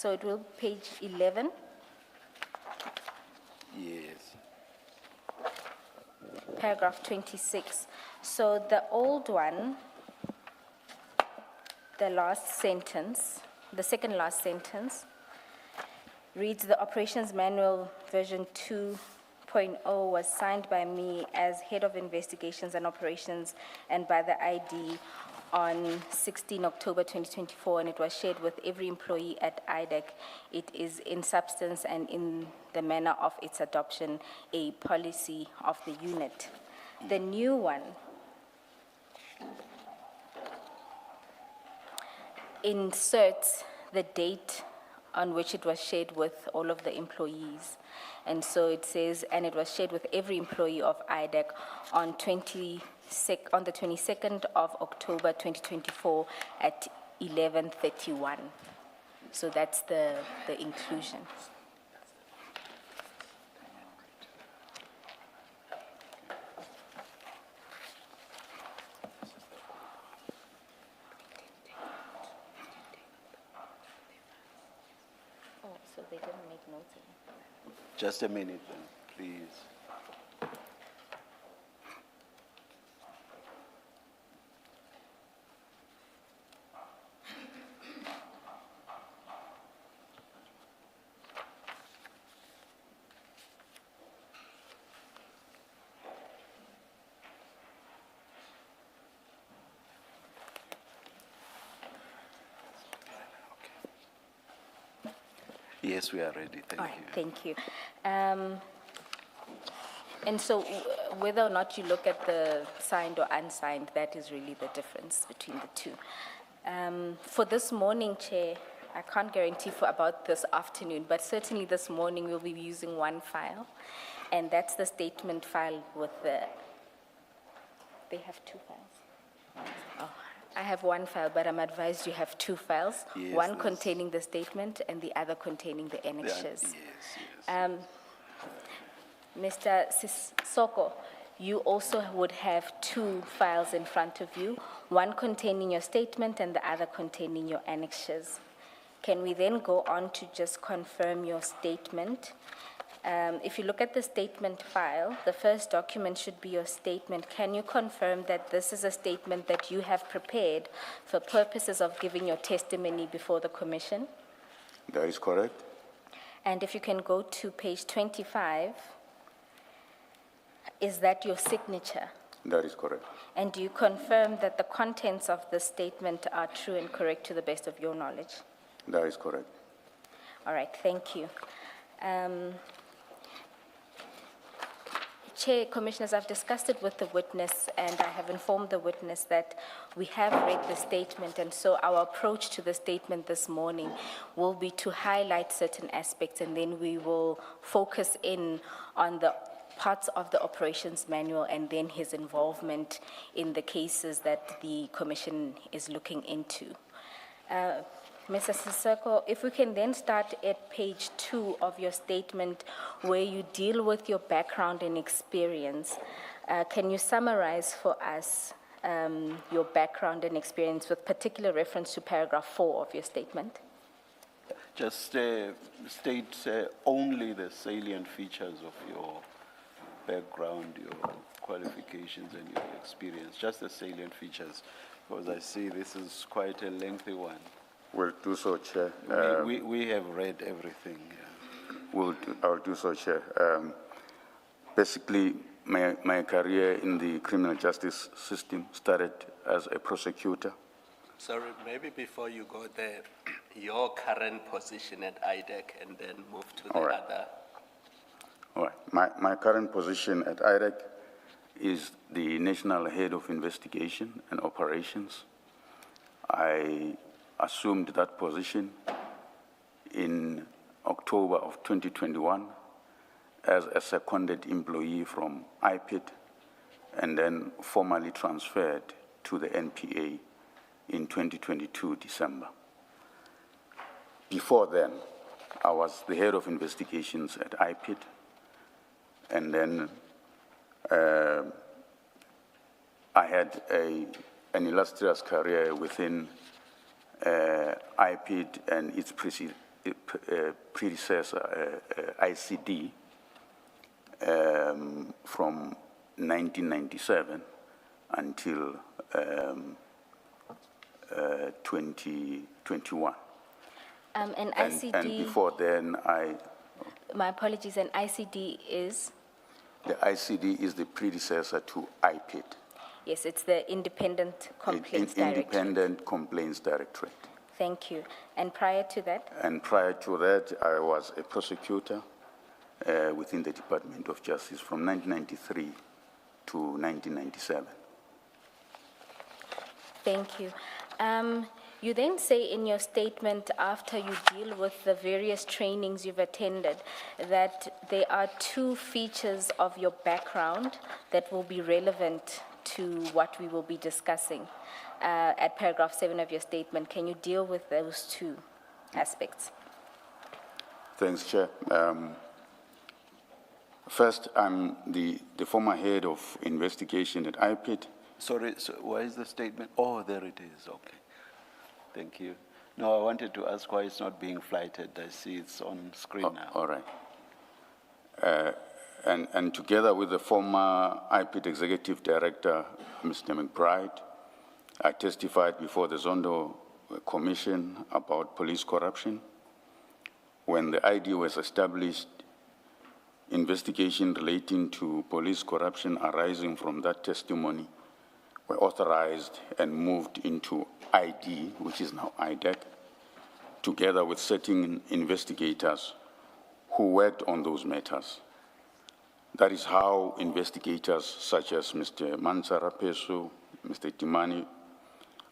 So it will be page 11. Yes. Paragraph 26. So the old one, the last sentence, the second last sentence, reads the Operations Manual version 2.0 was signed by me as Head of Investigations and Operations and by the ID on 16 October 2024, and it was shared with every employee at IDAC. It is in substance and in the manner of its adoption a policy of the unit. The new one inserts the date on which it was shared with all of the employees. And so it says, and it was shared with every employee of IDAC on the 22nd of October 2024 at 11:31. So that's the inclusion. Oh, so they didn't make notes in it. Just a minute, then, please. Yes, we are ready. Thank All you. right, thank you. And so whether or not you look at the signed or unsigned, that is really the difference between the two. For this morning, Chair, I can't guarantee for about this afternoon, but certainly this morning we'll be using one file, and that's the statement file with the, they have two files. Oh, I have one file, but I'm advised you have two files, Yes, one yes. containing the statement and the other containing the annexures. Yes. Mr. Sesoko, you also would have two files in front of you, one containing your statement and the other containing your annexures. Can we then go on to just confirm your statement? If you look at the statement file, the first document should be your statement. Can you confirm that this is a statement that you have prepared for purposes of giving your testimony before the commission? That is correct. And if you can go to page 25, is that your signature? That is correct. And do you confirm that the contents of the statement are true and correct to the best of your knowledge? That is correct. All right, thank you. Chair, Commissioners, I've discussed it with the witness, and I have informed the witness that we have read the statement, and so our approach to the statement this morning will be to highlight certain aspects, and then we will focus in on the parts of the operations manual and then his involvement in the cases that the Commission is looking into. Mr. Sesoko, if we can then start at page 2 of your statement where you deal with your background and experience. Can you summarize for us your background and experience with particular reference to paragraph 4 of your statement? Just state only the salient features of your background, your qualifications, and your experience. Just the salient features, because I see this is quite a lengthy one. We'll do so, Chair. We have read everything. Yeah. I'll do so, Chair. Basically, my career in the criminal justice system started as a prosecutor. Sorry, maybe before you go there, your current position at IDAC and then move to the other. All right. My current position at IDAC is the National Head of Investigation and Operations. I assumed that position in October of 2021 as a seconded employee from IPID and then formally transferred to the NPA in 2022 December. Before then, I was the head of investigations at IPID, and then I had an illustrious career within IPID and its predecessor, ICD, from 1997 until 2021. And And ICD, before then, my apologies, and ICD is? the ICD is the predecessor to IPID. Yes, it's the Independent Complaints Directorate. Independent Complaints Directorate. Thank you. And prior to that? And prior to that, I was a prosecutor within the Department of Justice from 1993 to 1997. Thank you. You then say in your statement, after you deal with the various trainings you've attended, that there are two features of your background that will be relevant to what we will be discussing. At paragraph 7 of your statement, can you deal with those two aspects? Thanks, Chair. First, I'm the former head of investigation at IPID. Sorry, so why is the statement? Oh, there it is, okay. Thank you. No, I wanted to ask why it's not being flighted. I see it's on screen now. All right. And together with the former IPID Executive Director, Mr. McBride, I testified before the Zondo Commission about police corruption. When the ID was established, investigation relating to police corruption arising from that testimony were authorized and moved into ID, which is now IDAC, together with certain investigators who worked on those matters. That is how investigators such as Mr. Mansara Peso, Mr. Timani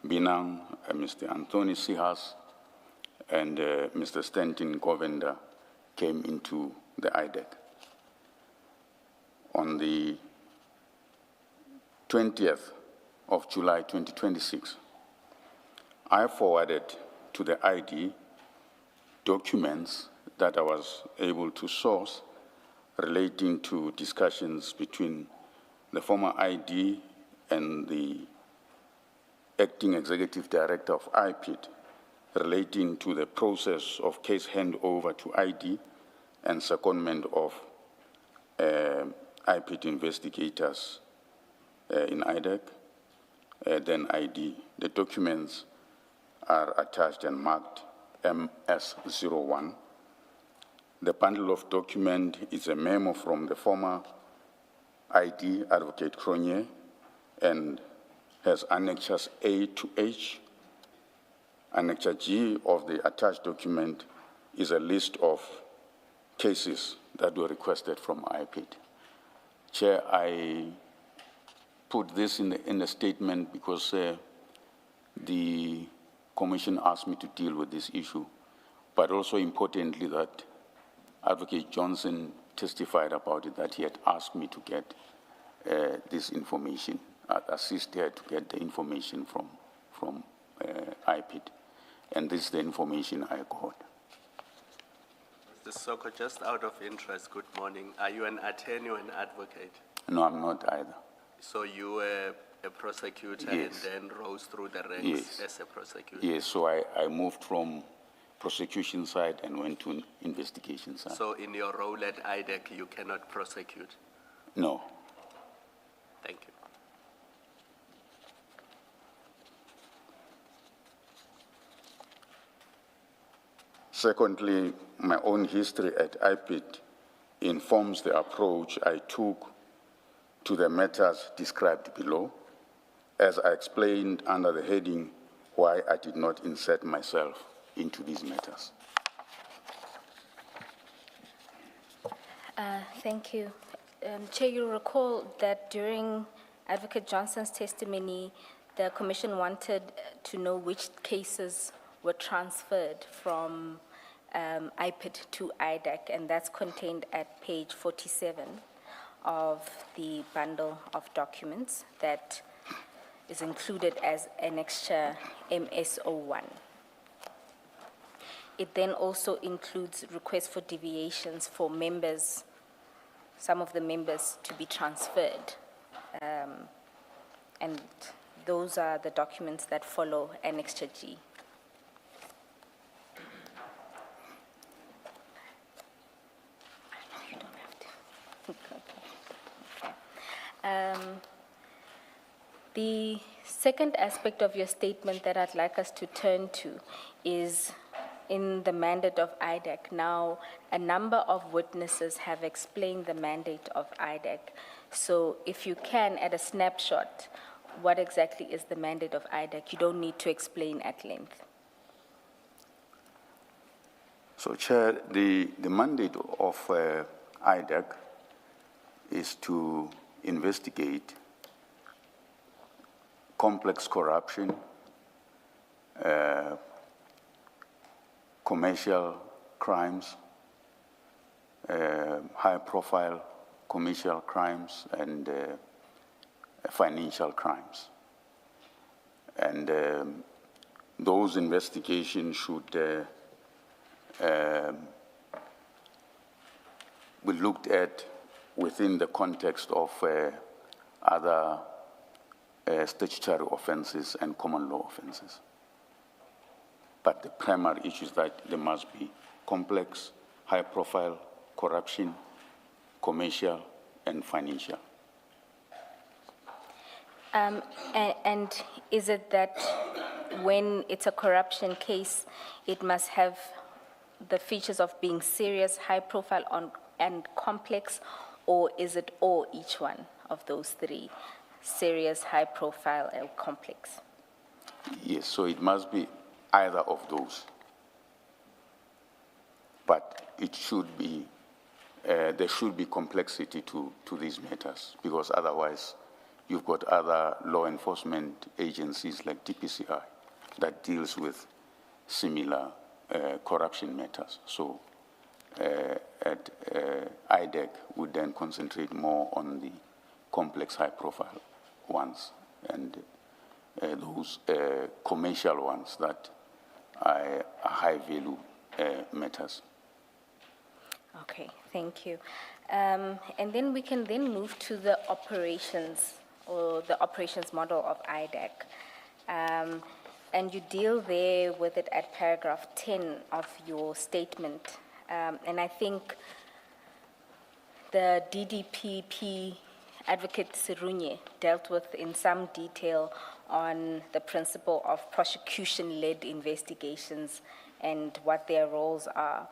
Binang, Mr. Anthony Sihas, and Mr. Stanton Govender came into the IDAC. On the 20th of July 2026, I forwarded to the ID documents that I was able to source relating to discussions between the former ID and the acting executive director of IPID relating to the process of case handover to ID and secondment of IPID investigators in IDAC, then ID. The documents are attached and marked MS01. The bundle of document is a memo from the former ID, Advocate Cronje, and has annexures A to H. Annexure G of the attached document is a list of cases that were requested from IPID. Chair, I put this in the statement because the Commission asked me to deal with this issue, but also importantly that Advocate Johnson testified about it, that he had asked me to get this information, assist her to get the information from IPID, and this is the information I got. Mr. Sesoko, just out of interest, good morning. Are you an attorney or an advocate? No, I'm not either. So you were a prosecutor Yes. and then rose through the ranks Yes. as a prosecutor? Yes, so I moved from prosecution side and went to investigation side. So in your role at IDAC, you cannot prosecute? No. Thank you. Secondly, my own history at IPID informs the approach I took to the matters described below, as I explained under the heading why I did not insert myself into these matters. Thank you. Chair, you recall that during Advocate Johnson's testimony, the Commission wanted to know which cases were transferred from IPID to IDAC, and that's contained at page 47 of the bundle of documents that is included as annexure MS01. It then also includes requests for deviations for members, some of the members to be transferred. And those are the documents that follow Annexure G. The second aspect of your statement that I'd like us to turn to is in the mandate of IDAC. Now, a number of witnesses have explained the mandate of IDAC. So if you can, at a snapshot, what exactly is the mandate of IDAC? You don't need to explain at length. So, Chair, the mandate of IDAC is to investigate complex corruption, commercial crimes, high-profile commercial crimes, and financial crimes. And those investigations should be looked at within the context of other statutory offenses and common law offenses. But the primary issue is that there must be complex, high-profile corruption, commercial, and financial. And is it that when it's a corruption case, it must have the features of being serious, high-profile, and complex, or is it or each one of those three? Serious, high-profile, and complex? Yes, so it must be either of those. But it should be, there should be complexity to these matters, because otherwise you've got other law enforcement agencies like DPCI that deals with similar corruption matters. So at IDAC would then concentrate more on the complex, high-profile ones and those commercial ones that are high-value matters. Okay, thank you. And then we can then move to the operations, or the operations model of IDAC. And you deal there with it at paragraph 10 of your statement. And I think the DDPP Advocate Sirunye dealt with in some detail on the principle of prosecution-led investigations and what their roles are.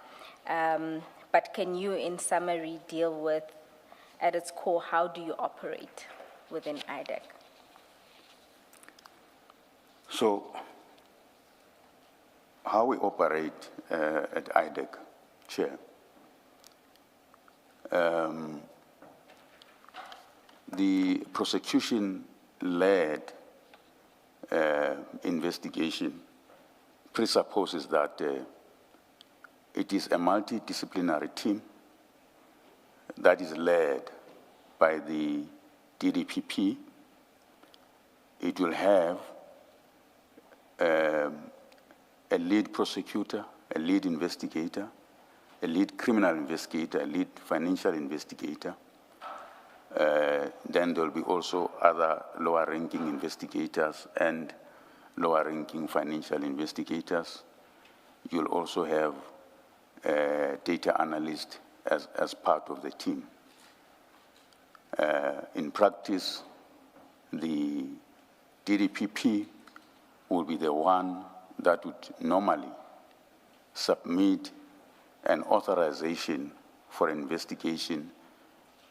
But can you, in summary, deal with, at its core, how do you operate within IDAC? So, how we operate at IDAC, Chair, the prosecution-led investigation presupposes that it is a multidisciplinary team that is led by the DDPP. It will have a lead prosecutor, a lead investigator, a lead criminal investigator, a lead financial investigator. Then there will be also other lower-ranking investigators and lower-ranking financial investigators. You'll also have a data analyst as part of the team. In practice, the DDPP will be the one that would normally submit an authorization for investigation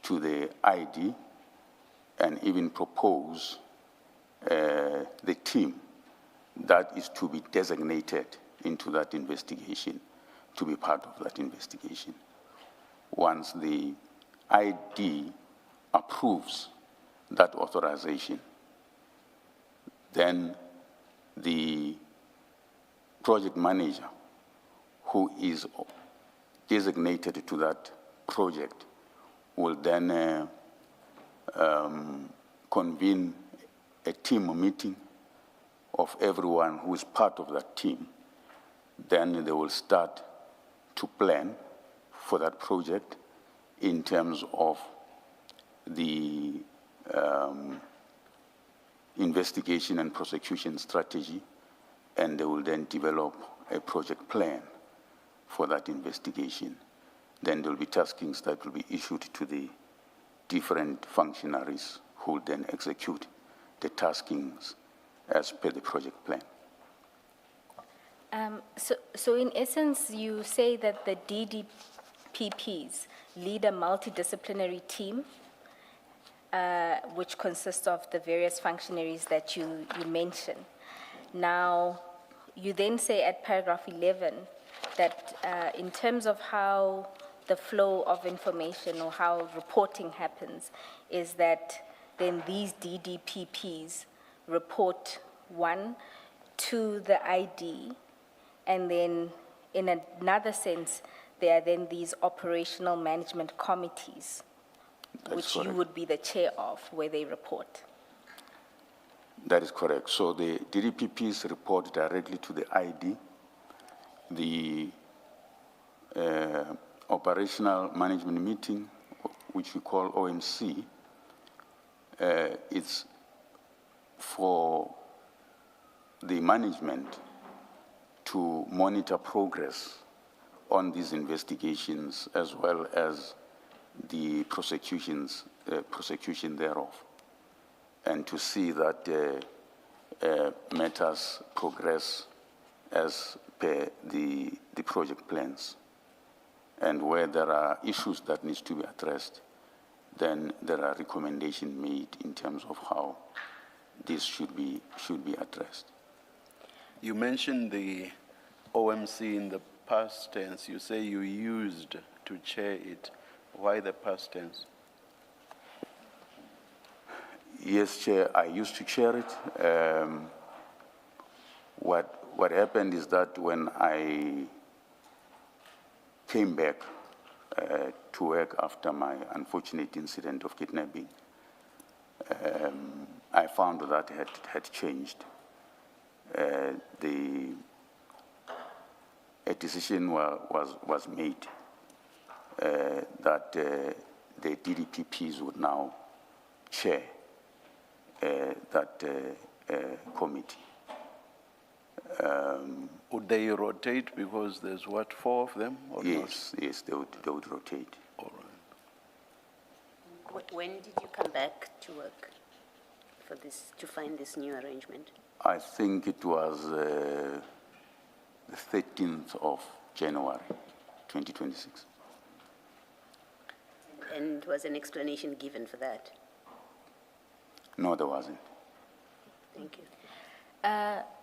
to the ID and even propose the team that is to be designated into that investigation to be part of that investigation. Once the ID approves that authorization, then the project manager who is designated to that project will then convene a team meeting of everyone who is part of that team. Then they will start to plan for that project in terms of the investigation and prosecution strategy, and they will then develop a project plan for that investigation. Then there will be taskings that will be issued to the different functionaries could then execute the taskings as per the project plan. So in essence, you say that the DDPPs lead a multidisciplinary team, which consists of the various functionaries that you mentioned. Now, you then say at paragraph 11 that in terms of how the flow of information or how reporting happens, is that then these DDPPs report, one, to the ID, and then in another sense, there are then these operational management committees, which you would be the chair of, where they report. That is correct. So the DDPPs report directly to the ID. The operational management meeting, which we call OMC, it's for the management to monitor progress on these investigations as well as the prosecution thereof, and to see that matters progress as per the project plans. And where there are issues that need to be addressed, then there are recommendations made in terms of how this should be addressed. You mentioned the OMC in the past tense. You say you used to chair it. Why the past tense? Yes, Chair, I used to chair it. What happened is that when I came back to work after my unfortunate incident of kidnapping, I found that it had changed. A decision was made that the DDPPs would now chair that committee. Would they rotate because there's what, 4 of them? Or yes, yes, they would rotate. All right. When did you come back to work for this, to find this new arrangement? I think it was the 13th of January, 2026. And was an explanation given for that? No, there wasn't. Thank you.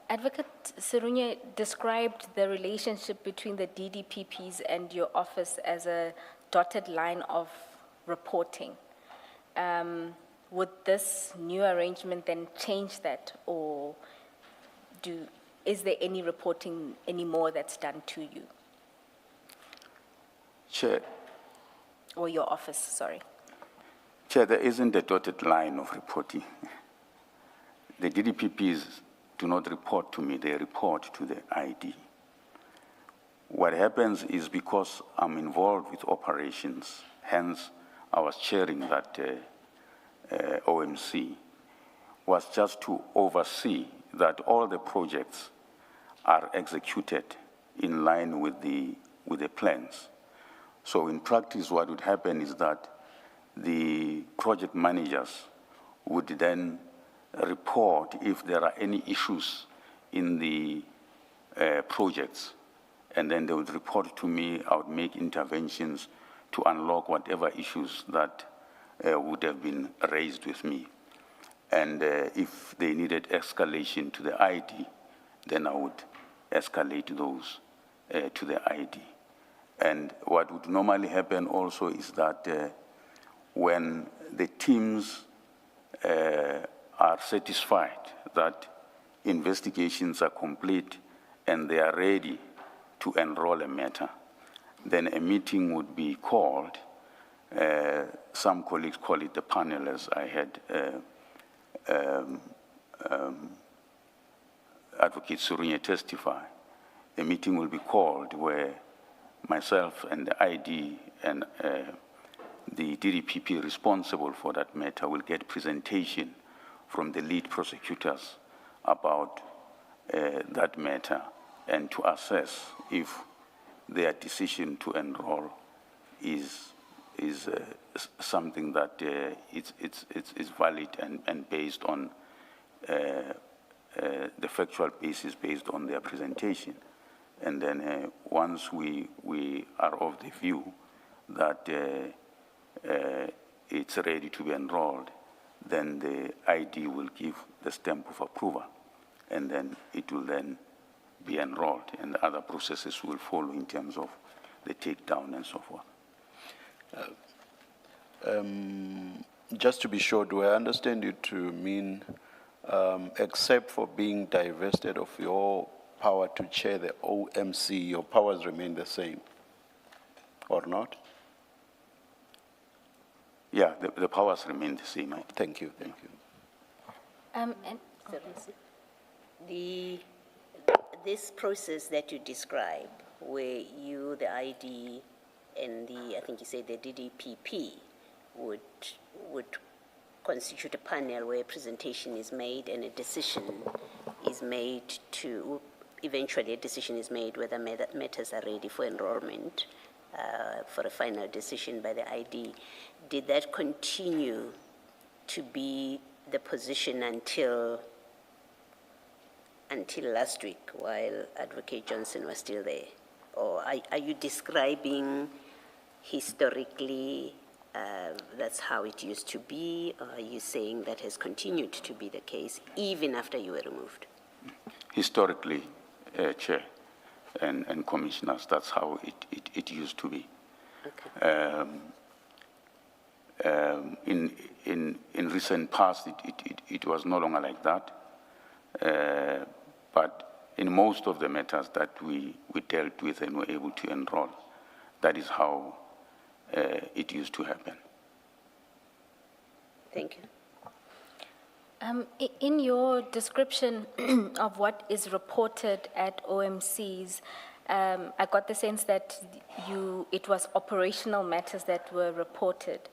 Advocate Serunye described the relationship between the DDPPs and your office as a dotted line of reporting. Would this new arrangement then change that, or is there any reporting anymore that's done to you? Chair. Or your office, sorry. Chair, there isn't a dotted line of reporting. The DDPPs do not report to me, they report to the ID. What happens is because I'm involved with operations, hence I was chairing that OMC, was just to oversee that all the projects are executed in line with the plans. So in practice, what would happen is that the project managers would then report if there are any issues in the projects, and then they would report to me. I would make interventions to unlock whatever issues that would have been raised with me. And if they needed escalation to the ID, then I would escalate those to the ID. And what would normally happen also is that when the teams are satisfied that investigations are complete and they are ready to enroll a matter, then a meeting would be called. Some colleagues call it the panel, as I had Advocate Serunye testify. A meeting will be called where myself and the ID and the DDPP responsible for that matter will get presentation from the lead prosecutors about that matter and to assess if their decision to enroll is something that it's valid and based on the factual basis based on their presentation. And then once we are of the view that it's ready to be enrolled, then the ID will give the stamp of approval, and then it will then be enrolled, and other processes will follow in terms of the takedown and so forth. Just to be sure, do I understand you to mean, except for being divested of your power to chair the OMC, your powers remain the same, or not? Yeah, the powers remain the same. Thank you, thank you. And This process that you describe, where you, the ID, and I think you said the DDPP would constitute a panel where a presentation is made and a decision is made eventually a decision is made whether matters are ready for enrollment, for a final decision by the ID. Did that continue to be the position until last week while Advocate Johnson was still there? Or are you describing historically that's how it used to be, or are you saying that has continued to be the case even after you were removed? Historically, Chair and Commissioners, that's how it used to be. Okay. In recent past, it was no longer like that. But in most of the matters that we dealt with and were able to enroll, that is how it used to happen. Thank you. In your description of what is reported at OMCs, I got the sense that it was operational matters that were reported.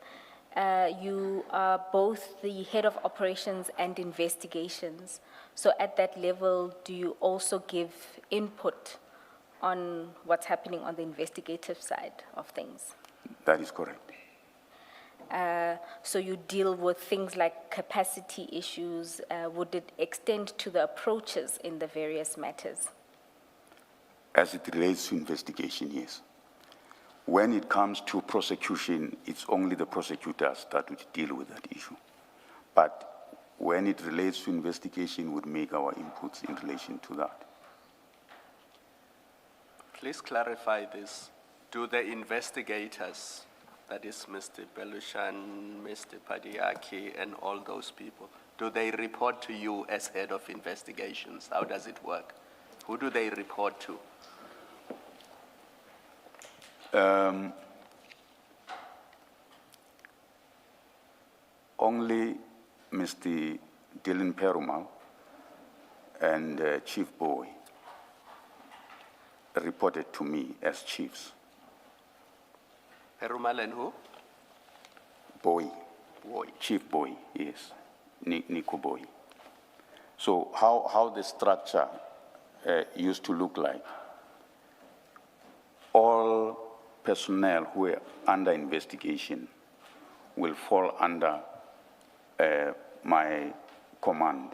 You are both the head of operations and investigations. So at that level, do you also give input on what's happening on the investigative side of things? That is correct. So you deal with things like capacity issues. Would it extend to the approaches in the various matters? As it relates to investigation, yes. When it comes to prosecution, it's only the prosecutors that would deal with that issue. But when it relates to investigation, would make our inputs in relation to that. Please clarify this. Do the investigators, that is Mr. Belushan, Mr. Padiaki, and all those people, do they report to you as head of investigations? How does it work? Who do they report to? Only Mr. Dylan Perumal and Chief Boy reported to me as chiefs. Perumal and who? Boy. Boy. Chief Boy, yes. Nico Boy. So how the structure used to look like. All personnel who are under investigation will fall under my command,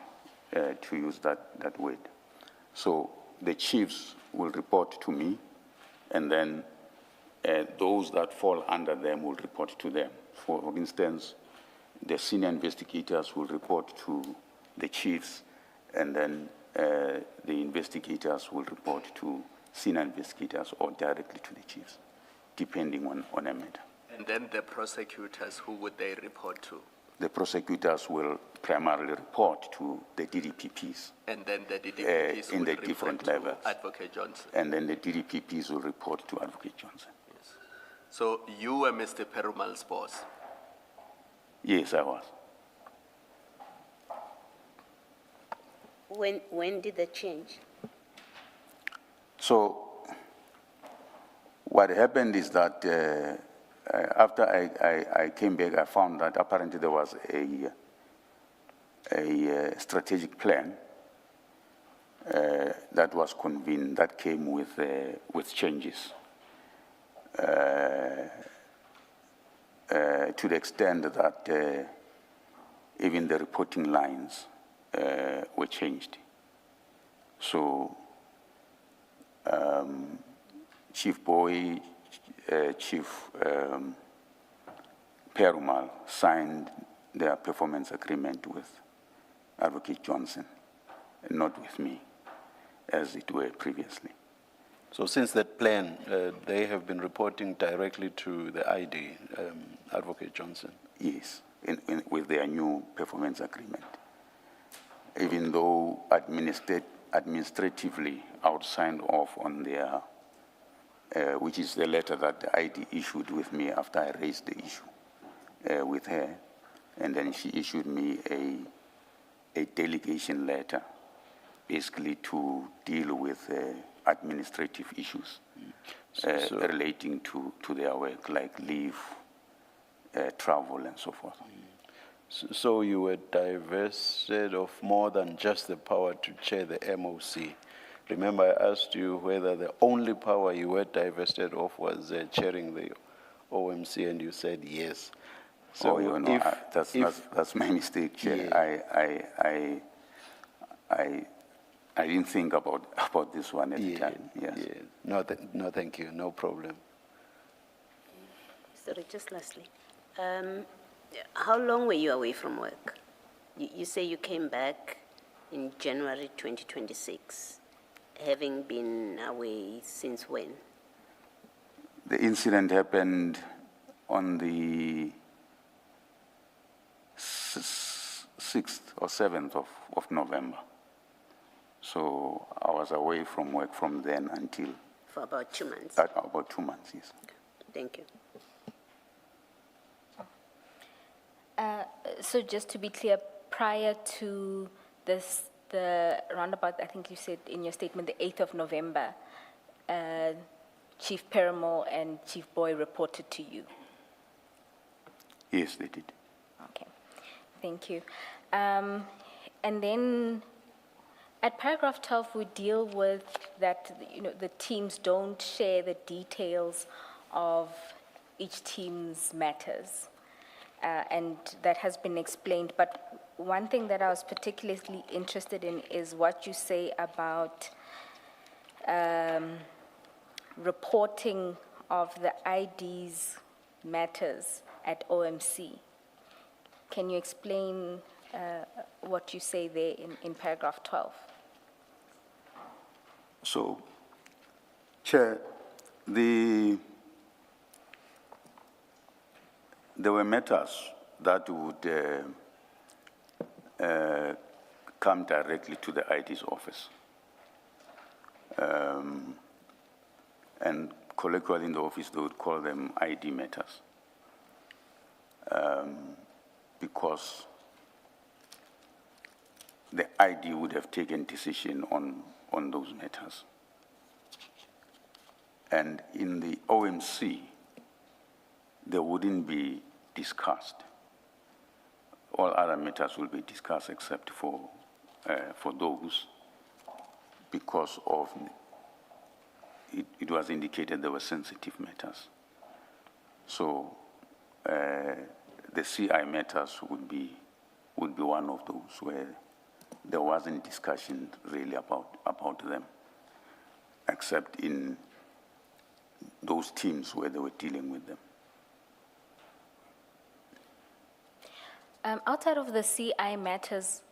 to use that word. So the chiefs will report to me, and then those that fall under them will report to them. For instance, the senior investigators will report to the chiefs, and then the investigators will report to senior investigators or directly to the chiefs, depending on a matter. And then the prosecutors, who would they report to? The prosecutors will primarily report to the DDPPs. And then the DDPPs in will the report different to levels. Advocate Johnson. And then the DDPPs will report to Advocate Johnson. Yes. So you were Mr. Perumal's boss? Yes, I was. When did that change? So what happened is that after I came back, I found that apparently there was a strategic plan that was convened that came with changes. to the extent that even the reporting lines were changed. So Chief Boy, Chief Perumal signed their performance agreement with Advocate Johnson, not with me, as it were previously. So since that plan, they have been reporting directly to the ID, Advocate Johnson? Yes, with their new performance agreement. Even though administratively I would sign off on their, which is the letter that the ID issued with me after I raised the issue with her, and then she issued me a delegation letter, basically to deal with administrative issues relating to their work, like leave, travel, and so forth. So you were divested of more than just the power to chair the MOC. Remember, I asked you whether the only power you were divested of was chairing the OMC, and you said yes. So you know, that's my mistake, Chair. Yeah. I didn't think about this one at the time. Yes. Yeah. No, thank you. No problem. Sorry, just lastly. How long were you away from work? You say you came back in January 2026, having been away since when? The incident happened on the 6th or 7th of November. So I was away from work from then until... For about 2 months? About 2 months, yes. Okay. Thank you. So just to be clear, prior to this, the roundabout, I think you said in your statement, the 8th of November, Chief Perumal and Chief Boy reported to you? Yes, they did. Okay, thank you. And then at paragraph 12, we deal with that, the teams don't share the details of each team's matters. And that has been explained. But one thing that I was particularly interested in is what you say about reporting of the ID's matters at OMC. Can you explain what you say there in paragraph 12? So, Chair, there were matters that would come directly to the ID's office. And colloquially in the office, they would call them ID matters. Because the ID would have taken decision on those matters. And in the OMC, they wouldn't be discussed. All other matters will be discussed except for those, because of it was indicated there were sensitive matters. So the CI matters would be one of those where there wasn't discussion really about them, except in those teams where they were dealing with them. Outside of the CI matters,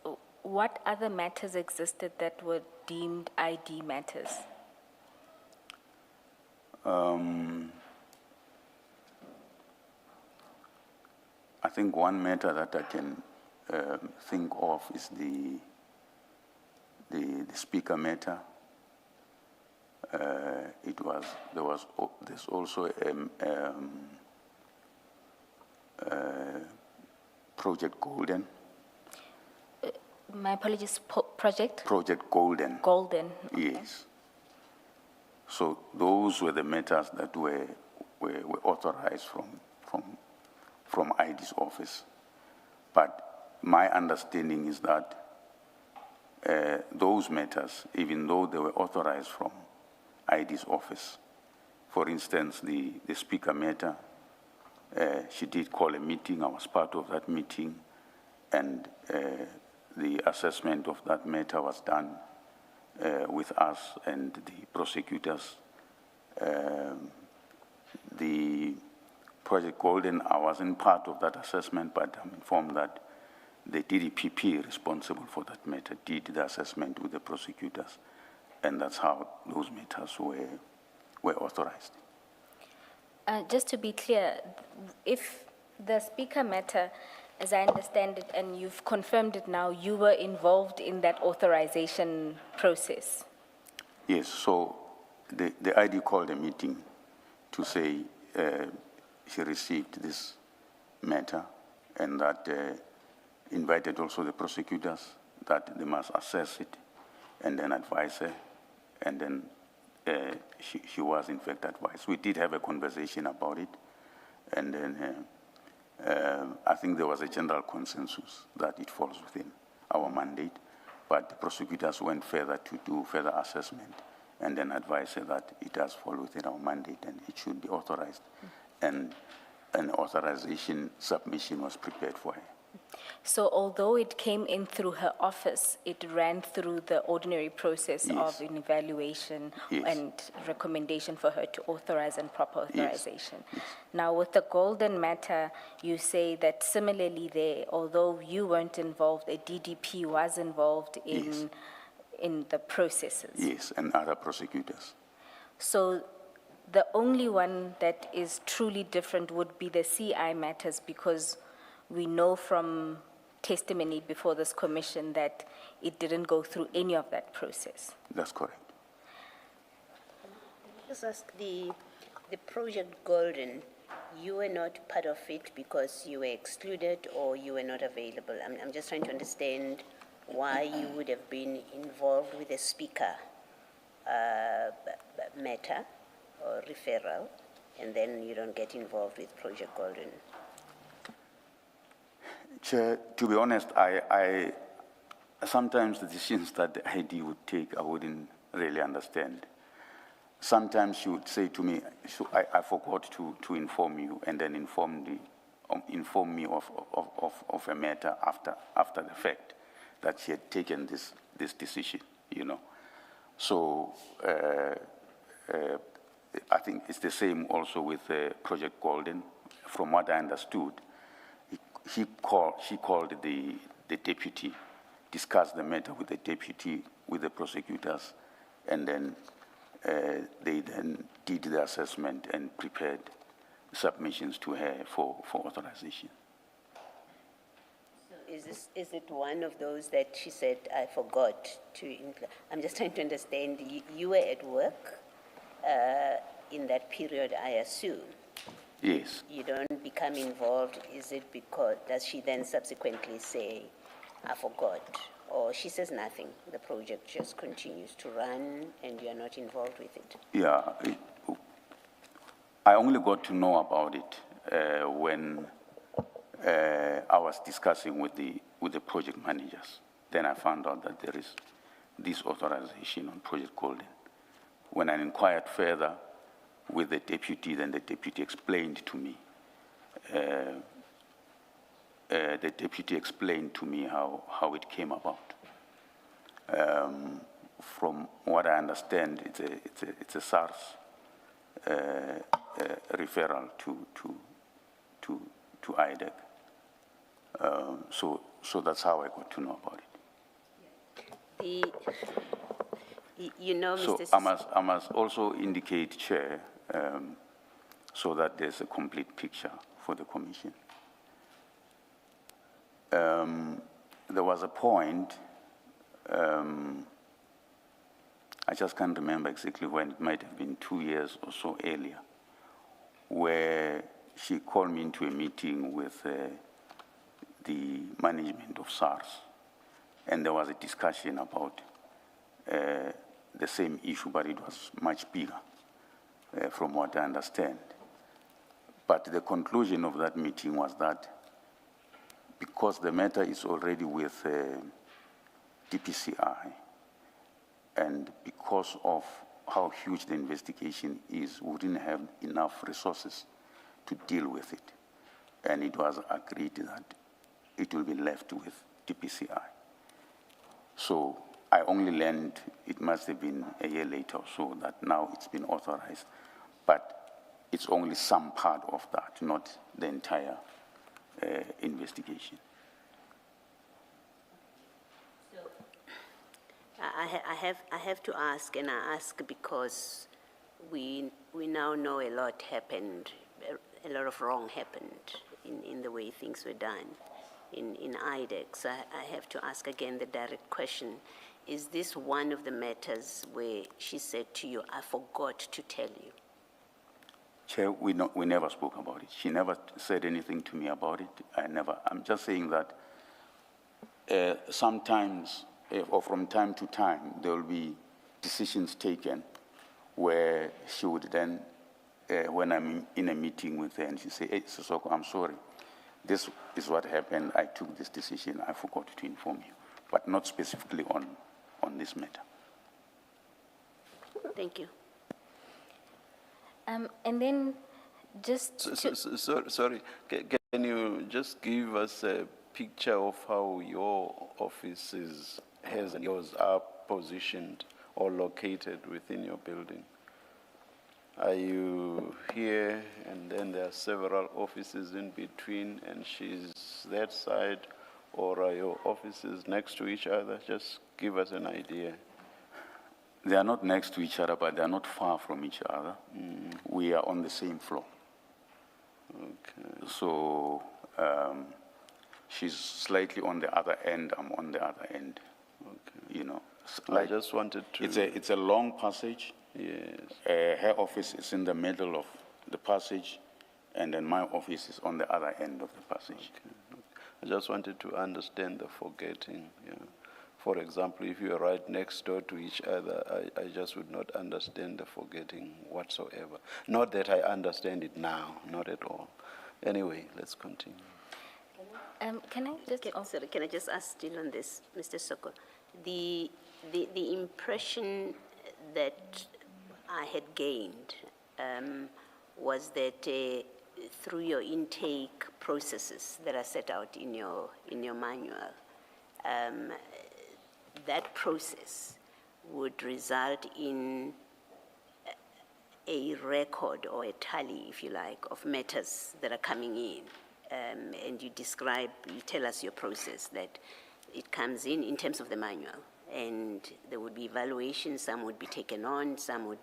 what other matters existed that were deemed ID matters? I think one matter that I can think of is the speaker matter. There's also Project Golden. My apologies, Project? Project Golden. Golden. Okay. Yes. So those were the matters that were authorized from ID's office. But my understanding is that those matters, even though they were authorized from ID's office, for instance, the speaker matter She did call a meeting. I was part of that meeting, and the assessment of that matter was done with us and the prosecutors. The Project Golden, I wasn't part of that assessment, but I'm informed that the DDPP responsible for that matter did the assessment with the prosecutors, and that's how those matters were authorized. Just to be clear, if the speaker matter, as I understand it, and you've confirmed it now, you were involved in that authorization process? Yes, so the ID called a meeting to say she received this matter, and that invited also the prosecutors that they must assess it and then advise her, and then she was in fact advised. We did have a conversation about it, and then I think there was a general consensus that it falls within our mandate, but the prosecutors went further to do further assessment and then advise her that it does fall within our mandate and it should be authorized. And an authorization submission was prepared for her. So although it came in through her office, it ran through the ordinary process Yes. of an evaluation Yes. and recommendation for her to authorize and proper Yes. authorization. Now, with the Golden matter, you say that similarly there, although you weren't involved, a DDP was involved Yes. in the processes. Yes, and other prosecutors. So the only one that is truly different would be the CI matters, because we know from testimony before this commission that it didn't go through any of that process. That's correct. Just ask the Project Golden, you were not part of it because you were excluded or you were not available. I'm just trying to understand why you would have been involved with the speaker matter or referral, and then you don't get involved with Project Golden. Chair, to be honest, I sometimes the decisions that the ID would take, I wouldn't really understand. Sometimes she would say to me, so I forgot to inform you, and then inform me of a matter after the fact that she had taken this decision, you know. So I think it's the same also with Project Golden. From what I understood, she called the deputy, discussed the matter with the deputy, with the prosecutors, and then they then did the assessment and prepared submissions to her for authorization. So is it one of those that she said, I forgot to include? I'm just trying to understand, you were at work in that period, I assume. Yes. You don't become involved, is it because, does she then subsequently say, I forgot? Or she says nothing, the project just continues to run and you're not involved with it? Yeah, I only got to know about it when I was discussing with the project managers. Then I found out that there is this authorization on Project Golden. When I inquired further with the deputy, then the deputy explained to me. The deputy explained to me how it came about. From what I understand, it's a SARS referral to IDAC. So that's how I got to know about it. You know, So Mr. I must also indicate, Chair, so that there's a complete picture for the Commission. There was a point, I just can't remember exactly when, it might have been 2 years or so earlier, where she called me into a meeting with the management of SARS, and there was a discussion about the same issue, but it was much bigger, from what I understand. But the conclusion of that meeting was that because the matter is already with DPCI, and because of how huge the investigation is, we didn't have enough resources to deal with it. and it was agreed that it will be left with DPCI. So I only learned, it must have been a year later or so, that now it's been authorized, but it's only some part of that, not the entire investigation. I have to ask, and I ask because we now know a lot happened, a lot of wrong happened in the way things were done in IDAC. So I have to ask again the direct question. Is this one of the matters where she said to you, I forgot to tell you? Chair, we never spoke about it. She never said anything to me about it. I'm just saying that sometimes, or from time to time, there will be decisions taken where she would then, when I'm in a meeting with her, and she say, hey, Sesoko, I'm sorry. This is what happened. I took this decision. I forgot to inform you, but not specifically on this matter. Thank you. And then just Sorry, can you just give us a picture of how your offices, hers and yours, are positioned or located within your building? Are you here and then there are several offices in between and she's that side, or are your offices next to each other? Just give us an idea. They are not next to each other, but they are not far from each other. We are on the same floor. Okay. So she's slightly on the other end, I'm on the other end. Okay. You know, I just wanted to... It's a long passage. Yes. Her office is in the middle of the passage, and then my office is on the other end of the passage. Okay. I just wanted to understand the forgetting. Yeah. For example, if you are right next door to each other, I just would not understand the forgetting whatsoever. Not that I understand it now, not at all. Anyway, let's continue. can I just... Sorry, can I just ask still on this, Mr. Soko? The impression that I had gained was that through your intake processes that are set out in your manual, that process would result in a record or a tally, if you like, of matters that are coming in. And you tell us your process, that it comes in terms of the manual, and there would be evaluations, some would be taken on, some would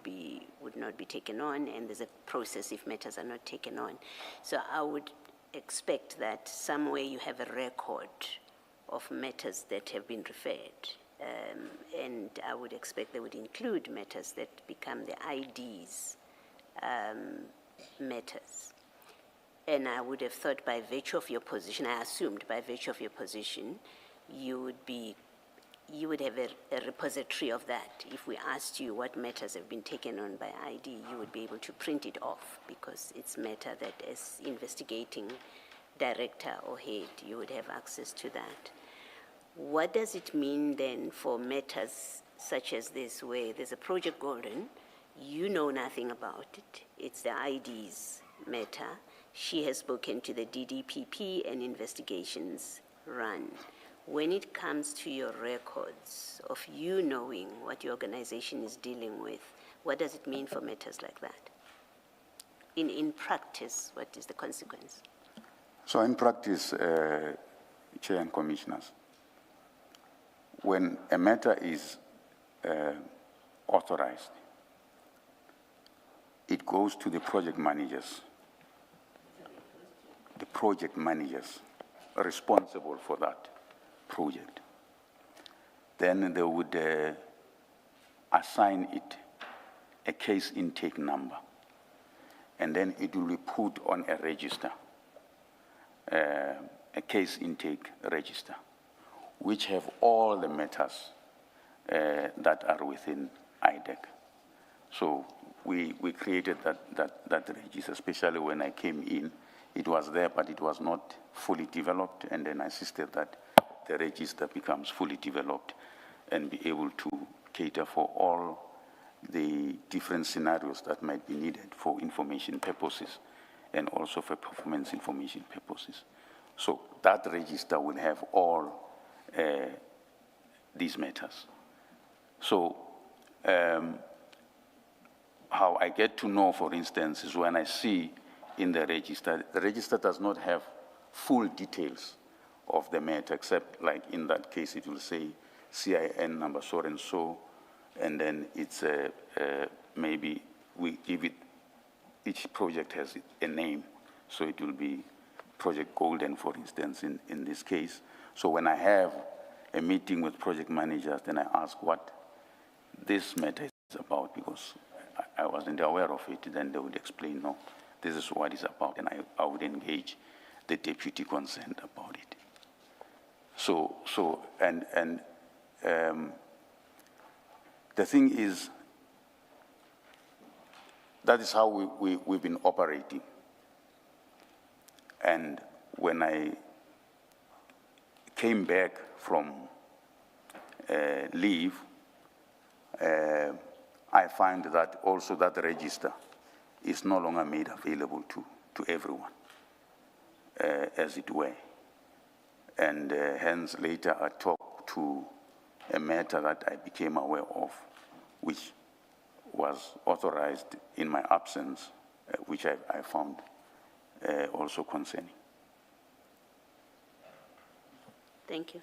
not be taken on, and there's a process if matters are not taken on. So I would expect that somewhere you have a record of matters that have been referred, and I would expect they would include matters that become the ID's matters. And I would have thought by virtue of your position, I assumed by virtue of your position, you would have a repository of that. If we asked you what matters have been taken on by ID, you would be able to print it off, because it's matter that as investigating director or head, you would have access to that. What does it mean then for matters such as this, where there's a project golden, you know nothing about it, it's the ID's matter, she has spoken to the DDPP and investigations run. When it comes to your records of you knowing what your organization is dealing with, what does it mean for matters like that? In practice, what is the consequence? So in practice, Chair and Commissioners, when a matter is authorized, it goes to the project managers. The project managers are responsible for that project. Then they would assign it a case intake number, and then it will be put on a register, a case intake register, which have all the matters that are within IDAC. So we created that register, especially when I came in. It was there, but it was not fully developed, and then I insisted that the register becomes fully developed and be able to cater for all the different scenarios that might be needed for information purposes and also for performance information purposes. So that register will have all these matters. So how I get to know, for instance, is when I see in the register does not have full details of the matter, except like in that case, it will say CIN number so and so, and then it's maybe we give it, each project has a name, so it will be Project Golden, for instance, in this case. So when I have a meeting with project managers, then I ask what this matter is about, because I wasn't aware of it. Then they would explain, no, this is what it's about, and I would engage the deputy concerned about it. The thing is, that is how we've been operating. And when I came back from leave, I find that also that register is no longer made available to everyone, as it were. And hence later I talked to a matter that I became aware of, which was authorized in my absence, which I found also concerning. Thank you.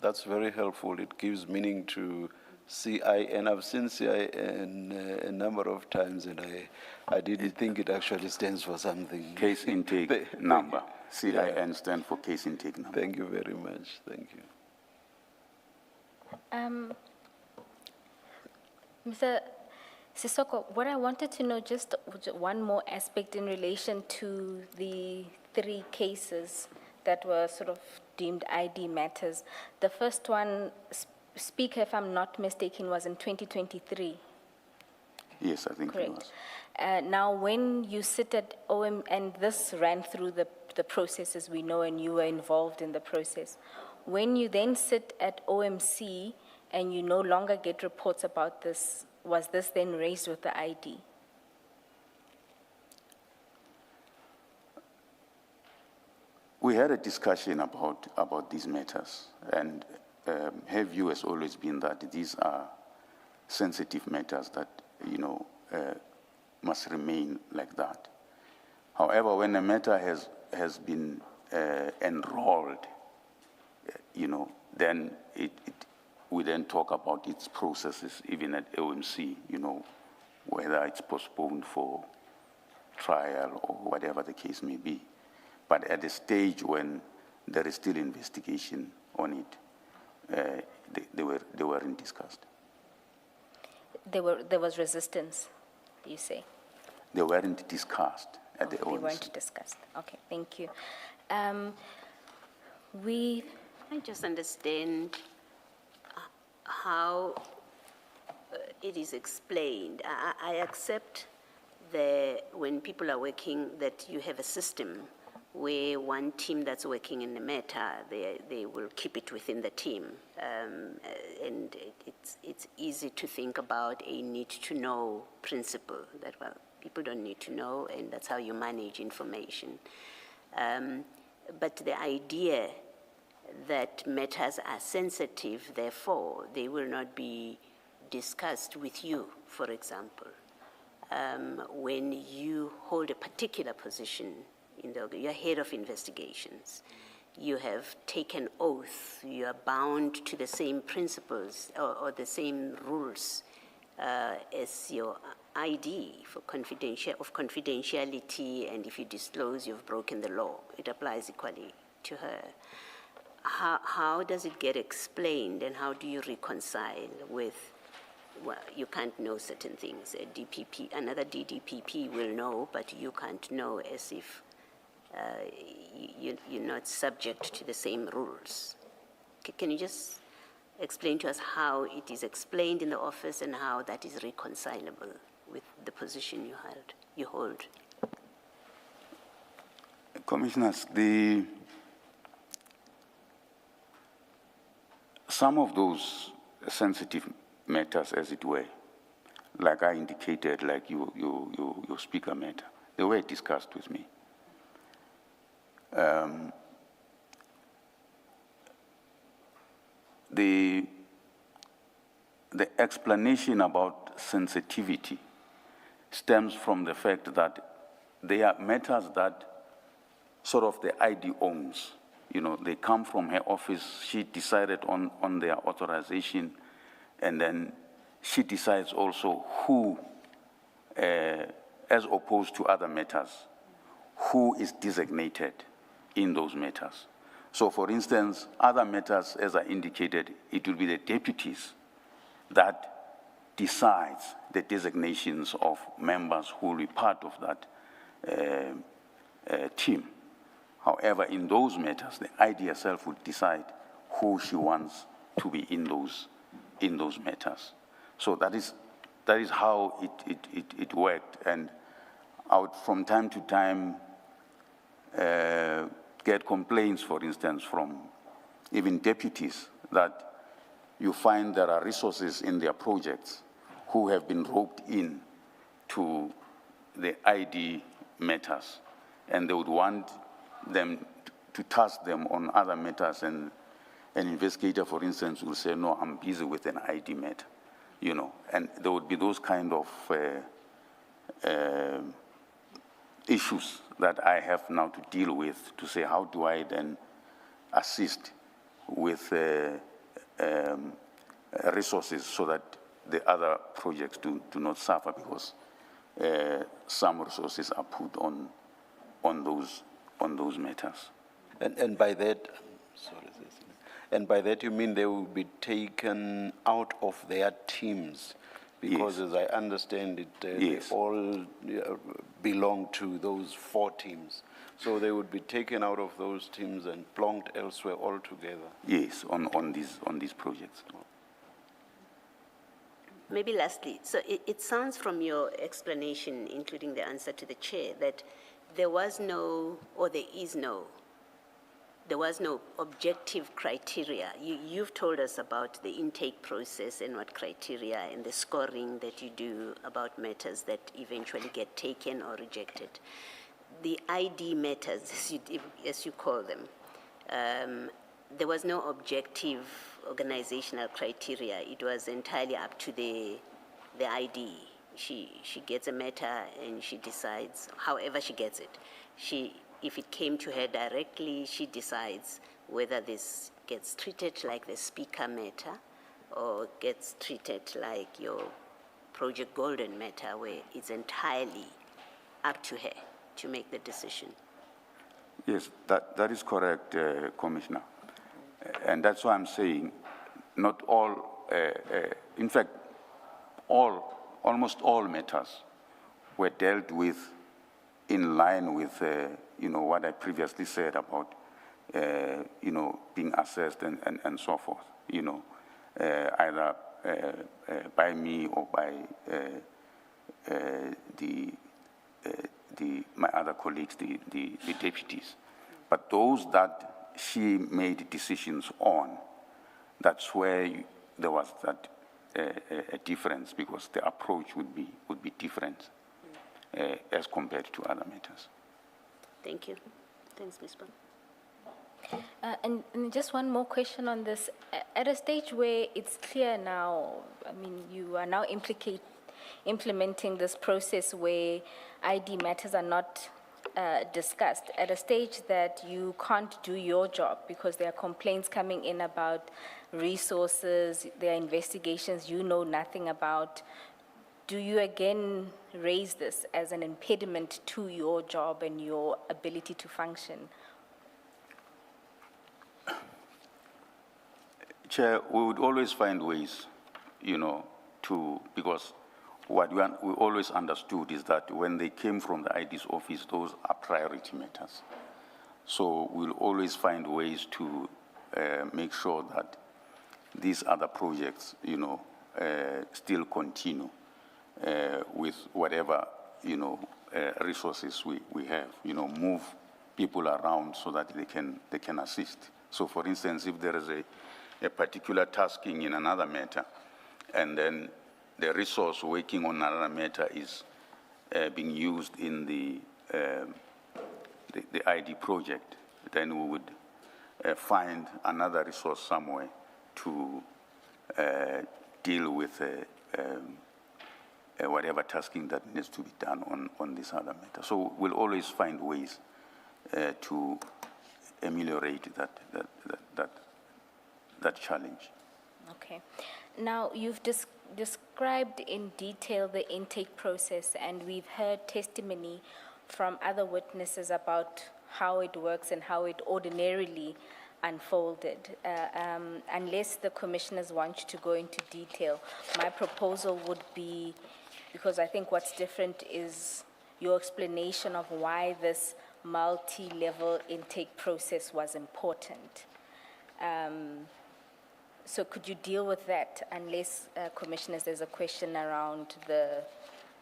That's very helpful. It gives meaning to CIN. I've seen CIN a number of times, and I didn't think it actually stands for something. Case intake number. CIN stands for case intake number. Thank you very much. Thank you. Mr. Sesoko, what I wanted to know, just one more aspect in relation to the 3 cases that were sort of deemed ID matters. The first one, Speaker, if I'm not mistaken, was in 2023. Yes, I think it was. Correct. Now, when you sit at OM, and this ran through the processes we know, and you were involved in the process, when you then sit at OMC and you no longer get reports about this, was this then raised with the ID? We had a discussion about these matters, and her view has always been that these are sensitive matters that, must remain like that. However, when a matter has been enrolled, then we then talk about its processes, even at OMC, whether it's postponed for trial or whatever the case may be. But at the stage when there is still investigation on it, they weren't discussed. There was resistance, you say? They weren't discussed at the OMC. They weren't discussed. Okay, thank you. I just understand how it is explained. I accept when people are working that you have a system where one team that's working in the matter, they will keep it within the team. And it's easy to think about a need-to-know principle, that, well, people don't need to know, and that's how you manage information. But the idea that matters are sensitive, therefore, they will not be discussed with you, for example. When you hold a particular position, you're head of investigations, you have taken oath, you are bound to the same principles or the same rules as your ID for confidentiality, and if you disclose, you've broken the law. It applies equally to her. How does it get explained, and how do you reconcile with, well, you can't know certain things. A DPP, another DDPP will know, but you can't know, as if you're not subject to the same rules. Can you just explain to us how it is explained in the office and how that is reconcilable with the position you hold? Commissioners, some of those sensitive matters, as it were, like I indicated, like your speaker matter, they were discussed with me. The explanation about sensitivity stems from the fact that there are matters that sort of the ID owns. You know, they come from her office, she decided on their authorization, and then she decides also who, as opposed to other matters, who is designated in those matters. So for instance, other matters, as I indicated, it will be the deputies that decides the designations of members who will be part of that team. However, in those matters, the ID herself would decide who she wants to be in those matters. So that is how it worked. And I would, from time to time, get complaints, for instance, from even deputies that you find there are resources in their projects who have been roped in to the ID matters, and they would want them to task them on other matters, and an investigator, for instance, will say, no, I'm busy with an ID matter, you know, and there would be those kind of issues that I have now to deal with, to say, how do I then assist with resources so that the other projects do not suffer, because some resources are put on those matters. And by that, sorry, and by that you mean they will be taken out of their teams? Because Yes. as I understand it, Yes. they all belong to those 4 teams. So they would be taken out of those teams and plonked elsewhere altogether. Yes, on these projects. Maybe lastly, so it sounds from your explanation, including the answer to the chair, that there was no, or there was no objective criteria. You've told us about the intake process and what criteria and the scoring that you do about matters that eventually get taken or rejected. The ID matters, as you call them, there was no objective organizational criteria. It was entirely up to the ID. She gets a matter and she decides, however she gets it. If it came to her directly, she decides whether this gets treated like the speaker matter or gets treated like your Project Golden matter, where it's entirely up to her to make the decision. Yes, that is correct, Commissioner. And that's why I'm saying not all, in fact, almost all matters were dealt with in line with, what I previously said about, being assessed and so forth, either by me or by my other colleagues, the deputies. But those that she made decisions on, that's where there was that a difference, because the approach would be different as compared to other matters. Thank you. Thanks, Ms. Bond. And just one more question on this. At a stage where it's clear now, I mean, you are now implementing this process where ID matters are not discussed, at a stage that you can't do your job because there are complaints coming in about resources, there are investigations you know nothing about. Do you again raise this as an impediment to your job and your ability to function? Chair, we would always find ways, because what we always understood is that when they came from the ID's office, those are priority matters. So we'll always find ways to make sure that these other projects, still continue with whatever, resources we have, move people around so that they can assist. So for instance, if there is a particular tasking in another matter, and then the resource working on another matter is being used in the ID project, then we would find another resource somewhere to deal with whatever tasking that needs to be done on this other matter. So we'll always find ways to ameliorate that challenge. Okay. Now, you've described in detail the intake process, and we've heard testimony from other witnesses about how it works and how it ordinarily unfolded. Unless the commissioners want you to go into detail, my proposal would be, because I think what's different is your explanation of why this multi-level intake process was important. So could you deal with that, unless, commissioners, there's a question around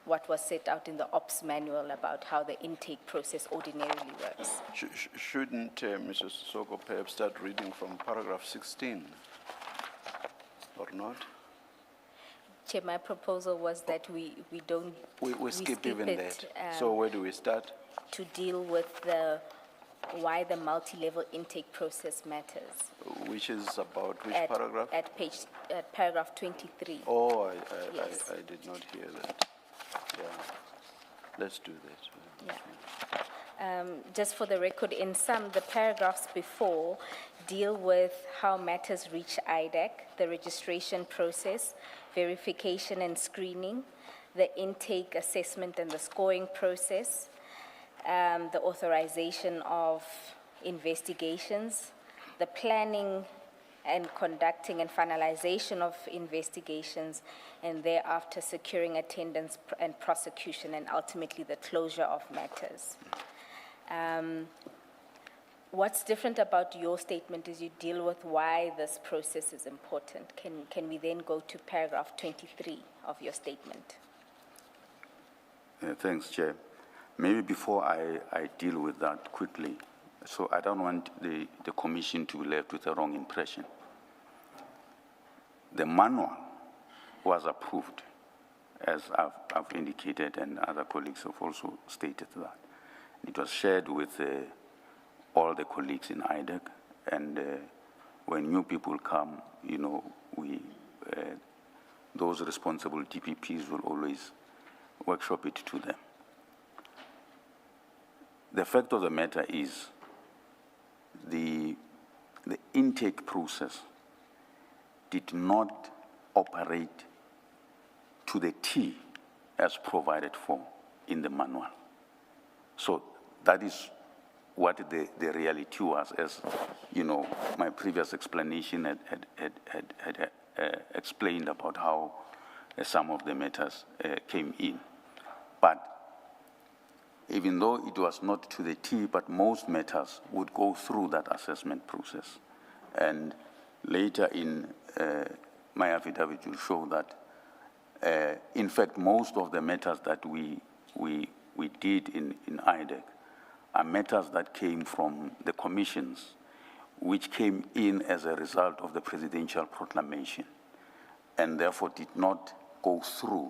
what was set out in the ops manual about how the intake process ordinarily works? Shouldn't Mr. Sesoko perhaps start reading from paragraph 16, or not? Chair, my proposal was that we don't. We skip even it, that. So where do we start? To deal with why the multi-level intake process matters. Which is about which At paragraph? At paragraph 23. Oh, Yes. I did not hear that. Yeah. Let's do that. Yeah. Just for the record, in some, the paragraphs before deal with how matters reach IDAC, the registration process, verification and screening, the intake assessment and the scoring process, the authorization of investigations, the planning and conducting and finalization of investigations, and thereafter securing attendance and prosecution, and ultimately the closure of matters. What's different about your statement is you deal with why this process is important. Can we then go to paragraph 23 of your statement? Thanks, Chair. Maybe before I deal with that quickly, so I don't want the Commission to be left with a wrong impression. The manual was approved, as I've indicated, and other colleagues have also stated that. It was shared with all the colleagues in IDAC, and when new people come, you know, those responsible DPPs will always workshop it to them. The fact of the matter is the intake process did not operate to the T as provided for in the manual. So that is what the reality was, as you know, my previous explanation had explained about how some of the matters came in. But even though it was not to the T, but most matters would go through that assessment process. And later in my affidavit will show that, in fact, most of the matters that we did in IDAC are matters that came from the commissions, which came in as a result of the presidential proclamation, and therefore did not go through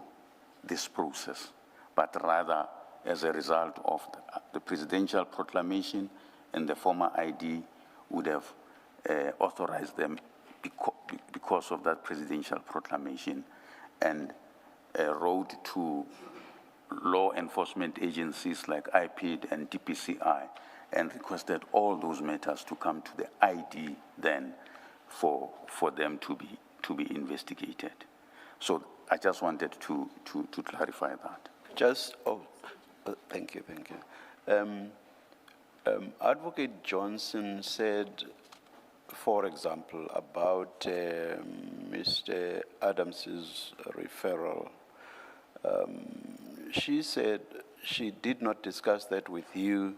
this process, but rather as a result of the presidential proclamation, and the former ID would have authorized them because of that presidential proclamation, and wrote to law enforcement agencies like IPID and DPCI and requested all those matters to come to the ID then for them to be investigated. So I just wanted to clarify that. Thank you. Advocate Johnson said, for example, about Mr. Adams's referral. She said she did not discuss that with you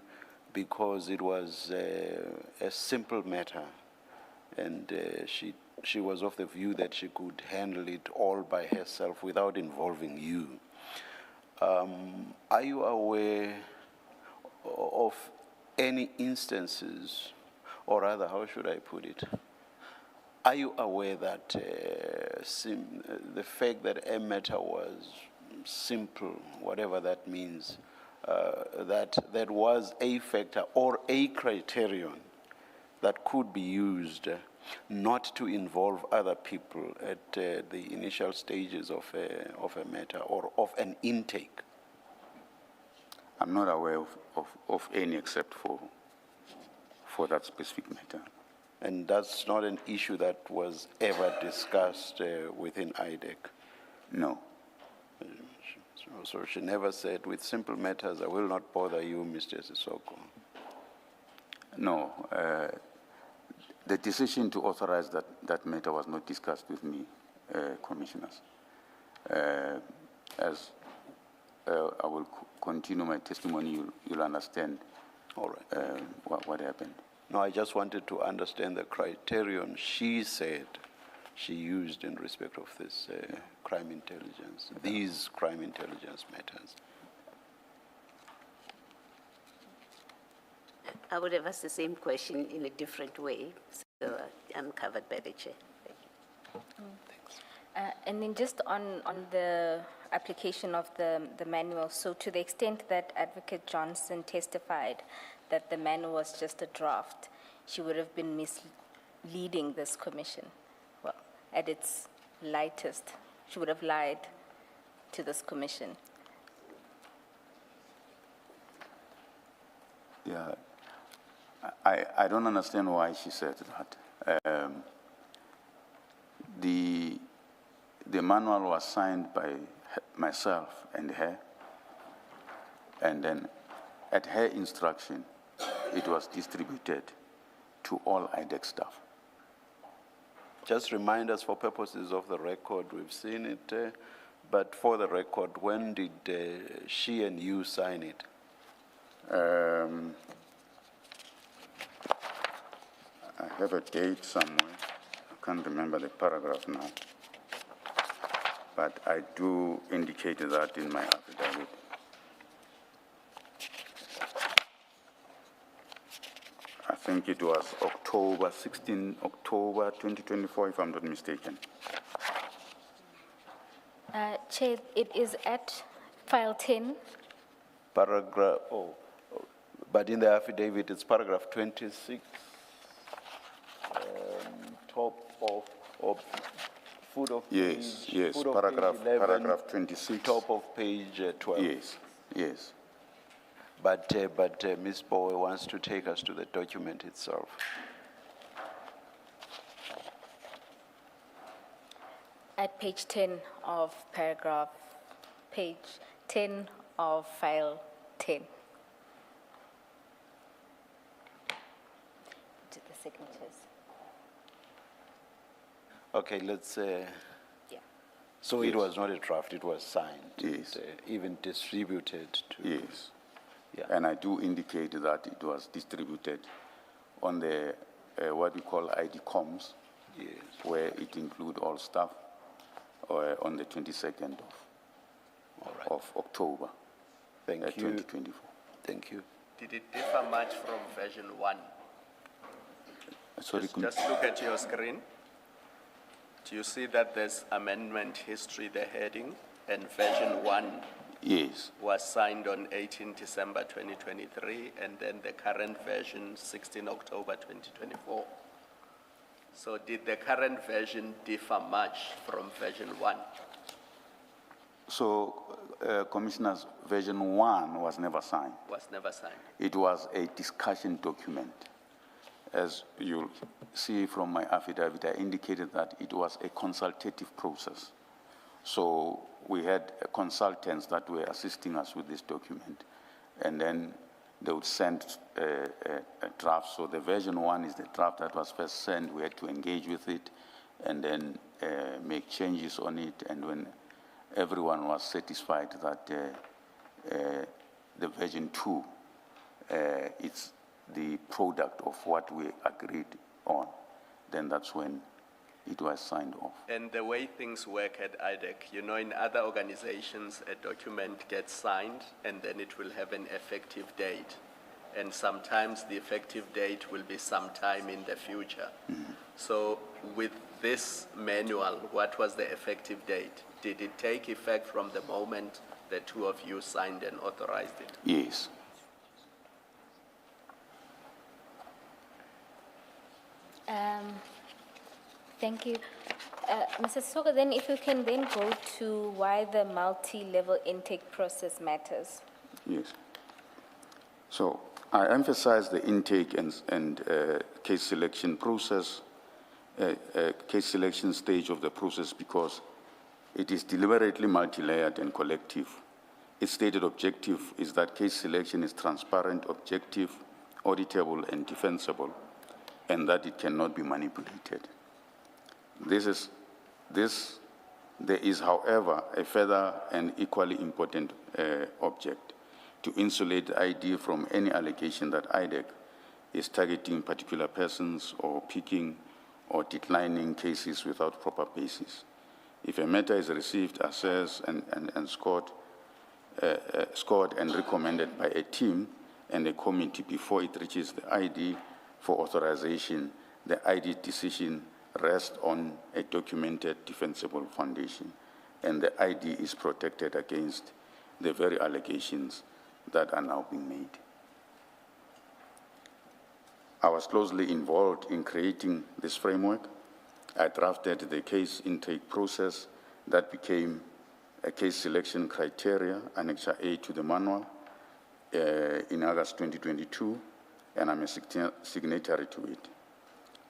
because it was a simple matter, and she was of the view that she could handle it all by herself without involving you. Are you aware of any instances, or rather, how should I put it? Are you aware that the fact that a matter was simple, whatever that means, that was a factor or a criterion that could be used not to involve other people at the initial stages of a matter or of an intake? I'm not aware of any except for that specific matter. And that's not an issue that was ever discussed within IDAC? No. So she never said, with simple matters, I will not bother you, Mr. Sesoko. No. The decision to authorize that matter was not discussed with me, commissioners. As I will continue my testimony, you'll understand. All right. What happened. No, I just wanted to understand the criterion she said she used in respect of this crime intelligence, these crime intelligence matters. I would have asked the same question in a different way, so I'm covered by the chair. Thank you. And then just on the application of the manual, so to the extent that Advocate Johnson testified that the manual was just a draft, she would have been misleading this commission. Well, at its lightest, she would have lied to this commission. Yeah, I don't understand why she said that. The manual was signed by myself and her, and then at her instruction, it was distributed to all IDAC staff. Just remind us for purposes of the record, we've seen it, but for the record, when did she and you sign it? I have a date somewhere. I can't remember the paragraph now. But I do indicate that in my affidavit. I think it was October 2024, if I'm not mistaken. Chair, it is at file 10. Paragraph, but in the affidavit, it's paragraph 26, top of foot of Yes, page, yes, foot of paragraph, page 11, paragraph 26. top of page 12. Yes, yes. But Ms. Bowe wants to take us to the document itself. At page 10 of page 10 of file 10. To the signatures. Okay, let's, Yeah. so it was not a draft, it was signed. Yes. Even distributed to. Yes. Yeah. And I do indicate that it was distributed on the, what we call ID comms, Yes. where it include all staff, on the 22nd All right. of October, Thank you. 2024. Thank you. Did it differ much from version 1? Sorry, Just look at your screen. Do you see that there's amendment history, the heading, and version 1 yes, was signed on 18 December 2023, and then the current version 16 October 2024. So did the current version differ much from version 1? so Commissioner's version 1 was never signed. Was never signed. It was a discussion document. As you'll see from my affidavit, I indicated that it was a consultative process. So we had consultants that were assisting us with this document, and then they would send a draft. So the version 1 is the draft that was first sent. We had to engage with it and then make changes on it. And when everyone was satisfied that the version 2, it's the product of what we agreed on, then that's when it was signed off. And the way things work at IDAC, you know, in other organizations, a document gets signed and then it will have an effective date. And sometimes the effective date will be sometime in the future. Mm-hmm. So with this manual, what was the effective date? did it take effect from the moment the two of you signed and authorized it? Yes. Thank you. Mr. Sesoko, then if you can then go to why the multi-level intake process matters. Yes. So I emphasize the intake and case selection process, case selection stage of the process because it is deliberately multi-layered and collective. Its stated objective is that case selection is transparent, objective, auditable, and defensible, and that it cannot be manipulated. There is, however, a further and equally important object to insulate the ID from any allegation that IDAC is targeting particular persons or picking or declining cases without proper basis. If a matter is received, assessed, and scored and recommended by a team and a committee before it reaches the ID for authorization, the ID decision rests on a documented defensible foundation, and the ID is protected against the very allegations that are now being made. I was closely involved in creating this framework. I drafted the case intake process that became a case selection criteria, Annexure A to the manual, in August 2022, and I'm a signatory to it.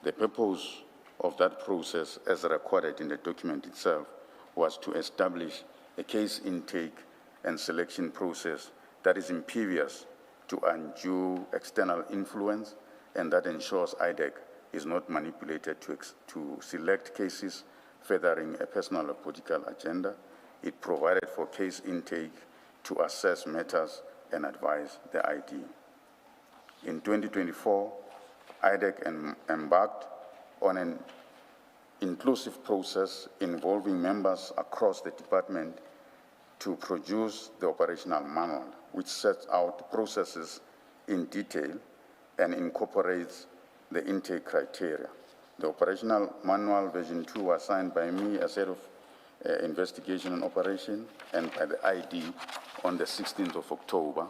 The purpose of that process, as recorded in the document itself, was to establish a case intake and selection process that is impervious to undue external influence and that ensures IDAC is not manipulated to select cases furthering a personal or political agenda. It provided for case intake to assess matters and advise the ID. In 2024, IDAC embarked on an inclusive process involving members across the department to produce the operational manual, which sets out processes in detail and incorporates the intake criteria. The operational manual version 2 was signed by me as head of investigation and operation and by the ID on the 16th of October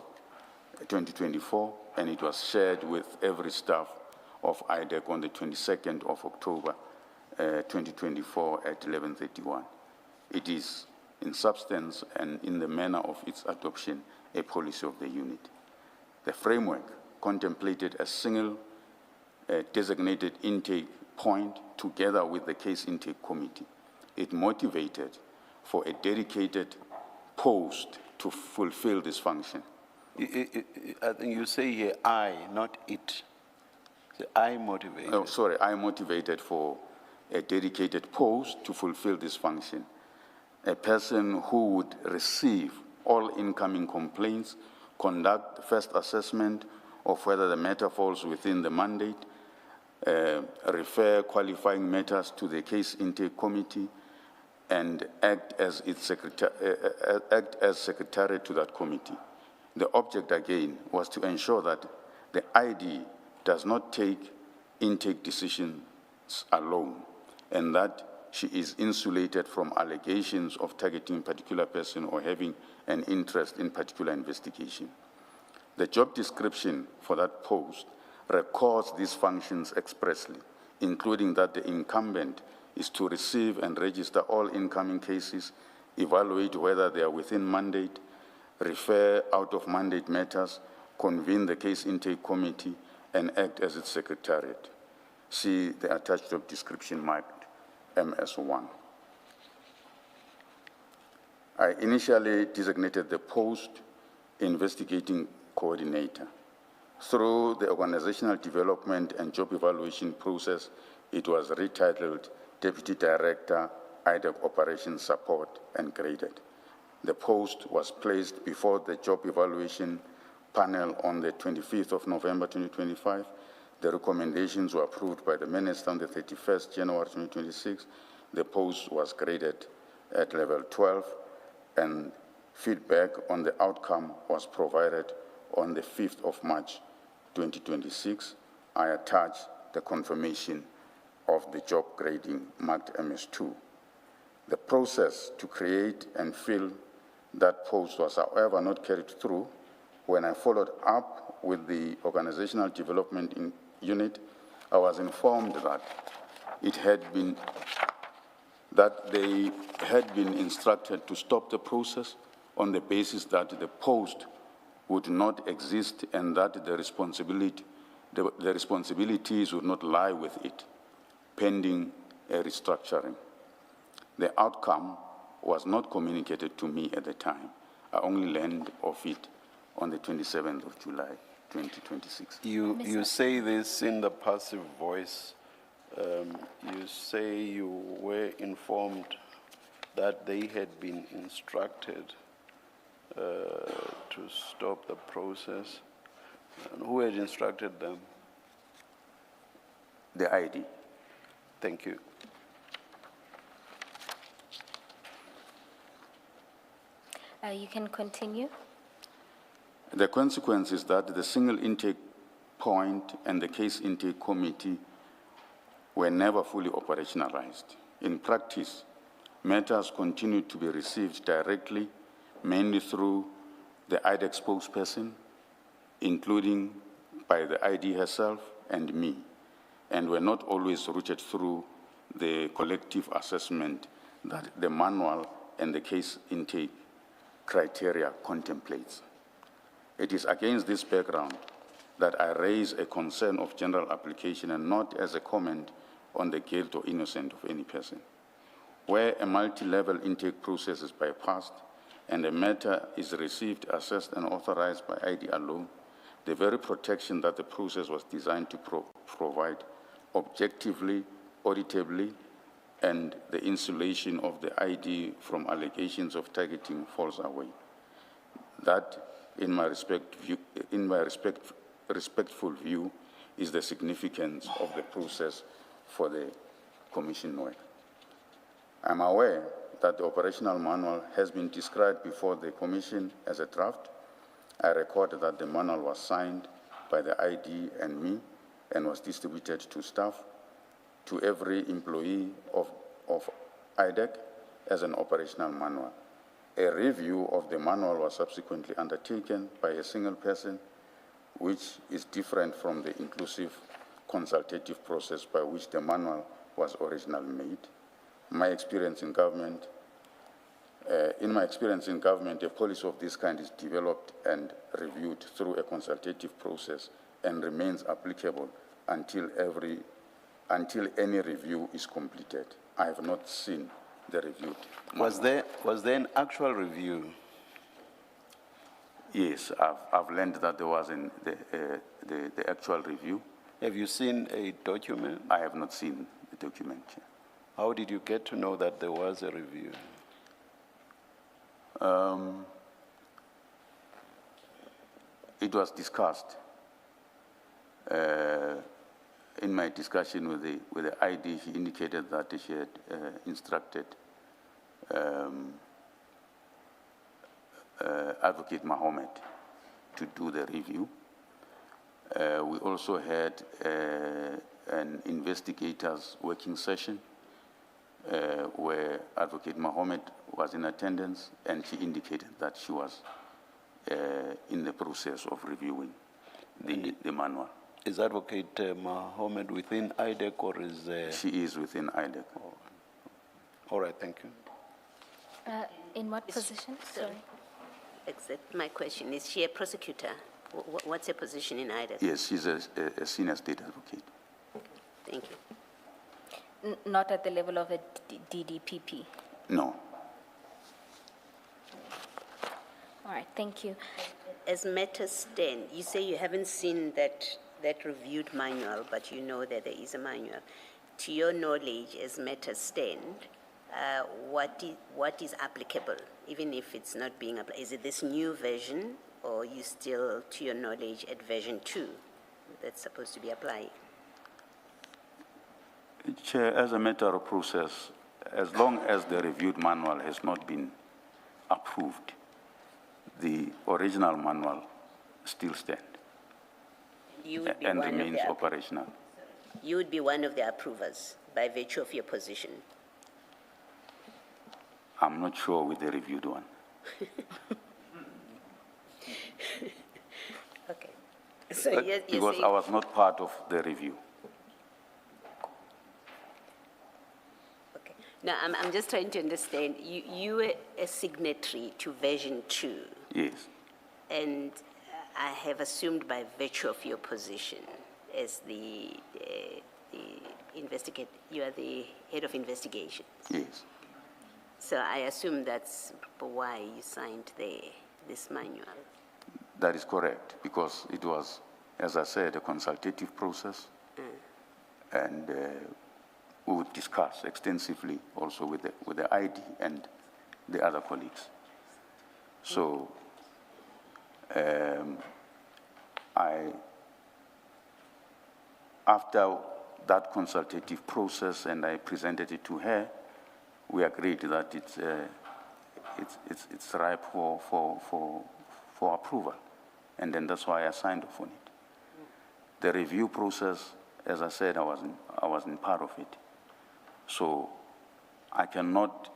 2024, and it was shared with every staff of IDAC on the 22nd of October 2024 at 11:31. It is, in substance and in the manner of its adoption, a policy of the unit. The framework contemplated a single designated intake point together with the case intake committee. It motivated for a dedicated post to fulfill this function. I think you say here I, not it. So I motivated. Oh, sorry, I motivated for a dedicated post to fulfill this function. A person who would receive all incoming complaints, conduct the first assessment of whether the matter falls within the mandate, refer qualifying matters to the case intake committee, and act as its secretary to that committee. The object, again, was to ensure that the ID does not take intake decisions alone, and that she is insulated from allegations of targeting a particular person or having an interest in particular investigation. The job description for that post records these functions expressly, including that the incumbent is to receive and register all incoming cases, evaluate whether they are within mandate, refer out-of-mandate matters, convene the case intake committee, and act as its secretariat. See the attached job description marked MS1. I initially designated the post investigating coordinator. Through the organizational development and job evaluation process, it was retitled Deputy Director, IDAC Operations Support, and graded. The post was placed before the job evaluation panel on the 25th of November 2025. The recommendations were approved by the minister on the 31st January 2026. The post was graded at level 12, and feedback on the outcome was provided on the 5th of March 2026. I attached the confirmation of the job grading marked MS2. The process to create and fill that post was, however, not carried through. When I followed up with the Organizational Development Unit, I was informed that they had been instructed to stop the process on the basis that the post would not exist and that the responsibilities would not lie with it, pending a restructuring. The outcome was not communicated to me at the time. I only learned of it on the 27th of July, 2026. You say this in the passive voice. You say you were informed that they had been instructed to stop the process. And who had instructed them? The ID. Thank you. You can continue. The consequence is that the single intake point and the case intake committee were never fully operationalized. In practice, matters continued to be received directly, mainly through the IDAC spokesperson, including by the ID herself and me, and were not always routed through the collective assessment that the manual and the case intake criteria contemplates. It is against this background that I raise a concern of general application and not as a comment on the guilt or innocence of any person. Where a multi-level intake process is bypassed and a matter is received, assessed, and authorized by ID alone, the very protection that the process was designed to provide objectively, auditably, and the insulation of the ID from allegations of targeting falls away. That, in my respectful view, is the significance of the process for the Commission work. I'm aware that the operational manual has been described before the Commission as a draft. I record that the manual was signed by the ID and me and was distributed to staff, to every employee of IDAC as an operational manual. A review of the manual was subsequently undertaken by a single person, which is different from the inclusive consultative process by which the manual was originally made. In my experience in government, a policy of this kind is developed and reviewed through a consultative process and remains applicable until any review is completed. I have not seen the review. Was there an actual review? Yes, I've learned that there was the actual review. Have you seen a document? I have not seen the document. How did you get to know that there was a review? It was discussed in my discussion with the ID. He indicated that she had instructed Advocate Mohammed to do the review. We also had an investigators working session where Advocate Mohammed was in attendance, and she indicated that she was in the process of reviewing the manual. Is Advocate Mohammed within IDAC or is... She is within IDAC. All right, thank you. In what position? Sorry. Except my question, is she a prosecutor? What's her position in IDAC? Yes, she's a senior state advocate. Thank you. Not at the level of a DDPP? No. All right, thank you. As matters stand, you say you haven't seen that reviewed manual, but you know that there is a manual. To your knowledge, as matters stand, what is applicable, even if it's not being applied? Is it this new version, or you still, to your knowledge, at version 2 that's supposed to be applied? Chair, as a matter of process, as long as the reviewed manual has not been approved, the original manual still stands and remains operational. You would be one of the approvers by virtue of your position. I'm not sure with the reviewed one. Okay. So you're Because saying- I was not part of the review. Okay. Now, I'm just trying to understand. You were a signatory to version 2, Yes, and I have assumed by virtue of your position as the you are the head of investigations. yes. So I assume that's why you signed this manual. That is correct, because it was, as I said, a consultative process. And we would discuss extensively also with the ID and the other colleagues. So after that consultative process, and I presented it to her, we agreed that it's ripe for approval, and then that's why I signed off on it. The review process, as I said, I wasn't part of it, so I cannot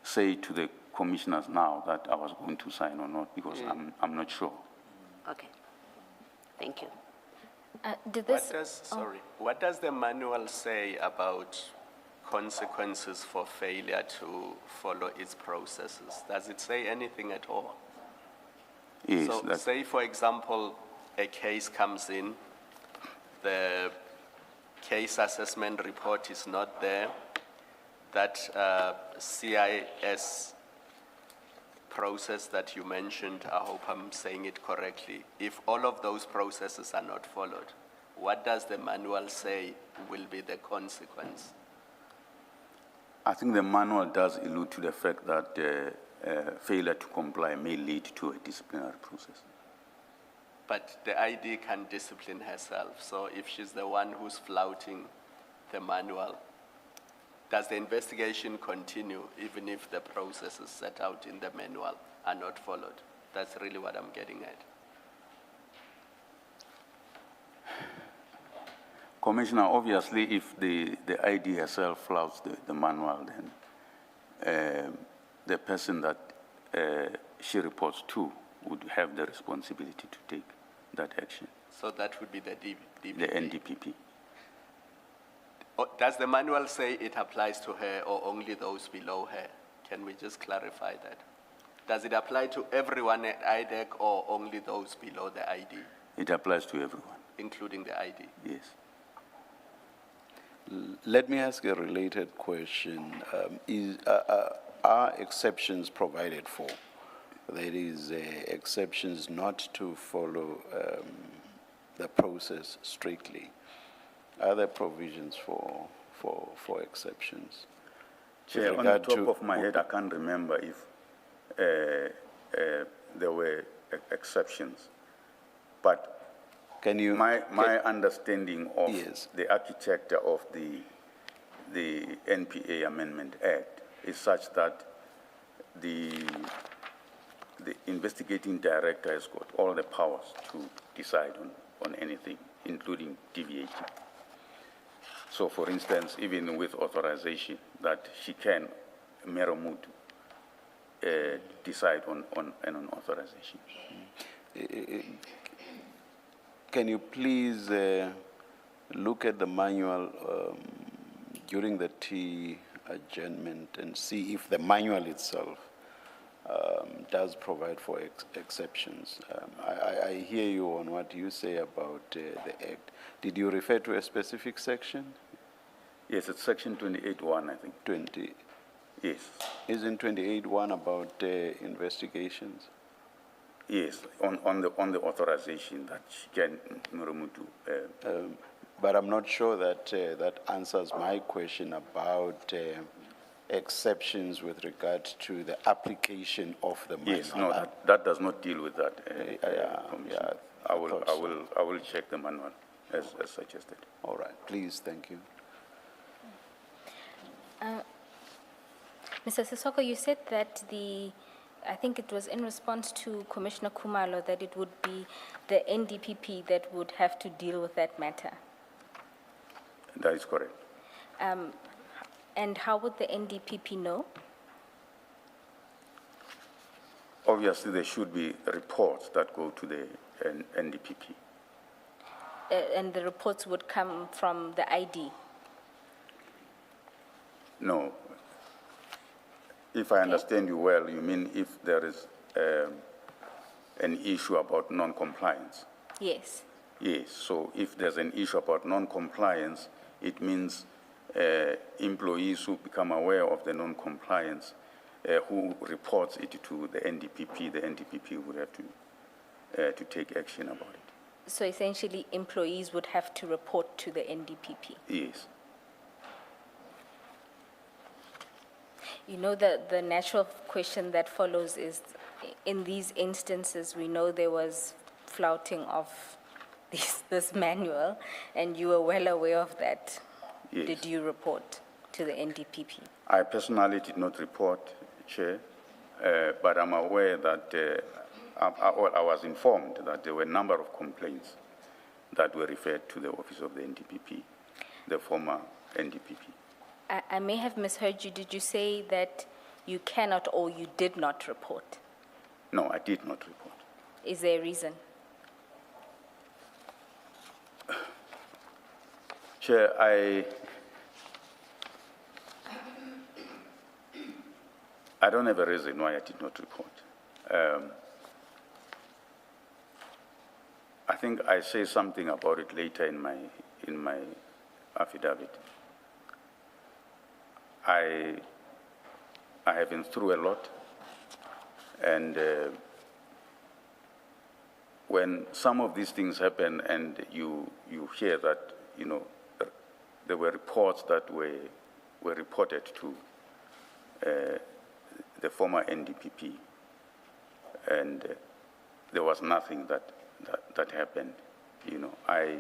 say to the commissioners now that I was going to sign or not, because I'm not sure. Okay. Thank you. Did this? What does the manual say about consequences for failure to follow its processes? Does it say anything at all? Yes, So say, for example, a case comes in, the case assessment report is not there, that CIS process that you mentioned, I hope I'm saying it correctly, if all of those processes are not followed, what does the manual say will be the consequence? I think the manual does allude to the fact that failure to comply may lead to a disciplinary process. But the ID can discipline herself, so if she's the one who's flouting the manual, does the investigation continue even if the processes set out in the manual are not followed? That's really what I'm getting at. Commissioner, obviously, if the ID herself flouts the manual, then the person that she reports to would have the responsibility to take that action. So that would be the DPP. The NDPP. Does the manual say it applies to her or only those below her? Can we just clarify that? Does it apply to everyone at IDAC or only those below the ID? It applies to everyone. Including the ID? Yes. Let me ask a related question. Are exceptions provided for? There is exceptions not to follow the process strictly. Are there provisions for exceptions? Chair, on the top of my head, I can't remember if there were exceptions. But can you? My understanding of Yes. the architecture of the NPA Amendment Act is such that the investigating director has got all the powers to decide on anything, including deviating. So, for instance, even with authorization, that she can, Meromutu, decide on an authorization. Can you please look at the manual during the tea adjournment and see if the manual itself does provide for exceptions? I hear you on what you say about the Act. Did you refer to a specific section? Yes, it's section 28(1), I think. 20. Yes. Isn't 28(1) about investigations? Yes, on the authorization that she can, Meromutu. But I'm not sure that that answers my question about exceptions with regard to the application of the manual. Yes, no, that does not deal with that. Yeah, I will check the manual as suggested. All right, please, thank you. Mr. Sesoko, you said that I think it was in response to Commissioner Khumalo that it would be the NDPP that would have to deal with that matter. That is correct. And how would the NDPP know? Obviously, there should be reports that go to the NDPP. And the reports would come from the ID. No. If I understand you well, you mean if there is an issue about non-compliance? Yes. Yes, so if there's an issue about non-compliance, it means employees who become aware of the non-compliance, who reports it to the NDPP would have to take action about it. So essentially, employees would have to report to the NDPP. Yes. You know, the natural question that follows is, in these instances, we know there was flouting of this manual, and you were well aware of that. Yes. Did you report to the NDPP? I personally did not report, Chair, but I'm aware that I was informed that there were a number of complaints that were referred to the office of the NDPP, the former NDPP. I may have misheard you. Did you say that you cannot or you did not report? No, I did not report. Is there a reason? Chair, I don't have a reason why I did not report. I think I say something about it later in my affidavit. I have been through a lot, and when some of these things happen and you hear that, you know, there were reports that were reported to the former NDPP, and there was nothing that happened. You know, I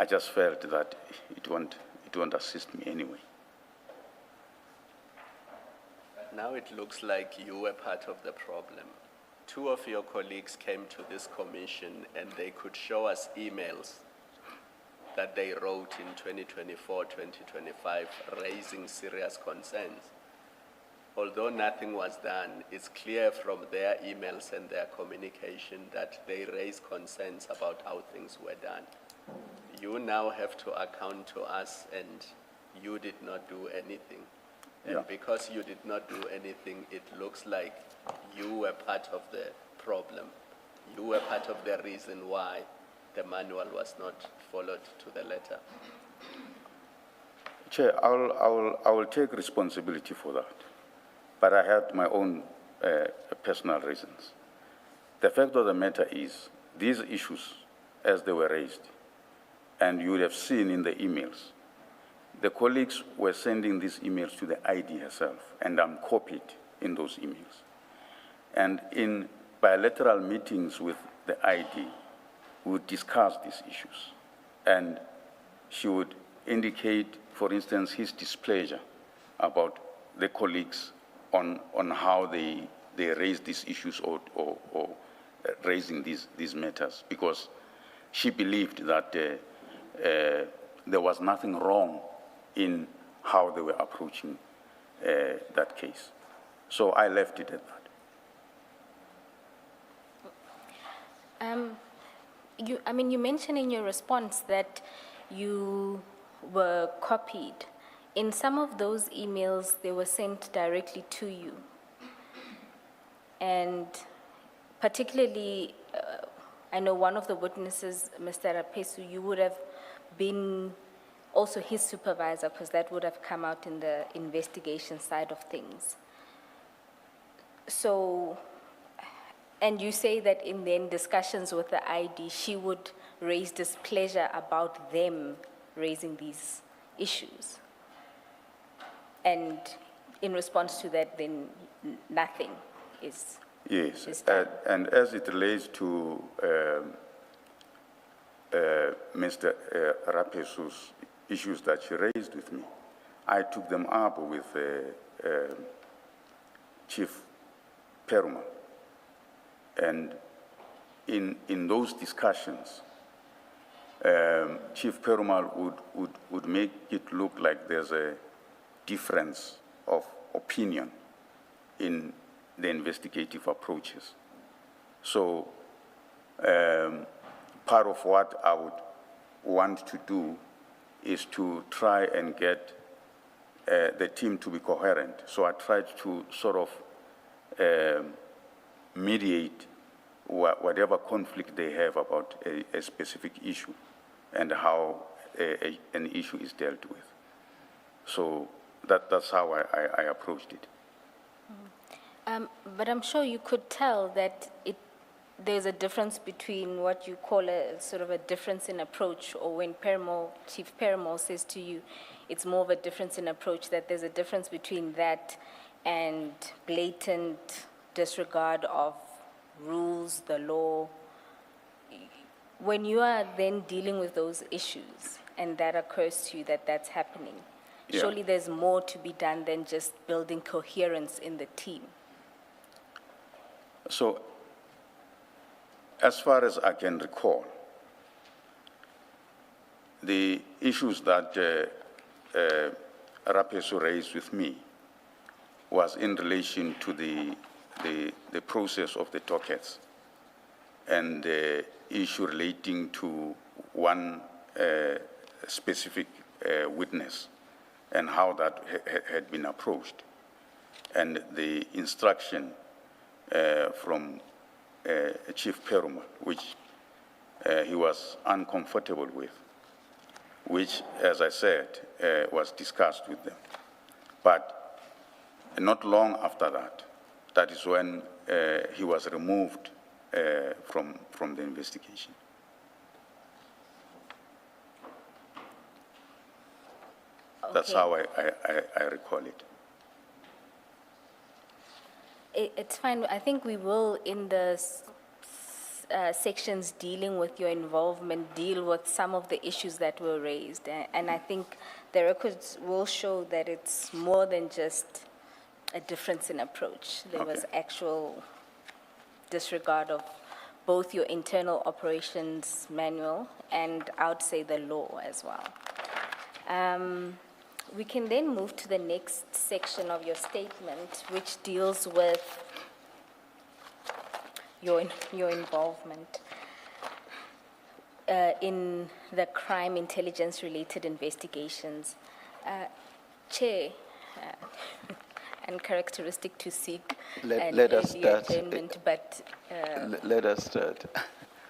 just felt that it won't assist me anyway. Now it looks like you were part of the problem. Two of your colleagues came to this commission and they could show us emails that they wrote in 2024, 2025, raising serious concerns. Although nothing was done, it's clear from their emails and their communication that they raised concerns about how things were done. You now have to account to us, and you did not do anything. And Yeah. because you did not do anything, it looks like you were part of the problem. You were part of the reason why the manual was not followed to the letter. Chair, I will take responsibility for that, but I had my own personal reasons. The fact of the matter is, these issues, as they were raised, and you would have seen in the emails, the colleagues were sending these emails to the ID herself, and I'm copied in those emails. And in bilateral meetings with the ID, we would discuss these issues. And she would indicate, for instance, his displeasure about the colleagues on how they raise these issues or raising these matters, because she believed that there was nothing wrong in how they were approaching that case. So I left it at that. You mentioned in your response that you were copied. In some of those emails, they were sent directly to you. And particularly, I know one of the witnesses, Mr. Rapesu, you would have been also his supervisor, because that would have come out in the investigation side of things. So, and you say that in then discussions with the ID, she would raise displeasure about them raising these issues. And in response to that, then nothing is. Yes, is done. and as it relates to Mr. Rapesu's issues that she raised with me, I took them up with Chief Perumal. And in those discussions, Chief Perumal would make it look like there's a difference of opinion in the investigative approaches. So part of what I would want to do is to try and get the team to be coherent. So I tried to sort of mediate whatever conflict they have about a specific issue and how an issue is dealt with. So that's how I approached it. But I'm sure you could tell that there's a difference between what you call a sort of a difference in approach, or when Chief Perumal says to you, it's more of a difference in approach, that there's a difference between that and blatant disregard of rules, the law. When you are then dealing with those issues and that occurs to you that that's happening, Yeah. surely there's more to be done than just building coherence in the team. So, as far as I can recall, the issues that Rapeso raised with me was in relation to the process of the dockets and the issue relating to one specific witness and how that had been approached, and the instruction from Chief Perumal, which he was uncomfortable with, which, as I said, was discussed with them. But not long after that, that is when he was removed from the investigation. That's Okay. how I recall it. It's fine. I think we will, in the sections dealing with your involvement, deal with some of the issues that were raised. And I think the records will show that it's more than just a difference in approach. There was Okay. actual disregard of both your internal operations manual and I would say the law as well. We can then move to the next section of your statement, which deals with your involvement in the crime intelligence-related investigations. Chair, uncharacteristic to seek an Let us early start. adjournment, but Let us start.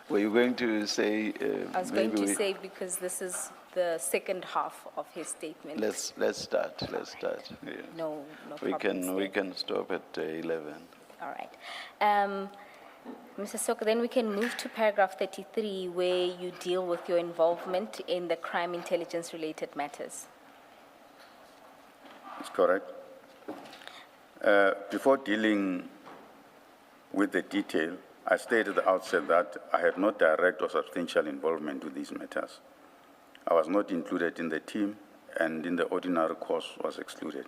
Were you going to say? I was going maybe to say, because this is the second half of his statement. Let's start. Yeah. No We problems there. can stop at 11. All right. Mr. Sesoko, then we can move to paragraph 33, where you deal with your involvement in the crime intelligence-related matters. That's correct. Before dealing with the detail, I stated at the outset that I had no direct or substantial involvement with these matters. I was not included in the team, and in the ordinary course was excluded.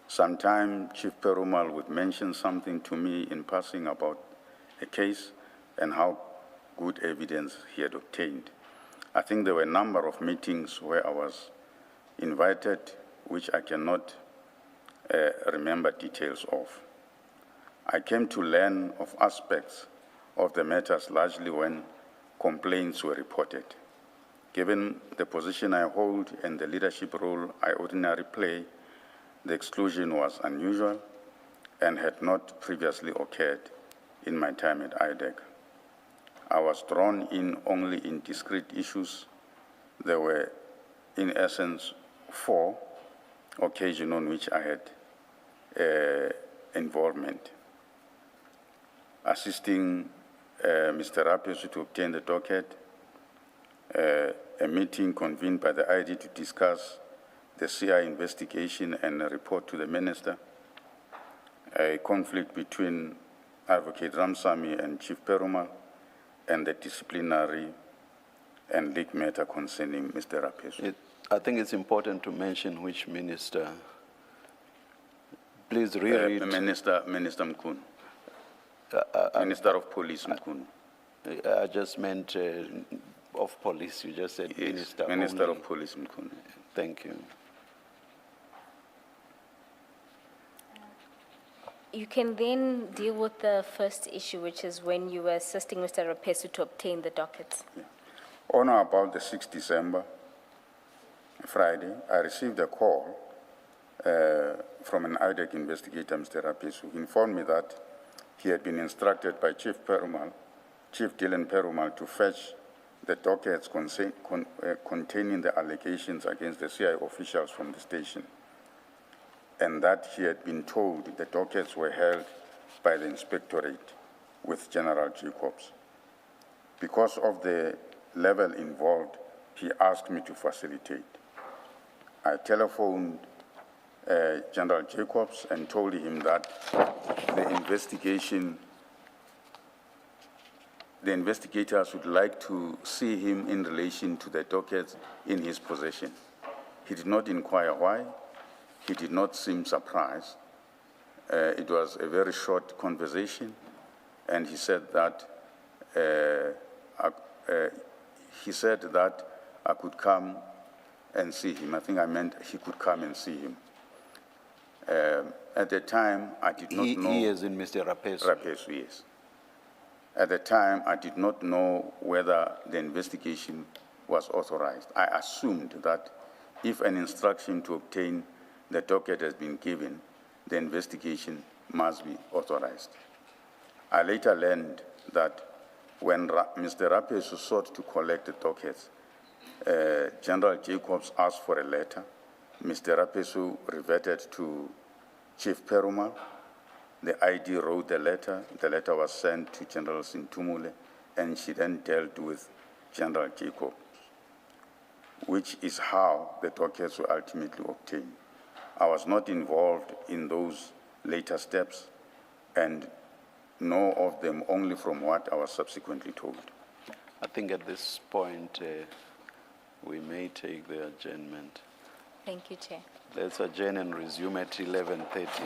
Sometimes Chief Perumal would mention something to me in passing about a case and how good evidence he had obtained. I think there were a number of meetings where I was invited, which I cannot remember details of. I came to learn of aspects of the matters largely when complaints were reported. Given the position I hold and the leadership role I ordinarily play, the exclusion was unusual and had not previously occurred in my time at IDAC. I was drawn in only in discrete issues. There were, in essence, 4 occasions on which I had involvement. Assisting Mr. Rapeso to obtain the docket, a meeting convened by the ID to discuss the CI investigation and a report to the minister, a conflict between Advocate Ramsamy and Chief Perumal, and the disciplinary and legal matter concerning Mr. Rapeso. I think it's important to mention which minister. Please reread. Minister Mkunu. Minister of Police Mkunu. I just meant of police. You just said Yes, minister. Minister only. of Police Mkunu. Thank you. You can then deal with the first issue, which is when you were assisting Mr. Rapesu to obtain the dockets. On or about the 6th December, Friday, I received a call from an IDAC investigator, Mr. Rapesu, who informed me that he had been instructed by Chief Dylan Perumal, to fetch the dockets containing the allegations against the CI officials from the station, and that he had been told the dockets were held by the inspectorate with General Jacobs. Because of the level involved, he asked me to facilitate. I telephoned General Jacobs and told him that the investigators would like to see him in relation to the dockets in his possession. He did not inquire why. He did not seem surprised. It was a very short conversation, and he said that I could come and see him. I think I meant he could come and see him. At the time, I did not know. He is in Mr. Rapesu. Rapesu, yes. At the time, I did not know whether the investigation was authorized. I assumed that if an instruction to obtain the docket has been given, the investigation must be authorized. I later learned that when Mr. Rapesu sought to collect the dockets, General Jacobs asked for a letter. Mr. Rapesu reverted to Chief Perumal. The ID wrote the letter. The letter was sent to General Sintumule, and she then dealt with General Jacobs, which is how the dockets were ultimately obtained. I was not involved in those later steps, and know of them only from what I was subsequently told. I think at this point, we may take the adjournment. Thank you, Chair. Let's adjourn and resume at 11:30.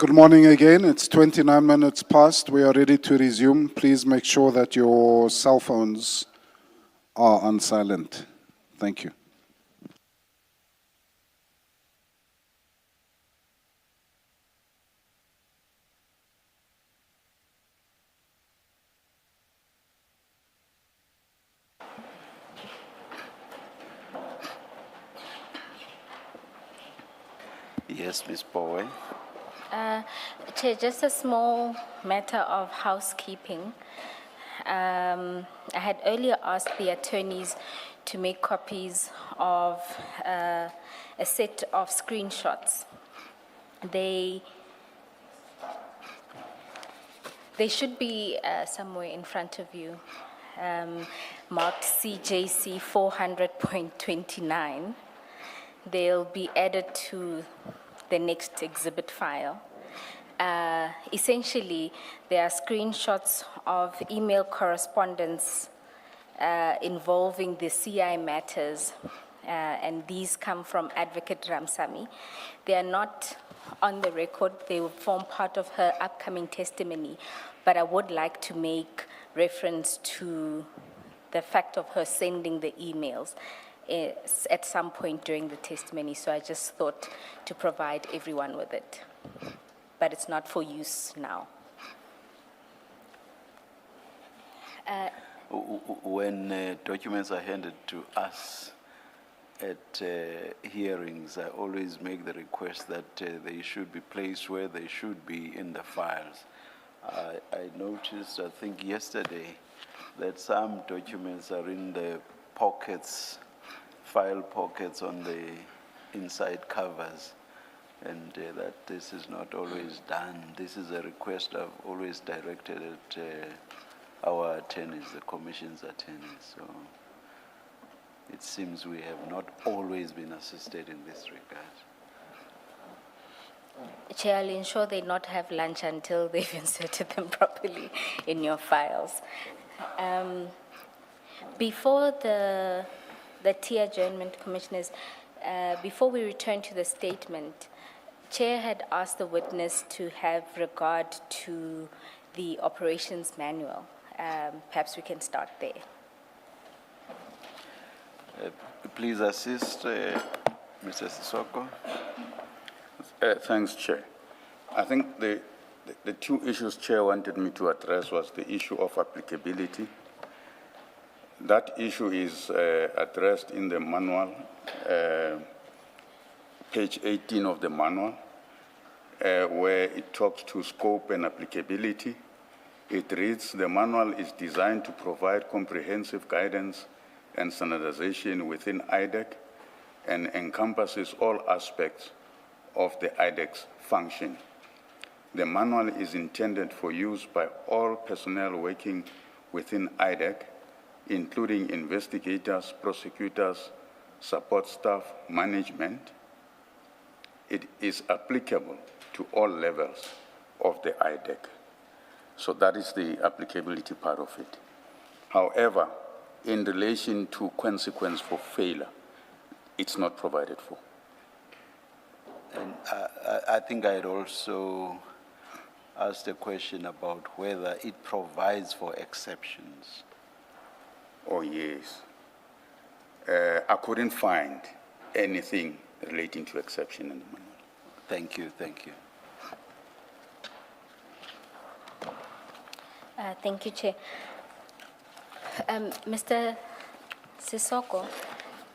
Good morning again. It's 29 minutes past. We are ready to resume. Please make sure that your cell phones are on silent. Thank you. Yes, Ms. Bowe. Chair, just a small matter of housekeeping. I had earlier asked the attorneys to make copies of a set of screenshots. They should be somewhere in front of you, marked CJC 400.29. They'll be added to the next exhibit file. Essentially, there are screenshots of email correspondence involving the CI matters, and these come from Advocate Ramsamy. They are not on the record. They will form part of her upcoming testimony, but I would like to make reference to the fact of her sending the emails at some point during the testimony, so I just thought to provide everyone with it. But it's not for use now. When documents are handed to us at hearings, I always make the request that they should be placed where they should be in the files. I noticed, I think yesterday, that some documents are in the pockets, file pockets on the inside covers, and that this is not always done. This is a request I've always directed at our attorneys, the Commission's attorneys. So it seems we have not always been assisted in this regard. Chair, I'll ensure they not have lunch until they've inserted them properly in your files. Before the tea adjournment, Commissioners, before we return to the statement, Chair had asked the witness to have regard to the operations manual. Perhaps we can start there. Please assist, Mr. Sesoko. Thanks, Chair. I think the two issues Chair wanted me to address was the issue of applicability. That issue is addressed in the manual, page 18 of the manual, where it talks to scope and applicability. It reads, the manual is designed to provide comprehensive guidance and standardization within IDAC and encompasses all aspects of the IDAC's function. The manual is intended for use by all personnel working within IDAC, including investigators, prosecutors, support staff, management. It is applicable to all levels of the IDAC. So that is the applicability part of it. However, in relation to consequence for failure, it's not provided for. And I think I'd also asked a question about whether it provides for exceptions. Oh, yes. I couldn't find anything relating to exception in the manual. Thank you, thank you. Thank you, Chair. Mr. Sesoko,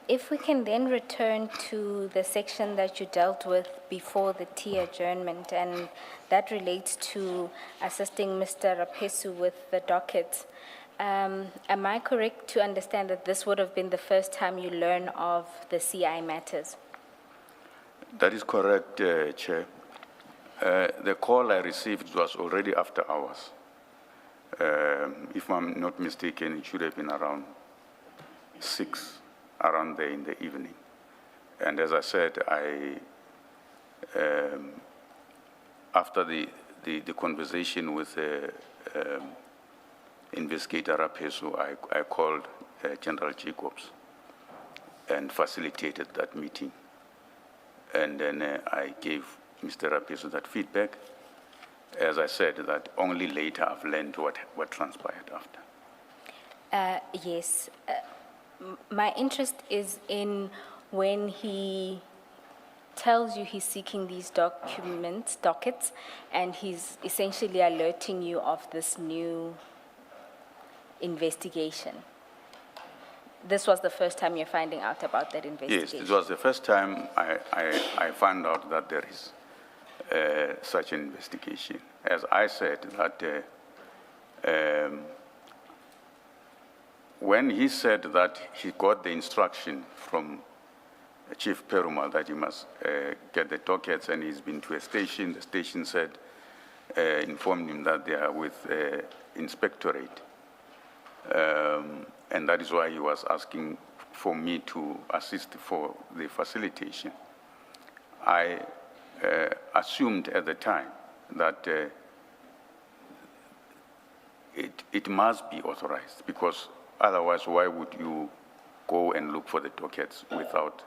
if we can then return to the section that you dealt with before the tea adjournment, and that relates to assisting Mr. Rapesu with the docket. Am I correct to understand that this would have been the first time you learn of the CI matters? That is correct, Chair. The call I received was already after hours. If I'm not mistaken, it should have been around 6, around there in the evening. And as I said, after the conversation with Investigator Rapesu, I called General Jacobs and facilitated that meeting. And then I gave Mr. Rapesu that feedback, as I said, that only later I've learned what transpired after. Yes. My interest is in when he tells you he's seeking these dockets, and he's essentially alerting you of this new investigation. This was the first time you're finding out about that investigation? Yes, it was the first time I found out that there is such an investigation. As I said, that when he said that he got the instruction from Chief Perumal that he must get the dockets, and he's been to a station, the station said, informed him that they are with inspectorate. And that is why he was asking for me to assist for the facilitation. I assumed at the time that it must be authorized, because otherwise why would you go and look for the dockets without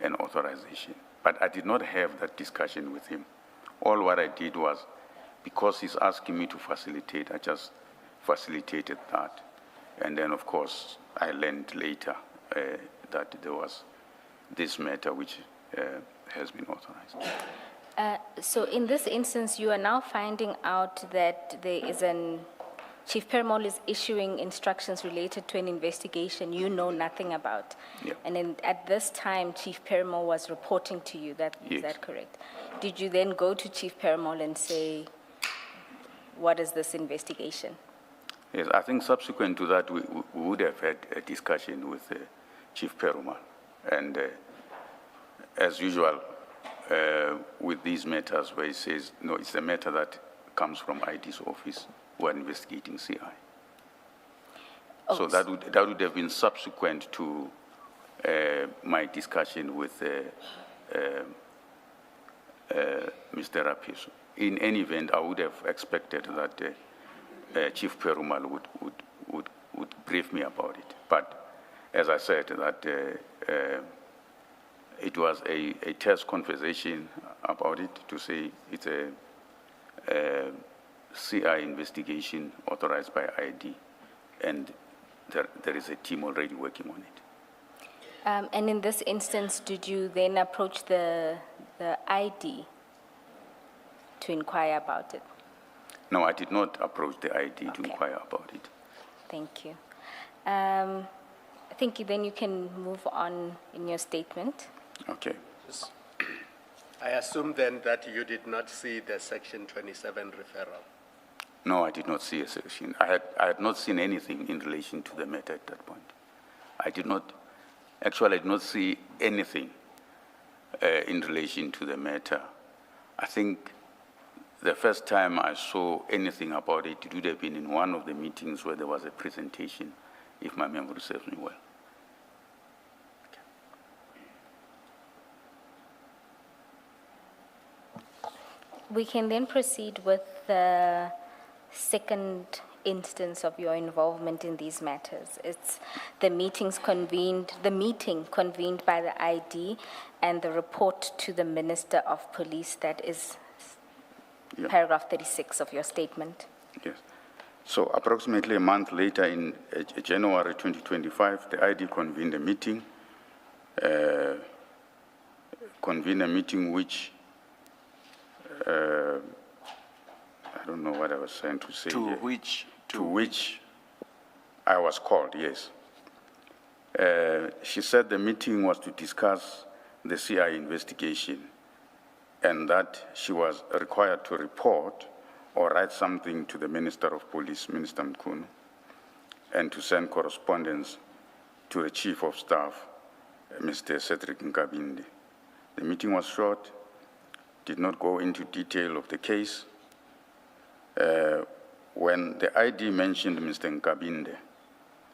an authorization? But I did not have that discussion with him. All what I did was, because he's asking me to facilitate, I just facilitated that. And then, of course, I learned later that there was this matter which has been authorized. So in this instance, you are now finding out that there is Chief Perumal is issuing instructions related to an investigation you know nothing about. Yeah. And at this time, Chief Perumal was reporting to you, Yes. Is that correct? Did you then go to Chief Perumal and say, what is this investigation? Yes, I think subsequent to that, we would have had a discussion with Chief Perumal. And as usual, with these matters where he says, no, it's a matter that comes from ID's office, who are investigating CI. Oh, So that would have been subsequent to my discussion with Mr. Rapiso. In any event, I would have expected that Chief Perumal would brief me about it. But as I said, that it was a test conversation about it to say it's a CI investigation authorized by ID, and there is a team already working on it. And in this instance, did you then approach the ID to inquire about it? No, I did not approach the ID to Okay. inquire about it. Thank you. I think then you can move on in your statement. Okay. I assume then that you did not see the Section 27 referral. No, I did not see a section. I had not seen anything in relation to the matter at that point. I did not see anything in relation to the matter. I think the first time I saw anything about it, it would have been in one of the meetings where there was a presentation, if my memory serves me well. We can then proceed with the second instance of your involvement in these matters. It's the meeting convened by the ID and the report to the Minister of Police. That is Yeah. paragraph 36 of your statement. Yes. So approximately a month later, in January 2025, the ID convened a meeting, which, I don't know what I was trying to say here. To which I was called, yes. She said the meeting was to discuss the CI investigation, and that she was required to report or write something to the Minister of Police, Minister Mkhunu, and to send correspondence to the Chief of Staff, Mr. Cedric Nkabinde. The meeting was short, did not go into detail of the case. When the ID mentioned Mr. Nkabinde,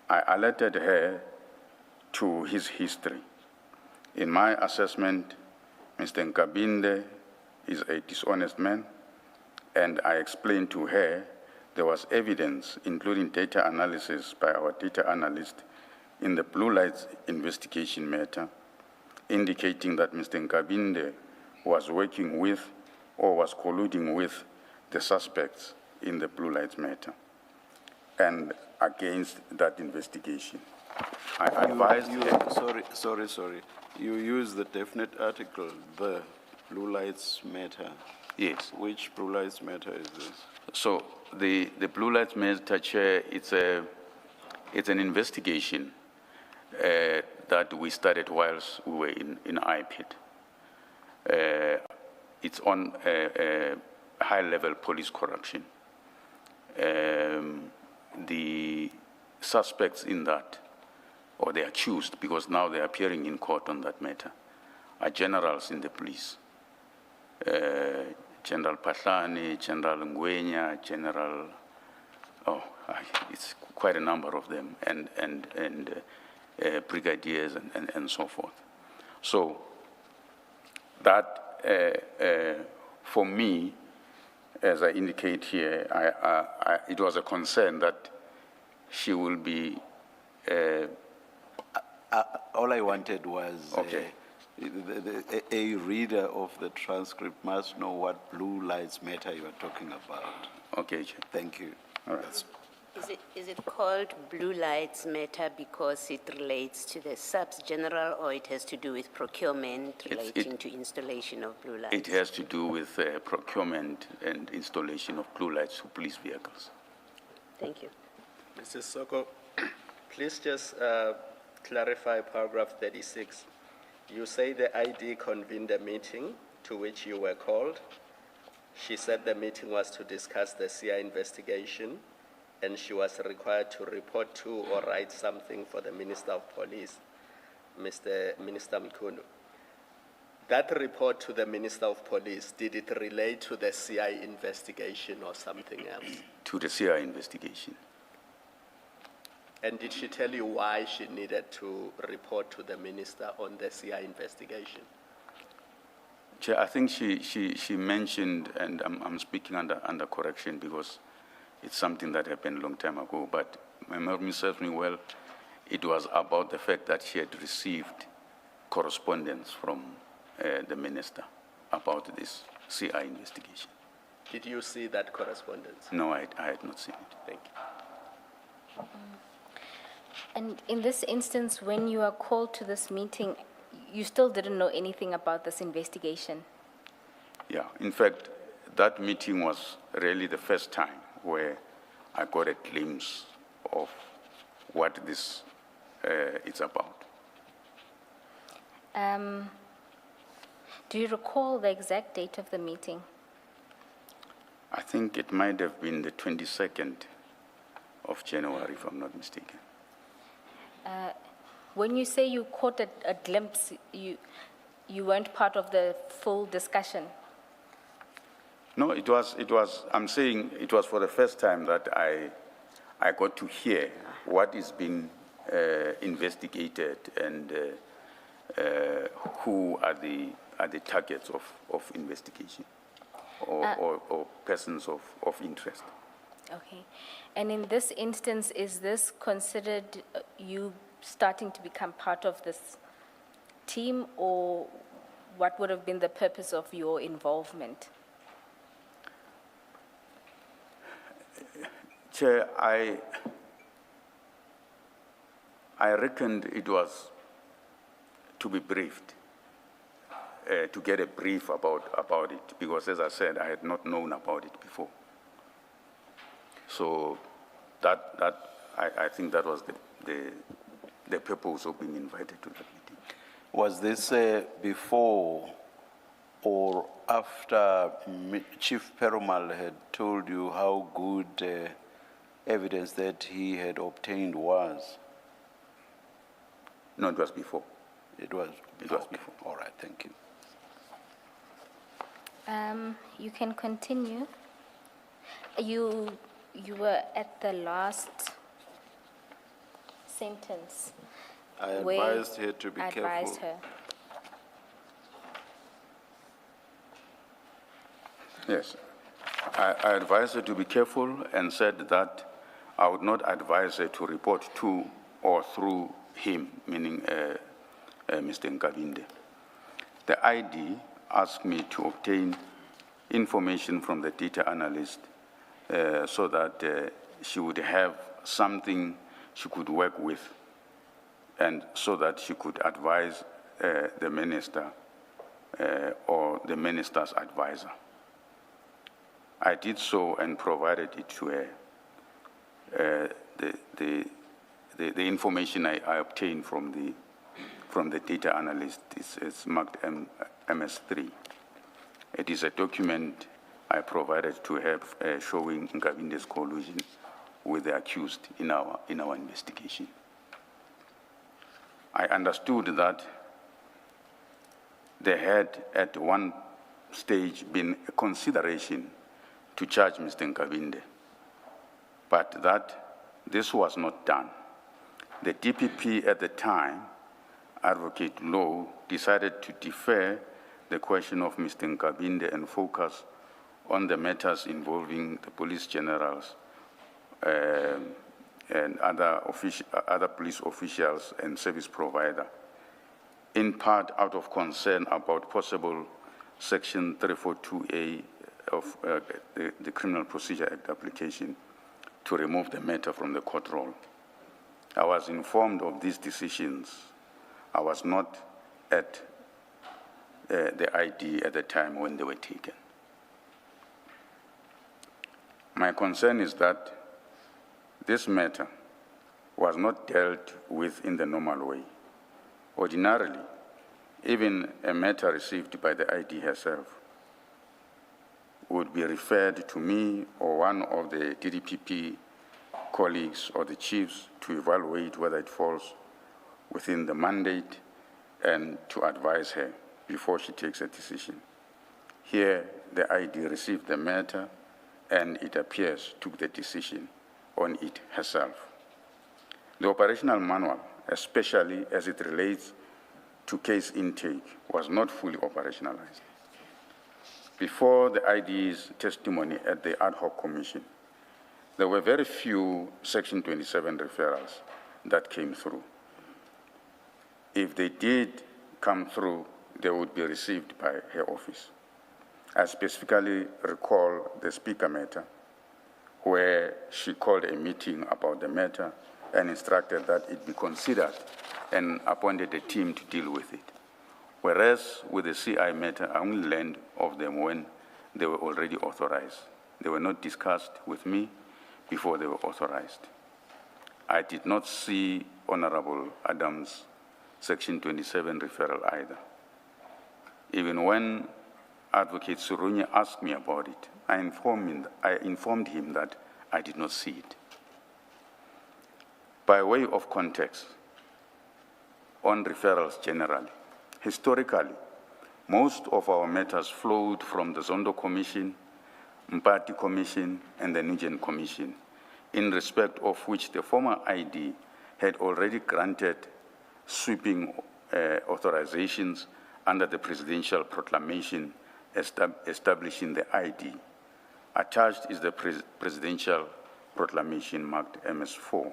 I alerted her to his history. In my assessment, Mr. Nkabinde is a dishonest man, and I explained to her there was evidence, including data analysis by our data analyst in the Blue Lights investigation matter, indicating that Mr. Nkabinde was working with or was colluding with the suspects in the Blue Lives Matter and against that investigation. I advised her. Sorry. You use the definite article, the Blue Lives Matter. Yes. Which Blue Lives Matter is this? So the Blue Lives Matter, Chair, it's an investigation that we started whilst we were in IPID. It's on high-level police corruption. The suspects in that, or the accused, because now they're appearing in court on that matter, are generals in the police. General Pahlani, General Ngwenya, it's quite a number of them, and brigadiers and so forth. So that, for me, as I indicate here, it was a concern that she will be. All I wanted was Okay. a reader of the transcript must know what Blue Lives Matter you are talking about. Okay, Chair. Thank you. All right. Is it called Blue Lights Matter because it relates to the subs general, or it has to do with procurement relating to installation of blue lights? It has to do with procurement and installation of blue lights to police vehicles. Thank you. Mrs. Sesoko, please just clarify paragraph 36. You say the ID convened a meeting to which you were called. She said the meeting was to discuss the CI investigation, and she was required to report to or write something for the Minister of Police, Minister Mkhunu. That report to the Minister of Police, did it relate to the CI investigation or something else? To the CI investigation. And did she tell you why she needed to report to the minister on the CI investigation? Chair, I think she mentioned, and I'm speaking under correction because it's something that happened a long time ago, but my memory serves me well. It was about the fact that she had received correspondence from the minister about this CI investigation. Did you see that correspondence? No, I had not seen it. Thank you. And in this instance, when you are called to this meeting, you still didn't know anything about this investigation? Yeah, in fact, that meeting was really the first time where I got a glimpse of what this is about. Do you recall the exact date of the meeting? I think it might have been the 22nd of January, if I'm not mistaken. When you say you caught a glimpse, you weren't part of the full discussion? No, it was, I'm saying it was for the first time that I got to hear what is being investigated and who are the targets of investigation or persons of interest. Okay. And in this instance, is this considered you starting to become part of this team, or what would have been the purpose of your involvement? Chair, I reckoned it was to be briefed, to get a brief about it, because as I said, I had not known about it before. So I think that was the purpose of being invited to that meeting. Was this before or after Chief Perumal had told you how good evidence that he had obtained was? No, it was before. It was It was before. All right, thank you. You can continue. You were at the last sentence. I where advised her to be careful. Advised her. Yes. I advised her to be careful and said that I would not advise her to report to or through him, meaning Mr. Nkabinde. The ID asked me to obtain information from the data analyst so that she would have something she could work with, and so that she could advise the minister or the minister's advisor. I did so and provided it to her. The information I obtained from the data analyst is marked MS3. It is a document I provided to her showing Nkabinde's collusion with the accused in our investigation. I understood that there had at one stage been a consideration to charge Mr. Nkabinde, but that this was not done. The DPP at the time, Advocate Law, decided to defer the question of Mr. Nkabinde and focus on the matters involving the police generals and other police officials and service provider, in part out of concern about possible Section 342A of the Criminal Procedure Act application to remove the matter from the court roll. I was informed of these decisions. I was not at the ID at the time when they were taken. My concern is that this matter was not dealt with in the normal way. Ordinarily, even a matter received by the ID herself would be referred to me or one of the DDPP colleagues or the chiefs to evaluate whether it falls within the mandate and to advise her before she takes a decision. Here, the ID received the matter and it appears took the decision on it herself. The operational manual, especially as it relates to case intake, was not fully operationalized. Before the ID's testimony at the ad hoc commission, there were very few Section 27 referrals that came through. If they did come through, they would be received by her office. I specifically recall the speaker matter, where she called a meeting about the matter and instructed that it be considered and appointed a team to deal with it. Whereas with the CI matter, I only learned of them when they were already authorized. They were not discussed with me before they were authorized. I did not see Honorable Adams' Section 27 referral either. Even when Advocate Surunye asked me about it, I informed him that I did not see it. By way of context, on referrals generally, historically, most of our matters flowed from the Zondo Commission, Mpati Commission, and the Nugent Commission, in respect of which the former ID had already granted sweeping authorizations under the presidential proclamation establishing the ID. Attached is the presidential proclamation marked MS4.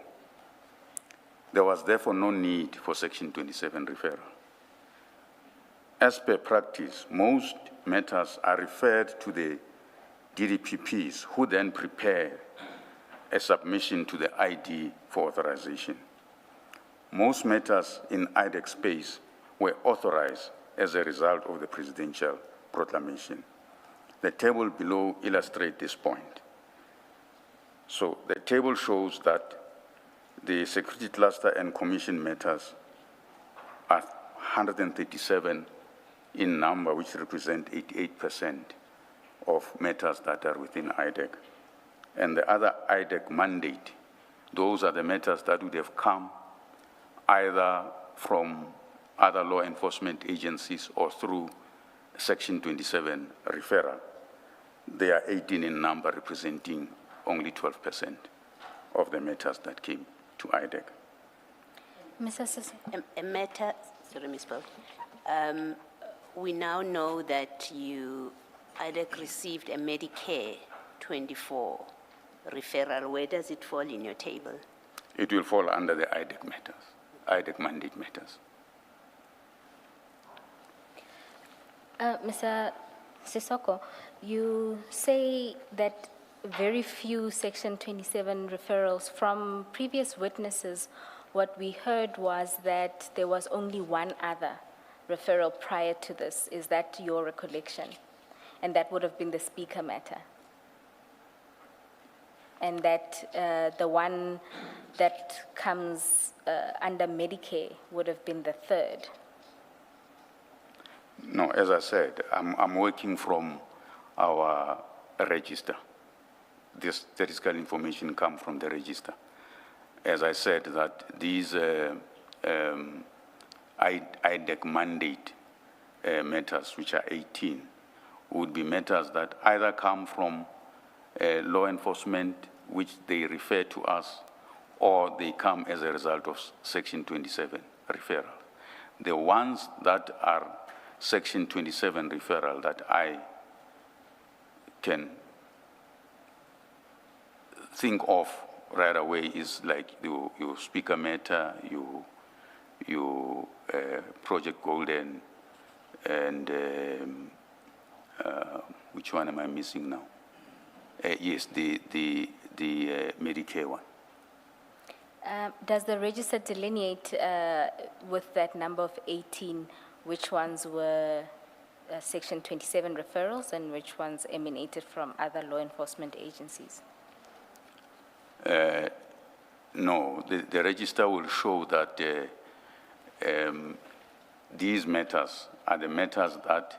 There was therefore no need for Section 27 referral. As per practice, most matters are referred to the DDPPs, who then prepare a submission to the ID for authorization. Most matters in IDAC space were authorized as a result of the presidential proclamation. The table below illustrates this point. So the table shows that the security cluster and commission matters are 137 in number, which represent 88% of matters that are within IDAC. And the other IDAC mandate, those are the matters that would have come either from other law enforcement agencies or through Section 27 referral. They are 18 in number, representing only 12% of the matters that came to IDAC. Mr. Sesoko. A matter, sorry, Ms. Paul. We now know that IDAC received a Medicare 24 referral. Where does it fall in your table? It will fall under the IDAC matters, IDAC mandate matters. Mr. Sesoko, you say that very few Section 27 referrals. From previous witnesses, what we heard was that there was only one other referral prior to this. Is that your recollection? And that would have been the speaker matter. And that the one that comes under Medicare would have been the third. No, as I said, I'm working from our register. This statistical information comes from the register. As I said, that these IDAC mandate matters, which are 18, would be matters that either come from law enforcement, which they refer to us, or they come as a result of Section 27 referral. The ones that are Section 27 referral that I can think of right away is like your speaker matter, your Project Golden, and which one am I missing now? Yes, the Medicare one. Does the register delineate with that number of 18 which ones were Section 27 referrals and which ones emanated from other law enforcement agencies? No, the register will show that these matters are the matters that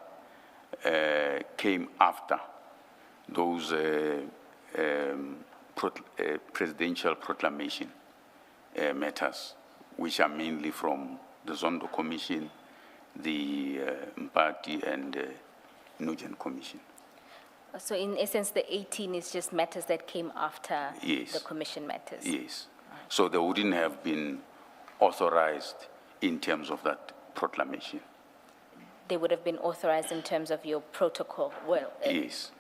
came after those presidential proclamation matters, which are mainly from the Zondo Commission, the Mpati and Nugent Commission. So in essence, the 18 is just matters that came after Yes. the commission matters? Yes. So they wouldn't have been authorized in terms of that proclamation. They would have been authorized in terms of your protocol, well, Yes.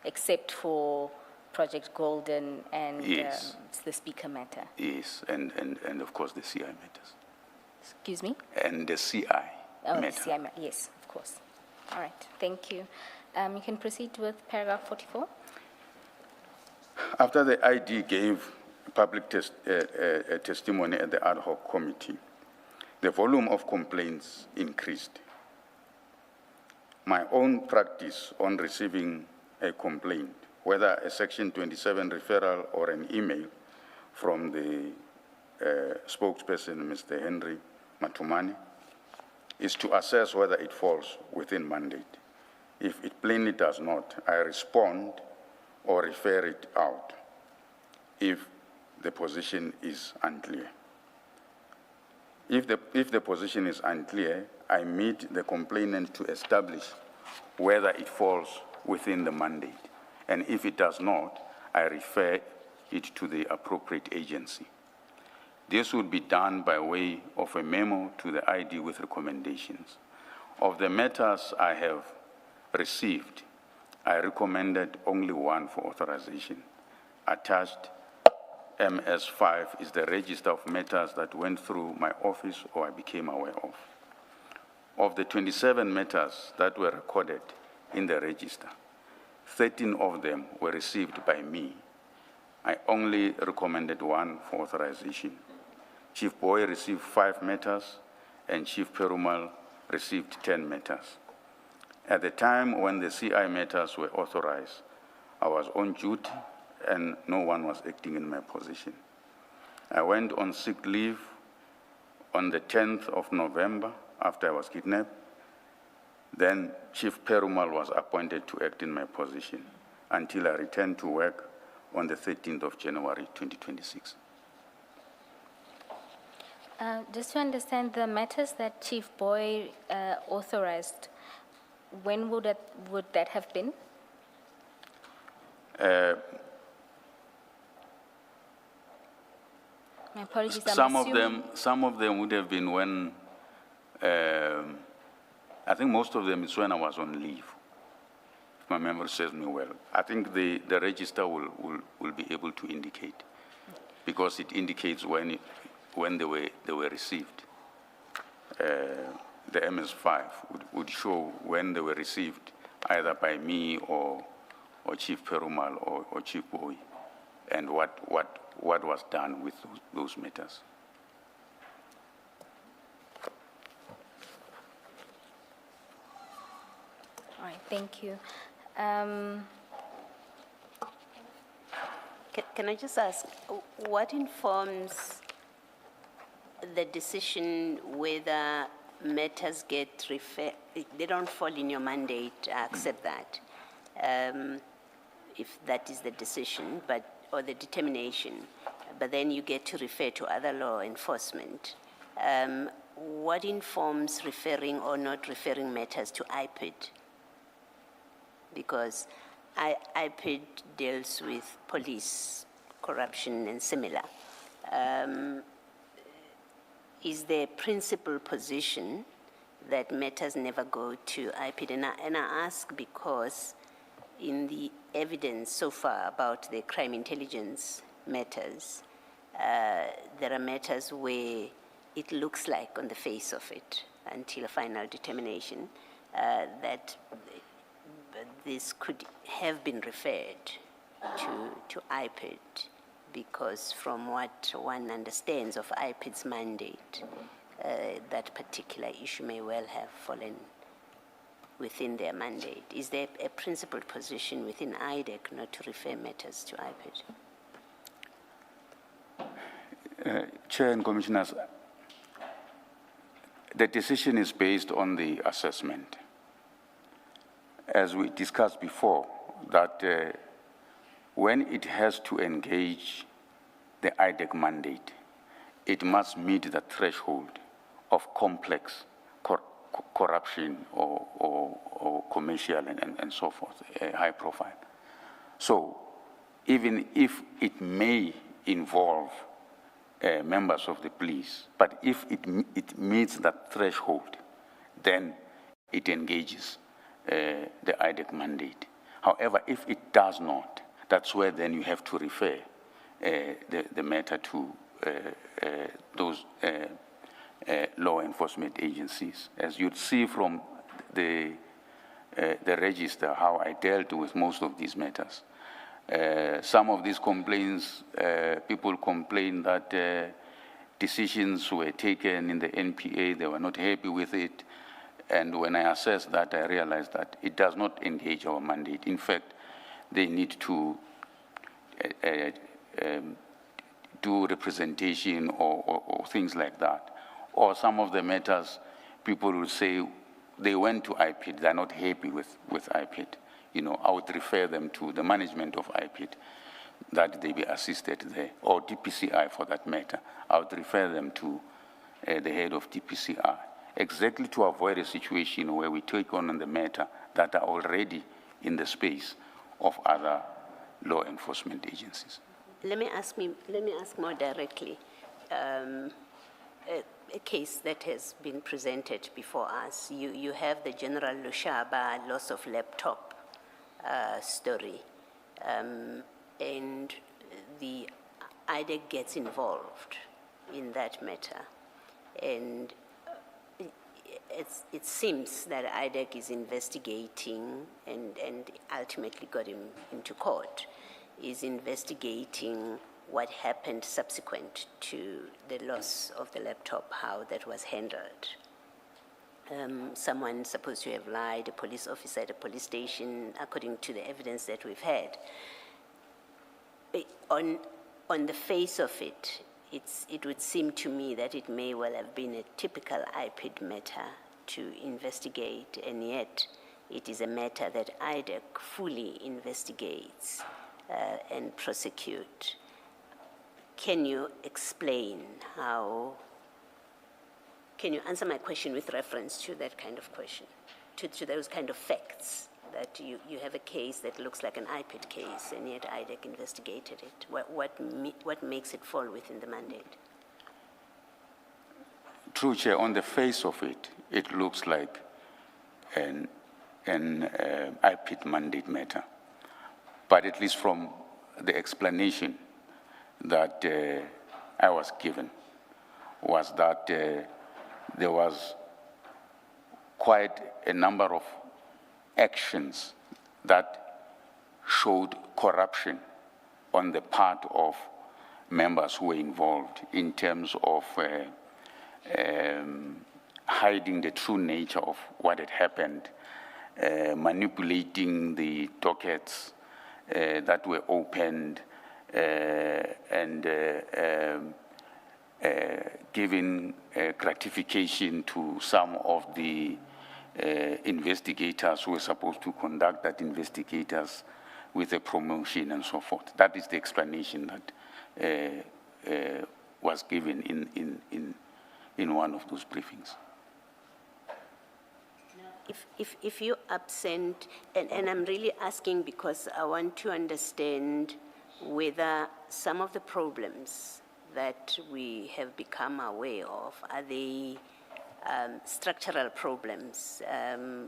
except for Project Golden and Yes. the speaker matter. Yes, and of course the CI matters. Excuse me? And the CI Oh, matter. the CI yes, of course. All right, thank you. You can proceed with paragraph 44. After the ID gave public testimony at the ad hoc committee, the volume of complaints increased. My own practice on receiving a complaint, whether a Section 27 referral or an email from the spokesperson, Mr. Henry Matumani, is to assess whether it falls within mandate. If it plainly does not, I respond or refer it out if the position is unclear. If the position is unclear, I meet the complainant to establish whether it falls within the mandate. And if it does not, I refer it to the appropriate agency. This would be done by way of a memo to the ID with recommendations. Of the matters I have received, I recommended only one for authorization. Attached MS5 is the register of matters that went through my office or I became aware of. Of the 27 matters that were recorded in the register, 13 of them were received by me. I only recommended one for authorization. Chief Boy received 5 matters, and Chief Perumal received 10 matters. At the time when the CI matters were authorized, I was on duty and no one was acting in my position. I went on sick leave on the 10th of November after I was kidnapped. Then Chief Perumal was appointed to act in my position until I returned to work on the 13th of January 2026. Just to understand, the matters that Chief Boy authorized, when would that have been? My apologies, Some of them would have been when, I think most of them is when I was on leave, if my memory serves me well. I think the register will be able to indicate, because it indicates when they were received. The MS5 would show when they were received either by me or Chief Perumal or Chief Boy, and what was done with those matters. All right, thank you. Can I just ask, what informs the decision whether matters get referred, they don't fall in your mandate, I accept that, if that is the decision, or the determination, but then you get to refer to other law enforcement. What informs referring or not referring matters to IPID? Because IPID deals with police, corruption, and similar. Is there a principal position that matters never go to IPID? And I ask because in the evidence so far about the crime intelligence matters, there are matters where it looks like on the face of it, until a final determination, that this could have been referred to IPID, because from what one understands of IPID's mandate, that particular issue may well have fallen within their mandate. Is there a principled position within IDAC not to refer matters to IPID? Chair and Commissioners, the decision is based on the assessment. As we discussed before, that when it has to engage the IDAC mandate, it must meet the threshold of complex corruption or commercial and so forth, high profile. So even if it may involve members of the police, but if it meets that threshold, then it engages the IDAC mandate. However, if it does not, that's where then you have to refer the matter to those law enforcement agencies. As you'd see from the register, how I dealt with most of these matters. Some of these complaints, people complain that decisions were taken in the NPA, they were not happy with it. And when I assessed that, I realized that it does not engage our mandate. In fact, they need to do representation or things like that. Or some of the matters, people will say they went to IPID, they're not happy with IPID. You know, I would refer them to the management of IPID, that they be assisted there, or DPCI for that matter. I would refer them to the head of DPCI, exactly to avoid a situation where we take on the matter that are already in the space of other law enforcement agencies. Let me ask more directly. A case that has been presented before us, you have the General Lushaba loss of laptop story, and the IDAC gets involved in that matter, and it seems that IDAC is investigating and ultimately got him into court, is investigating what happened subsequent to the loss of the laptop, how that was handled. Someone supposed to have lied, a police officer at a police station, according to the evidence that we've had. On the face of it, it would seem to me that it may well have been a typical IPID matter to investigate, and yet it is a matter that IDAC fully investigates and prosecute. Can you explain how, can you answer my question with reference to that kind of question, to those kind of facts, that you have a case that looks like an IPID case and yet IDAC investigated it? What makes it fall within the mandate? True, Chair, on the face of it, it looks like an IPID mandate matter. But at least from the explanation that I was given, was that there was quite a number of actions that showed corruption on the part of members who were involved in terms of hiding the true nature of what had happened, manipulating the dockets that were opened, and giving gratification to some of the investigators who were supposed to conduct that investigators with a promotion and so forth. That is the explanation that was given in one of those briefings. If you absent, and I'm really asking because I want to understand whether some of the problems that we have become aware of, are they structural problems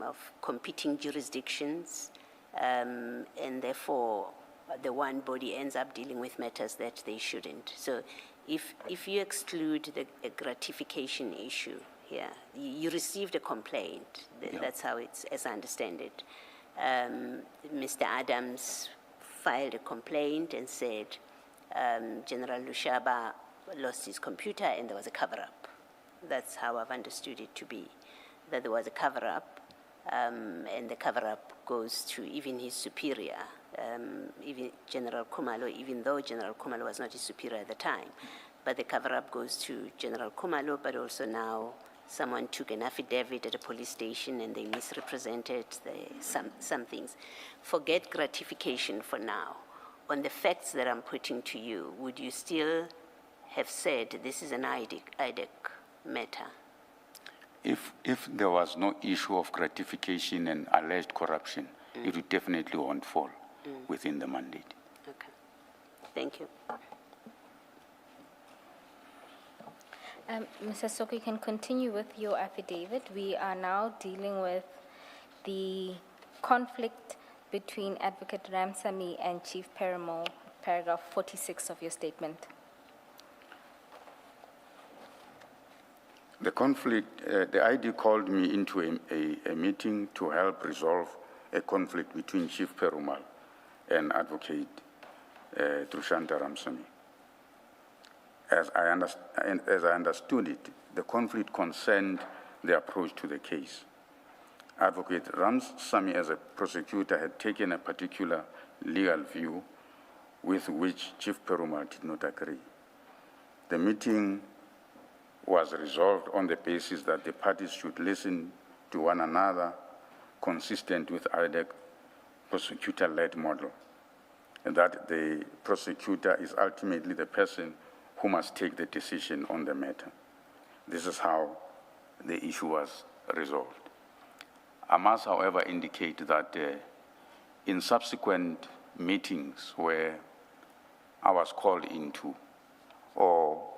of competing jurisdictions, and therefore the one body ends up dealing with matters that they shouldn't. So if you exclude the gratification issue here, you received a complaint. That's how it's, as I understand it. Mr. Adams filed a complaint and said General Lushaba lost his computer and there was a cover-up. That's how I've understood it to be, that there was a cover-up, and the cover-up goes to even his superior, even General Kumalo, even though General Kumalo was not his superior at the time. But the cover-up goes to General Kumalo, but also now someone took an affidavit at a police station and they misrepresented some things. Forget gratification for now. On the facts that I'm putting to you, would you still have said this is an IDAC matter? If there was no issue of gratification and alleged corruption, it would definitely won't fall within the mandate. Okay. Thank you. Mr. Sesoko, you can continue with your affidavit. We are now dealing with the conflict between Advocate Ramsamy and Chief Perumal, paragraph 46 of your statement. The conflict, the ID called me into a meeting to help resolve a conflict between Chief Perumal and Advocate Trushanta Ramsamy. As I understood it, the conflict concerned the approach to the case. Advocate Ramsamy, as a prosecutor, had taken a particular legal view with which Chief Perumal did not agree. The meeting was resolved on the basis that the parties should listen to one another, consistent with IDAC prosecutor-led model, and that the prosecutor is ultimately the person who must take the decision on the matter. This is how the issue was resolved. I must, however, indicate that in subsequent meetings where I was called into or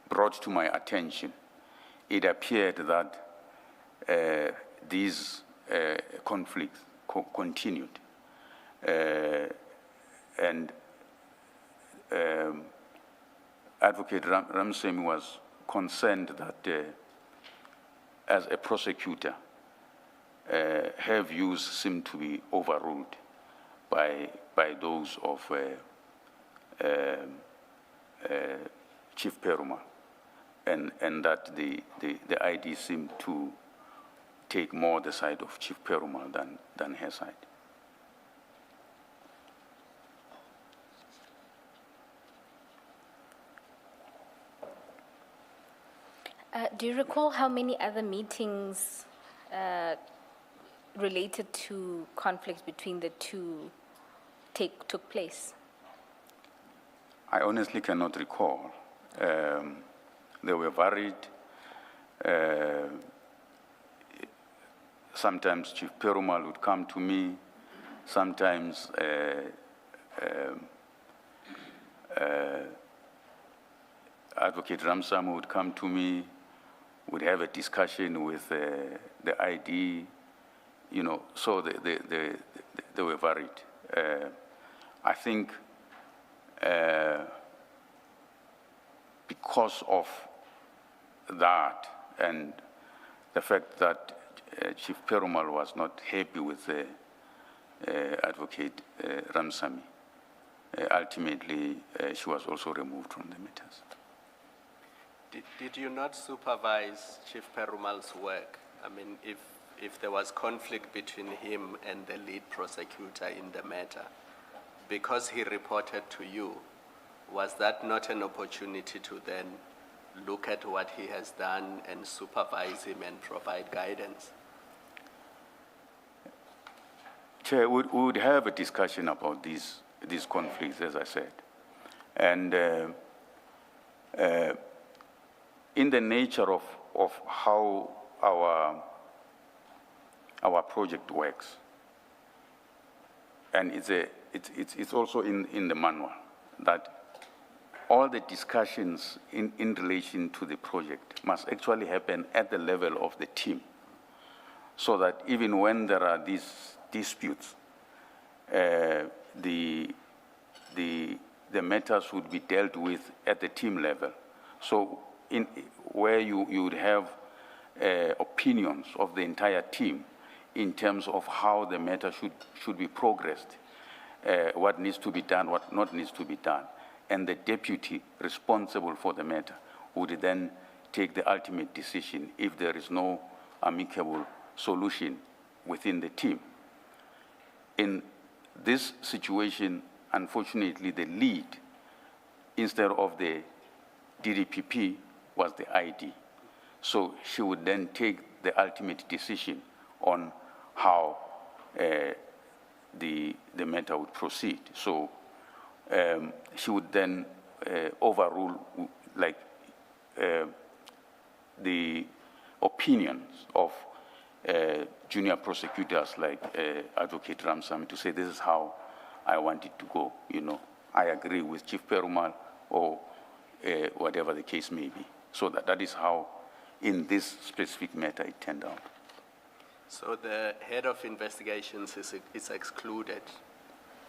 brought to my attention, it appeared that these conflicts continued. And Advocate Ramsamy was concerned that as a prosecutor, her views seemed to be overruled by those of Chief Perumal, and that the ID seemed to take more the side of Chief Perumal than her side. Do you recall how many other meetings related to conflicts between the two took place? I honestly cannot recall. They were varied. Sometimes Chief Perumal would come to me. Sometimes Advocate Ramsamy would come to me. Would have a discussion with the ID, you know, so they were varied. I think because of that and the fact that Chief Perumal was not happy with Advocate Ramsamy, ultimately she was also removed from the matters. Did you not supervise Chief Perumal's work? I mean, if there was conflict between him and the lead prosecutor in the matter, because he reported to you, was that not an opportunity to then look at what he has done and supervise him and provide guidance? Chair, we would have a discussion about these conflicts, as I said. And in the nature of how our project works, and it's also in the manual, that all the discussions in relation to the project must actually happen at the level of the team, so that even when there are these disputes, the matters would be dealt with at the team level. So where you would have opinions of the entire team in terms of how the matter should be progressed, what needs to be done, what not needs to be done. And the deputy responsible for the matter would then take the ultimate decision if there is no amicable solution within the team. In this situation, unfortunately, the lead, instead of the DDPP, was the ID. So she would then take the ultimate decision on how the matter would proceed. So she would then overrule the opinions of junior prosecutors like Advocate Ramsamy to say, this is how I want it to go. I agree with Chief Perumal or whatever the case may be. So that is how, in this specific matter, it turned out. So the head of investigations is excluded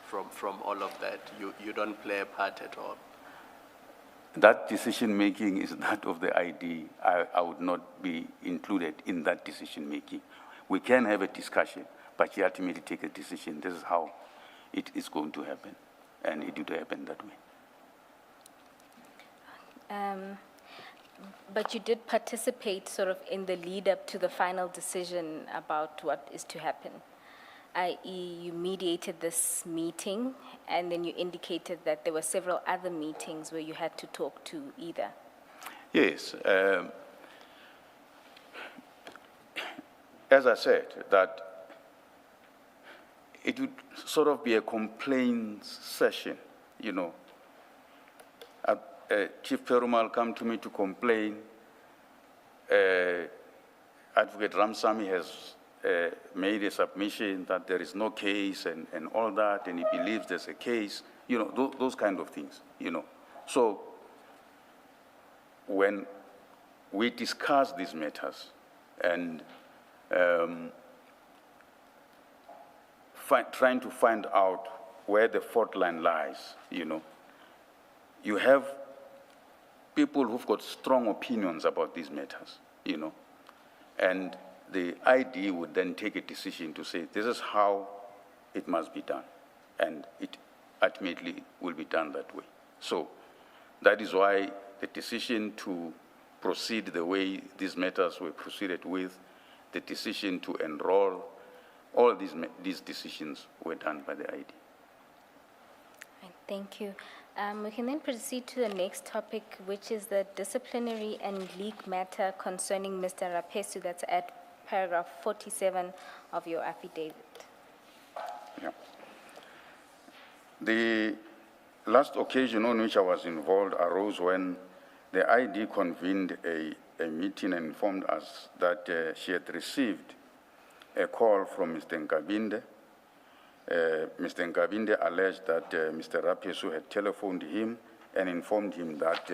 from all of that. You don't play a part at all. That decision-making is that of the ID. I would not be included in that decision-making. We can have a discussion, but you ultimately take a decision. This is how it is going to happen, and it would happen that way. But you did participate sort of in the lead-up to the final decision about what is to happen, i.e. you mediated this meeting, and then you indicated that there were several other meetings where you had to talk to either. Yes. As I said, that it would sort of be a complaints session, Chief Perumal come to me to complain. Advocate Ramsamy has made a submission that there is no case and all that, and he believes there's a case, those kind of things, So when we discuss these matters and trying to find out where the fault line lies, you have people who've got strong opinions about these matters, and the ID would then take a decision to say, this is how it must be done, and it ultimately will be done that way. So that is why the decision to proceed the way these matters were proceeded with, the decision to enroll, all these decisions were done by the ID. Right, thank you. We can then proceed to the next topic, which is the disciplinary and leak matter concerning Mr. Rapesu. That's at paragraph 47 of your affidavit. Yeah. The last occasion on which I was involved arose when the ID convened a meeting and informed us that she had received a call from Mr. Nkabinde. Mr. Nkabinde alleged that Mr. Rapesu had telephoned him and informed him that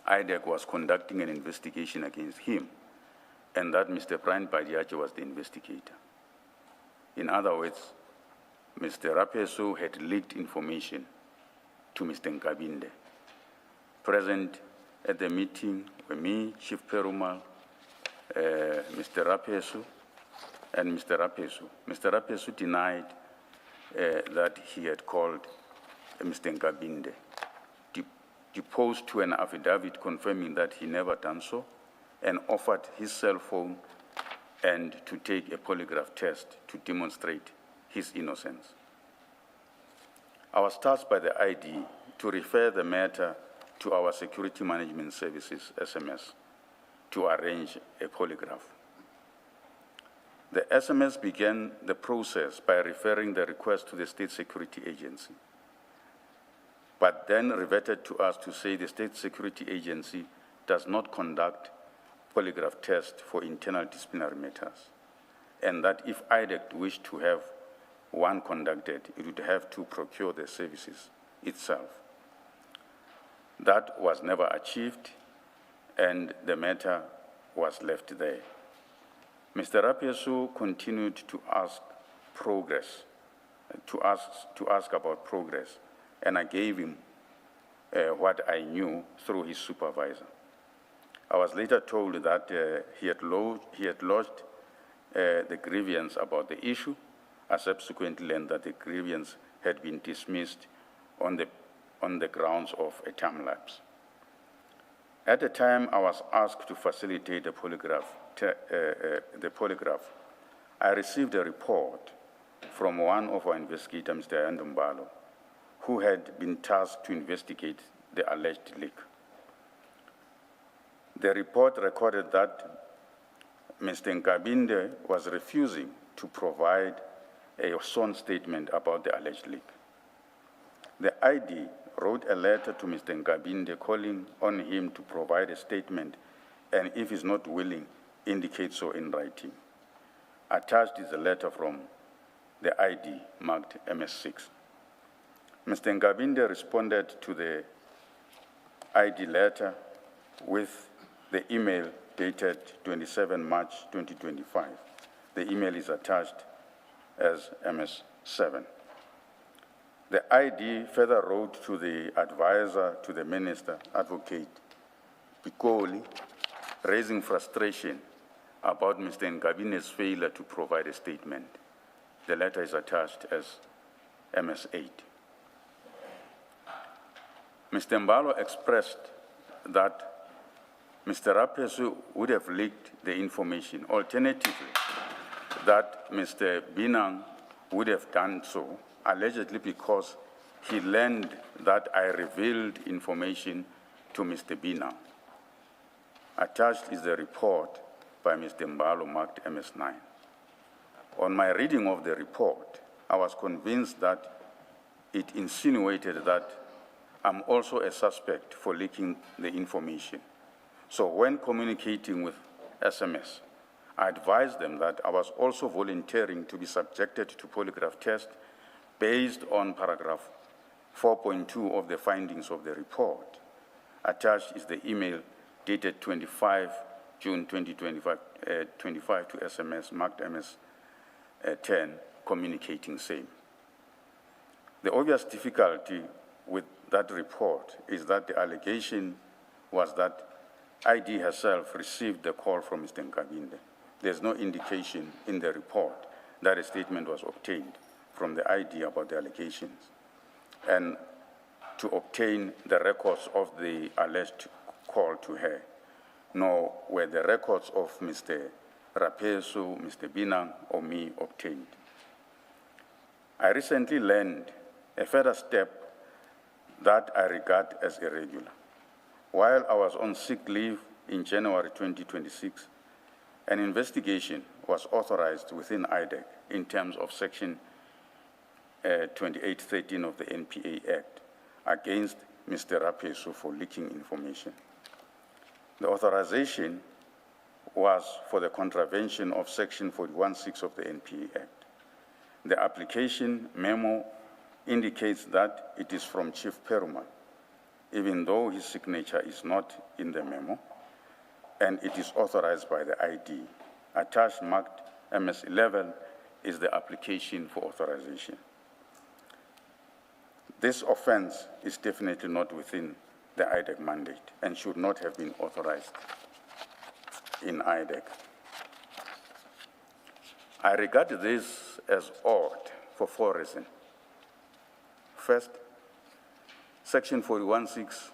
IDAC was conducting an investigation against him, and that Mr. Brian Badiache was the investigator. In other words, Mr. Rapesu had leaked information to Mr. Nkabinde. Present at the meeting were me, Chief Perumal, Mr. Rapesu, and Mr. Rapesu. Mr. Rapesu denied that he had called Mr. Nkabinde, deposed to an affidavit confirming that he never done so, and offered his cell phone and to take a polygraph test to demonstrate his innocence. I was tasked by the ID to refer the matter to our Security Management Services, SMS, to arrange a polygraph. The SMS began the process by referring the request to the State Security Agency, but then reverted to us to say the State Security Agency does not conduct polygraph tests for internal disciplinary matters, and that if IDAC wished to have one conducted, it would have to procure the services itself. That was never achieved, and the matter was left there. Mr. Rapesu continued to ask about progress, and I gave him what I knew through his supervisor. I was later told that he had lodged the grievance about the issue. I subsequently learned that the grievance had been dismissed on the grounds of a time lapse. At the time I was asked to facilitate the polygraph, I received a report from one of our investigators, Mr. Ndumbalo, who had been tasked to investigate the alleged leak. The report recorded that Mr. Nkabinde was refusing to provide a sworn statement about the alleged leak. The ID wrote a letter to Mr. Nkabinde calling on him to provide a statement, and if he's not willing, indicate so in writing. Attached is a letter from the ID marked MS6. Mr. Nkabinde responded to the ID letter with the email dated 27 March 2025. The email is attached as MS7. The ID further wrote to the advisor to the minister, Advocate Pikoli, raising frustration about Mr. Nkabinde's failure to provide a statement. The letter is attached as MS8. Mr. Mbalo expressed that Mr. Rapesu would have leaked the information. Alternatively, that Mr. Binang would have done so, allegedly because he learned that I revealed information to Mr. Binang. Attached is the report by Mr. Mbalo marked MS9. On my reading of the report, I was convinced that it insinuated that I'm also a suspect for leaking the information. So when communicating with SMS, I advised them that I was also volunteering to be subjected to polygraph test based on paragraph 4.2 of the findings of the report. Attached is the email dated 25 June 2025 to SMS marked MS10 communicating same. The obvious difficulty with that report is that the allegation was that ID herself received the call from Mr. Nkabinde. There's no indication in the report that a statement was obtained from the ID about the allegations. And to obtain the records of the alleged call to her, nor were the records of Mr. Rapesu, Mr. Binang, or me obtained. I recently learned a further step that I regard as irregular. While I was on sick leave in January 2026, an investigation was authorized within IDAC in terms of Section 2813 of the NPA Act against Mr. Rapesu for leaking information. The authorization was for the contravention of Section 41(6) of the NPA Act. The application memo indicates that it is from Chief Perumal, even though his signature is not in the memo, and it is authorized by the ID. Attached marked MS11 is the application for authorization. This offense is definitely not within the IDAC mandate and should not have been authorized in IDAC. I regard this as odd for 4 reasons. First, Section 41(6)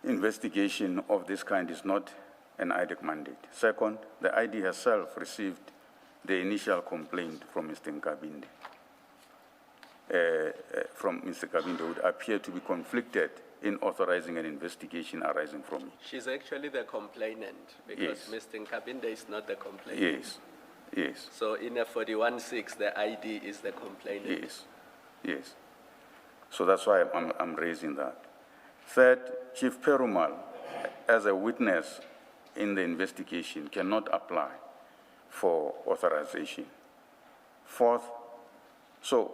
investigation of this kind is not an IDAC mandate. Second, the ID herself received the initial complaint from Mr. Nkabinde. Mr. Nkabinde would appear to be conflicted in authorizing an investigation arising from it. She's actually the complainant because Yes. Mr. Nkabinde is not the complainant. Yes, yes, So in a 41(6), the ID is the complainant. yes, yes. So that's why I'm raising that. Third, Chief Perumal, as a witness in the investigation, cannot apply for authorization. Fourth, so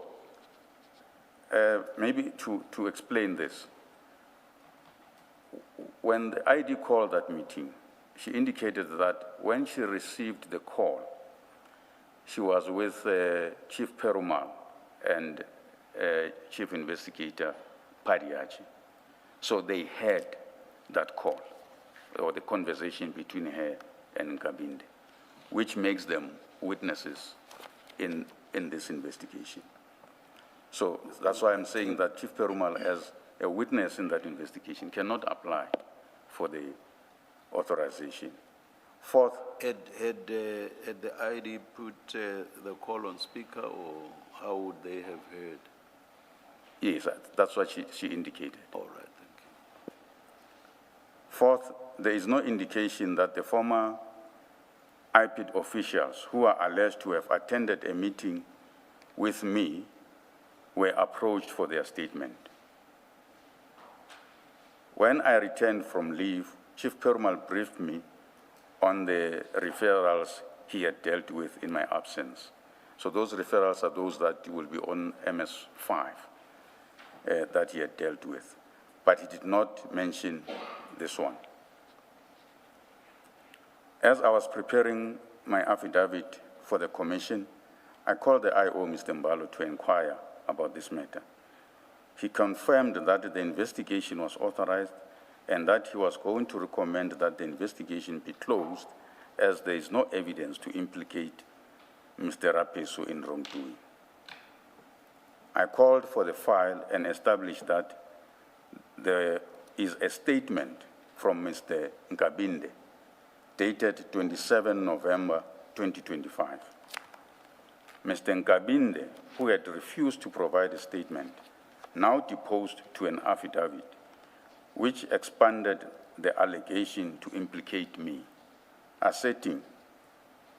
maybe to explain this, when the ID called that meeting, she indicated that when she received the call, she was with Chief Perumal and Chief Investigator Padiachi. So they had that call, or the conversation between her and Nkabinde, which makes them witnesses in this investigation. So that's why I'm saying that Chief Perumal, as a witness in that investigation, cannot apply for the authorization. Fourth, Had the ID put the call on speaker, or how would they have heard? yes, that's what she indicated. All right, thank you. Fourth, there is no indication that the former IPID officials who are alleged to have attended a meeting with me were approached for their statement. When I returned from leave, Chief Perumal briefed me on the referrals he had dealt with in my absence. So those referrals are those that will be on MS5 that he had dealt with. But he did not mention this one. As I was preparing my affidavit for the commission, I called the IO, Mr. Mbalo, to inquire about this matter. He confirmed that the investigation was authorized and that he was going to recommend that the investigation be closed as there is no evidence to implicate Mr. Rapeso in wrongdoing. I called for the file and established that there is a statement from Mr. Nkabinde dated 27 November 2025. Mr. Nkabinde, who had refused to provide a statement, now deposed to an affidavit which expanded the allegation to implicate me, asserting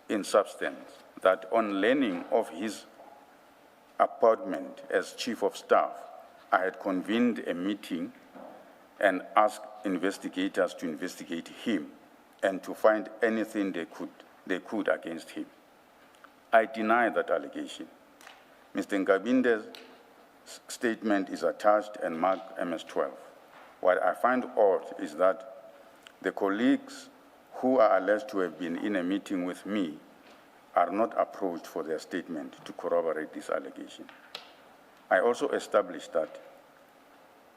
in substance that on learning of his appointment as Chief of Staff, I had convened a meeting and asked investigators to investigate him and to find anything they could against him. I deny that allegation. Mr. Nkabinde's statement is attached and marked MS-12. What I find odd is that the colleagues who are alleged to have been in a meeting with me are not approached for their statement to corroborate this allegation. I also established that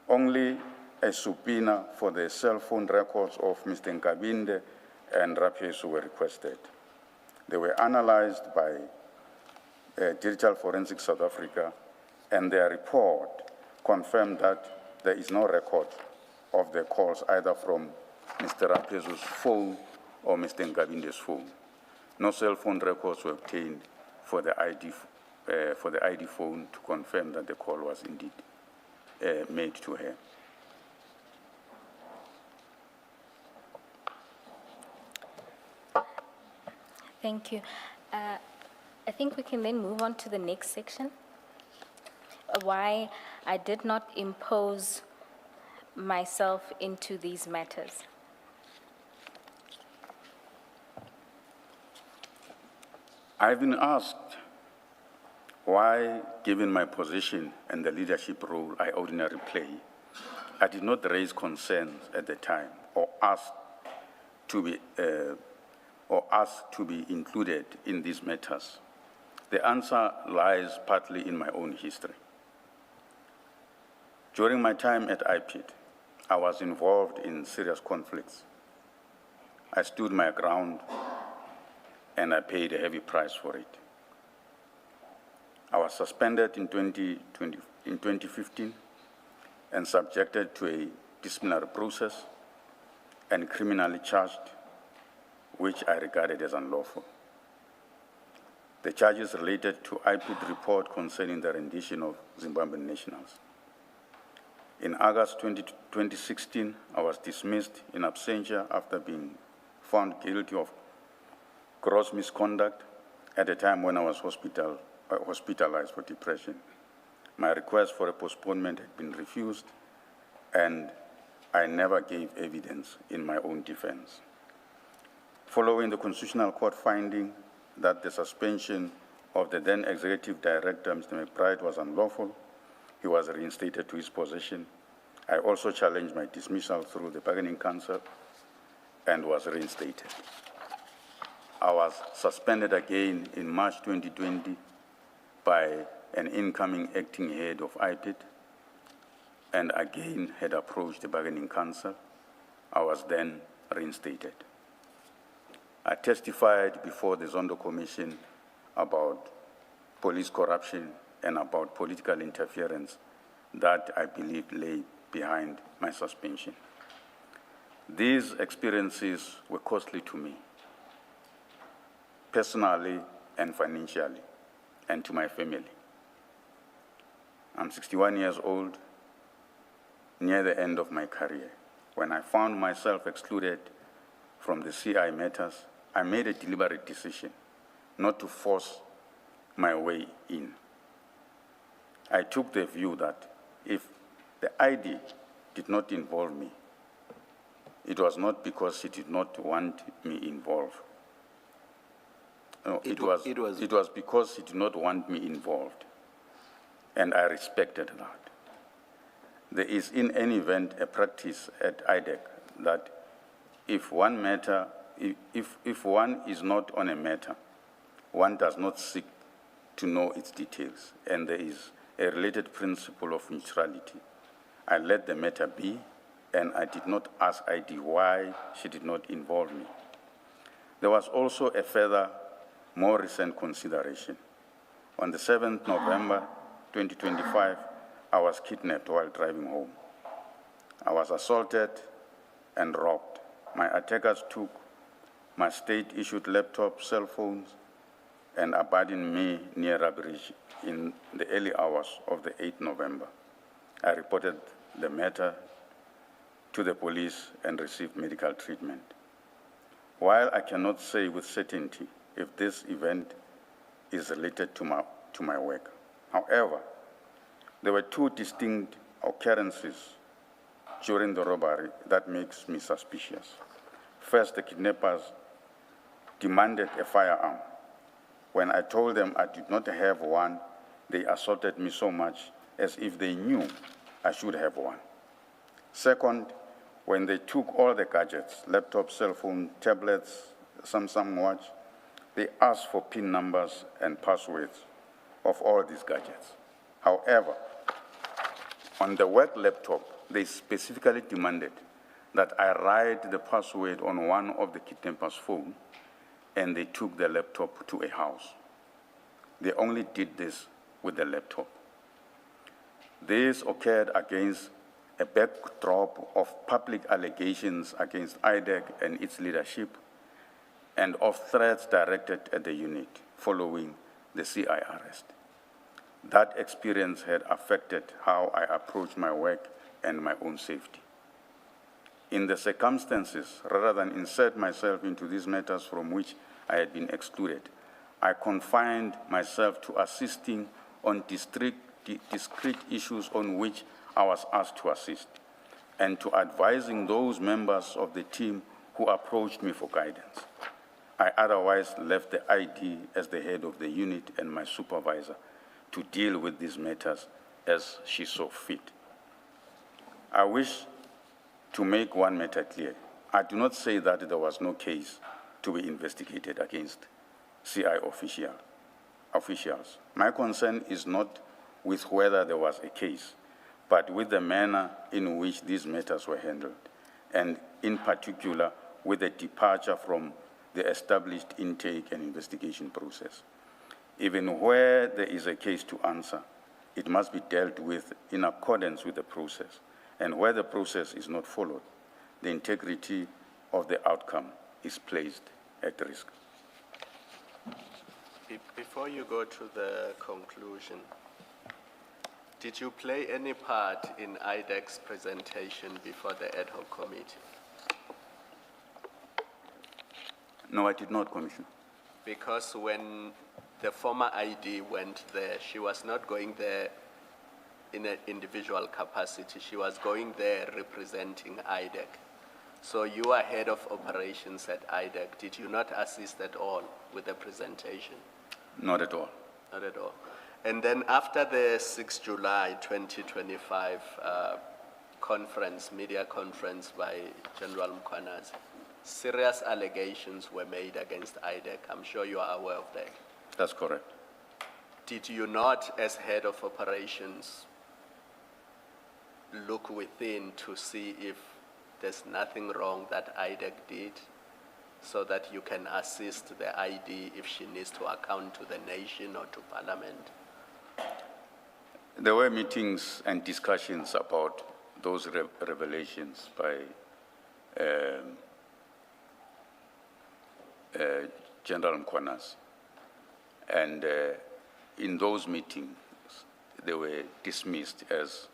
only a subpoena for the cell phone records of Mr. Nkabinde and Rapeso were requested. They were analyzed by Digital Forensics South Africa, and their report confirmed that there is no record of the calls either from Mr. Rapeso's phone or Mr. Nkabinde's phone. No cell phone records were obtained for the ID phone to confirm that the call was indeed made to her. Thank you. I think we can then move on to the next section. Why I did not impose myself into these matters. I've been asked why, given my position and the leadership role I ordinarily play, I did not raise concerns at the time or ask to be included in these matters. The answer lies partly in my own history. During my time at IPID, I was involved in serious conflicts. I stood my ground, and I paid a heavy price for it. I was suspended in 2015 and subjected to a disciplinary process and criminally charged, which I regarded as unlawful. The charges related to IPID report concerning the rendition of Zimbabwean nationals. In August 2016, I was dismissed in absentia after being found guilty of gross misconduct at a time when I was hospitalized for depression. My request for a postponement had been refused, and I never gave evidence in my own defense. Following the Constitutional Court finding that the suspension of the then Executive Director, Mr. McBride, was unlawful, he was reinstated to his position. I also challenged my dismissal through the Bargaining Council and was reinstated. I was suspended again in March 2020 by an incoming acting head of IPID, and again had approached the Bargaining Council. I was then reinstated. I testified before the Zondo Commission about police corruption and about political interference that I believe lay behind my suspension. These experiences were costly to me, personally and financially, and to my family. I'm 61 years old, near the end of my career. When I found myself excluded from the CI matters, I made a deliberate decision not to force my way in. I took the view that if the ID did not involve me, it was not because she did not want me involved. No, it was because she did not want me involved, and I respected that. There is, in any event, a practice at IDAC that if one is not on a matter, one does not seek to know its details, and there is a related principle of neutrality. I let the matter be, and I did not ask ID why she did not involve me. There was also a further, more recent consideration. On the 7th November 2025, I was kidnapped while driving home. I was assaulted and robbed. My attackers took my state-issued laptop, cell phones, and abandoned me near Rabridge in the early hours of the 8th November. I reported the matter to the police and received medical treatment. While I cannot say with certainty if this event is related to my work, however, there were two distinct occurrences during the robbery that makes me suspicious. First, the kidnappers demanded a firearm. When I told them I did not have one, they assaulted me so much as if they knew I should have one. Second, when they took all the gadgets, laptop, cell phone, tablets, Samsung watch, they asked for PIN numbers and passwords of all these gadgets. However, on the work laptop, they specifically demanded that I write the password on one of the kidnappers' phone, and they took the laptop to a house. They only did this with the laptop. This occurred against a backdrop of public allegations against IDAC and its leadership, and of threats directed at the unit following the CI arrest. That experience had affected how I approach my work and my own safety. In the circumstances, rather than insert myself into these matters from which I had been excluded, I confined myself to assisting on discrete issues on which I was asked to assist, and to advising those members of the team who approached me for guidance. I otherwise left the ID as the head of the unit and my supervisor to deal with these matters as she saw fit. I wish to make one matter clear. I do not say that there was no case to be investigated against CI officials. My concern is not with whether there was a case, but with the manner in which these matters were handled, and in particular with the departure from the established intake and investigation process. Even where there is a case to answer, it must be dealt with in accordance with the process, and where the process is not followed, the integrity of the outcome is placed at risk. Before you go to the conclusion, did you play any part in IDAC's presentation before the ad hoc committee? No, I did not, Commissioner. Because when the former ID went there, she was not going there in an individual capacity. She was going there representing IDAC. So you are head of operations at IDAC. Did you not assist at all with the presentation? Not at all. Not at all. And then after the 6 July 2025 media conference by General Mkhwanazi, serious allegations were made against IDAC. I'm sure you are aware of that. That's correct. Did you not, as head of operations, look within to see if there's nothing wrong that IDAC did so that you can assist the ID if she needs to account to the nation or to Parliament? There were meetings and discussions about those revelations by General Mkhwanazi. And in those meetings, they were dismissed as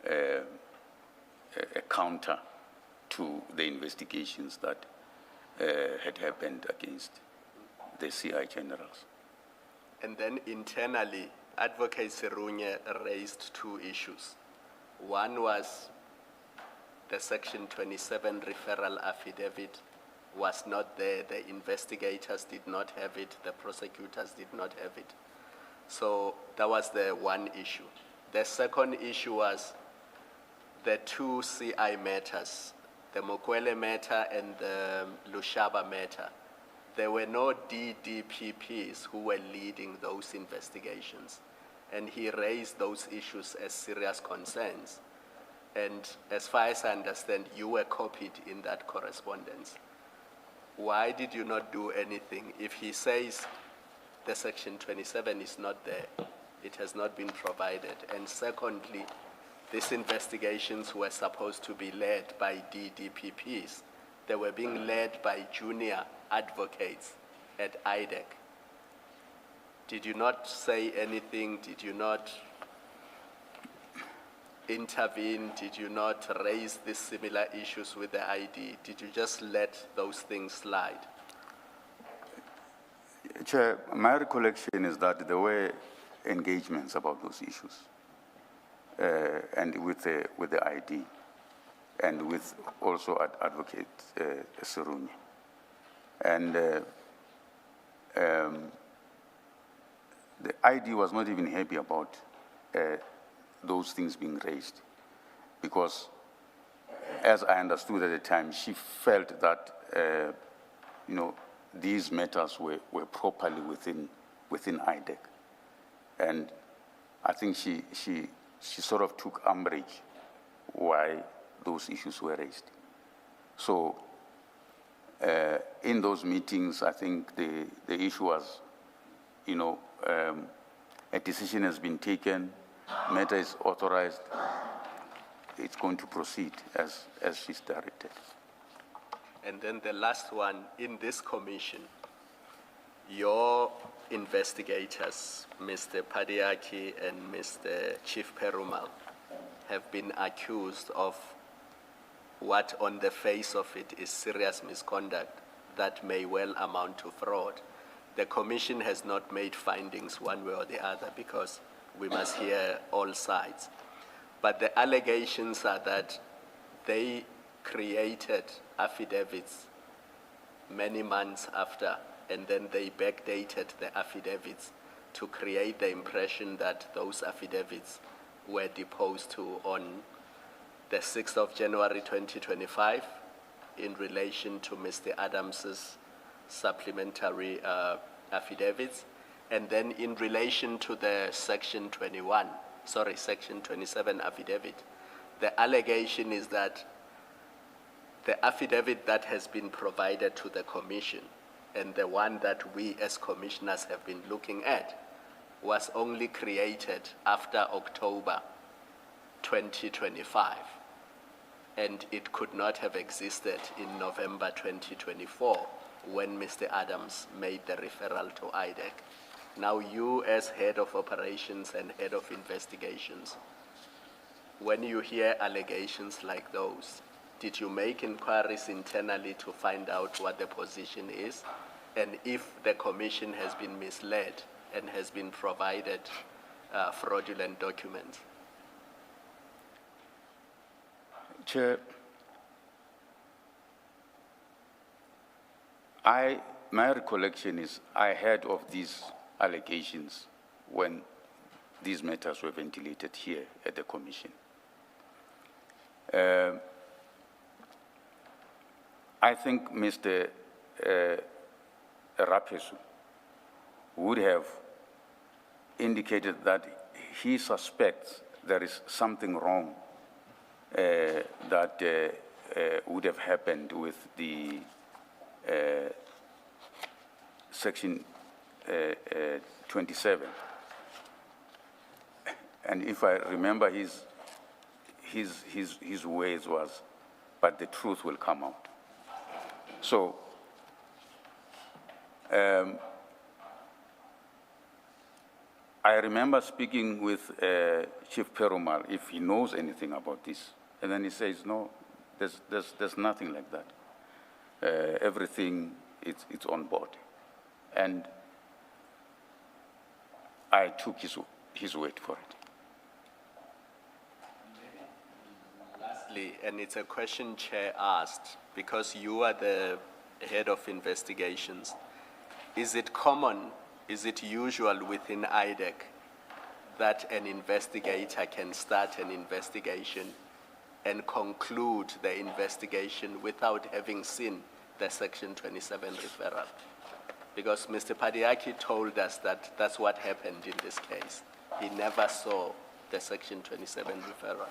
a counter to the investigations that had happened against the CI generals. And then internally, Advocate Serunye raised two issues. One was the Section 27 referral affidavit was not there. The investigators did not have it. The prosecutors did not have it. So that was the one issue. The second issue was the two CI matters, the Mokwele matter and the Lushaba matter. There were no DDPPs who were leading those investigations. And he raised those issues as serious concerns. And as far as I understand, you were copied in that correspondence. Why did you not do anything? If he says the Section 27 is not there, it has not been provided. And secondly, these investigations were supposed to be led by DDPPs. They were being led by junior advocates at IDAC. Did you not say anything? Did you not intervene? Did you not raise these similar issues with the ID? Did you just let those things slide? Chair, my recollection is that there were engagements about those issues, and with the ID, and with also Advocate Serunye. And the ID was not even happy about those things being raised, because, as I understood at the time, she felt that these matters were properly within IDAC, and I think she sort of took umbrage why those issues were raised. So in those meetings, I think the issue was, a decision has been taken, matter is authorized, it's going to proceed as she's directed. And then the last one, in this commission, your investigators, Mr. Padiaki and Mr. Chief Perumal, have been accused of what on the face of it is serious misconduct that may well amount to fraud. The commission has not made findings one way or the other because we must hear all sides. But the allegations are that they created affidavits many months after, and then they backdated the affidavits to create the impression that those affidavits were deposed to on the 6th of January 2025 in relation to Mr. Adams's supplementary affidavits, and then in relation to the Section 21 Section 27 affidavit. The allegation is that the affidavit that has been provided to the commission and the one that we as commissioners have been looking at was only created after October 2025, and it could not have existed in November 2024 when Mr. Adams made the referral to IDAC. Now you as head of operations and head of investigations, when you hear allegations like those, did you make inquiries internally to find out what the position is? And if the commission has been misled and has been provided fraudulent documents? Chair, my recollection is I heard of these allegations when these matters were ventilated here at the commission. I think Mr. Rapesu would have indicated that he suspects there is something wrong that would have happened with the Section 27. And if I remember his words was, but the truth will come out. So, I remember speaking with Chief Perumal, if he knows anything about this, and then he says, no, there's nothing like that. Everything, it's on board. And I took his word for it. Lastly, and it's a question Chair asked, because you are the head of investigations, is it common, is it usual within IDAC that an investigator can start an investigation and conclude the investigation without having seen the Section 27 referral? Because Mr. Padiaki told us that that's what happened in this case. He never saw the Section 27 referral.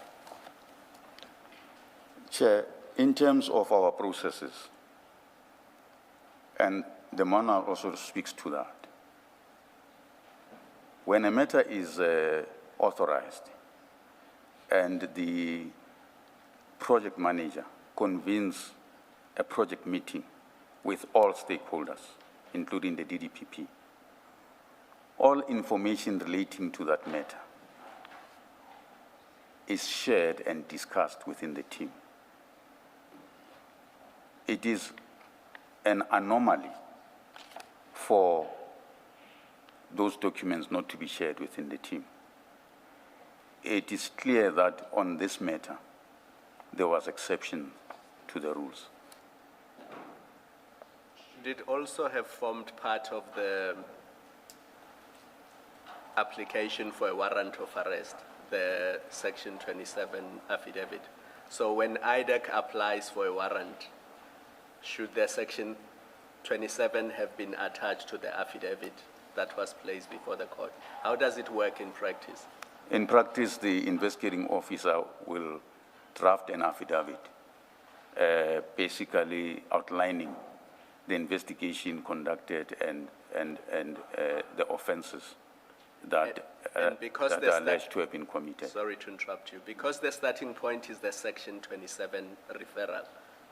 Chair, in terms of our processes, and the monarch also speaks to that, when a matter is authorized and the project manager convenes a project meeting with all stakeholders, including the DDPP, all information relating to that matter is shared and discussed within the team. It is an anomaly for those documents not to be shared within the team. It is clear that on this matter, there was exception to the rules. Should it also have formed part of the application for a warrant of arrest, the Section 27 affidavit? So when IDAC applies for a warrant, should the Section 27 have been attached to the affidavit that was placed before the court? How does it work in practice? In practice, the investigating officer will draft an affidavit, basically outlining the investigation conducted and the offenses that, that are alleged to have been committed. Sorry to interrupt you. Because the starting point is the Section 27 referral,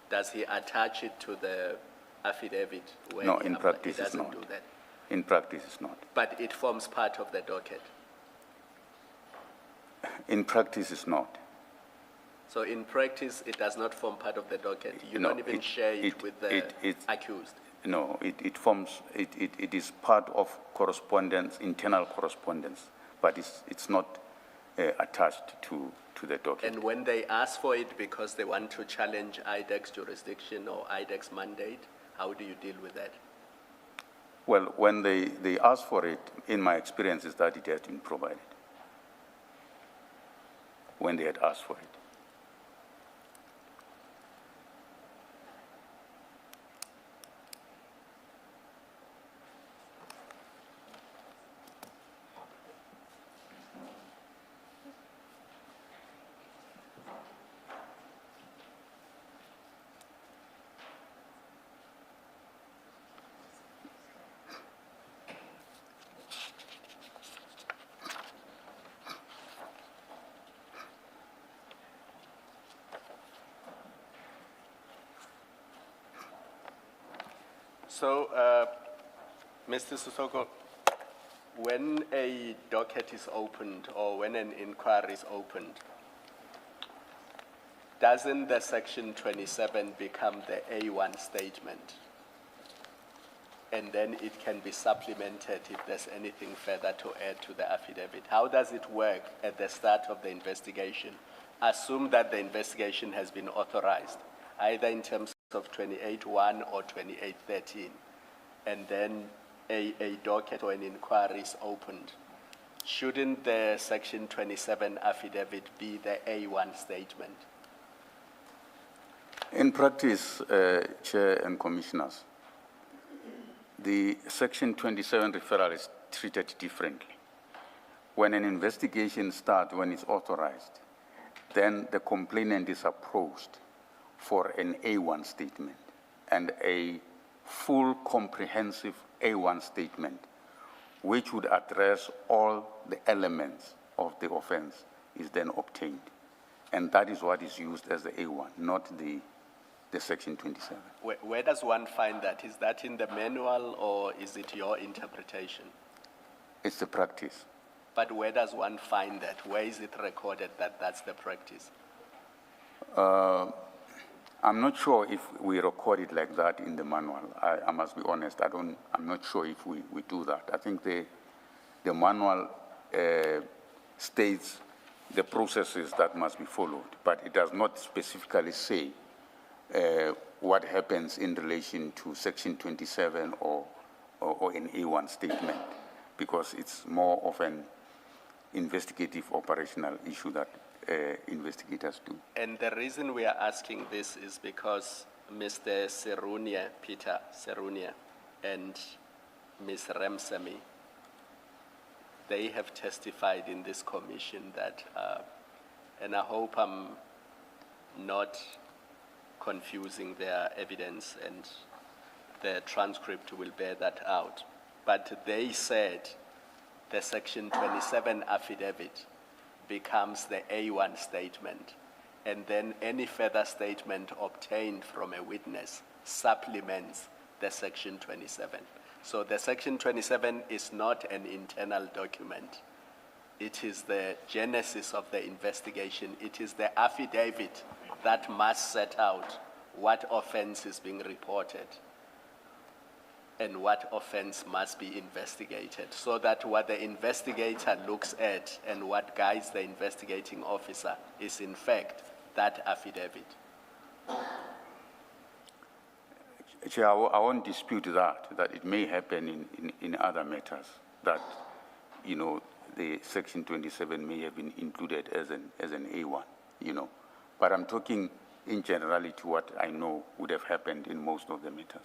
does he attach it to the affidavit? No, in practice it's not. He doesn't do that. In practice it's not. But it forms part of the docket. In practice it's not. So in practice, it does not form part of the docket. You No, don't even share it with the accused. No, it is part of correspondence, internal correspondence, but it's not attached to the docket. And when they ask for it because they want to challenge IDAC's jurisdiction or IDAC's mandate, how do you deal with that? Well, when they ask for it, in my experience, is that it has been provided when they had asked for it. So, Mr. Sesoko, when a docket is opened or when an inquiry is opened, doesn't the Section 27 become the A1 statement? And then it can be supplemented if there's anything further to add to the affidavit. How does it work at the start of the investigation? Assume that the investigation has been authorized, either in terms of 28.1 or 28.13, and then a docket or an inquiry is opened. Shouldn't the Section 27 affidavit be the A1 statement? In practice, Chair and Commissioners, the Section 27 referral is treated differently. When an investigation starts, when it's authorized, then the complainant is approached for an A1 statement, and a full comprehensive A1 statement, which would address all the elements of the offense, is then obtained. And that is what is used as the A1, not the Section 27. Where does one find that? Is that in the manual or is it your interpretation? It's the practice. But where does one find that? Where is it recorded that that's the practice? I'm not sure if we record it like that in the manual. I must be honest. I'm not sure if we do that. I think the manual states the processes that must be followed, but it does not specifically say what happens in relation to Section 27 or an A1 statement, because it's more of an investigative operational issue that investigators do. And the reason we are asking this is because Mr. Serunia, Peter Serunia, and Ms. Ramsamy, they have testified in this commission that, and I hope I'm not confusing their evidence, and the transcript will bear that out. But they said the Section 27 affidavit becomes the A1 statement, and then any further statement obtained from a witness supplements the Section 27. So the Section 27 is not an internal document. It is the genesis of the investigation. It is the affidavit that must set out what offense is being reported and what offense must be investigated, so that what the investigator looks at and what guides the investigating officer is in fact that affidavit. Chair, I won't dispute that it may happen in other matters, that, you know, the Section 27 may have been included as an A1, you know. But I'm talking in generality what I know would have happened in most of the matters.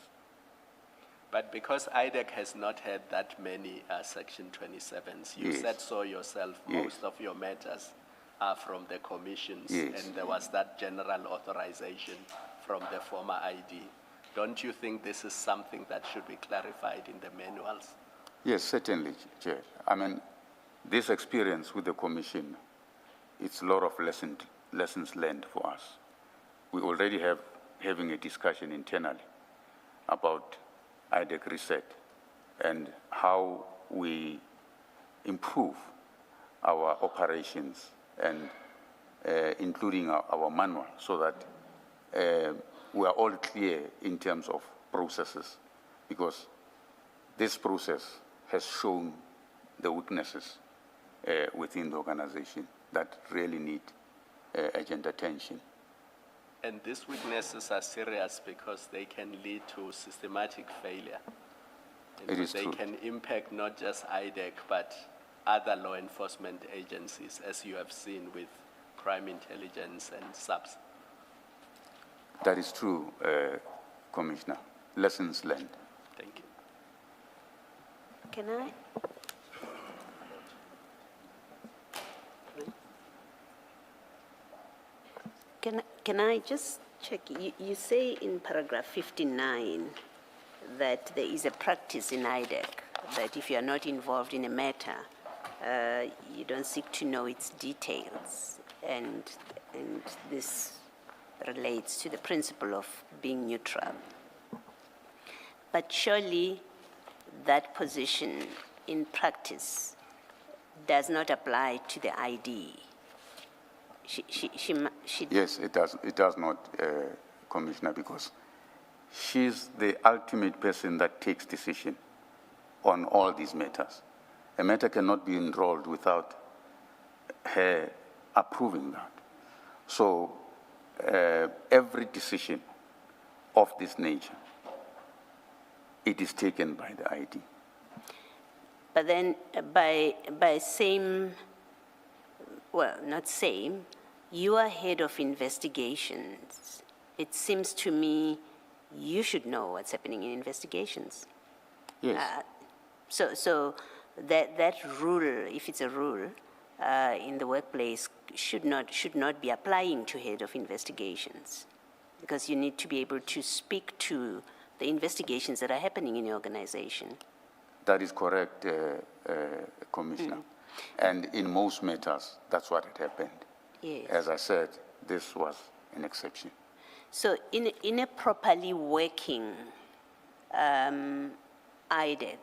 But because IDAC has not had that many Section 27s, you Yes. said so yourself, Yes. most of your matters are from the commissions, Yes. and there was that general authorization from the former ID. Don't you think this is something that should be clarified in the manuals? Yes, certainly, Chair. I mean, this experience with the Commission, it's a lot of lessons learned for us. We already having a discussion internally about IDAC reset and how we improve our operations and including our manual, so that we are all clear in terms of processes, because this process has shown the weaknesses within the organization that really need urgent attention. And these weaknesses are serious because they can lead to systematic failure. It is they true. can impact not just IDAC, but other law enforcement agencies, as you have seen with crime intelligence and SAPS. That is true, Commissioner. Lessons learned. Thank you. Can I? Can I just check? You say in paragraph 59 that there is a practice in IDAC that if you are not involved in a matter, you don't seek to know its details, and this relates to the principle of being neutral. But surely that position in practice does not apply to the ID. Yes, it does not, Commissioner, because she's the ultimate person that takes decision on all these matters. A matter cannot be enrolled without her approving that. So every decision of this nature, it is taken by the ID. But then by same, well, not same, you are head of investigations. It seems to me you should know what's happening in investigations. Yes. So that rule, if it's a rule in the workplace, should not be applying to head of investigations, because you need to be able to speak to the investigations that are happening in your organization. That is correct, Commissioner. And in most matters, that's what had happened. Yes. As I said, this was an exception. So in a properly working IDAC,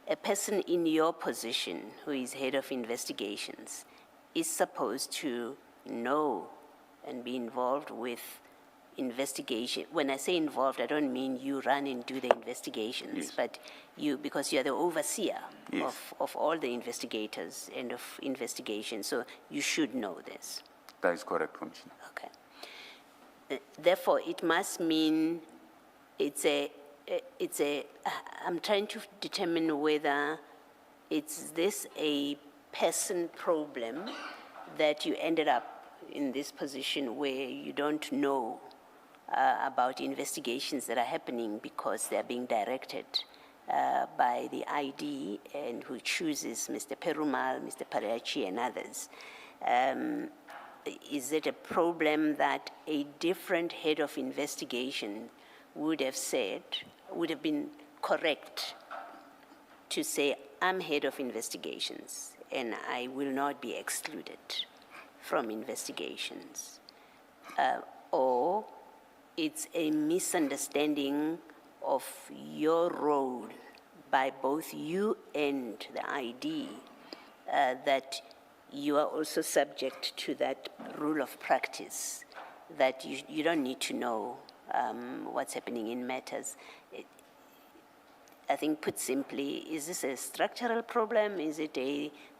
a person in your position who is head of investigations is supposed to know and be involved with investigation. When I say involved, I don't mean you run and do the investigations, Yes. but you, because you're the overseer Yes. of all the investigators and of investigation, so you should know this. That is correct, Commissioner. Okay. Therefore, it must mean I'm trying to determine whether it's this a person problem that you ended up in this position where you don't know about investigations that are happening because they're being directed by the ID and who chooses Mr. Perumal, Mr. Pariachi, and others. Is it a problem that a different head of investigation would have been correct to say, I'm head of investigations and I will not be excluded from investigations? Or it's a misunderstanding of your role by both you and the ID that you are also subject to that rule of practice, that you don't need to know what's happening in matters. I think, put simply, is this a structural problem? Is it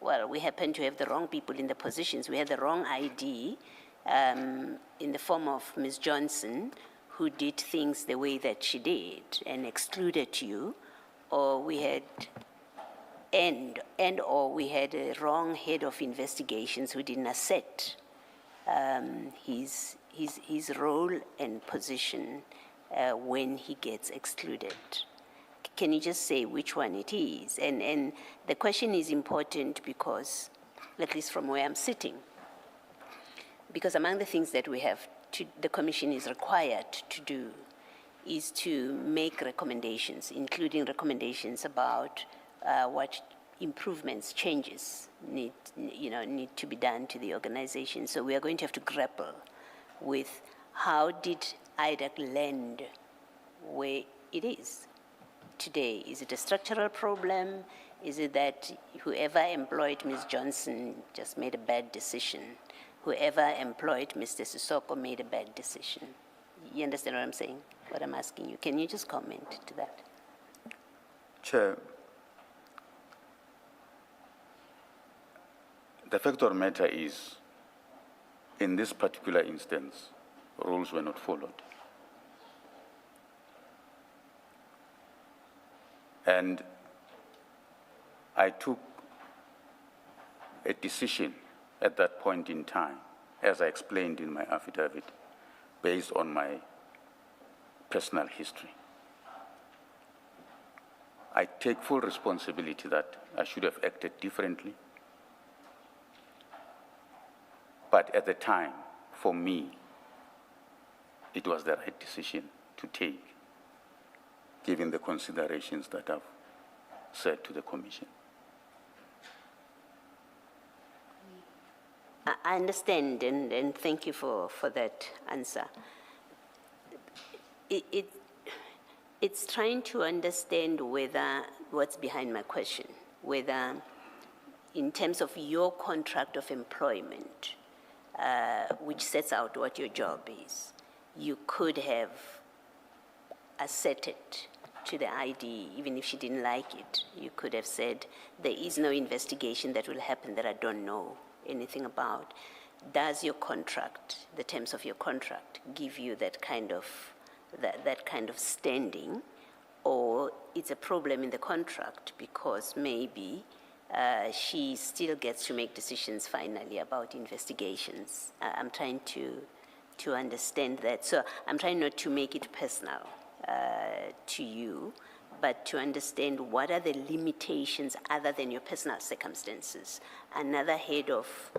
well, we happen to have the wrong people in the positions. We had the wrong ID in the form of Ms. Johnson, who did things the way that she did and excluded you, or we had or we had a wrong head of investigations who didn't assert his role and position when he gets excluded. Can you just say which one it is? And the question is important because, at least from where I'm sitting, because among the things that we have the Commission is required to do is to make recommendations, including recommendations about what improvements, changes need to be done to the organization. So we are going to have to grapple with how did IDAC land where it is today? Is it a structural problem? Is it that whoever employed Ms. Johnson just made a bad decision? Whoever employed Mr. Sesoko made a bad decision? You understand what I'm saying? What I'm asking you. Can you just comment to that? Chair, the fact of the matter is, in this particular instance, rules were not followed. And I took a decision at that point in time, as I explained in my affidavit, based on my personal history. I take full responsibility that I should have acted differently. But at the time, for me, it was the right decision to take, given the considerations that I've said to the Commission. I understand, and thank you for that answer. It's trying to understand whether, what's behind my question, whether in terms of your contract of employment, which sets out what your job is, you could have asserted to the ID, even if she didn't like it, you could have said, there is no investigation that will happen that I don't know anything about. Does your contract, the terms of your contract, give you that kind of standing, or it's a problem in the contract because maybe she still gets to make decisions finally about investigations? I'm trying to understand that. So I'm trying not to make it personal to you, but to understand what are the limitations other than your personal circumstances. Another head of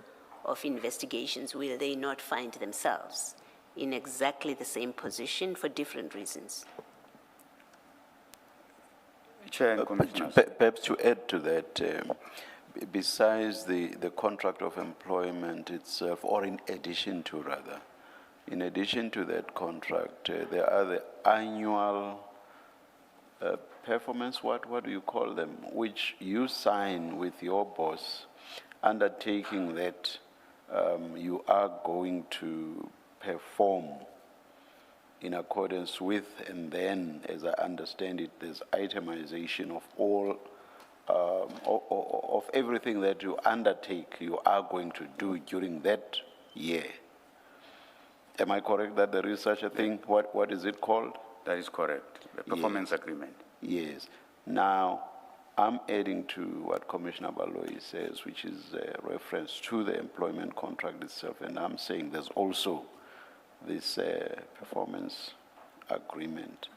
investigations, will they not find themselves in exactly the same position for different reasons? Chair and Commissioners. Perhaps to add to that, besides the contract of employment itself, or in addition to rather, in addition to that contract, there are the annual performance, what do you call them, which you sign with your boss, undertaking that you are going to perform in accordance with, and then, as I understand it, there's itemization of all, of everything that you undertake, you are going to do during that year. Am I correct that there is such a thing? What is it called? That is correct. The performance agreement. Yes. Now, I'm adding to what Commissioner Baloyi says, which is a reference to the employment contract itself, and I'm saying there's also this performance agreement.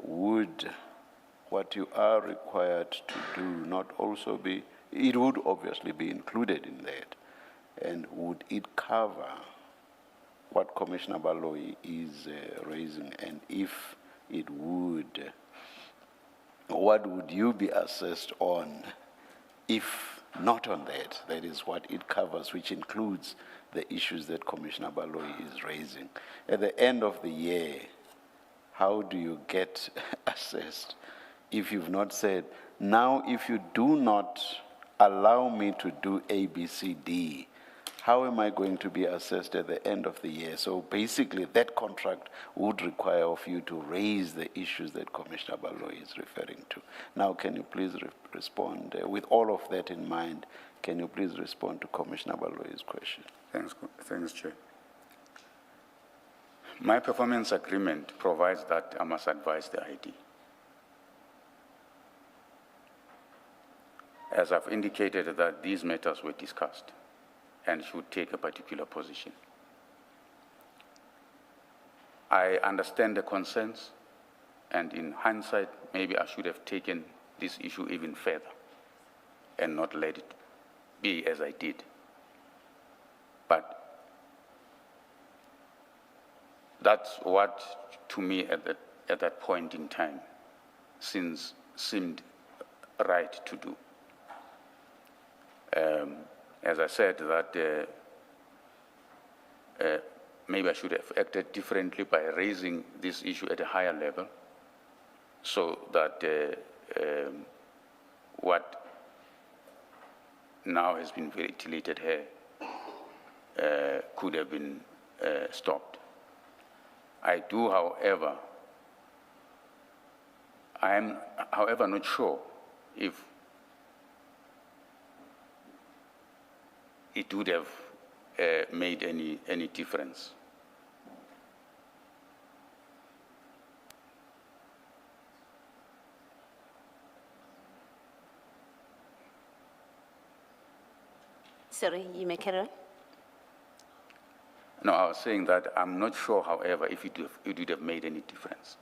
Would what you are required to do not also be, it would obviously be included in that, and would it cover what Commissioner Baloyi is raising, and if it would, what would you be assessed on if not on that? That is what it covers, which includes the issues that Commissioner Baloyi is raising. At the end of the year, how do you get assessed if you've not said, now if you do not allow me to do A, B, C, D, how am I going to be assessed at the end of the year? So basically, that contract would require of you to raise the issues that Commissioner Baloyi is referring to. Now, can you please respond? With all of that in mind, can you please respond to Commissioner Baloyi's question? Thanks, Chair. My performance agreement provides that I must advise the ID. As I've indicated that these matters were discussed and should take a particular position. I understand the concerns, and in hindsight, maybe I should have taken this issue even further and not let it be as I did. But that's what, to me, at that point in time, seemed right to do. As I said, that maybe I should have acted differently by raising this issue at a higher level, so that what now has been ventilated here could have been stopped. I do, however, I am, however, not sure if it would have made any difference. Sorry, you may carry on. No, I was saying that I'm not sure, however, if it would have made any difference.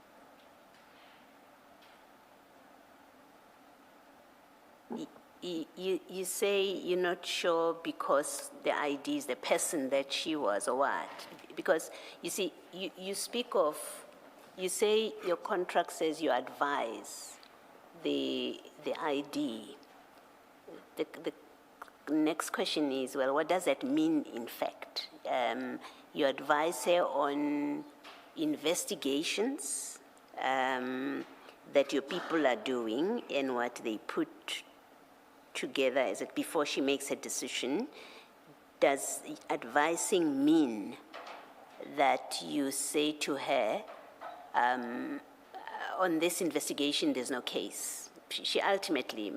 You say you're not sure because the ID is the person that she was, or what? Because you see, you speak of, you say your contract says you advise the ID. The next question is, well, what does that mean in fact? You advise her on investigations that your people are doing and what they put together is that before she makes a decision, does advising mean that you say to her, on this investigation, there's no case? She ultimately,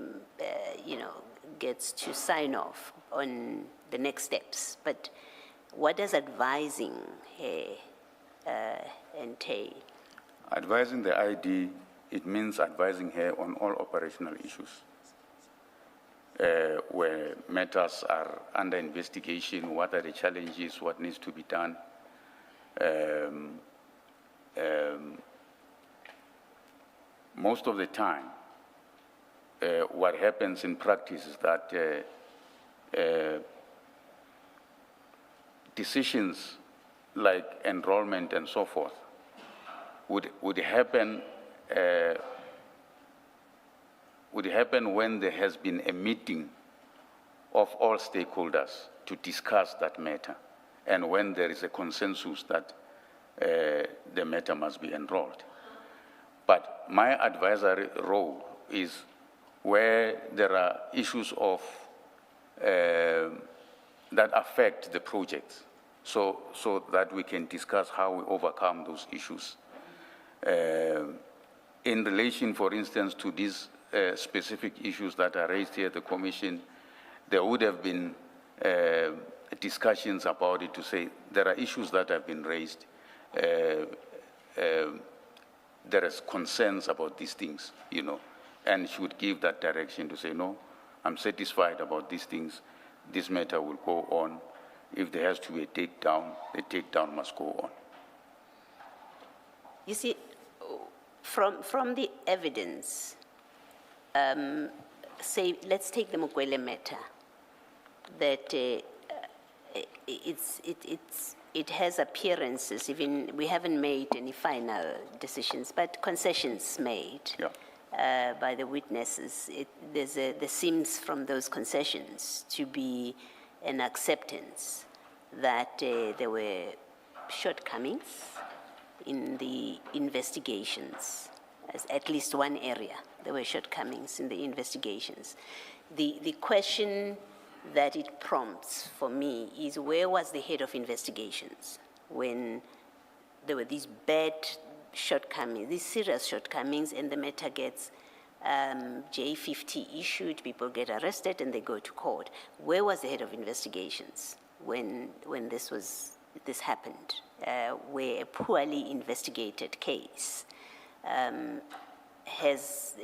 gets to sign off on the next steps. But what does advising her entail? Advising the ID, it means advising her on all operational issues. Where matters are under investigation, what are the challenges, what needs to be done. Most of the time, what happens in practice is that decisions like enrollment and so forth would happen when there has been a meeting of all stakeholders to discuss that matter, and when there is a consensus that the matter must be enrolled. But my advisory role is where there are issues of that affect the project, so that we can discuss how we overcome those issues. In relation, for instance, to these specific issues that are raised here at the Commission, there would have been discussions about it to say there are issues that have been raised. There is concerns about these things, and she would give that direction to say, no, I'm satisfied about these things. This matter will go on. If there has to be a takedown, the takedown must go on. You see, from the evidence, say, let's take the Mukwele matter, that it has appearances, even we haven't made any final decisions, but concessions made by the witnesses. There seems from those concessions to be an acceptance that there were shortcomings in the investigations, at least one area. There were shortcomings in the investigations. The question that it prompts for me is, where was the head of investigations when there were these bad shortcomings, these serious shortcomings, and the matter gets J50 issued, people get arrested and they go to court? Where was the head of investigations when this happened, where a poorly investigated case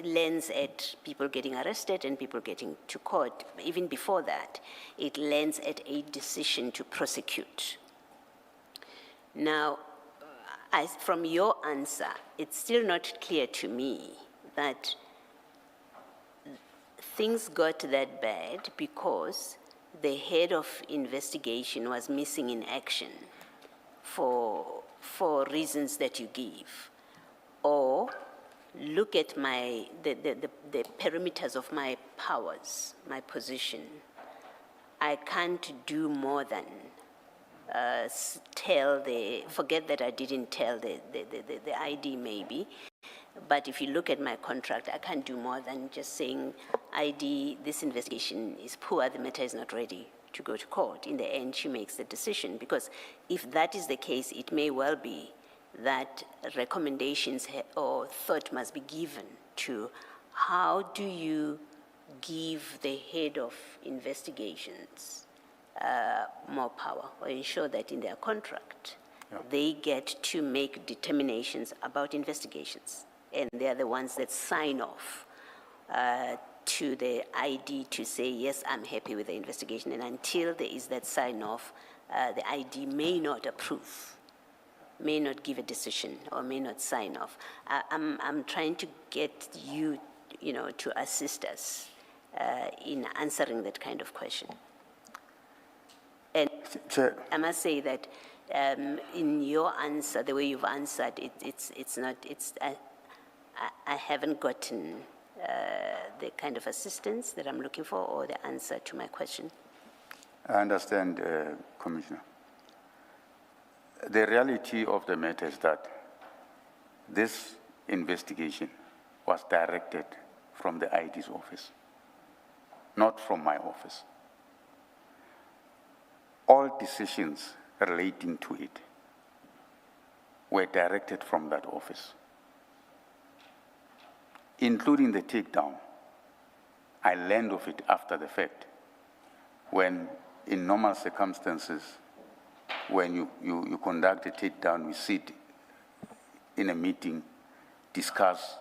lends at people getting arrested and people getting to court? Even before that, it lends at a decision to prosecute. Now, from your answer, it's still not clear to me that things got that bad because the head of investigation was missing in action for reasons that you give, or look at the perimeters of my powers, my position. I can't do more than forget that I didn't tell the ID maybe, but if you look at my contract, I can't do more than just saying, ID, this investigation is poor, the matter is not ready to go to court. In the end, she makes the decision, because if that is the case, it may well be that recommendations or thought must be given to how do you give the head of investigations more power, or ensure that in their contract they get to make determinations about investigations, and they're the ones that sign off to the ID to say, yes, I'm happy with the investigation, and until there is that sign off, the ID may not approve, may not give a decision, or may not sign off. I'm trying to get you, to assist us in answering that kind of question. And I must say that in your answer, the way you've answered, I haven't gotten the kind of assistance that I'm looking for, or the answer to my question. I understand, Commissioner. The reality of the matter is that this investigation was directed from the ID's office, not from my office. All decisions relating to it were directed from that office, including the takedown. I learned of it after the fact, when in normal circumstances, when you conduct a takedown, we sit in a meeting, discuss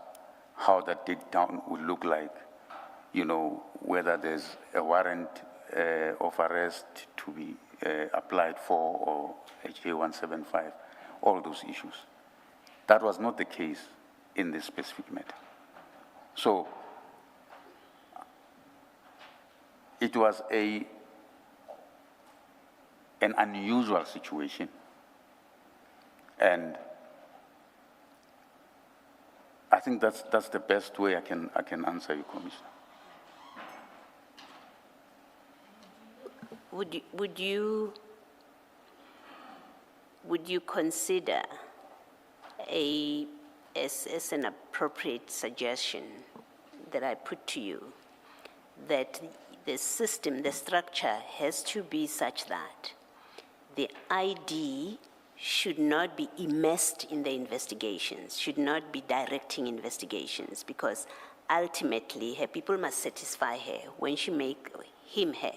how that takedown would look like, you know, whether there's a warrant of arrest to be applied for or HJ175, all those issues. That was not the case in this specific matter. So it was an unusual situation, and I think that's the best way I can answer you, Commissioner. Would you consider as an appropriate suggestion that I put to you that the system, the structure has to be such that the ID should not be immersed in the investigations, should not be directing investigations, because ultimately her people must satisfy her when she make him her.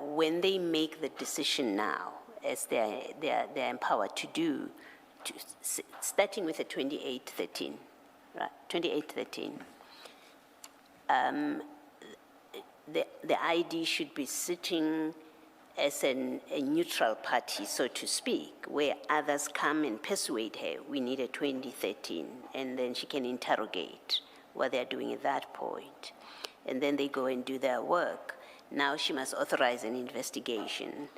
When they make the decision now, as they're empowered to do, starting with the 2813, right? 2813. The ID should be sitting as a neutral party, so to speak, where others come and persuade her, we need a 2013, and then she can interrogate what they're doing at that point. And then they go and do their work. Now she must authorize an investigation.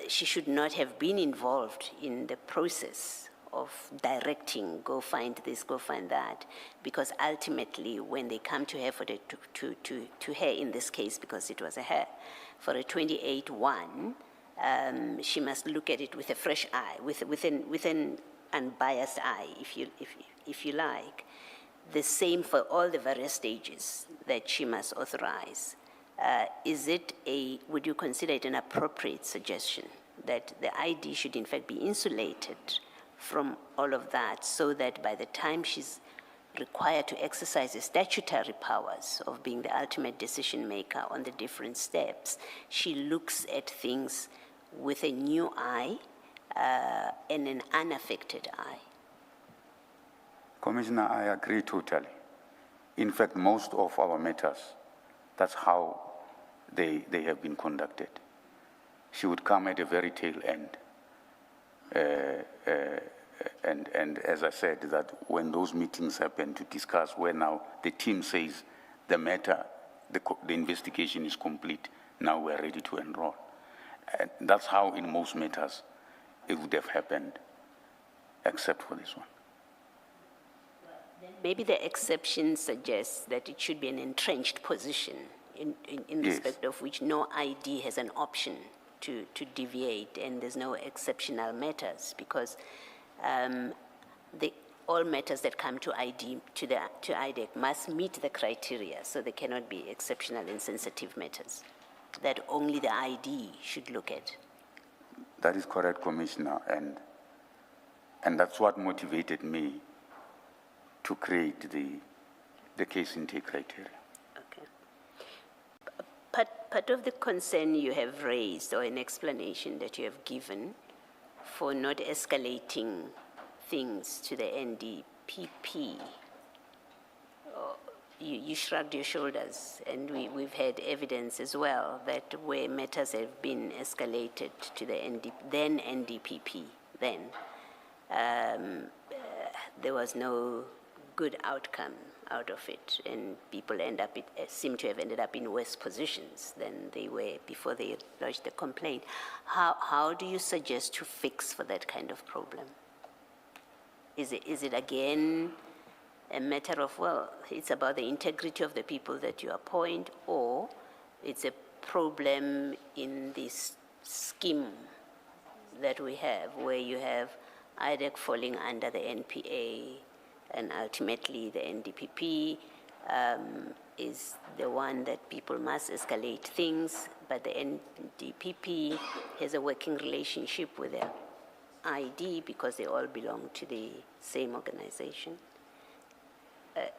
She should not have been involved in the process of directing, go find this, go find that, because ultimately when they come to her for the, to her in this case, because it was a her, for a 28-1, she must look at it with a fresh eye, with an unbiased eye, if you like. The same for all the various stages that she must authorize. Would you consider it an appropriate suggestion that the ID should in fact be insulated from all of that, so that by the time she's required to exercise the statutory powers of being the ultimate decision maker on the different steps, she looks at things with a new eye and an unaffected eye? Commissioner, I agree totally. In fact, most of our matters, that's how they have been conducted. She would come at a very tail end. And as I said, that when those meetings happen to discuss where now the team says the matter, the investigation is complete, now we're ready to enroll. And that's how in most matters it would have happened, except for this one. Maybe the exception suggests that it should be an entrenched position in respect of which no ID has an option to deviate, and there's no exceptional matters, because all matters that come to IDAC must meet the criteria, so they cannot be exceptional and sensitive matters that only the ID should look at. That is correct, Commissioner, and that's what motivated me to create the case intake criteria. Okay. Part of the concern you have raised, or an explanation that you have given for not escalating things to the NDPP, you shrugged your shoulders, and we've had evidence as well that where matters have been escalated to the then NDPP, there was no good outcome out of it, and people seem to have ended up in worse positions than they were before they lodged the complaint. How do you suggest to fix for that kind of problem? Is it again a matter of, well, it's about the integrity of the people that you appoint, or it's a problem in this scheme that we have, where you have IDAC falling under the NPA, and ultimately the NDPP is the one that people must escalate things, but the NDPP has a working relationship with the ID because they all belong to the same organization.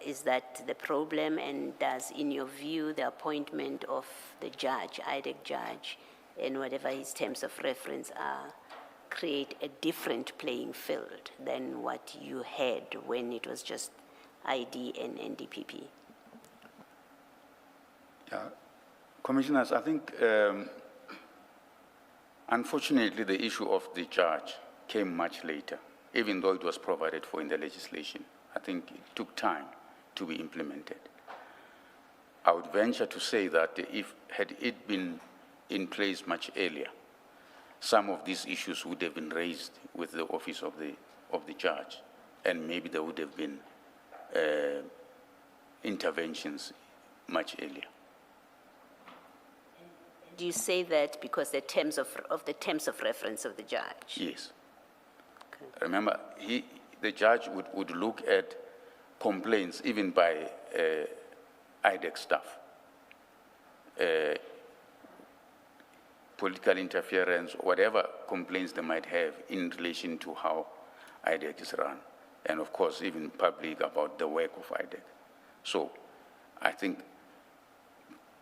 Is that the problem? And does, in your view, the appointment of the judge, IDAC judge, and whatever his terms of reference are, create a different playing field than what you had when it was just ID and NDPP? Yeah. Commissioners, I think, unfortunately, the issue of the judge came much later, even though it was provided for in the legislation. I think it took time to be implemented. I would venture to say that had it been in place much earlier, some of these issues would have been raised with the office of the judge, and maybe there would have been interventions much earlier. Do you say that because the terms of reference of the judge? Yes. Okay. Remember, the judge would look at complaints, even by IDAC staff, political interference, whatever complaints they might have in relation to how IDAC is run, and of course, even public about the work of IDAC. So I think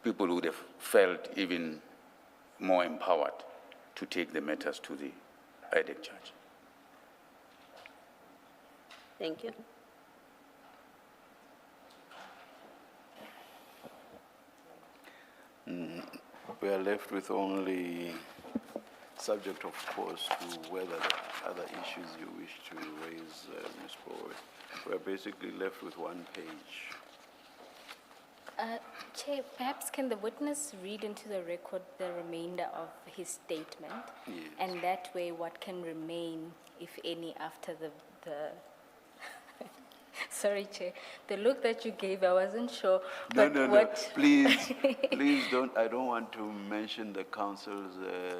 people would have felt even more empowered to take the matters to the IDAC judge. Thank you. We are left with only, subject of course to whether there are other issues you wish to raise, Ms. Bowe. We are basically left with one page. Chair, perhaps can the witness read into the record the remainder of his statement? Yes. And that way what can remain, if any, after the Sorry, Chair. The look that you gave, I wasn't sure. But No, please, please don't, I don't want to mention the council's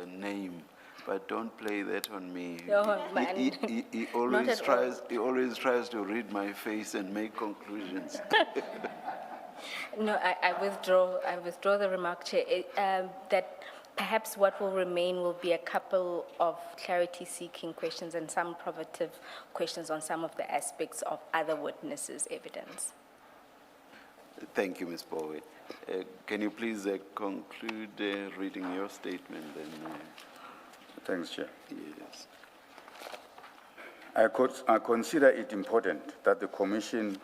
name, but don't play that on me. No, man. He always tries to read my face and make conclusions. No, I withdraw the remark, Chair, that perhaps what will remain will be a couple of clarity-seeking questions and some probative questions on some of the aspects of other witnesses' evidence. Thank you, Ms. Bowe. Can you please conclude reading your statement then? Thanks, Chair. Yes. I consider it important that the Commission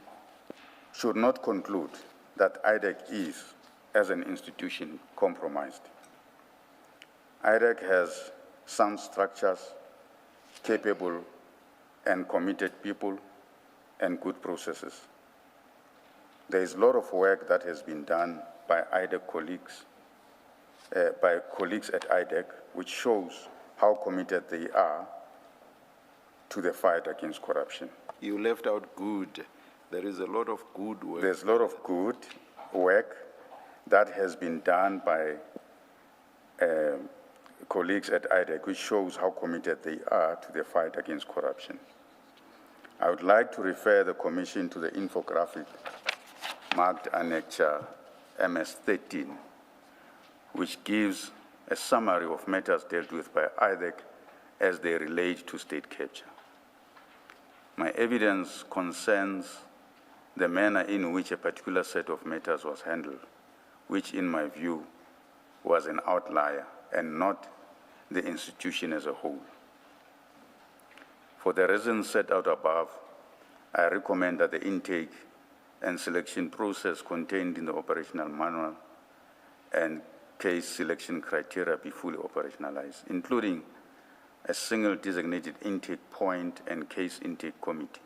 should not conclude that IDAC is, as an institution, compromised. IDAC has sound structures, capable and committed people, and good processes. There is a lot of work that has been done by IDAC colleagues, at IDAC, which shows how committed they are to the fight against corruption. You left out good. There is a lot of good work. There's a lot of good work that has been done by colleagues at IDAC, which shows how committed they are to the fight against corruption. I would like to refer the Commission to the infographic marked Annexure MS-13, which gives a summary of matters dealt with by IDAC as they relate to state capture. My evidence concerns the manner in which a particular set of matters was handled, which in my view was an outlier and not the institution as a whole. For the reasons set out above, I recommend that the intake and selection process contained in the operational manual and case selection criteria be fully operationalized, including a single designated intake point and case intake committee.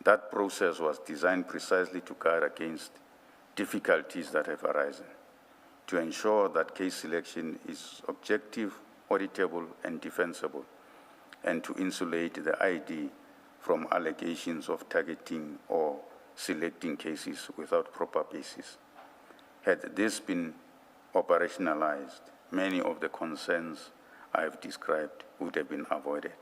That process was designed precisely to guard against difficulties that have arisen, to ensure that case selection is objective, auditable, and defensible, and to insulate the ID from allegations of targeting or selecting cases without proper basis. Had this been operationalized, many of the concerns I have described would have been avoided.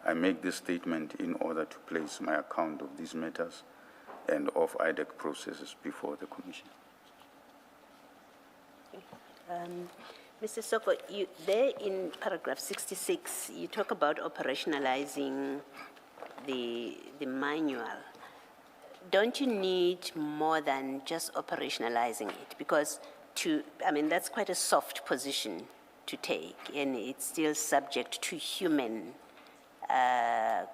I make this statement in order to place my account of these matters and of IDAC processes before the Commission. Mr. Soko, there in paragraph 66, you talk about operationalizing the manual. Don't you need more than just operationalizing it? Because that's quite a soft position to take, and it's still subject to human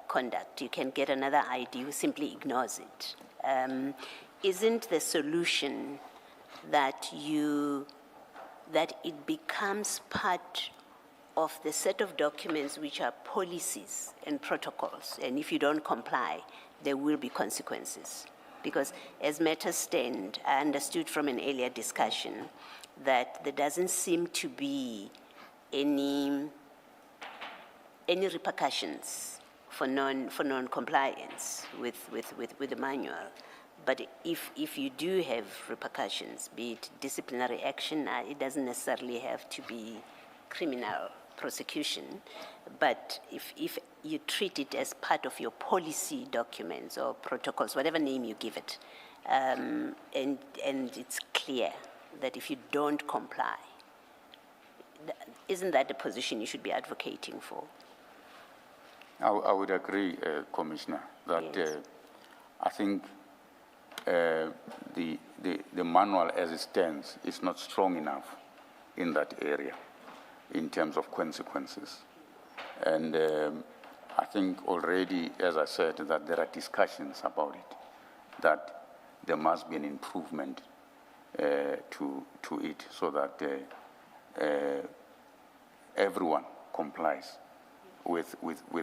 conduct. You can get another ID who simply ignores it. Isn't the solution that it becomes part of the set of documents which are policies and protocols, and if you don't comply, there will be consequences? Because as matters stand, I understood from an earlier discussion that there doesn't seem to be any repercussions for non-compliance with the manual. But if you do have repercussions, be it disciplinary action, it doesn't necessarily have to be criminal prosecution. But if you treat it as part of your policy documents or protocols, whatever name you give it, and it's clear that if you don't comply, isn't that the position you should be advocating for? I would agree, Commissioner, that Yes. I think the manual as it stands is not strong enough in that area in terms of consequences. And I think already, as I said, that there are discussions about it, that there must be an improvement to it so that everyone complies with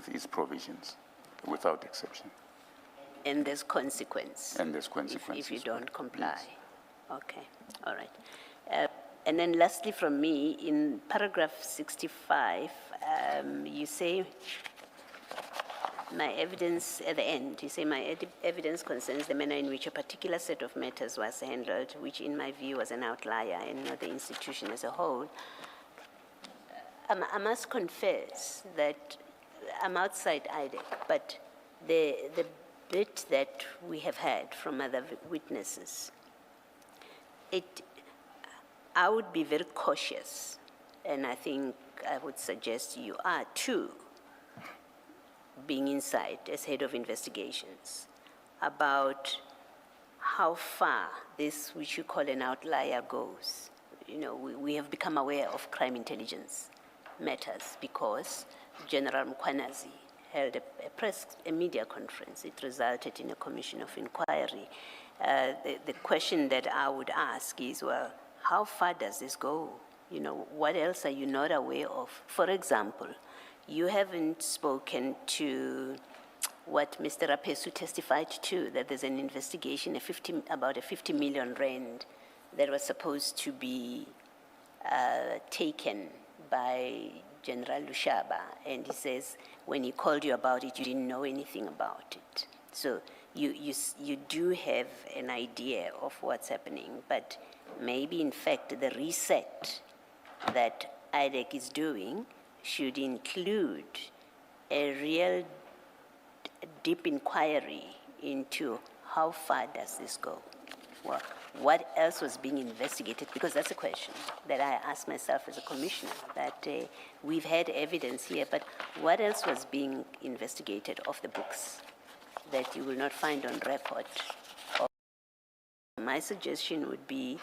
its provisions without exception. And there's consequence. And there's consequences. If you don't comply. Yes. Okay, all right. And then lastly from me, in paragraph 65, you say, my evidence, at the end, you say, my evidence concerns the manner in which a particular set of matters was handled, which in my view was an outlier and not the institution as a whole. I must confess that I'm outside IDAC, but the bit that we have had from other witnesses, I would be very cautious, and I think I would suggest you are too, being inside as head of investigations, about how far this, which you call an outlier, goes. You know, we have become aware of crime intelligence matters because General Mkwanazi held a media conference. It resulted in a commission of inquiry. The question that I would ask is, well, how far does this go? You know, what else are you not aware of? For example, you haven't spoken to what Mr. Rapesu testified to, that there's an investigation about a 50 million rand that was supposed to be taken by General Lushaba, and he says when he called you about it, you didn't know anything about it. So you do have an idea of what's happening, but maybe in fact the reset that IDAC is doing should include a real deep inquiry into how far does this go? Well, what else was being investigated? Because that's a question that I ask myself as a commissioner, that we've had evidence here, but what else was being investigated off the books that you will not find on record? My suggestion would be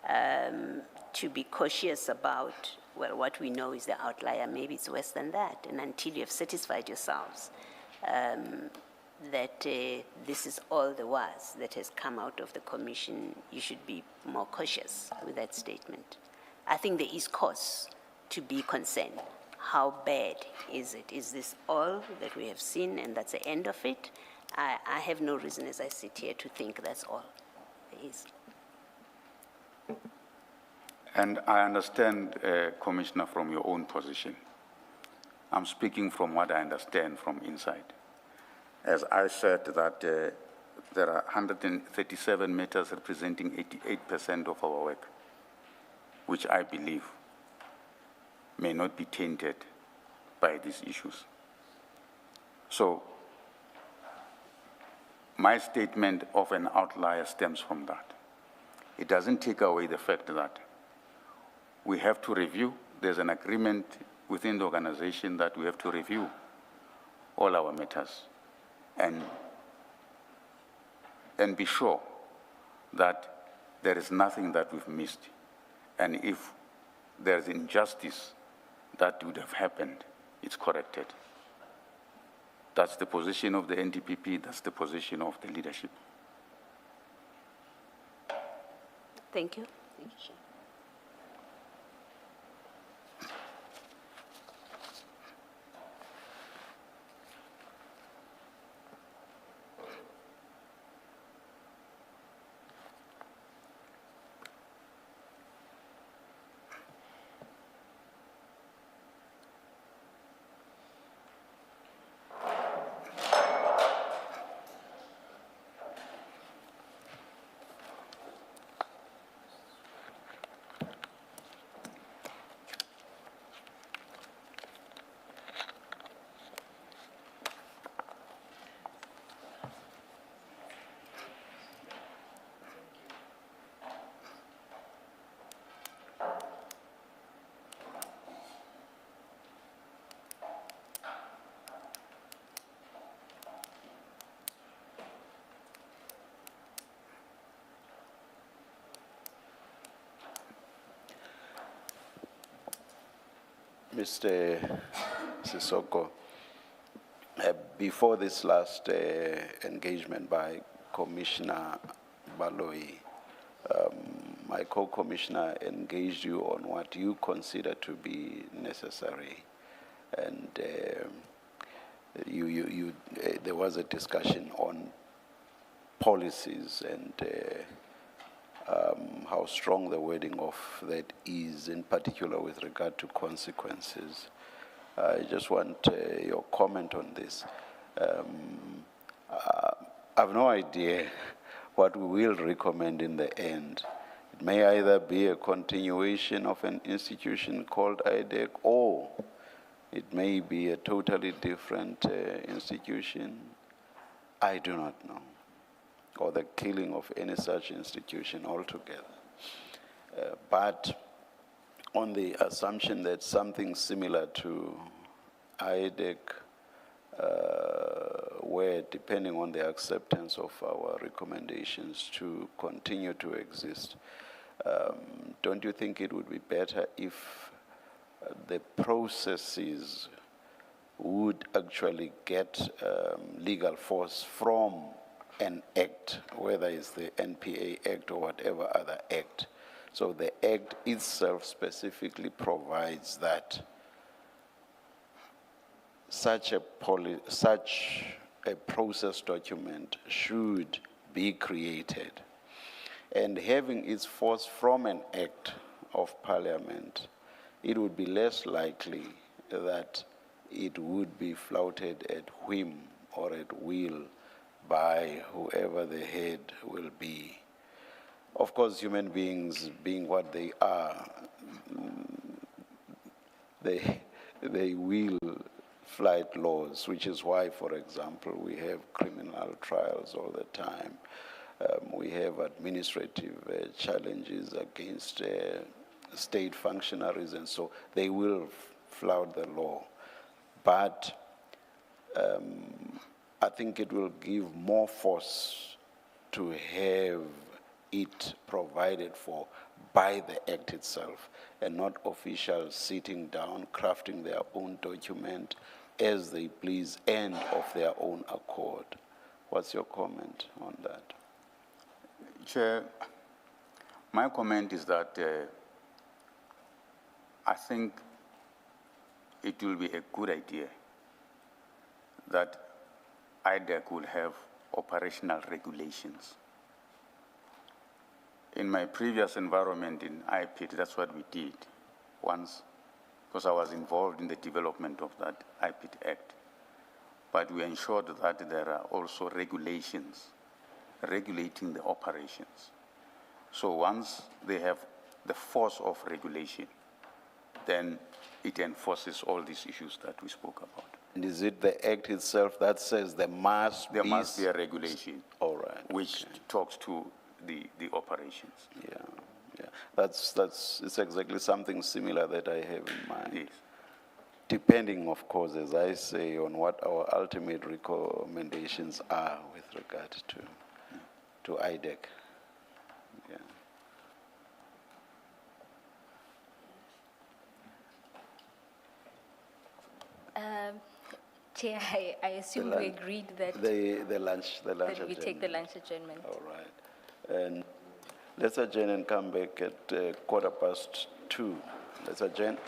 to be cautious about, well, what we know is the outlier. Maybe it's worse than that. And until you have satisfied yourselves that this is all there was that has come out of the commission, you should be more cautious with that statement. I think there is cause to be concerned. How bad is it? Is this all that we have seen and that's the end of it? I have no reason as I sit here to think that's all there is. And I understand, Commissioner, from your own position. I'm speaking from what I understand from inside. As I said that there are 137 matters representing 88% of our work, which I believe may not be tainted by these issues. So my statement of an outlier stems from that. It doesn't take away the fact that we have to review. There's an agreement within the organization that we have to review all our matters and be sure that there is nothing that we've missed. And if there's injustice that would have happened, it's corrected. That's the position of the NDPP, that's the position of the leadership. Thank you. Thank you, Chair. Mr. Sesoko, before this last engagement by Commissioner Baloyi, my co-commissioner engaged you on what you consider to be necessary, and there was a discussion on policies and how strong the wording of that is, in particular with regard to consequences. I just want your comment on this. I have no idea what we will recommend in the end. It may either be a continuation of an institution called IDAC, or it may be a totally different institution. I do not know. Or the killing of any such institution altogether. But on the assumption that something similar to IDAC, where depending on the acceptance of our recommendations to continue to exist, don't you think it would be better if the processes would actually get legal force from an act, whether it's the NPA Act or whatever other act? So the act itself specifically provides that such a process document should be created, and having its force from an act of parliament, it would be less likely that it would be flouted at whim or at will by whoever the head will be. Of course, human beings being what they are, they will flight laws, which is why, for example, we have criminal trials all the time. We have administrative challenges against state functionaries, and so they will flout the law. But I think it will give more force to have it provided for by the act itself, and not officials sitting down, crafting their own document as they please and of their own accord. What's your comment on that? Chair, my comment is that I think it will be a good idea that IDAC will have operational regulations. In my previous environment in IPIT, that's what we did once, because I was involved in the development of that IPIT Act. But we ensured that there are also regulations regulating the operations. So once they have the force of regulation, then it enforces all these issues that we spoke about. And is it the act itself that says there must be? There must be a regulation. All right. Which talks to the operations. Yeah, yeah. It's exactly something similar that I have in mind. Yes. Depending, of course, as I say, on what our ultimate recommendations are with regard to IDAC. Yeah. Chair, I assume we agreed that, The lunch that we adjournment. take the lunch adjournment. All right. And let's adjourn and come back at 2:15. Let's adjourn.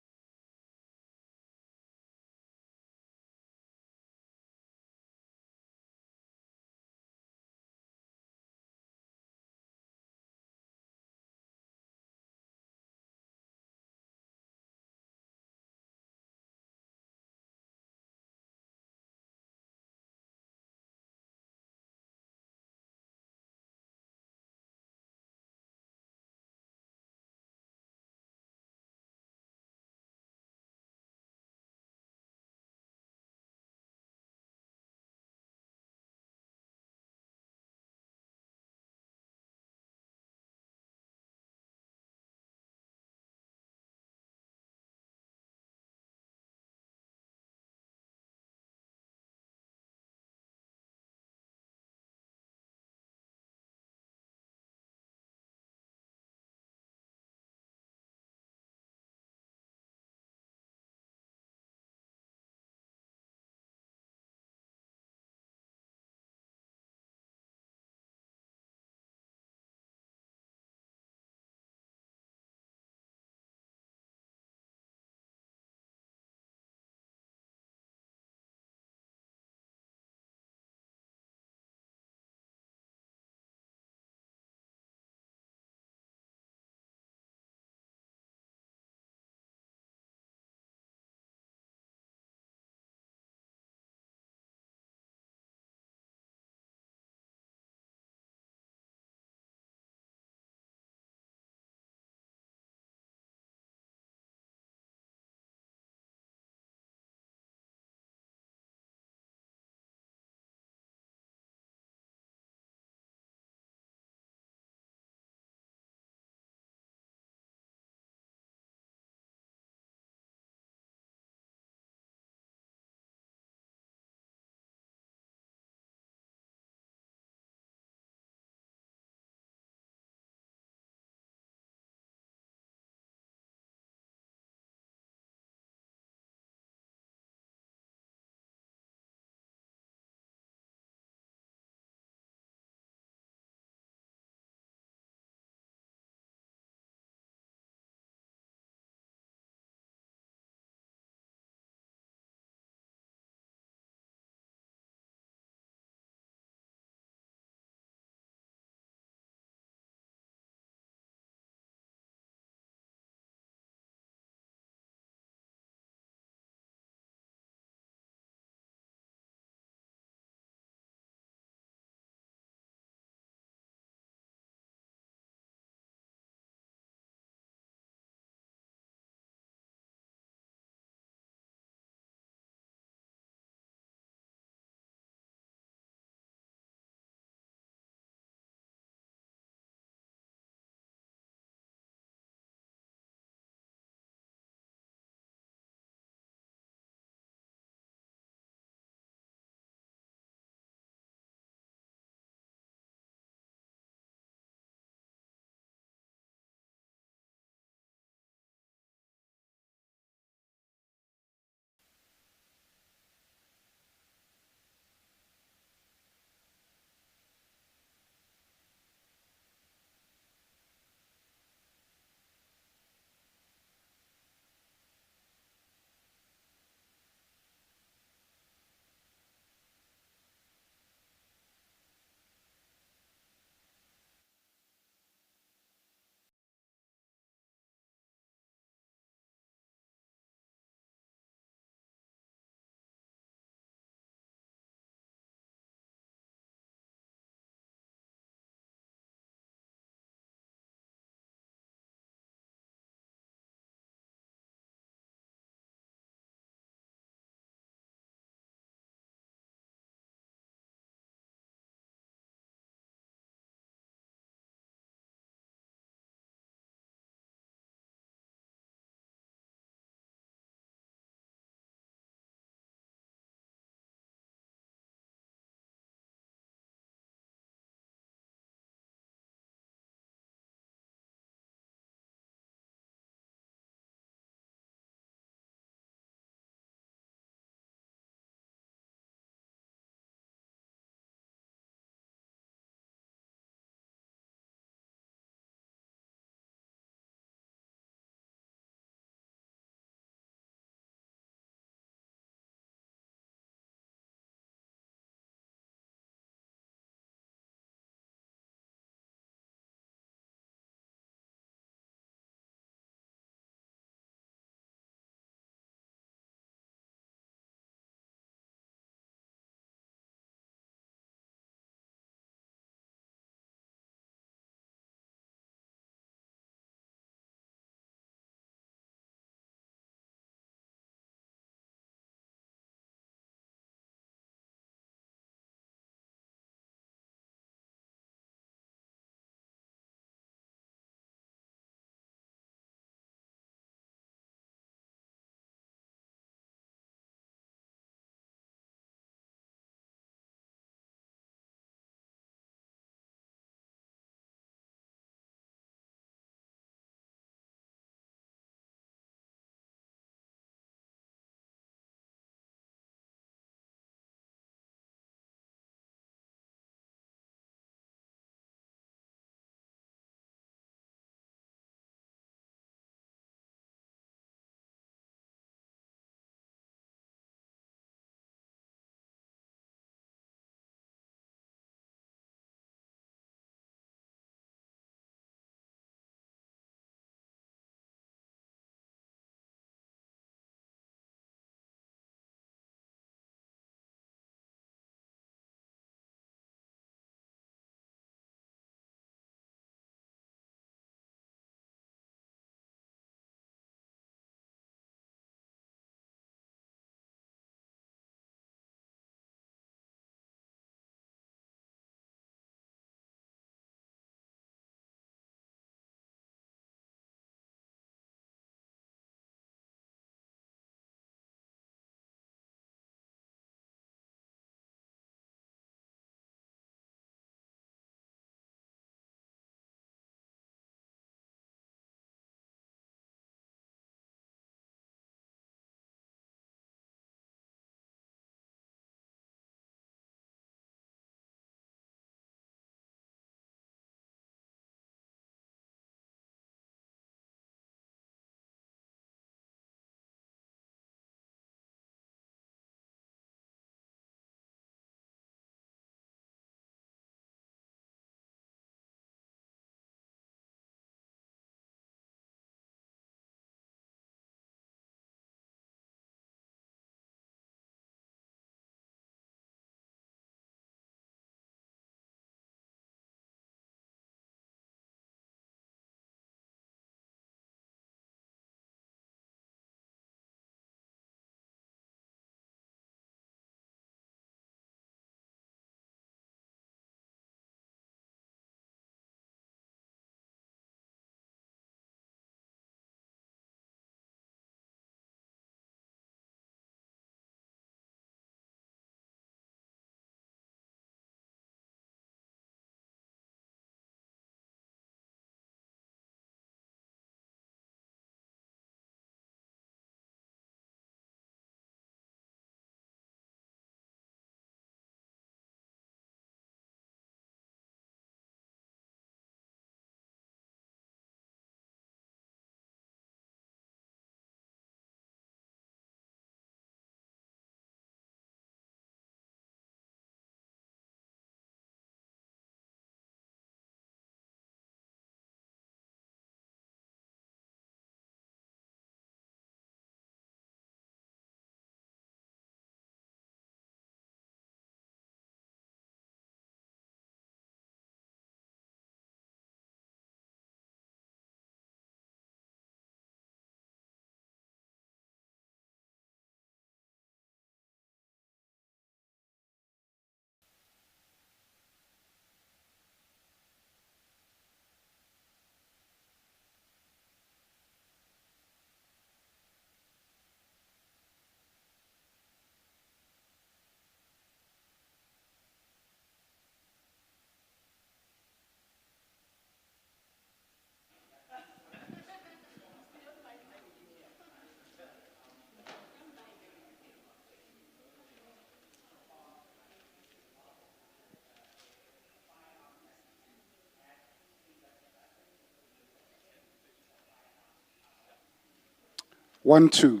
1-2.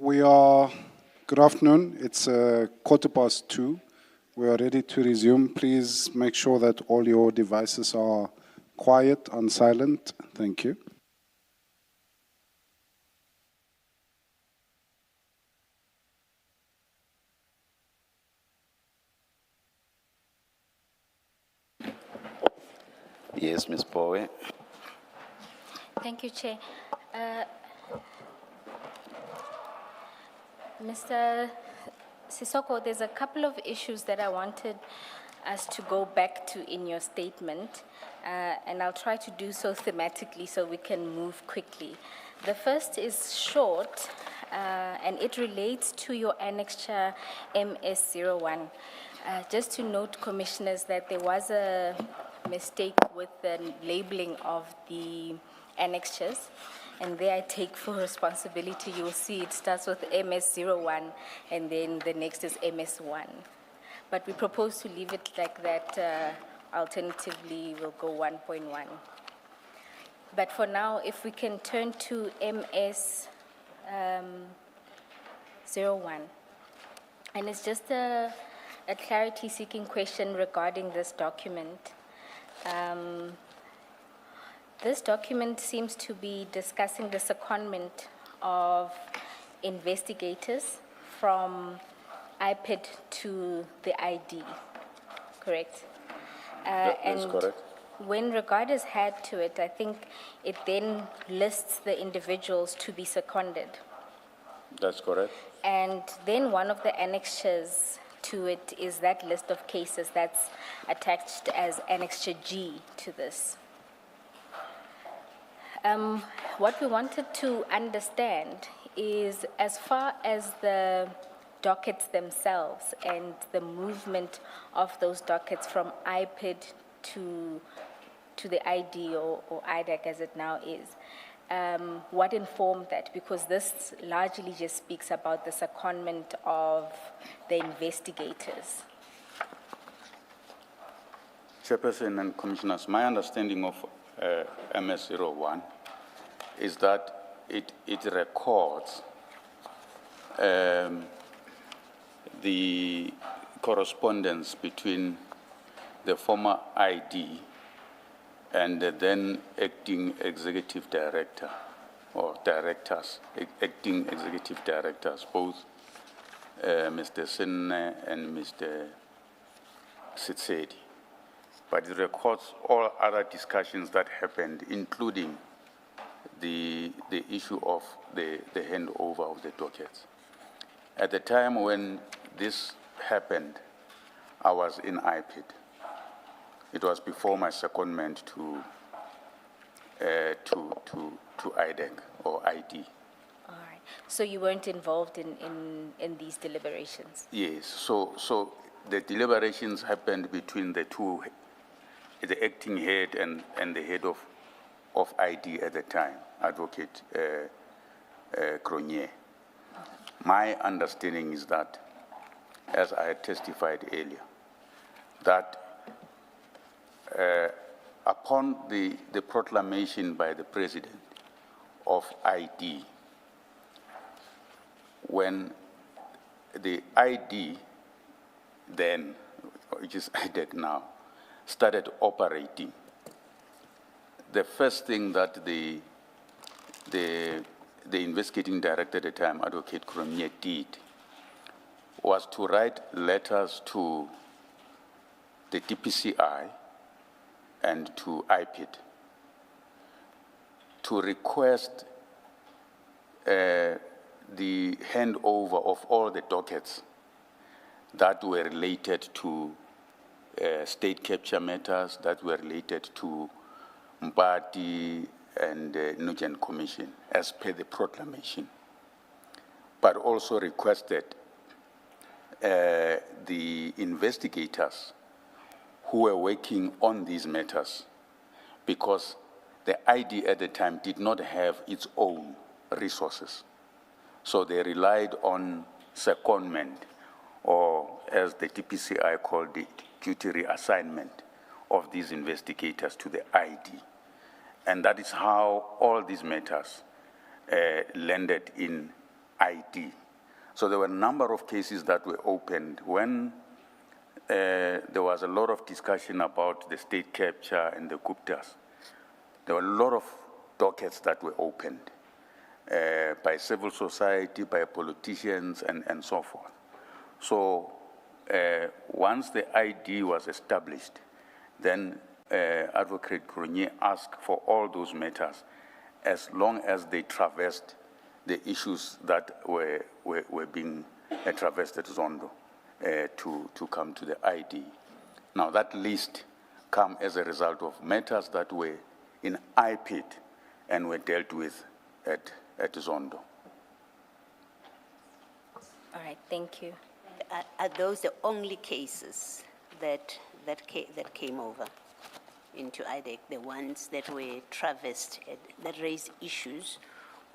We are, good afternoon, it's 2:15. We are ready to resume. Please make sure that all your devices are quiet, on silent. Thank you. Yes, Ms. Powe. Thank you, Chair. Mr. Sesoko, there's a couple of issues that I wanted us to go back to in your statement, and I'll try to do so thematically so we can move quickly. The first is short, and it relates to your annexure MS01. Just to note, Commissioners, that there was a mistake with the labeling of the annexures, and there I take full responsibility. You'll see it starts with MS01, and then the next is MS1. But we propose to leave it like that. Alternatively, we'll go 1.1. But for now, if we can turn to MS01, and it's just a clarity-seeking question regarding this document. This document seems to be discussing the secondment of investigators from IPID to the ID, correct? That is correct. When regard is had to it, I think it then lists the individuals to be seconded. That's correct. And then one of the annexures to it is that list of cases that's attached as Annexure G to this. What we wanted to understand is, as far as the dockets themselves and the movement of those dockets from IPID to the ID or IDAC as it now is, what informed that? Because this largely just speaks about the secondment of the investigators. Chairperson and Commissioners, my understanding of MS01 is that it records the correspondence between the former ID and the then acting executive director or directors, acting executive directors, both Mr. Sinne and Mr. Sitsedi. But it records all other discussions that happened, including the issue of the handover of the dockets. At the time when this happened, I was in IPID. It was before my secondment to IDAC or ID. All right. So you weren't involved in these deliberations? Yes. So the deliberations happened between the two, the acting head and the head of ID at the time, Advocate Cronje. My understanding is that, as I had testified earlier, that upon the proclamation by the President of ID, when the ID then, which is IDAC now, started operating, the first thing that the investigating director at the time, Advocate Cronje, did was to write letters to the DPCI and to IPID to request the handover of all the dockets that were related to state capture matters, that were related to Mbati and Nugent Commission, as per the proclamation, but also requested the investigators who were working on these matters, because the ID at the time did not have its own resources. So they relied on secondment, or as the DPCI called it, duty reassignment of these investigators to the ID. And that is how all these matters landed in ID. So there were a number of cases that were opened when there was a lot of discussion about the state capture and the Guptas. There were a lot of dockets that were opened by civil society, by politicians, and so forth. So once the ID was established, then Advocate Grunier asked for all those matters as long as they traversed the issues that were being traversed at Zondo to come to the ID. Now that list come as a result of matters that were in IPID and were dealt with at Zondo. All right, thank you. Are those the only cases that came over into IDAC, the ones that were traversed, that raised issues,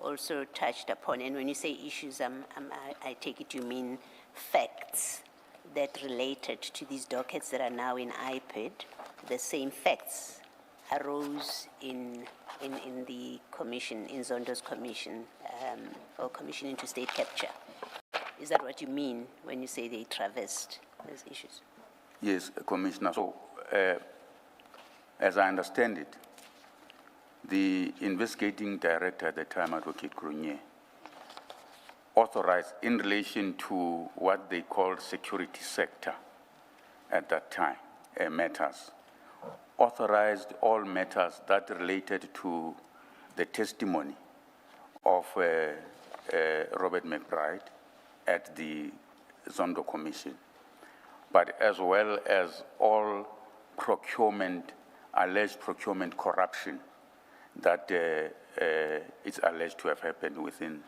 also touched upon? And when you say issues, I take it you mean facts that related to these dockets that are now in IPID. The same facts arose in the commission, in Zondo's commission, or commission into state capture. Is that what you mean when you say they traversed those issues? Yes, Commissioner. So, as I understand it, the investigating director at the time, Advocate Grunier, authorized in relation to what they called security sector at that time, matters, authorized all matters that related to the testimony of Robert McBride at the Zondo Commission, but as well as all procurement, alleged procurement corruption that is alleged to have happened within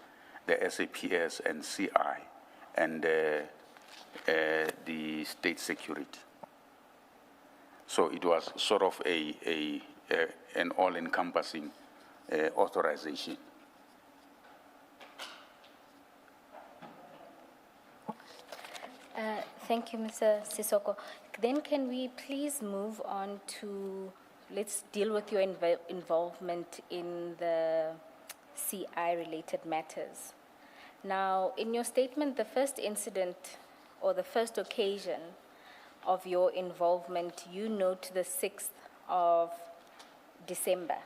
the SAPS and CI and the state security. So it was sort of an all-encompassing authorization. Thank you, Mr. Sesoko. Then can we please move on to, let's deal with your involvement in the CI-related matters. Now, in your statement, the first incident or the first occasion of your involvement, you note the 6th of December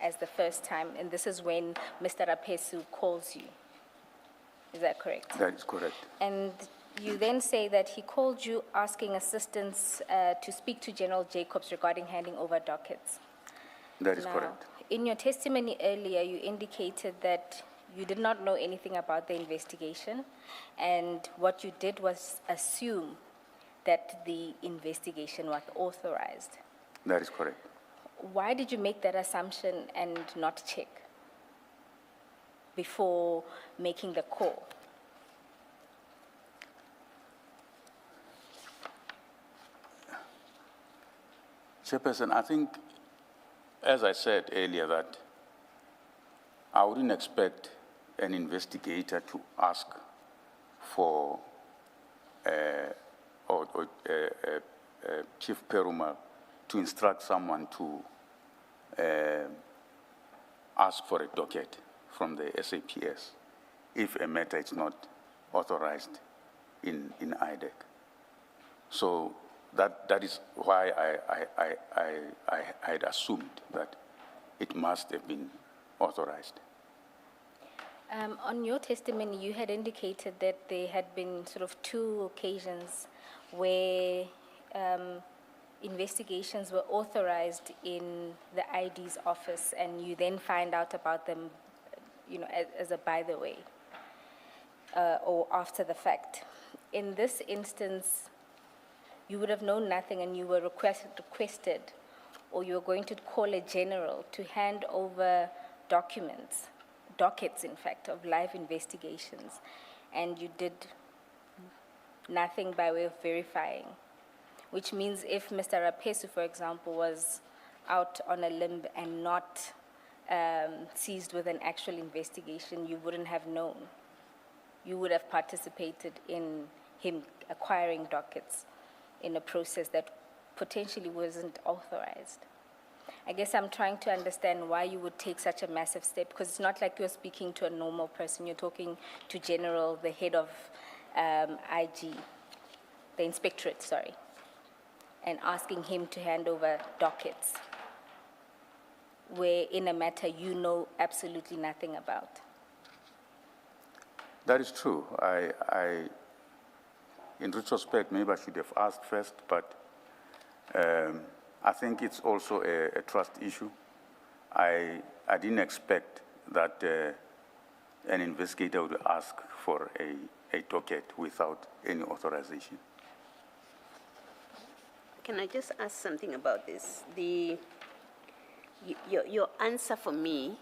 as the first time, and this is when Mr. Rapesu calls you. Is that correct? That is correct. And you then say that he called you asking assistance to speak to General Jacobs regarding handing over dockets. That is Now, correct. in your testimony earlier, you indicated that you did not know anything about the investigation, and what you did was assume that the investigation was authorized. That is correct. Why did you make that assumption and not check before making the call? Chairperson, I think, as I said earlier, that I wouldn't expect an investigator to ask for Chief Perumal to instruct someone to ask for a docket from the SAPS if a matter is not authorized in IDAC. So that is why I had assumed that it must have been authorized. On your testimony, you had indicated that there had been sort of 2 occasions where investigations were authorized in the ID's office, and you then find out about them, you know, as a by the way, or after the fact. In this instance, you would have known nothing, and you were requested, or you were going to call a general to hand over dockets, in fact, of live investigations, and you did nothing by way of verifying, which means if Mr. Rapesu, for example, was out on a limb and not seized with an actual investigation, you wouldn't have known. You would have participated in him acquiring dockets in a process that potentially wasn't authorized. I guess I'm trying to understand why you would take such a massive step, because it's not like you're speaking to a normal person. You're talking to General, the head of IG, the inspectorate, sorry, and asking him to hand over dockets, where in a matter you know absolutely nothing about. That is true. In retrospect, maybe I should have asked first, but I think it's also a trust issue. I didn't expect that an investigator would ask for a docket without any authorization. Can I just ask something about this? Your answer for me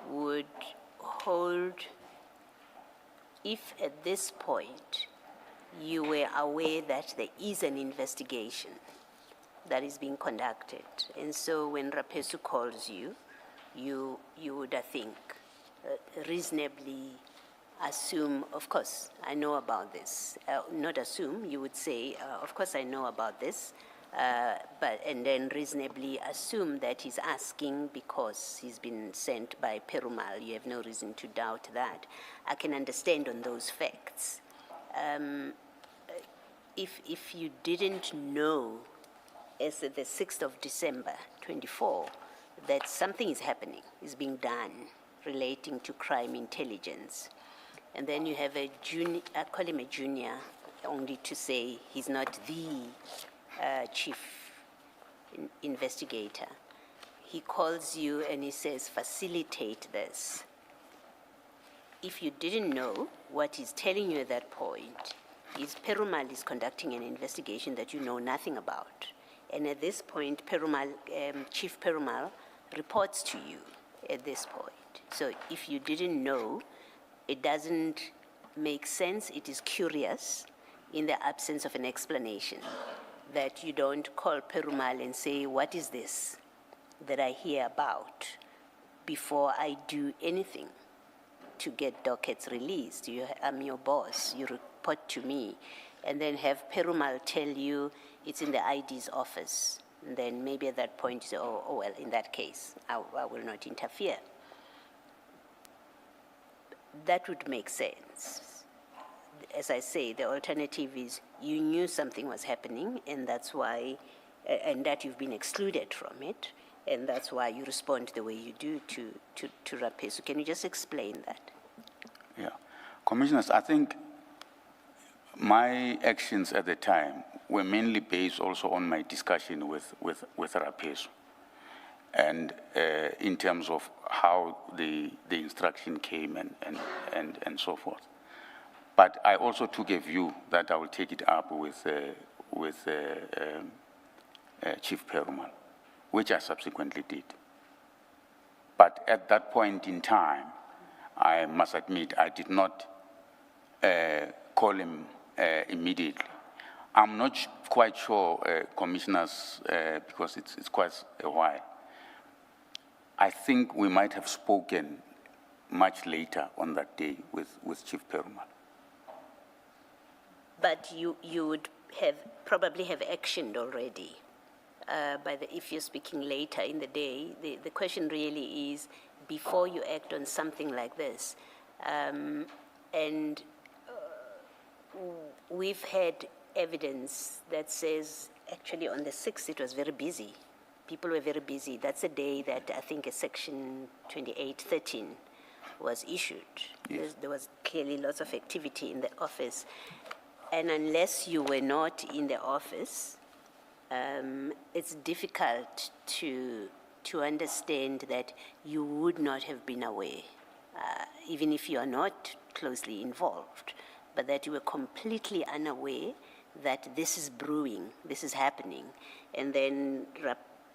would hold if at this point you were aware that there is an investigation that is being conducted. And so when Rapesu calls you, you would, I think, reasonably assume, of course, I know about this. Not assume, you would say, of course I know about this, and then reasonably assume that he's asking because he's been sent by Perumal. You have no reason to doubt that. I can understand on those facts. If you didn't know as of the 6th of December, 24, that something is happening, is being done relating to crime intelligence, and then you have a junior, I call him a junior, only to say he's not the chief investigator. He calls you and he says, facilitate this. If you didn't know, what he's telling you at that point is Perumal is conducting an investigation that you know nothing about. And at this point, Chief Perumal reports to you at this point. So if you didn't know, it doesn't make sense. It is curious in the absence of an explanation that you don't call Perumal and say, what is this that I hear about before I do anything to get dockets released? I'm your boss. You report to me. And then have Perumal tell you it's in the ID's office. And then maybe at that point you say, oh well, in that case, I will not interfere. That would make sense. As I say, the alternative is you knew something was happening, and that's why, and that you've been excluded from it, and that's why you respond the way you do to Rapesu. Can you just explain that? Yeah. Commissioners, I think my actions at the time were mainly based also on my discussion with Rapesu, and in terms of how the instruction came and so forth. But I also took a view that I will take it up with Chief Perumal, which I subsequently did. But at that point in time, I must admit I did not call him immediately. I'm not quite sure, commissioners, because it's quite a while. I think we might have spoken much later on that day with Chief Perumal. But you would probably have actioned already. If you're speaking later in the day, the question really is, before you act on something like this, and we've had evidence that says, actually on the 6th it was very busy. People were very busy. That's the day that I think a section 2813 was issued. Yes. There was clearly lots of activity in the office. And unless you were not in the office, it's difficult to understand that you would not have been aware, even if you are not closely involved, but that you were completely unaware that this is brewing, this is happening. And then,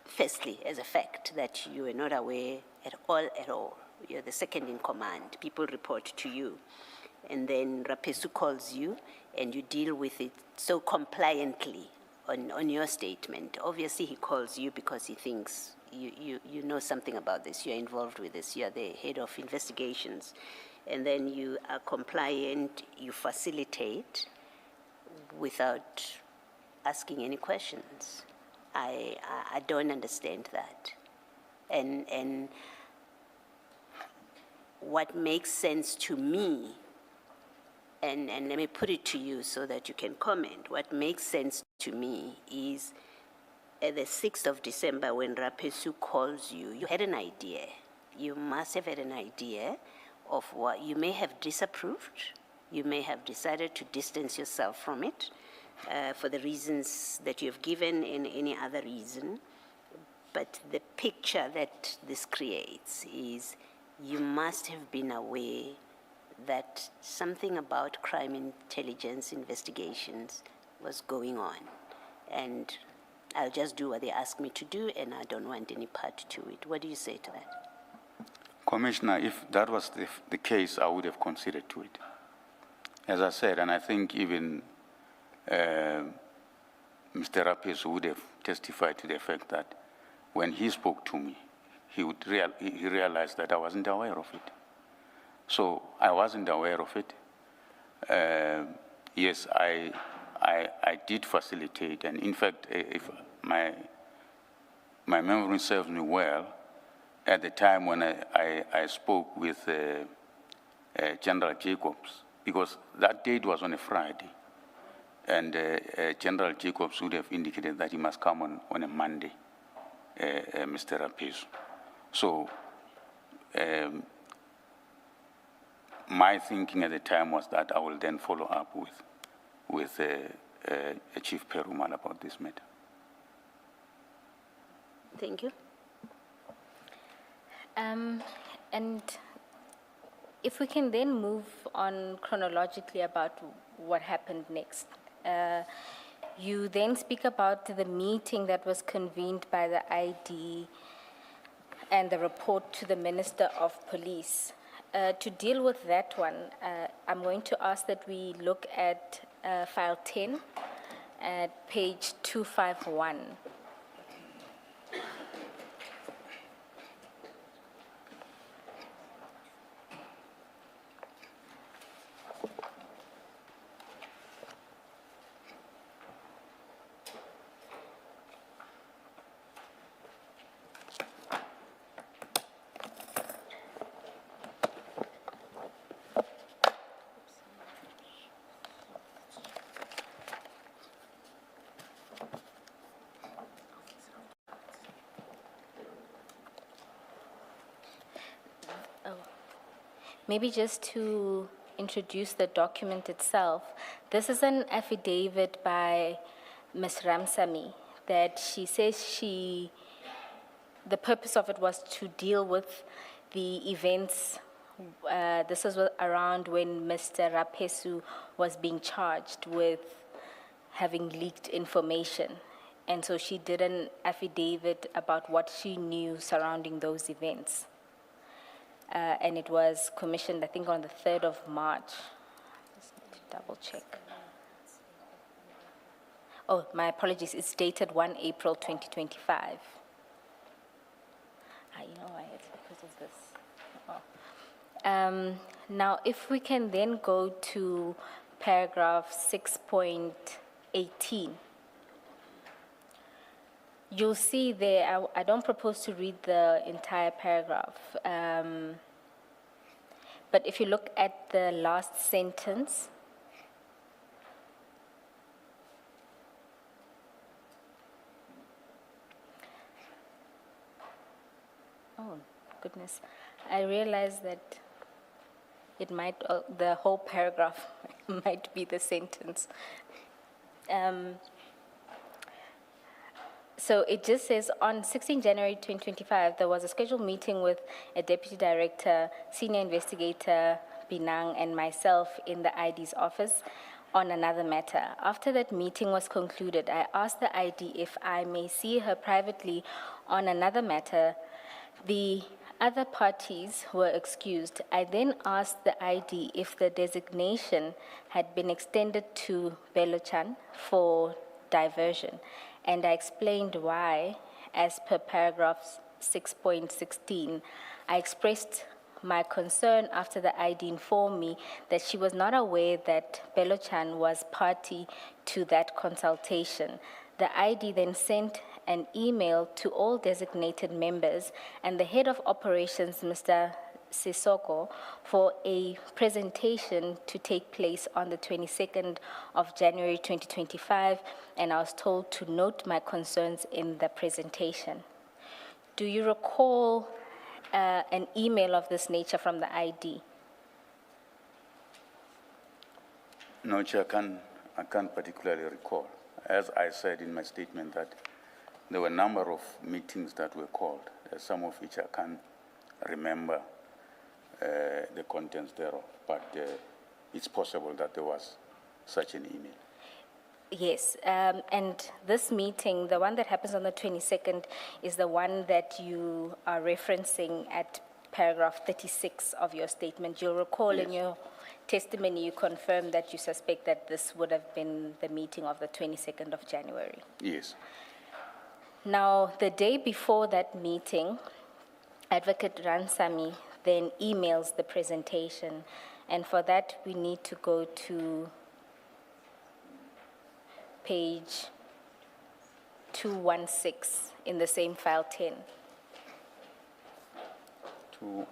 firstly, as a fact, that you were not aware at all. You're the second in command. People report to you. And then Rapesu calls you, and you deal with it so compliantly on your statement. Obviously, he calls you because he thinks you know something about this, you're involved with this, you're the head of investigations. And then you are compliant, you facilitate without asking any questions. I don't understand that. And what makes sense to me, and let me put it to you so that you can comment, what makes sense to me is at the 6th of December when Rapesu calls you, you had an idea. You must have had an idea of what you may have disapproved. You may have decided to distance yourself from it for the reasons that you have given and any other reason. But the picture that this creates is you must have been aware that something about crime intelligence investigations was going on. And I'll just do what they ask me to do, and I don't want any part to it. What do you say to that? Commissioner, if that was the case, I would have considered to it. As I said, and I think even Mr. Rapesu would have testified to the fact that when he spoke to me, he realized that I wasn't aware of it. So I wasn't aware of it. Yes, I did facilitate, and in fact, if my memory serves me well, at the time when I spoke with General Jacobs, because that date was on a Friday, and General Jacobs would have indicated that he must come on a Monday, Mr. Rapesu. So my thinking at the time was that I will then follow up with Chief Perumal about this matter. Thank you. And if we can then move on chronologically about what happened next. You then speak about the meeting that was convened by the ID and the report to the Minister of Police. To deal with that one, I'm going to ask that we look at file 10 at page 251. Maybe just to introduce the document itself, this is an affidavit by Ms. Ramsamy that she says the purpose of it was to deal with the events. This is around when Mr. Rapesu was being charged with having leaked information. And so she did an affidavit about what she knew surrounding those events. And it was commissioned, I think, on the 3rd of March. Just need to double check. Oh, my apologies. It's dated 1 April 2025. You know why? It's because of this. Oh. Now, if we can then go to paragraph 6.18. You'll see there, I don't propose to read the entire paragraph, but if you look at the last sentence, oh goodness, I realized that it might, the whole paragraph might be the sentence. So it just says, on 16 January 2025, there was a scheduled meeting with a deputy director, senior investigator, Binang, and myself in the ID's office on another matter. After that meeting was concluded, I asked the ID if I may see her privately on another matter. The other parties were excused. I then asked the ID if the designation had been extended to Belochan for diversion. And I explained why, as per paragraph 6.16. I expressed my concern after the ID informed me that she was not aware that Belochan was party to that consultation. The ID then sent an email to all designated members and the head of operations, Mr. Sesoko, for a presentation to take place on the 22nd of January 2025, and I was told to note my concerns in the presentation. Do you recall an email of this nature from the ID? No, Chair, I can't particularly recall. As I said in my statement that there were a number of meetings that were called, some of which I can't remember the contents thereof, but it's possible that there was such an email. Yes, and this meeting, the one that happens on the 22nd, is the one that you are referencing at paragraph 36 of your statement. You'll recall in your testimony, you confirmed that you suspect that this would have been the meeting of the 22nd of January. Yes. Now, the day before that meeting, Advocate Ransami then emails the presentation, and for that we need to go to page 216 in the same file 10. Two.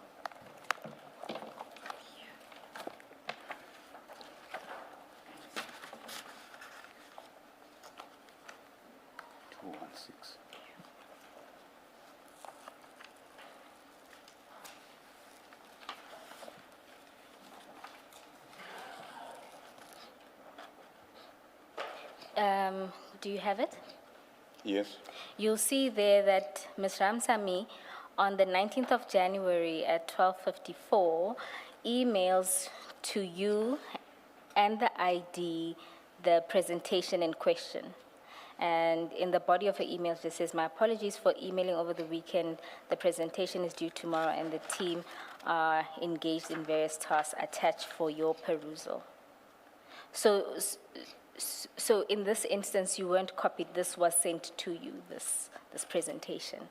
Do you have it? Yes. You'll see there that Ms. Ramsamy, on the 19th of January at 12:54, emails to you and the ID the presentation in question. And in the body of her email, it says, "My apologies for emailing over the weekend. The presentation is due tomorrow, and the team are engaged in various tasks attached for your perusal." So in this instance, you weren't copied. This was sent to you, this presentation.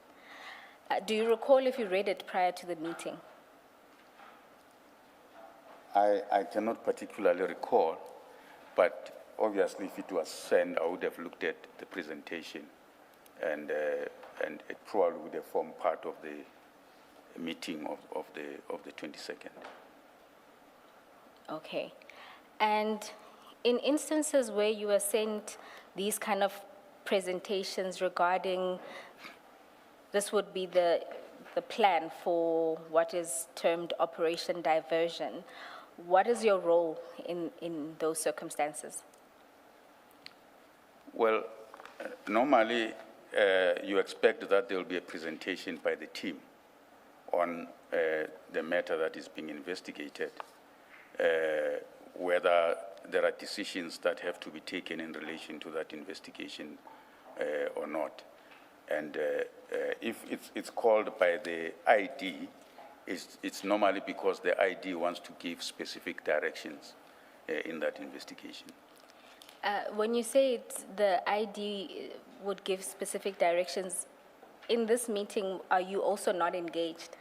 Do you recall if you read it prior to the meeting? I cannot particularly recall, but obviously if it was sent, I would have looked at the presentation, and it probably would have formed part of the meeting of the 22nd. Okay. And in instances where you were sent these kind of presentations regarding, this would be the plan for what is termed Operation Diversion, what is your role in those circumstances? Well, normally you expect that there will be a presentation by the team on the matter that is being investigated, whether there are decisions that have to be taken in relation to that investigation or not. And if it's called by the ID, it's normally because the ID wants to give specific directions in that investigation. When you say the ID would give specific directions, in this meeting, are you also not engaged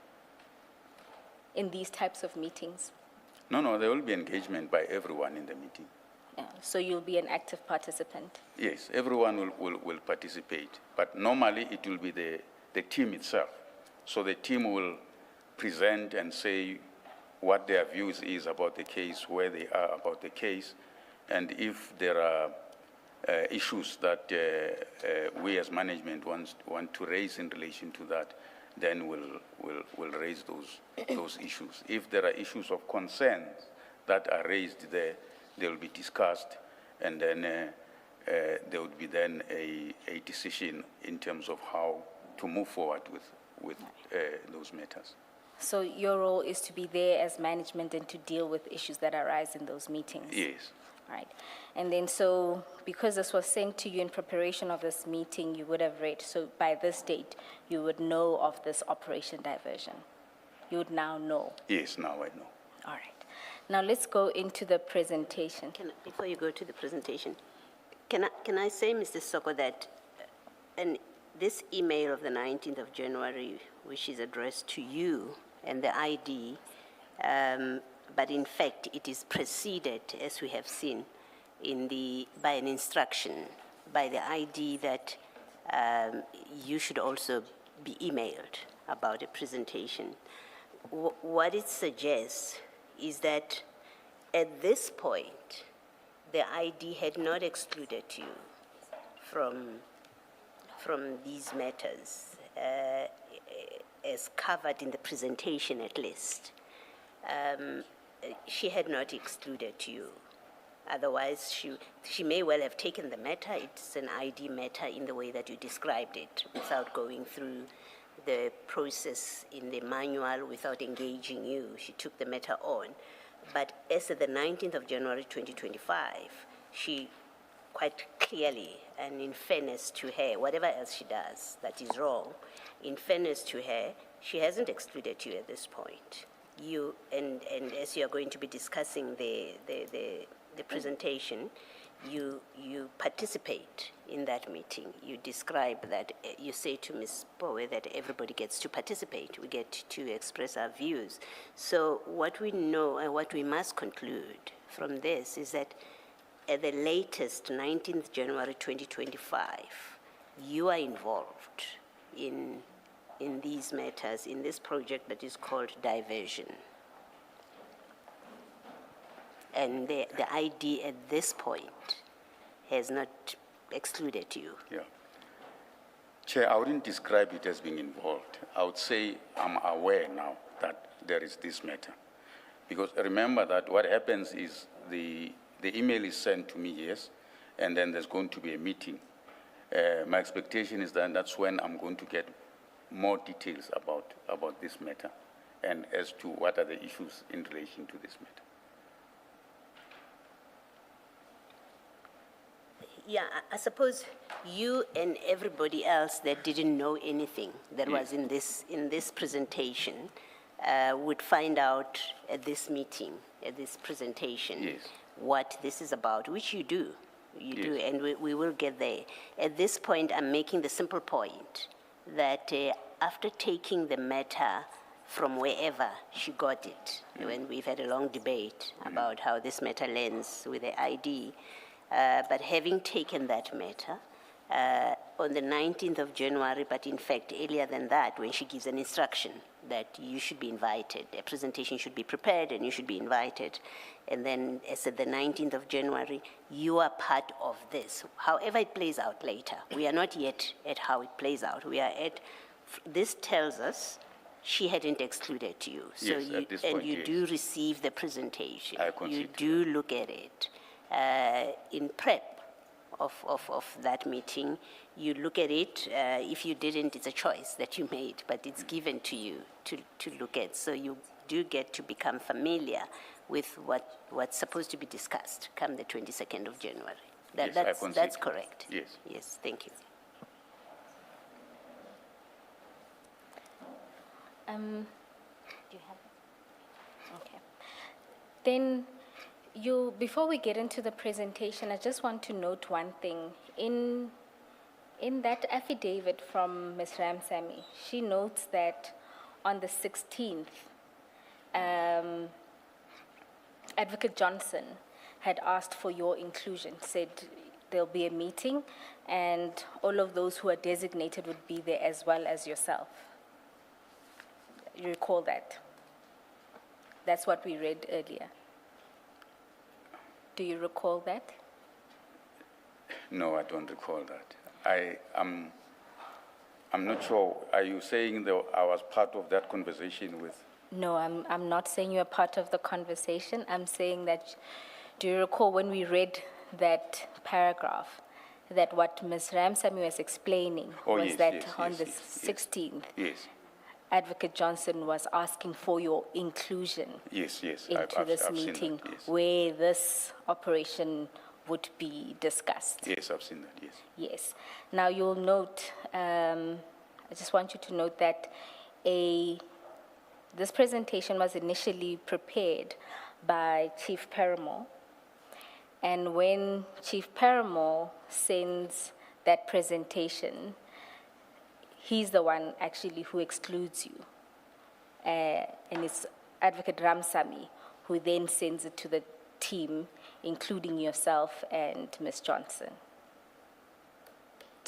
in these types of meetings? No, there will be engagement by everyone in the meeting. Yeah, so you'll be an active participant? Yes, everyone will participate, but normally it will be the team itself. So the team will present and say what their views is about the case, where they are about the case, and if there are issues that we as management want to raise in relation to that, then we'll raise those issues. If there are issues of concerns that are raised there, they will be discussed, and then there would be then a decision in terms of how to move forward with those matters. So your role is to be there as management and to deal with issues that arise in those meetings? Yes. Right. And then so because this was sent to you in preparation of this meeting, you would have read, so by this date, you would know of this Operation Diversion. You would now know. Yes, now I know. All right. Now let's go into the presentation. Before you go to the presentation, can I say, Mr. Sesoko, that this email of the 19th of January, which is addressed to you and the ID, but in fact it is preceded, as we have seen, by an instruction by the ID that you should also be emailed about a presentation. What it suggests is that at this point, the ID had not excluded you from these matters, as covered in the presentation at least. She had not excluded you. Otherwise, she may well have taken the matter. It's an ID matter in the way that you described it, without going through the process in the manual, without engaging you. She took the matter on. But as of the 19th of January 2025, she quite clearly, and in fairness to her, whatever else she does that is wrong, in fairness to her, she hasn't excluded you at this point. You, and as you are going to be discussing the presentation, you participate in that meeting. You describe that, you say to Ms. Bowe that everybody gets to participate. We get to express our views. So what we know and what we must conclude from this is that at the latest, 19th January 2025, you are involved in these matters, in this project that is called diversion. And the ID at this point has not excluded you. Yeah. Chair, I wouldn't describe it as being involved. I would say I'm aware now that there is this matter. Because remember that what happens is the email is sent to me, yes, and then there's going to be a meeting. My expectation is that that's when I'm going to get more details about this matter and as to what are the issues in relation to this matter. Yeah, I suppose you and everybody else that didn't know anything that was in this presentation would find out at this meeting, at this presentation, what this is about, which you do. You do, and we will get there. At this point, I'm making the simple point that after taking the matter from wherever she got it, when we've had a long debate about how this matter lands with the ID, but having taken that matter on the 19th of January, but in fact earlier than that, when she gives an instruction that you should be invited, a presentation should be prepared and you should be invited, and then as at the 19th of January, you are part of this. However it plays out later, we are not yet at how it plays out. We are at, this tells us she hadn't excluded you. So Yes, you, at this and point, you yes. do receive the presentation. I concede You to do look at it. In prep of that meeting, you look at it. If you didn't, it's a choice that you made, but it's given to you to look at. So you do get to become familiar with what's supposed to be discussed come the 22nd of January. Yes, I concede. That's correct. Yes. Yes, thank you. Do you have it? Okay. Then before we get into the presentation, I just want to note one thing. In that affidavit from Ms. Ramsamy, she notes that on the 16th, Advocate Johnson had asked for your inclusion, said there'll be a meeting and all of those who are designated would be there as well as yourself. You recall that? That's what we read earlier. Do you recall that? No, I don't recall that. I'm not sure. Are you saying that I was part of that conversation with? No, I'm not saying you're part of the conversation. I'm saying that, do you recall when we read that paragraph, that what Ms. Ramsamy was explaining was that on the 16th, Advocate Johnson was asking for your inclusion into this meeting where this operation would be discussed. Yes, I've seen that, yes. Yes. Now you'll note, I just want you to note that this presentation was initially prepared by Chief Paramore, and when Chief Paramore sends that presentation, he's the one actually who excludes you. And it's Advocate Ramsamy who then sends it to the team, including yourself and Ms. Johnson,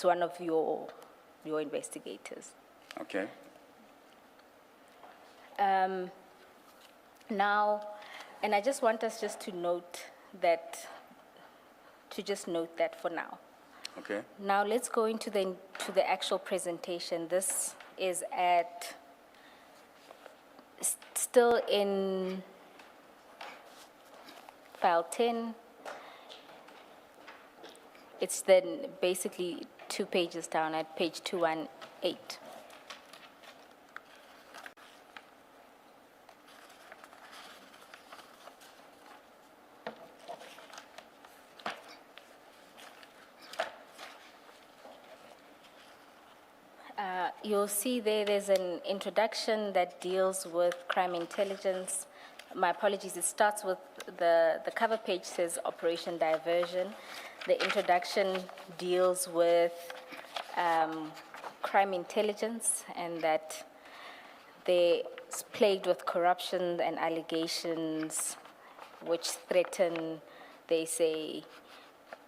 It's one of your investigators. Okay. Now, and I just want us just to note that for now. Okay. Now let's go into the actual presentation. This is still in file 10. It's then basically 2 pages down at page 218. You'll see there's an introduction that deals with crime intelligence. My apologies, it starts with the cover page says Operation Diversion. The introduction deals with crime intelligence and that they're plagued with corruption and allegations which threaten, they say,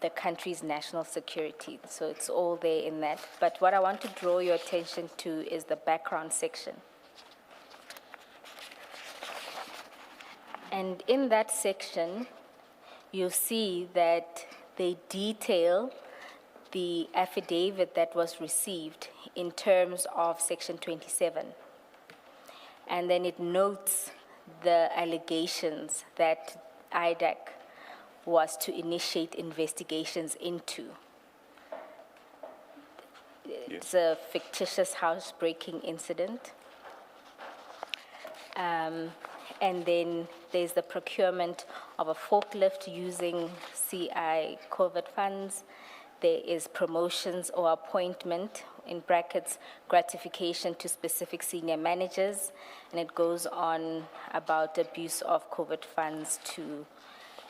the country's national security. So it's all there in that. But what I want to draw your attention to is the background section. And in that section, you'll see that they detail the affidavit that was received in terms of Section 27. And then it notes the allegations that IDAC was to initiate investigations into. It's a fictitious housebreaking incident. And then there's the procurement of a forklift using CI COVID funds. There is promotions or appointment, in brackets, gratification to specific senior managers. And it goes on about abuse of COVID funds to,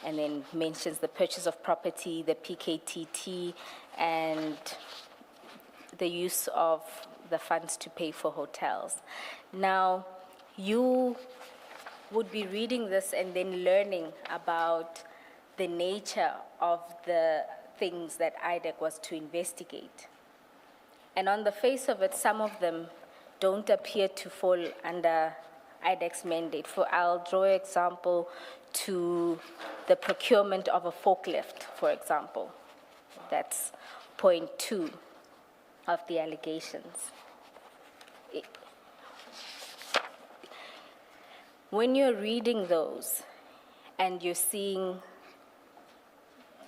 and then mentions the purchase of property, the PKTT, and the use of the funds to pay for hotels. Now, you would be reading this and then learning about the nature of the things that IDAC was to investigate. And on the face of it, some of them don't appear to fall under IDAC's mandate. I'll draw an example to the procurement of a forklift, for example. That's point 2 of the allegations. When you're reading those and you're seeing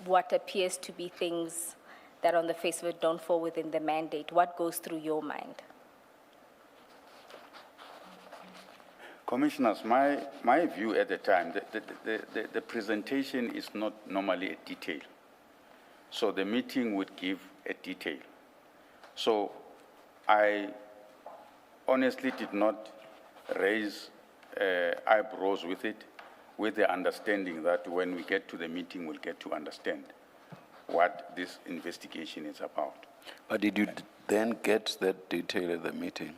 what appears to be things that on the face of it don't fall within the mandate, what goes through your mind? Commissioners, my view at the time, the presentation is not normally a detail. So the meeting would give a detail. So I honestly did not raise eyebrows with it, with the understanding that when we get to the meeting, we'll get to understand what this investigation is about. But did you then get that detail at the meeting?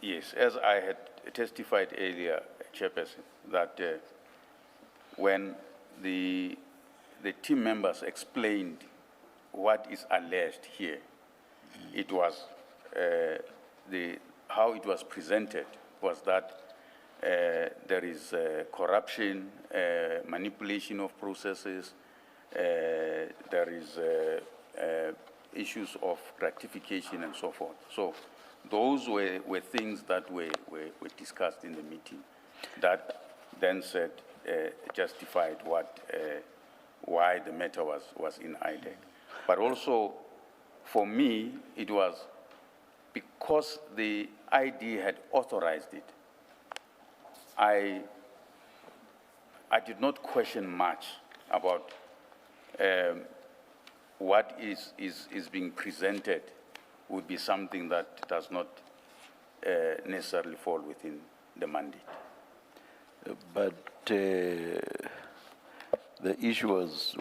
Yes, as I had testified earlier, Chairperson, that when the team members explained what is alleged here, it was how it was presented was that there is corruption, manipulation of processes, there is issues of gratification and so forth. So those were things that were discussed in the meeting that then said, justified why the matter was in IDAC. But also, for me, it was because the ID had authorized it. I did not question much about what is being presented would be something that does not necessarily fall within the mandate. But the issue was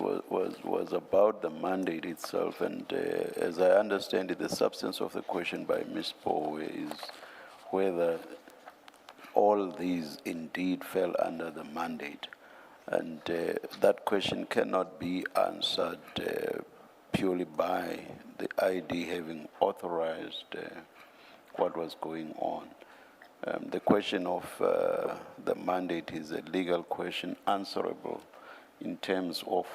about the mandate itself, and as I understand it, the substance of the question by Ms. Poe is whether all these indeed fell under the mandate. And that question cannot be answered purely by the ID having authorized what was going on. The question of the mandate is a legal question answerable in terms of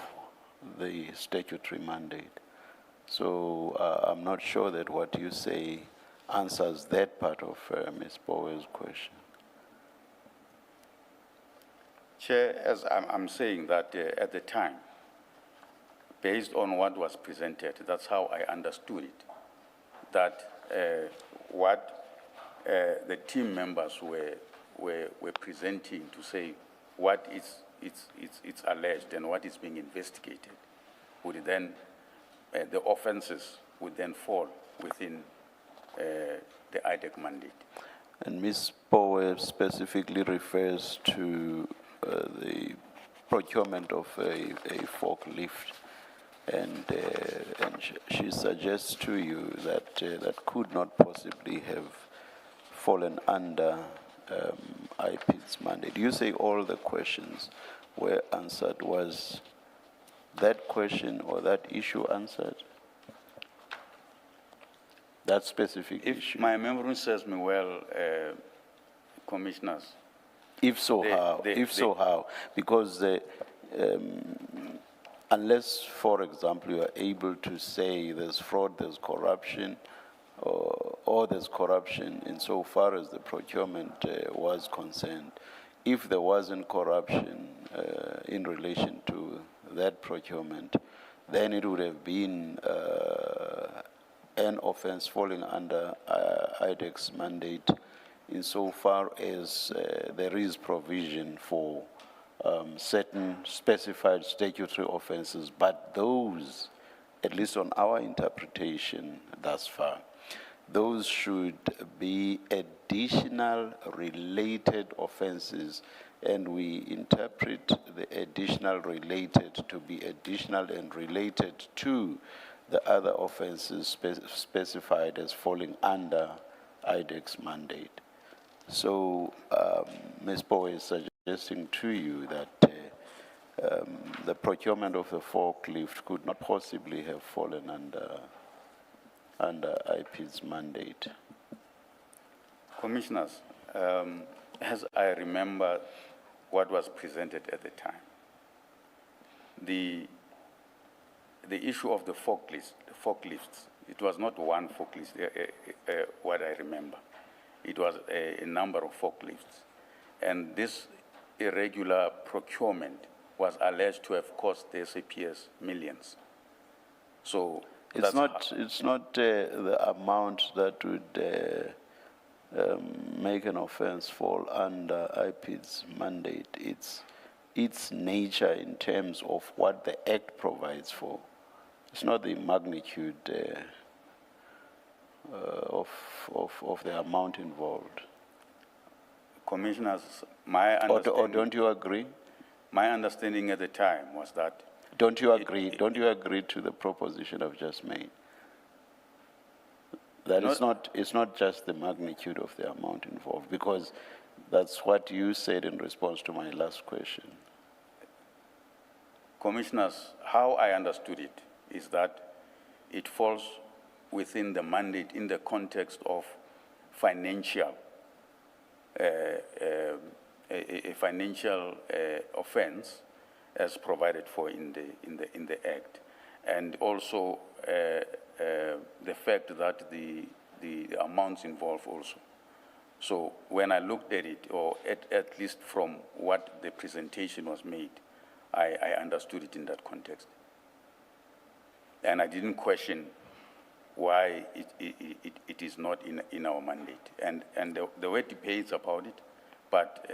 the statutory mandate. So I'm not sure that what you say answers that part of Ms. Bowe's question. Chair, as I'm saying that at the time, based on what was presented, that's how I understood it, that what the team members were presenting to say what it's alleged and what is being investigated would then, the offenses would then fall within the IDAC mandate. And Ms. Bowe specifically refers to the procurement of a forklift, and she suggests to you that that could not possibly have fallen under IP's mandate. You say all the questions were answered. Was that question or that issue answered? That specific issue? If my memory serves me well, commissioners. If so, how? If so, how? Because unless, for example, you are able to say there's fraud, there's corruption, or there's corruption insofar as the procurement was concerned, if there wasn't corruption in relation to that procurement, then it would have been an offense falling under IDAC's mandate insofar as there is provision for certain specified statutory offenses, but those, at least on our interpretation thus far, those should be additional related offenses, and we interpret the additional related to be additional and related to the other offenses specified as falling under IDAC's mandate. So Ms. Bowe is suggesting to you that the procurement of the forklift could not possibly have fallen under IP's mandate. Commissioners, as I remember what was presented at the time, the issue of the forklifts, it was not one forklift, what I remember. It was a number of forklifts. And this irregular procurement was alleged to have cost the SAPS millions. So it's not the amount that would make an offense fall under IP's mandate. It's its nature in terms of what the Act provides for. It's not the magnitude of the amount involved. Commissioners, my understanding... Or don't you agree? My understanding at the time was that... Don't you agree? Don't you agree to the proposition I've just made? That it's not just the magnitude of the amount involved, because that's what you said in response to my last question. Commissioners, how I understood it is that it falls within the mandate in the context of financial, a financial offense as provided for in the Act, and also the fact that the amounts involved also. So when I looked at it, or at least from what the presentation was made, I understood it in that context. And I didn't question why it is not in our mandate. And there were debates about it, but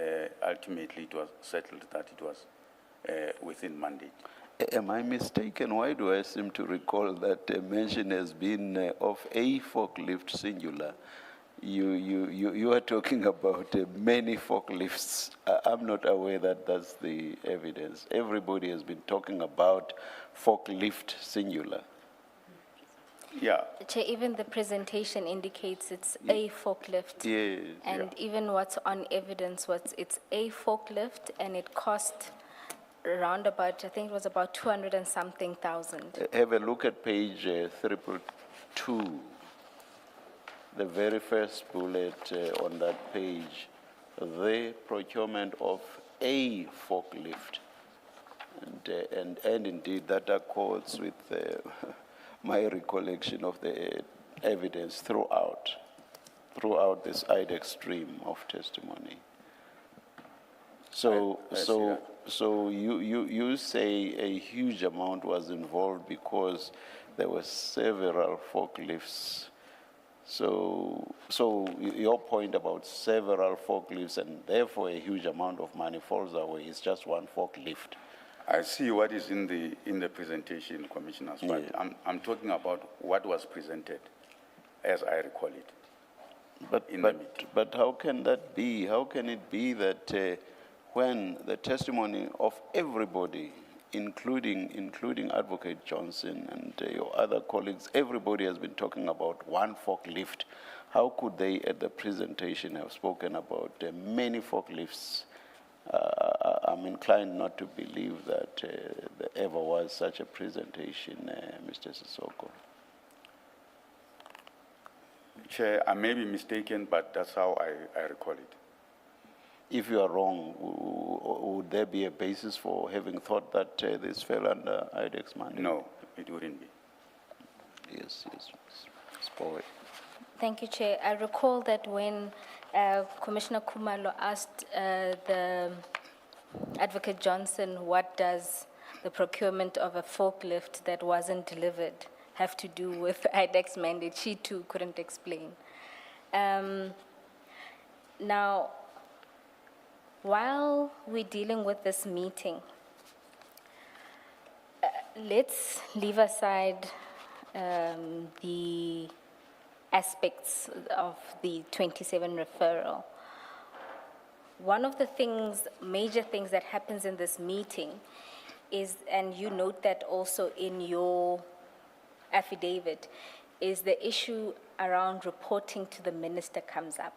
ultimately it was settled that it was within mandate. Am I mistaken? Why do I seem to recall that mention has been of a forklift singular? You are talking about many forklifts. I'm not aware that that's the evidence. Everybody has been talking about forklift singular. Yeah. Chair, even the presentation indicates it's a forklift. Yes. And even what's on evidence, it's a forklift, and it cost around about, I think it was about 200 and something thousand. Have a look at page 322. The very first bullet on that page, the procurement of a forklift. And indeed, that accords with my recollection of the evidence throughout this IDAC stream of testimony. So you say a huge amount was involved because there were several forklifts. So your point about several forklifts and therefore a huge amount of money falls away is just one forklift. I see what is in the presentation, Commissioners, but Yeah. I'm talking about what was presented, as I recall it. But how can that be? How can it be that when the testimony of everybody, including Advocate Johnson and your other colleagues, everybody has been talking about one forklift. How could they at the presentation have spoken about many forklifts? I'm inclined not to believe that there ever was such a presentation, Mr. Sesoko. Chair, I may be mistaken, but that's how I recall it. If you are wrong, would there be a basis for having thought that this fell under IDAC's mandate? No, it wouldn't be. Yes. Spoil. Thank you, Chair. I recall that when Commissioner Kumalo asked the Advocate Johnson, what does the procurement of a forklift that wasn't delivered have to do with IDAC's mandate, she too couldn't explain. Now, while we're dealing with this meeting, let's leave aside the aspects of the 27 referral. One of the major things that happens in this meeting is, and you note that also in your affidavit, is the issue around reporting to the minister comes up.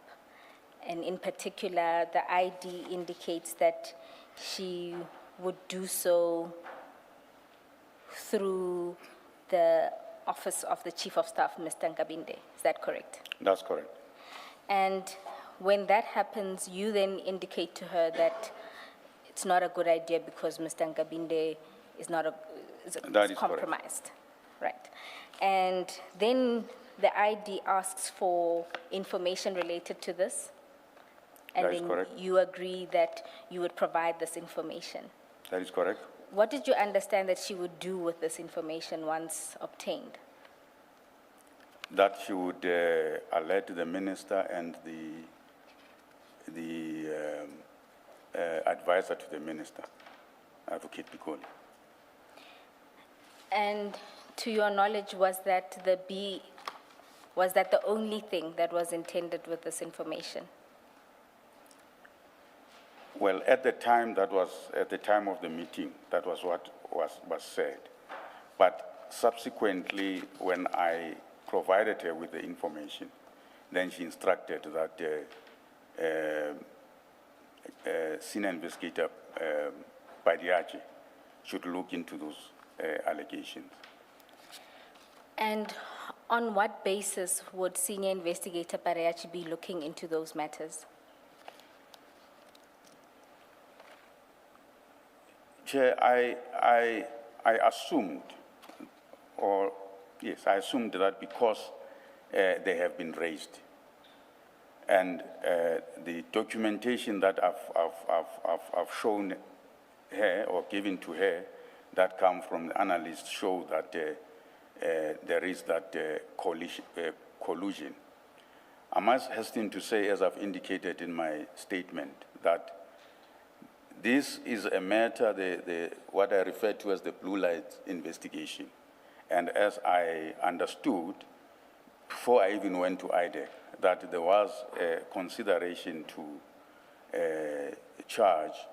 And in particular, the ID indicates that she would do so through the Office of the Chief of Staff, Mr. Nkabinde. Is that correct? That's correct. And when that happens, you then indicate to her that it's not a good idea because Mr. Nkabinde is not is compromised. Right. And then the ID asks for information related to this. And That is then correct. you agree that you would provide this information. That is correct. What did you understand that she would do with this information once obtained? That she would alert the minister and the advisor to the minister, Advocate Pikoli. And to your knowledge, was that the only thing that was intended with this information? Well, at the time of the meeting, that was what was said. But subsequently, when I provided her with the information, then she instructed that senior investigator Padiachi should look into those allegations. And on what basis would senior investigator Padiachi be looking into those matters? Chair, I assumed, I assumed that because they have been raised, and the documentation that I've shown her or given to her that come from the analysts show that there is that collusion. I must hasten to say, as I've indicated in my statement, that this is a matter, what I refer to as the blue light investigation. And as I understood, before I even went to IDAC, that there was a consideration to charge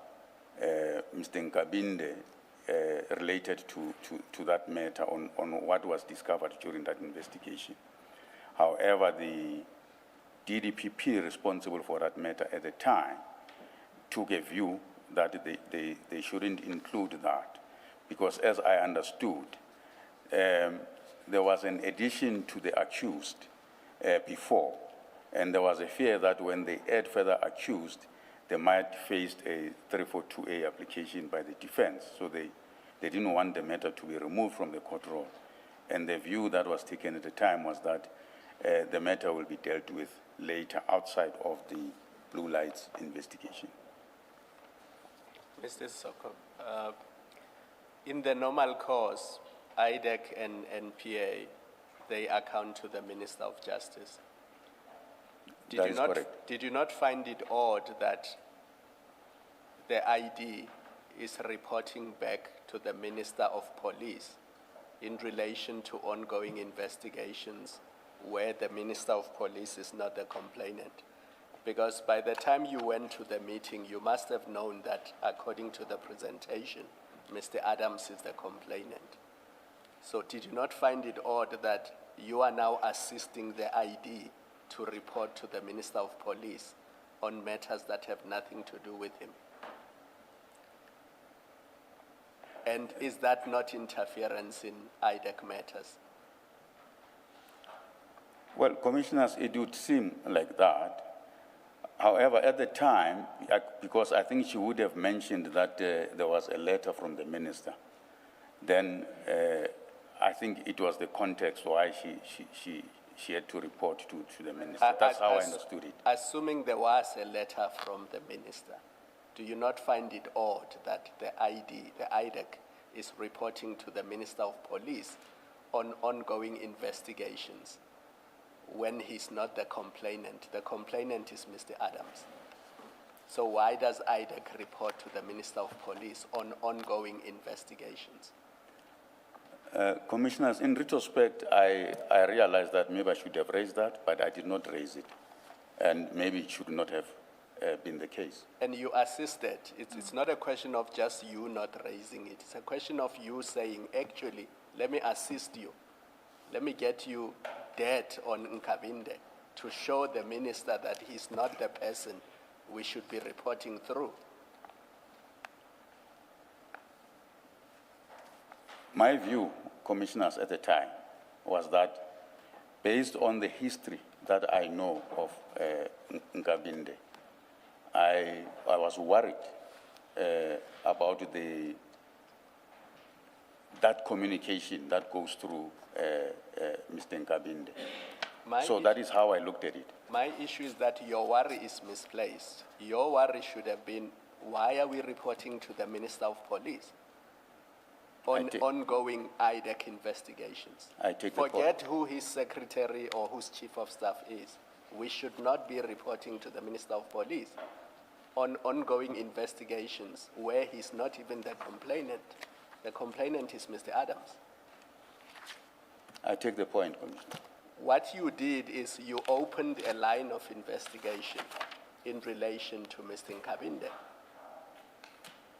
Mr. Nkabinde related to that matter on what was discovered during that investigation. However, the DDPP responsible for that matter at the time took a view that they shouldn't include that, because as I understood, there was an addition to the accused before, and there was a fear that when they add further accused, they might face a 342A application by the defense. So they didn't want the matter to be removed from the court roll. And the view that was taken at the time was that the matter will be dealt with later outside of the blue lights investigation. Mr. Sesoko, in the normal course, IDAC and NPA, they account to the Minister of Justice. That is correct. Did you not find it odd that the ID is reporting back to the Minister of Police in relation to ongoing investigations where the Minister of Police is not the complainant? Because by the time you went to the meeting, you must have known that according to the presentation, Mr. Adams is the complainant. So did you not find it odd that you are now assisting the ID to report to the Minister of Police on matters that have nothing to do with him? And is that not interference in IDAC matters? Well, Commissioners, it would seem like that. However, at the time, because I think she would have mentioned that there was a letter from the minister, then I think it was the context why she had to report to the minister. That's how I understood it. Assuming there was a letter from the minister, do you not find it odd that the IDAC, is reporting to the Minister of Police on ongoing investigations when he's not the complainant? The complainant is Mr. Adams. So why does IDAC report to the Minister of Police on ongoing investigations? Commissioners, in retrospect, I realized that maybe I should have raised that, but I did not raise it. And maybe it should not have been the case. And you assisted. It's not a question of just you not raising it. It's a question of you saying, actually, let me assist you. Let me get you dead on Nkabinde to show the minister that he's not the person we should be reporting through. My view, Commissioners, at the time was that based on the history that I know of Nkabinde, I was worried about that communication that goes through Mr. Nkabinde. So that is how I looked at it. My issue is that your worry is misplaced. Your worry should have been, why are we reporting to the Minister of Police on ongoing IDAC investigations? I take the point. Forget who his secretary or whose chief of staff is. We should not be reporting to the Minister of Police on ongoing investigations where he's not even the complainant. The complainant is Mr. Adams. I take the point, Commissioner. What you did is you opened a line of investigation in relation to Mr. Nkabinde,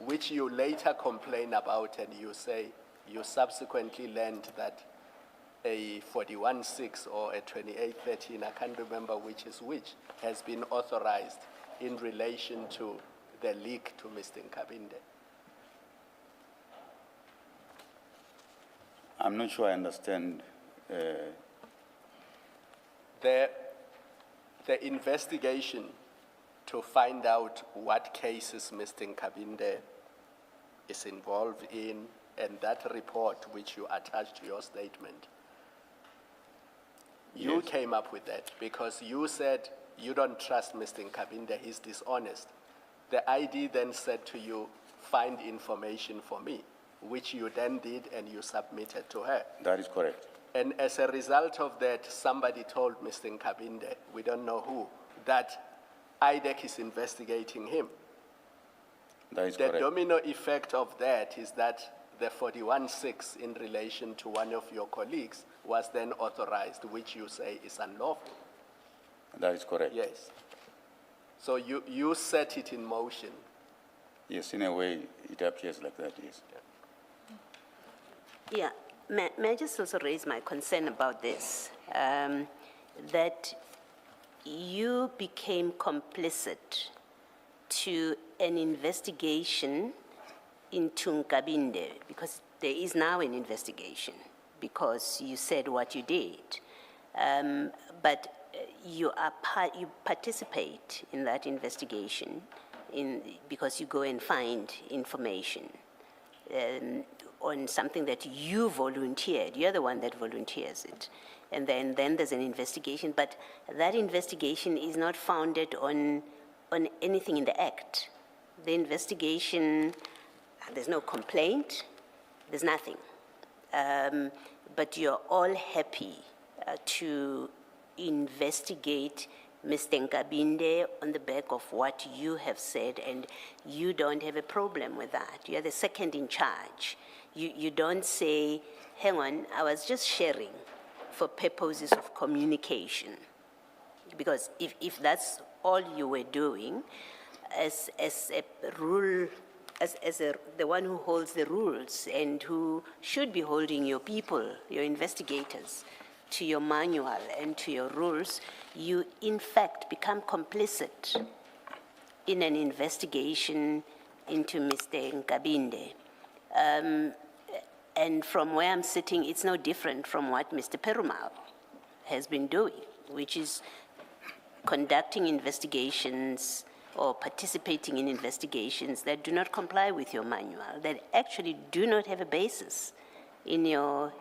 which you later complain about, and you say you subsequently learned that a 41-6 or a 28-13, I can't remember which is which, has been authorized in relation to the leak to Mr. Nkabinde. I'm not sure I understand. The investigation to find out what cases Mr. Nkabinde is involved in, and that report which you attached to your statement, you came up with that because you said you don't trust Mr. Nkabinde, he's dishonest. The ID then said to you, find information for me, which you then did and you submitted to her. That is correct. And as a result of that, somebody told Mr. Nkabinde, we don't know who, that IDAC is investigating him. That is correct. The domino effect of that is that the 41-6 in relation to one of your colleagues was then authorized, which you say is unlawful. That is correct. Yes. So you set it in motion. Yes, in a way, it appears like that, yes. Yeah, may I just also raise my concern about this, that you became complicit to an investigation into Nkabinde, because there is now an investigation, because you said what you did. But you participate in that investigation because you go and find information on something that you volunteered. You're the one that volunteers it. And then there's an investigation, but that investigation is not founded on anything in the act. The investigation, there's no complaint, there's nothing. But you're all happy to investigate Mr. Nkabinde on the back of what you have said, and you don't have a problem with that. You're the second in charge. You don't say, hang on, I was just sharing for purposes of communication. Because if that's all you were doing, as a rule, as the one who holds the rules and who should be holding your people, your investigators, to your manual and to your rules, you in fact become complicit in an investigation into Mr. Nkabinde. And from where I'm sitting, it's no different from what Mr. Perumal has been doing, which is conducting investigations or participating in investigations that do not comply with your manual, that actually do not have a basis in your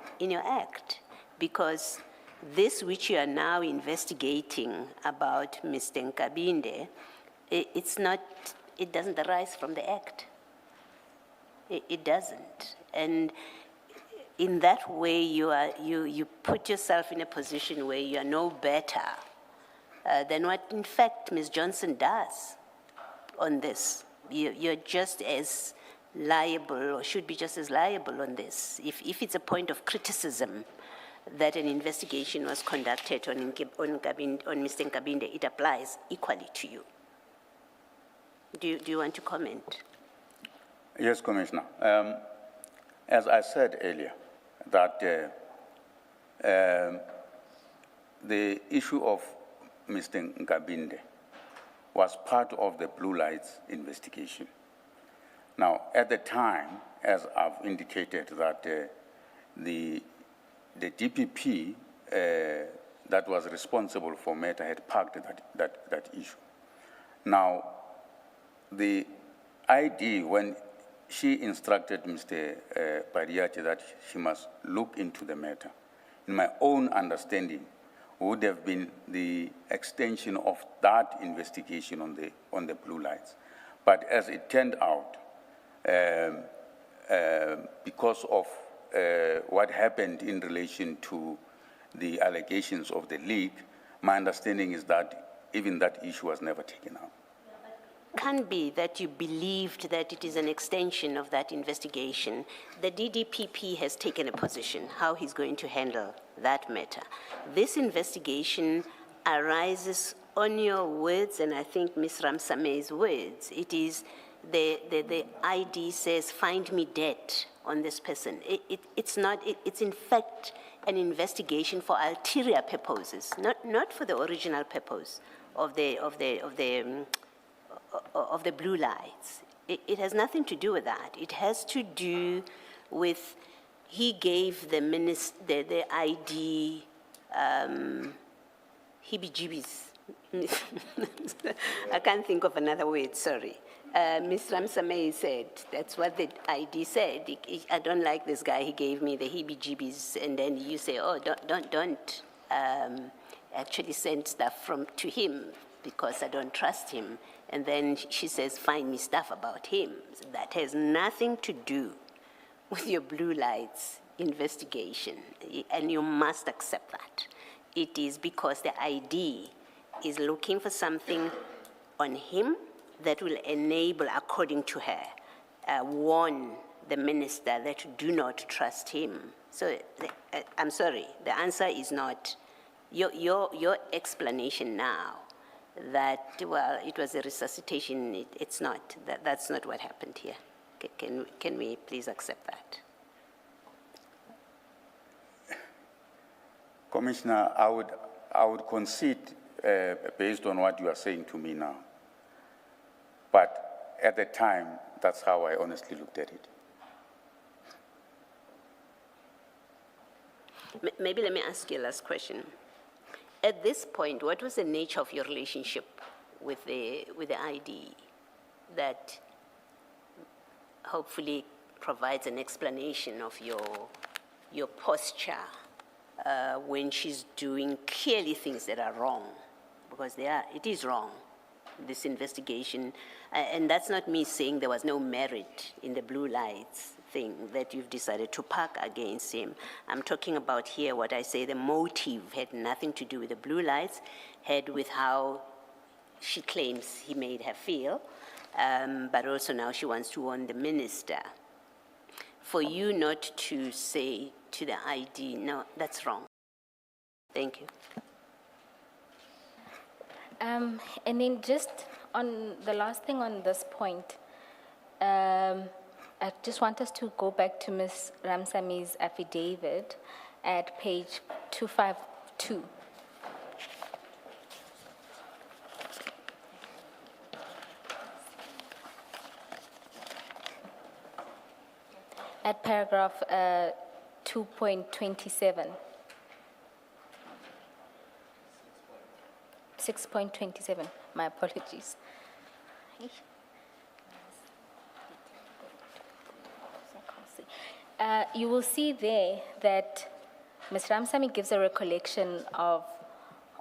act. Because this which you are now investigating about Mr. Nkabinde, it doesn't arise from the act. It doesn't. And in that way, you put yourself in a position where you are no better than what, in fact, Ms. Johnson does on this. You're just as liable, or should be just as liable on this. If it's a point of criticism that an investigation was conducted on Mr. Nkabinde, it applies equally to you. Do you want to comment? Yes, Commissioner. As I said earlier, that the issue of Mr. Nkabinde was part of the Blue Lights investigation. Now, at the time, as I've indicated, that the DPP that was responsible for matter had parked that issue. Now, the ID, when she instructed Mr. Padiachi that she must look into the matter, in my own understanding, would have been the extension of that investigation on the Blue Lights. But as it turned out, because of what happened in relation to the allegations of the league, my understanding is that even that issue was never taken out. Can be that you believed that it is an extension of that investigation. The DDPP has taken a position how he's going to handle that matter. This investigation arises on your words, and I think Ms. Ramsame's words. It is the ID says, find me dead on this person. It's not, it's in fact an investigation for ulterior purposes, not for the original purpose of the Blue Lights. It has nothing to do with that. It has to do with, he gave the minister, the ID, heebie-jeebies. I can't think of another word, sorry. Ms. Ramsame said, that's what the ID said. I don't like this guy, he gave me the heebie-jeebies, and then you say, oh, don't actually send stuff to him because I don't trust him. And then she says, find me stuff about him. That has nothing to do with your Blue Lights investigation, and you must accept that. It is because the ID is looking for something on him that will enable, according to her, warn the minister that do not trust him. So I'm sorry, the answer is not, your explanation now that, well, it was a resuscitation, it's not, that's not what happened here. Can we please accept that? Commissioner, I would concede, based on what you are saying to me now, But at the time, that's how I honestly looked at it. Maybe let me ask you a last question. At this point, what was the nature of your relationship with the ID that hopefully provides an explanation of your posture when she's doing clearly things that are wrong? Because it is wrong, this investigation. And that's not me saying there was no merit in the blue lights thing that you've decided to park against him. I'm talking about here what I say the motive had nothing to do with the blue lights, had with how she claims he made her feel, but also now she wants to warn the minister. For you not to say to the ID, no, that's wrong. Thank you. And then just on the last thing on this point, I just want us to go back to Ms. Ramsami's affidavit at page 252. At paragraph 2.27. 6.27, my apologies. You will see there that Ms. Ramsamy gives a recollection of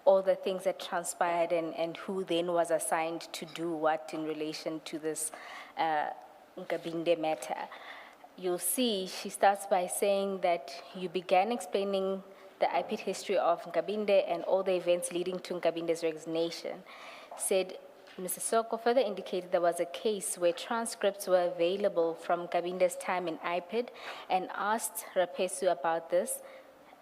all the things that transpired and who then was assigned to do what in relation to this Nkabinde matter. You'll see she starts by saying that you began explaining the IPID history of Nkabinde and all the events leading to Nkabinde's resignation. Said Mr. Sesoko further indicated there was a case where transcripts were available from Nkabinde's time in IPID and asked Rapesu about this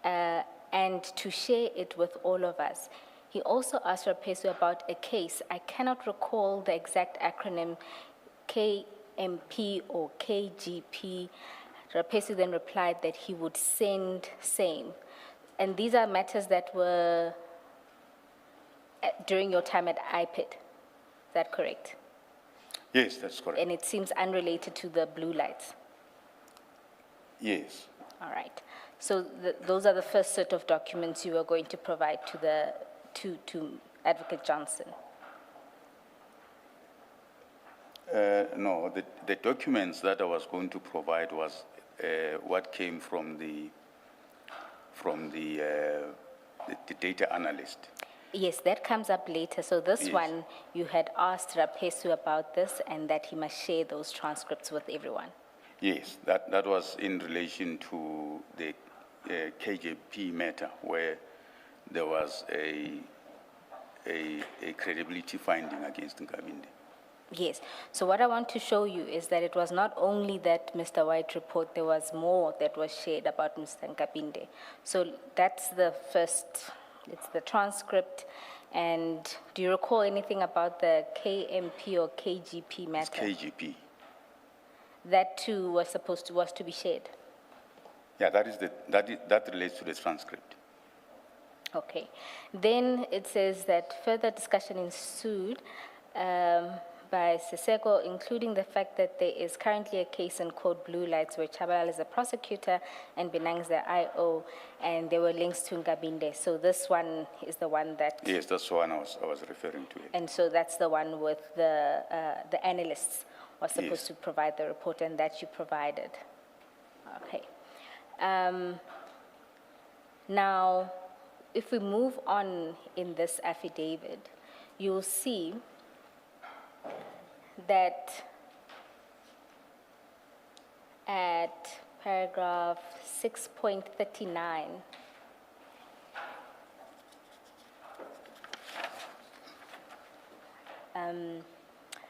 and to share it with all of us. He also asked Rapesu about a case, I cannot recall the exact acronym, KMP or KGP. Rapesu then replied that he would send same. And these are matters that were during your time at IPID. Is that correct? Yes, that's correct. And it seems unrelated to the blue lights. Yes. All right. So those are the first set of documents you were going to provide to Advocate Johnson. No, the documents that I was going to provide was what came from the data analyst. Yes, that comes up later. So this Yes. one, you had asked Rapesu about this and that he must share those transcripts with everyone. Yes, that was in relation to the KJP matter where there was a credibility finding against Nkabinde. Yes. So what I want to show you is that it was not only that Mr. White report, there was more that was shared about Mr. Nkabinde. So that's the first, it's the transcript. And do you recall anything about the KMP or KGP matter? It's KGP. That too was to be shared. Yeah, that relates to the transcript. Okay. Then it says that further discussion ensued by Sesoko, including the fact that there is currently a case in Code Blue Lights where Chabalala is the prosecutor and Benang is the IO, and there were links to Nkabinde. So this one is the one that... Yes, that's the one I was referring to. And so that's the one with the analysts was supposed Yes. to provide the report, and that you provided. Okay. Now, if we move on in this affidavit, you'll see that at paragraph 6.39,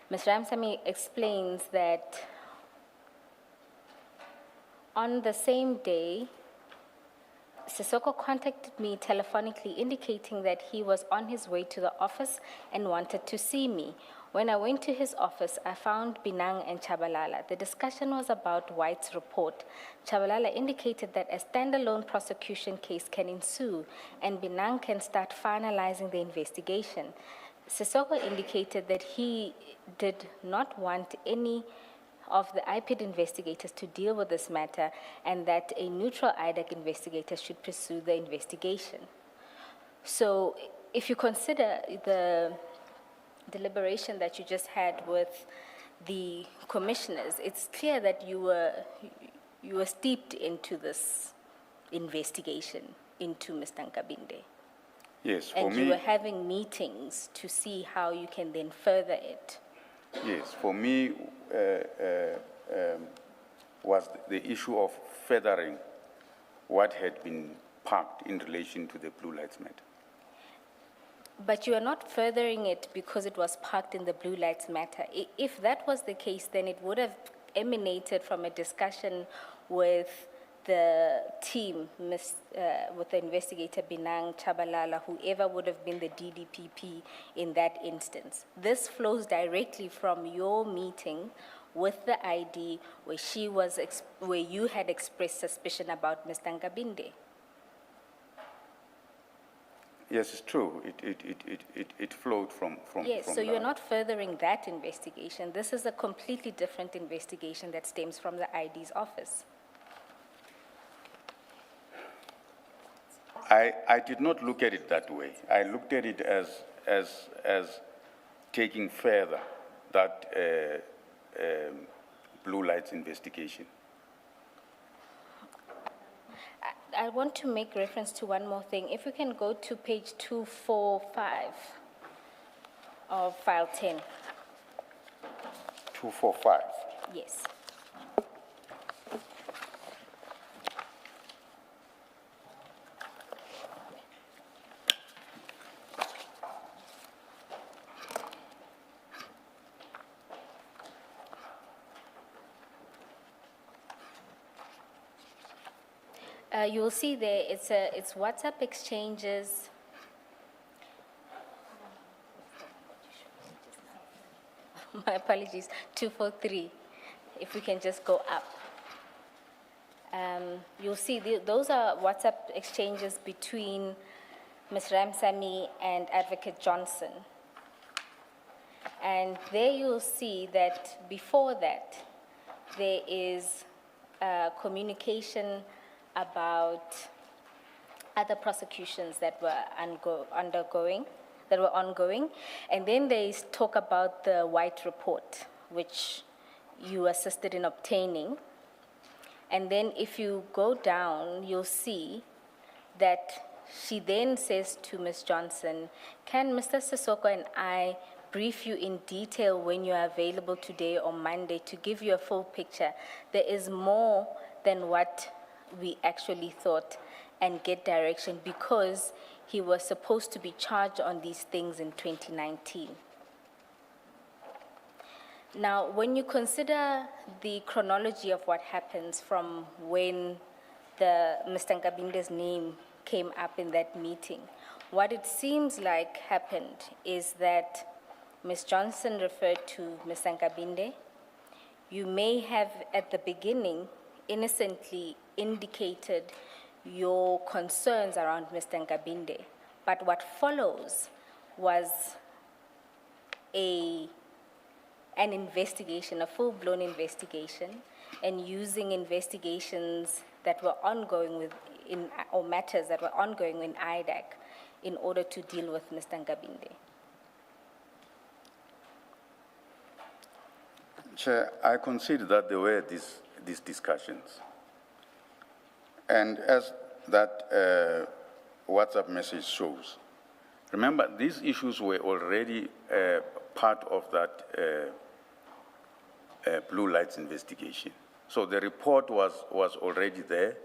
Ms. Ramsamy explains that on the same day, Sesoko contacted me telephonically indicating that he was on his way to the office and wanted to see me. When I went to his office, I found Benang and Chabalala. The discussion was about White's report. Chabalala indicated that a standalone prosecution case can ensue and Benang can start finalizing the investigation. Sesoko indicated that he did not want any of the IPID investigators to deal with this matter and that a neutral IDAC investigator should pursue the investigation. So if you consider the deliberation that you just had with the commissioners, it's clear that you were steeped into this investigation into Mr. Nkabinde. Yes, for And you me, were having meetings to see how you can then further it. yes, for me, was the issue of furthering what had been parked in relation to the Blue Lights matter. But you are not furthering it because it was parked in the Blue Lights matter. If that was the case, then it would have emanated from a discussion with the team, with the investigator Binang, Chabalala, whoever would have been the DDPP in that instance. This flows directly from your meeting with the ID where you had expressed suspicion about Mr. Nkabinde. Yes, it's true. It flowed from Yes, so that. you're not furthering that investigation. This is a completely different investigation that stems from the ID's office. I did not look at it that way. I looked at it as taking further that Blue Lights investigation. I want to make reference to one more thing. If we can go to page 245 of file 10. 245. Yes. You'll see there, it's WhatsApp exchanges. My apologies, 243. If we can just go up. You'll see those are WhatsApp exchanges between Ms. Ramsamy and Advocate Johnson. And there you'll see that before that, there is communication about other prosecutions that were ongoing, and then they talk about the white report, which you assisted in obtaining. And then if you go down, you'll see that she then says to Ms. Johnson, can Mr. Sesoko and I brief you in detail when you are available today or Monday to give you a full picture? There is more than what we actually thought, and get direction, because he was supposed to be charged on these things in 2019. Now, when you consider the chronology of what happens from when Mr. Nkabinde's name came up in that meeting, what it seems like happened is that Ms. Johnson referred to Mr. Nkabinde. You may have, at the beginning, innocently indicated your concerns around Mr. Nkabinde, but what follows was an investigation, a full-blown investigation, and using investigations that were ongoing or matters that were ongoing in IDAC in order to deal with Mr. Nkabinde. Chair, I consider that there were these discussions. And as that WhatsApp message shows, remember, these issues were already part of that Blue Lights investigation. So the report was already there.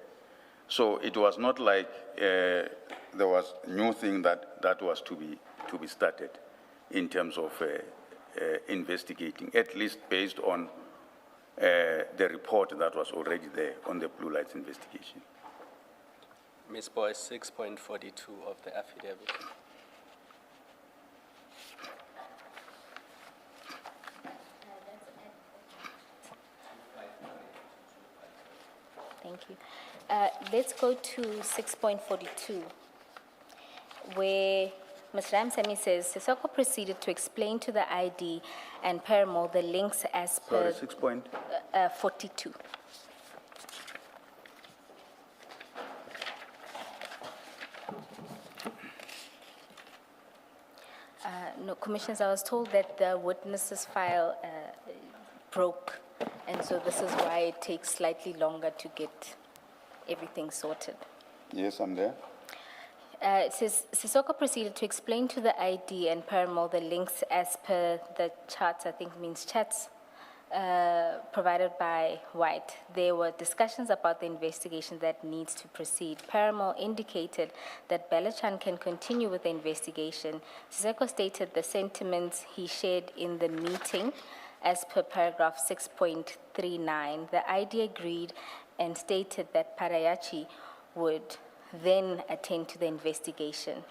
So it was not like there was new thing that was to be started in terms of investigating, at least based on the report that was already there on the Blue Lights investigation. Ms. Boyce, 6.42 of the affidavit. Thank you. Let's go to 6.42, where Ms. Ramsamy says, Sesoko proceeded to explain to the ID and Paramore the links as Sorry, per 42. No, Commissioners, I was told that the witnesses file broke, and so this is why it takes slightly longer to get everything sorted. Yes, I'm there. It says, Sesoko proceeded to explain to the ID and Paramore the links as per the charts, I think means chats, provided by White. There were discussions about the investigation that needs to proceed. Paramore indicated that Belachan can continue with the investigation. Sesoko stated the sentiments he shared in the meeting as per paragraph 6.39. The ID agreed and stated that Parayachi would then attend to the investigation.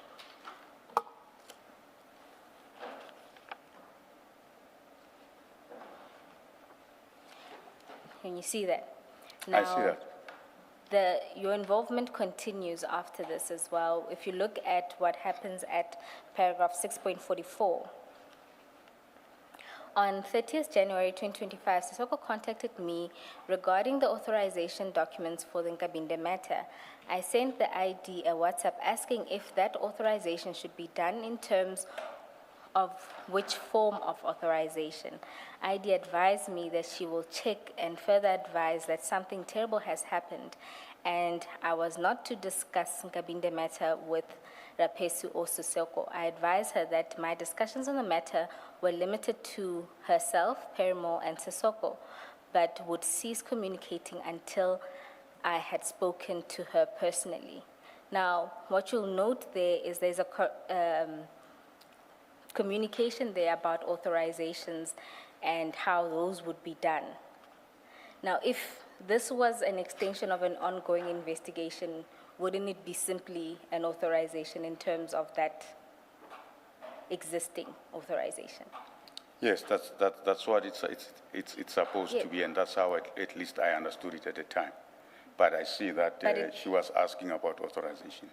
Can you see that? I see that. Your involvement continues after this as well. If you look at what happens at paragraph 6.44, on 30th January 2025, Sesoko contacted me regarding the authorization documents for the Nkabinde matter. I sent the ID a WhatsApp asking if that authorization should be done in terms of which form of authorization. ID advised me that she will check and further advise that something terrible has happened and I was not to discuss Nkabinde matter with Rapesu or Sesoko. I advised her that my discussions on the matter were limited to herself, Paramore, and Sesoko, but would cease communicating until I had spoken to her personally. Now, what you'll note there is there's a communication there about authorizations and how those would be done. Now, if this was an extension of an ongoing investigation, wouldn't it be simply an authorization in terms of that existing authorization? Yes, that's what it's supposed to be, and that's how at least I understood it at the time. But I see that she was asking about authorization.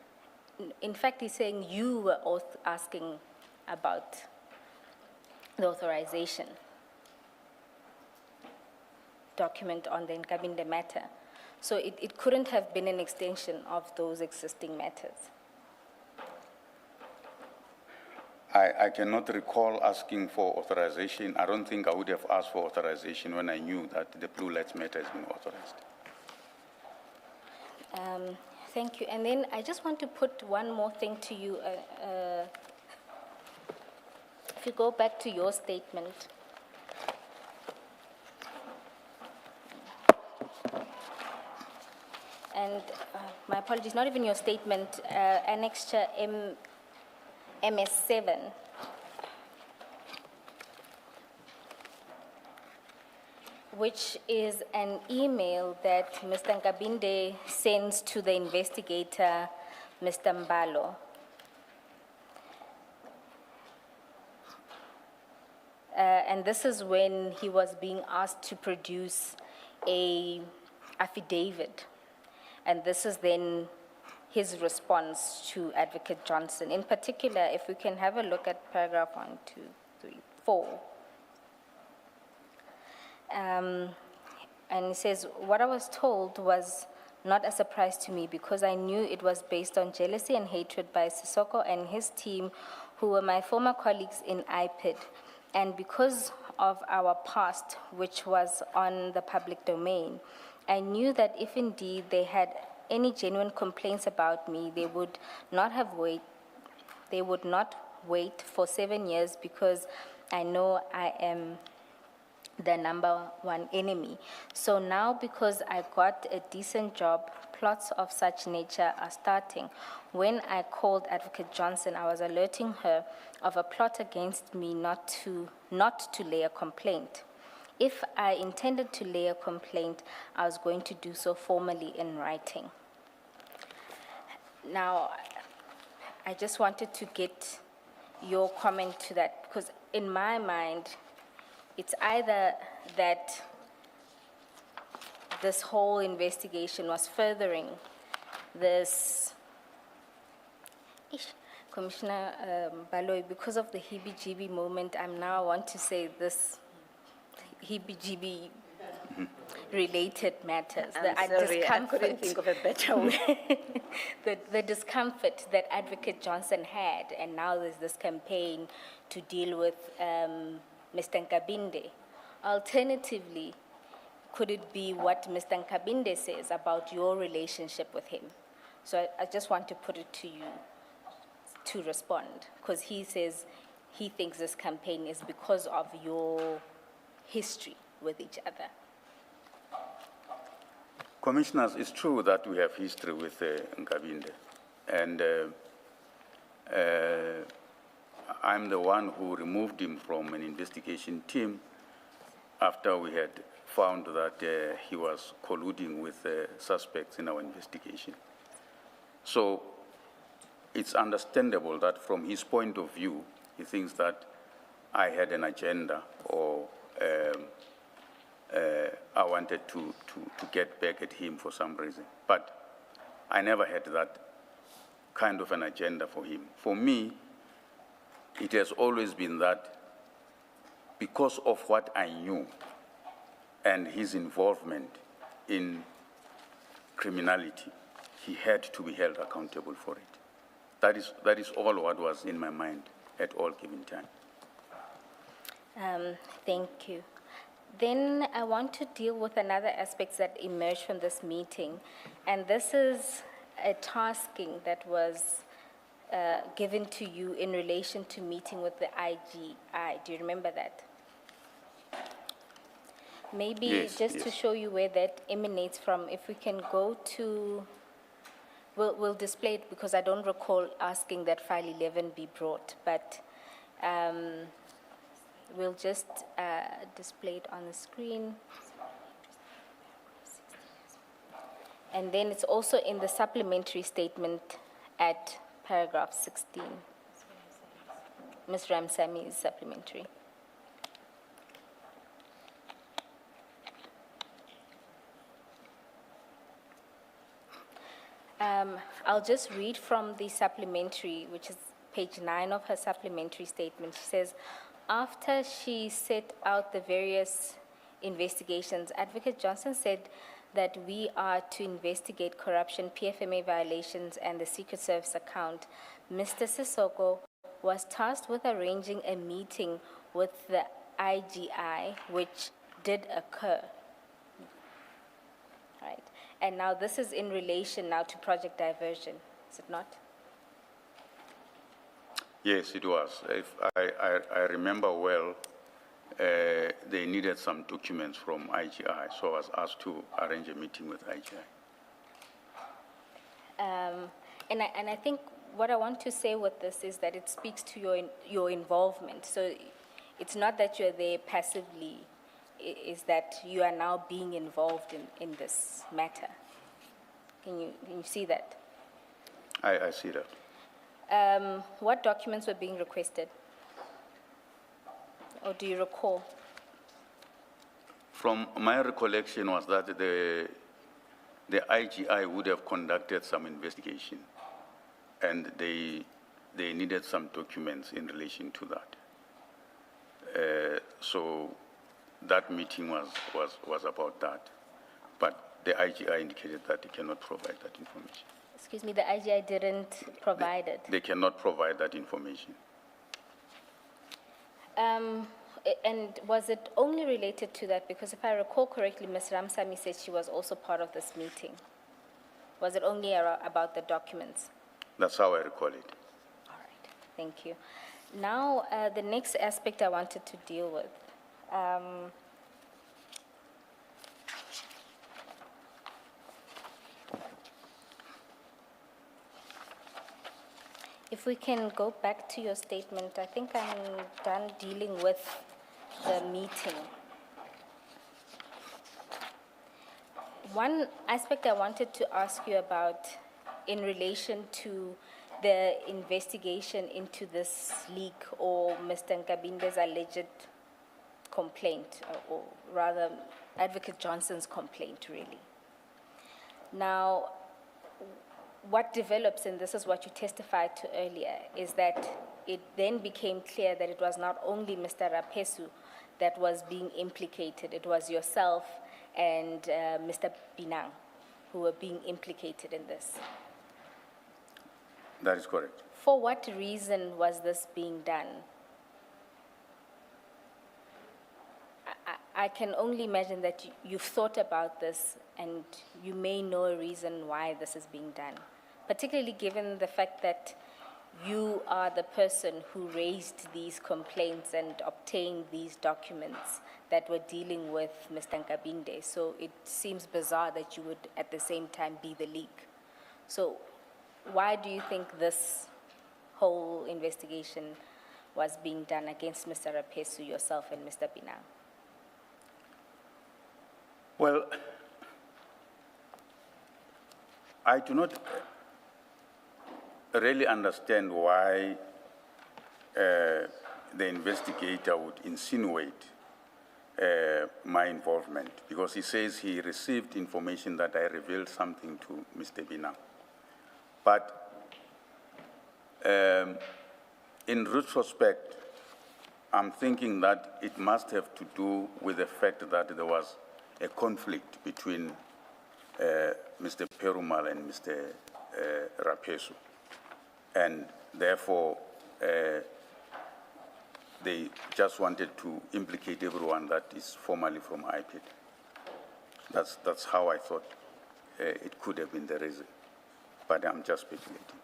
In fact, he's saying you were asking about the authorization document on the Nkabinde matter. So it couldn't have been an extension of those existing matters. I cannot recall asking for authorization. I don't think I would have asked for authorization when I knew that the Blue Lights matter has been authorized. Thank you. And then I just want to put one more thing to you. If you go back to your statement. And my apologies, not even your statement, annexure MS7. Which is an email that Mr. Nkabinde sends to the investigator, Mr. Mbalo. And this is when he was being asked to produce an affidavit. And this is then his response to Advocate Johnson. In particular, if we can have a look at paragraph 1, 2, 3, 4. And it says, what I was told was not a surprise to me because I knew it was based on jealousy and hatred by Sesoko and his team, who were my former colleagues in IPID. And because of our past, which was on the public domain, I knew that if indeed they had any genuine complaints about me, they would not wait for 7 years because I know I am the #1 enemy. So now, because I got a decent job, plots of such nature are starting. When I called Advocate Johnson, I was alerting her of a plot against me not to lay a complaint. If I intended to lay a complaint, I was going to do so formally in writing. Now, I just wanted to get your comment to that, because in my mind, it's either that this whole investigation was furthering this Commissioner Baloyi, because of the heebie-jeebie moment, I want to say this heebie-jeebie related matters. I'm sorry, I couldn't think of a better way. the discomfort that Advocate Johnson had, and now there's this campaign to deal with Mr. Nkabinde. Alternatively, could it be what Mr. Nkabinde says about your relationship with him? So I just want to put it to you to respond, because he says he thinks this campaign is because of your history with each other. Commissioners, it's true that we have history with Nkabinde, and I'm the one who removed him from an investigation team after we had found that he was colluding with suspects in our investigation. So it's understandable that from his point of view, he thinks that I had an agenda, or I wanted to get back at him for some reason. But I never had that kind of an agenda for him. For me, it has always been that because of what I knew and his involvement in criminality, he had to be held accountable for it. That is all what was in my mind at all given time. Thank you. Then I want to deal with another aspect that emerged from this meeting, and this is a tasking that was given to you in relation to meeting with the IGI. Do you remember that? Maybe Yes, just to yes. show you where that emanates from, if we can go to, we'll display it because I don't recall asking that file 11 be brought, but we'll just display it on the screen. And then it's also in the supplementary statement at paragraph 16. Ms. Ramsamy is supplementary. I'll just read from the supplementary, which is page 9 of her supplementary statement. She says, after she set out the various investigations, Advocate Johnson said that we are to investigate corruption, PFMA violations, and the Secret Service account. Mr. Sesoko was tasked with arranging a meeting with the IGI, which did occur. Right. And now this is in relation now to Project Diversion, is it not? Yes, it was. If I remember well, they needed some documents from IGI, so I was asked to arrange a meeting with IGI. And I think what I want to say with this is that it speaks to your involvement. So it's not that you're there passively, is that you are now being involved in this matter. Can you see that? I see that. What documents were being requested? Or do you recall? From my recollection was that the IGI would have conducted some investigation, and they needed some documents in relation to that. So that meeting was about that, but the IGI indicated that they cannot provide that information. Excuse me, the IGI didn't provide it. They cannot provide that information. And was it only related to that? Because if I recall correctly, Ms. Ramsamy said she was also part of this meeting. Was it only about the documents? That's how I recall it. All right, thank you. Now, the next aspect I wanted to deal with. If we can go back to your statement, I think I'm done dealing with the meeting. One aspect I wanted to ask you about in relation to the investigation into this leak or Mr. Nkabinde's alleged complaint, or rather Advocate Johnson's complaint, really. Now, what develops, and this is what you testified to earlier, is that it then became clear that it was not only Mr. Rapesu that was being implicated, it was yourself and Mr. Binang who were being implicated in this. That is correct. For what reason was this being done? I can only imagine that you've thought about this and you may know a reason why this is being done, particularly given the fact that you are the person who raised these complaints and obtained these documents that were dealing with Mr. Nkabinde. So it seems bizarre that you would at the same time be the leak. So why do you think this whole investigation was being done against Mr. Rapesu, yourself, and Mr. Binang? Well, I do not really understand why the investigator would insinuate my involvement, because he says he received information that I revealed something to Mr. Binang. But in retrospect, I'm thinking that it must have to do with the fact that there was a conflict between Mr. Perumal and Mr. Rapesu. And therefore, they just wanted to implicate everyone that is formally from IPID. That's how I thought it could have been the reason. But I'm just speculating.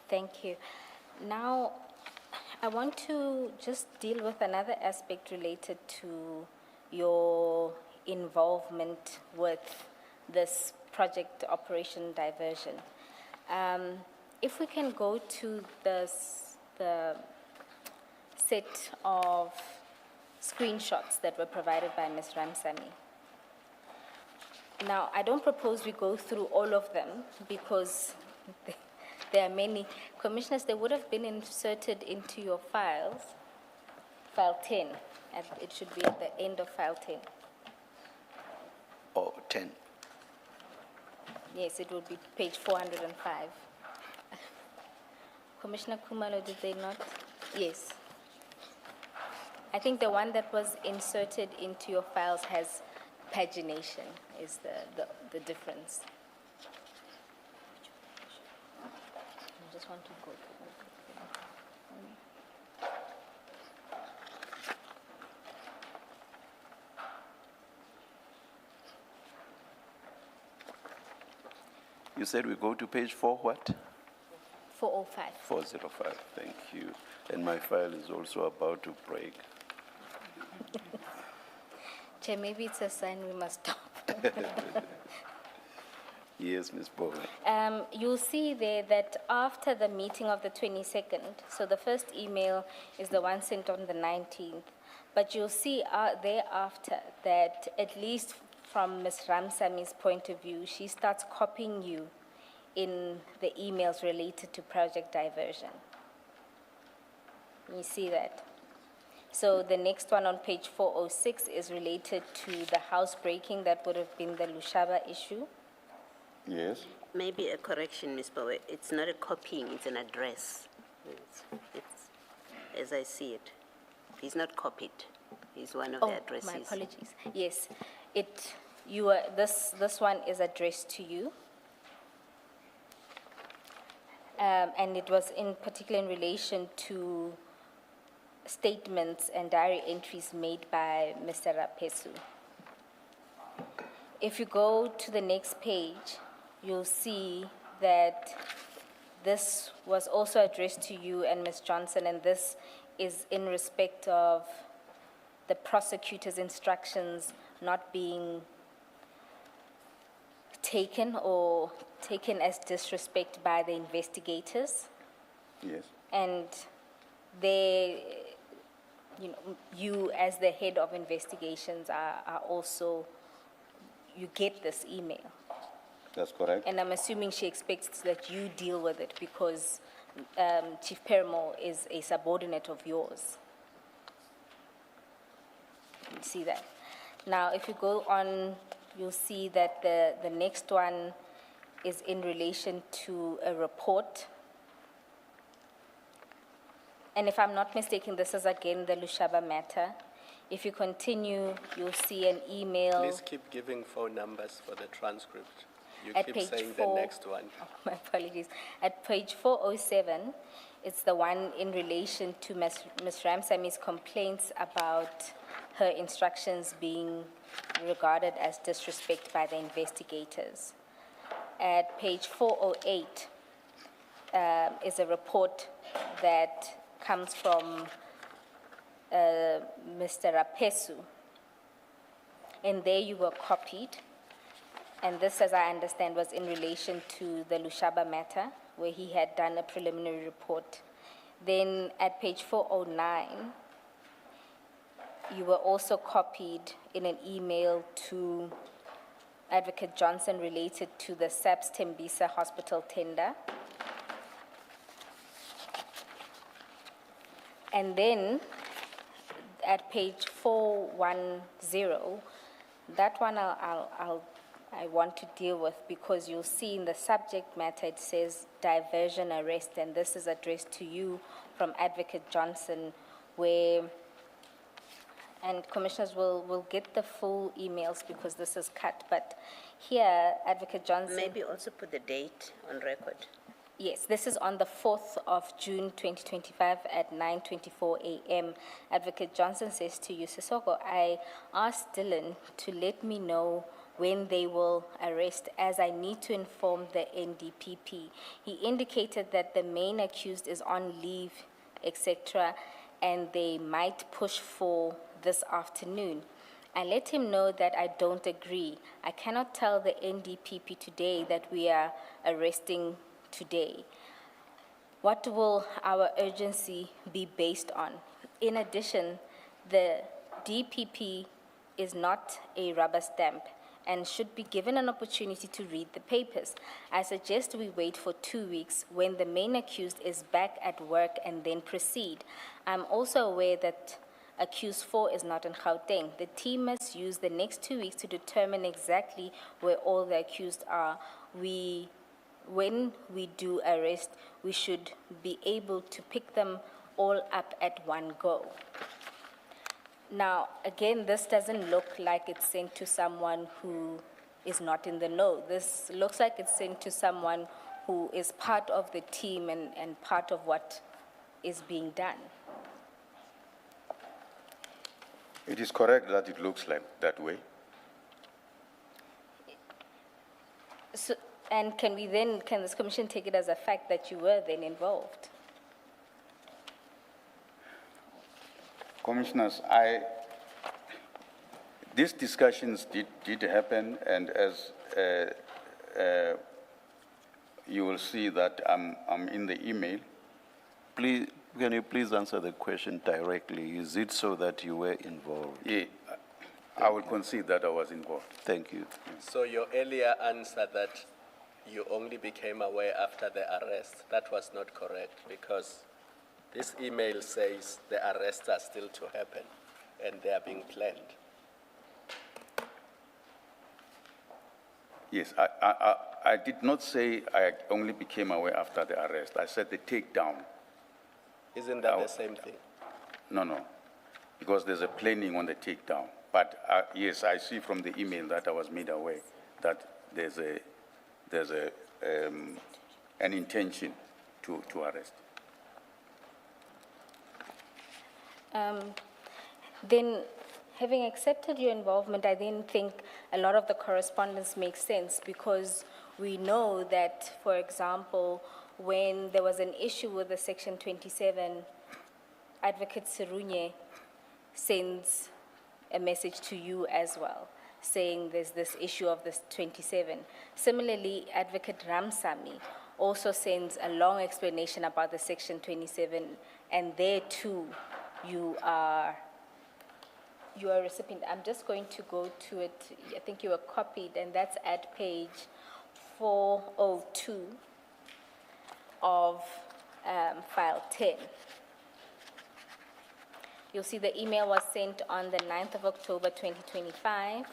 Thank you. Now, I want to just deal with another aspect related to your involvement with this project Operation Diversion. If we can go to the set of screenshots that were provided by Ms. Ramsamy. Now, I don't propose we go through all of them because there are many. Commissioners, they would have been inserted into your files, file 10, and it should be at the end of file 10. Oh, 10. Yes, it will be page 405. Commissioner Kumalo, did they not? Yes. I think the one that was inserted into your files has pagination, is the difference. I just want to go through. You said we go to page 4 what? 405. 405, thank you. And my file is also about to break. Chair, maybe it's a sign we must stop. Yes, Ms. Bowe. You'll see there that after the meeting of the 22nd, so the first email is the one sent on the 19th, but you'll see thereafter that at least from Ms. Ramsami's point of view, she starts copying you in the emails related to project diversion. You see that? So the next one on page 406 is related to the housebreaking that would have been the Lushaba issue. Yes. Maybe a correction, Ms. Bowe. It's not a copying, it's an address. It's as I see it. He's not copied. He's one of the addresses. My apologies. Yes, this one is addressed to you. And it was in particular in relation to statements and diary entries made by Mr. Rapesu. If you go to the next page, you'll see that this was also addressed to you and Ms. Johnson, and this is in respect of the prosecutor's instructions not being taken or taken as disrespect by the investigators. Yes. And they, you as the head of investigations are also, you get this email. That's correct. And I'm assuming she expects that you deal with it because Chief Perumal is a subordinate of yours. You see that? Now, if you go on you'll see that the next one is in relation to a report. And if I'm not mistaken, this is again the Lushaba matter. If you continue, you'll see an email. Please keep giving phone numbers for the transcript. You At keep page saying 4, the next one. Oh, my apologies. At page 407, it's the one in relation to Ms. Ramsami's complaints about her instructions being regarded as disrespect by the investigators. At page 408 is a report that comes from Mr. Rapesu. And there you were copied. And this, as I understand, was in relation to the Lushaba matter, where he had done a preliminary report. Then at page 409, you were also copied in an email to Advocate Johnson related to the SAPS Tembisa hospital tender. And then at page 410, that one I want to deal with, because you'll see in the subject matter it says diversion arrest, and this is addressed to you from Advocate Johnson, where, and commissioners will get the full emails because this is cut, but here Advocate Johnson. Maybe also put the date on record. Yes, this is on the 4th of June 2025 at 9:24 a.m. Advocate Johnson says to you, Sesoko, I asked Dylan to let me know when they will arrest, as I need to inform the NDPP. He indicated that the main accused is on leave, etc., and they might push for this afternoon. I let him know that I don't agree. I cannot tell the NDPP today that we are arresting today. What will our urgency be based on? In addition, the DPP is not a rubber stamp and should be given an opportunity to read the papers. I suggest we wait for 2 weeks when the main accused is back at work and then proceed. I'm also aware that accused 4 is not in Gauteng. The team must use the next 2 weeks to determine exactly where all the accused are. When we do arrest, we should be able to pick them all up at one go. Now, again, this doesn't look like it's sent to someone who is not in the know. This looks like it's sent to someone who is part of the team and part of what is being done. It is correct that it looks like that way. So, and can this commission take it as a fact that you were then involved? Commissioners, these discussions did happen, and as you will see that I'm in the email. Please, can you please answer the question directly? Is it so that you were involved? Yeah, I will concede that I was involved. Thank you. So your earlier answer that you only became aware after the arrest, that was not correct, because this email says the arrests are still to happen and they are being planned. Yes, I did not say I only became aware after the arrest. I said the takedown. Isn't that the same thing? No, because there's a planning on the takedown. But yes, I see from the email that I was made aware that there's an intention to arrest. Then, having accepted your involvement, I then think a lot of the correspondence makes sense, because we know that, for example, when there was an issue with the Section 27, Advocate Sirunye sends a message to you as well, saying there's this issue of this 27. Similarly, Advocate Ramsamy also sends a long explanation about the Section 27, and there too, you are a recipient. I'm just going to go to it. I think you were copied, and that's at page 402 of file 10. You'll see the email was sent on the 9th of October 2025.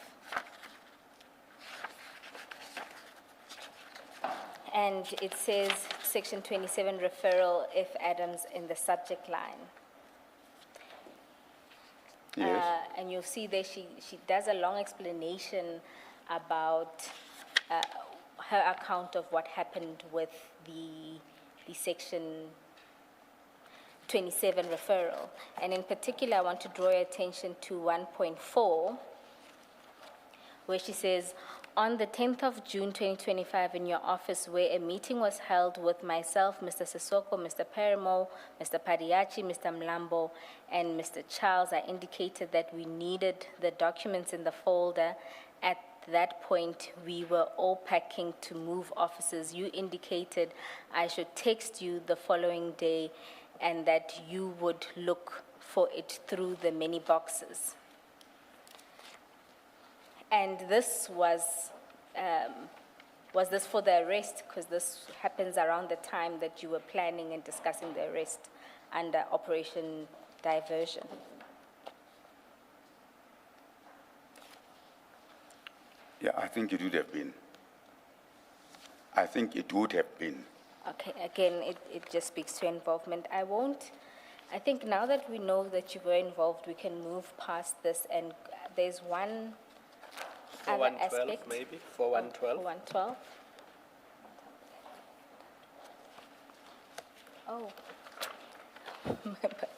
And it says section 27 referral if Adams in the subject line. Yes. And you'll see there she does a long explanation about her account of what happened with the section 27 referral. And in particular, I want to draw your attention to 1.4, where she says, on the 10th of June 2025 in your office where a meeting was held with myself, Mr. Sesoko, Mr. Perimo, Mr. Padiachi, Mr. Mlambo, and Mr. Charles, I indicated that we needed the documents in the folder. At that point, we were all packing to move offices. You indicated I should text you the following day and that you would look for it through the many boxes. And this was this for the arrest? Because this happens around the time that you were planning and discussing the arrest under Operation Diversion. Yeah, I think it would have been. I think it would have been. Okay, again, it just speaks to involvement. I think now that we know that you were involved, we can move past this, and there's one For other 112, aspect. maybe? For 112? 112. Oh.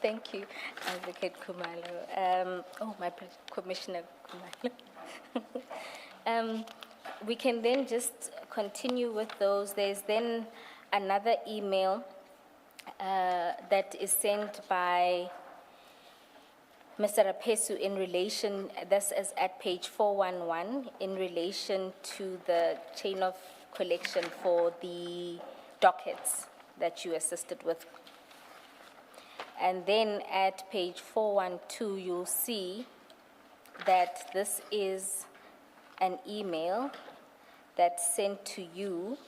Thank you, Advocate Khumalo. Commissioner Khumalo. We can then just continue with those. There's then another email that is sent by Mr. Rapesu in relation, this is at page 411, in relation to the chain of collection for the dockets that you assisted with. And then at page 412, you'll see that this is an email that's sent to you,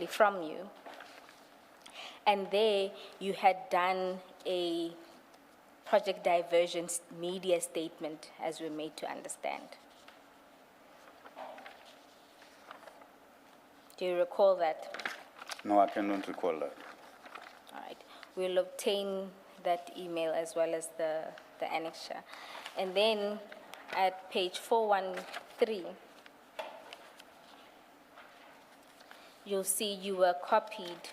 from you. And there you had done a project diversion media statement, as we're made to understand. Do you recall that? No, I cannot recall that. All right. We'll obtain that email as well as the annexure. And then at page 413, you'll see you were copied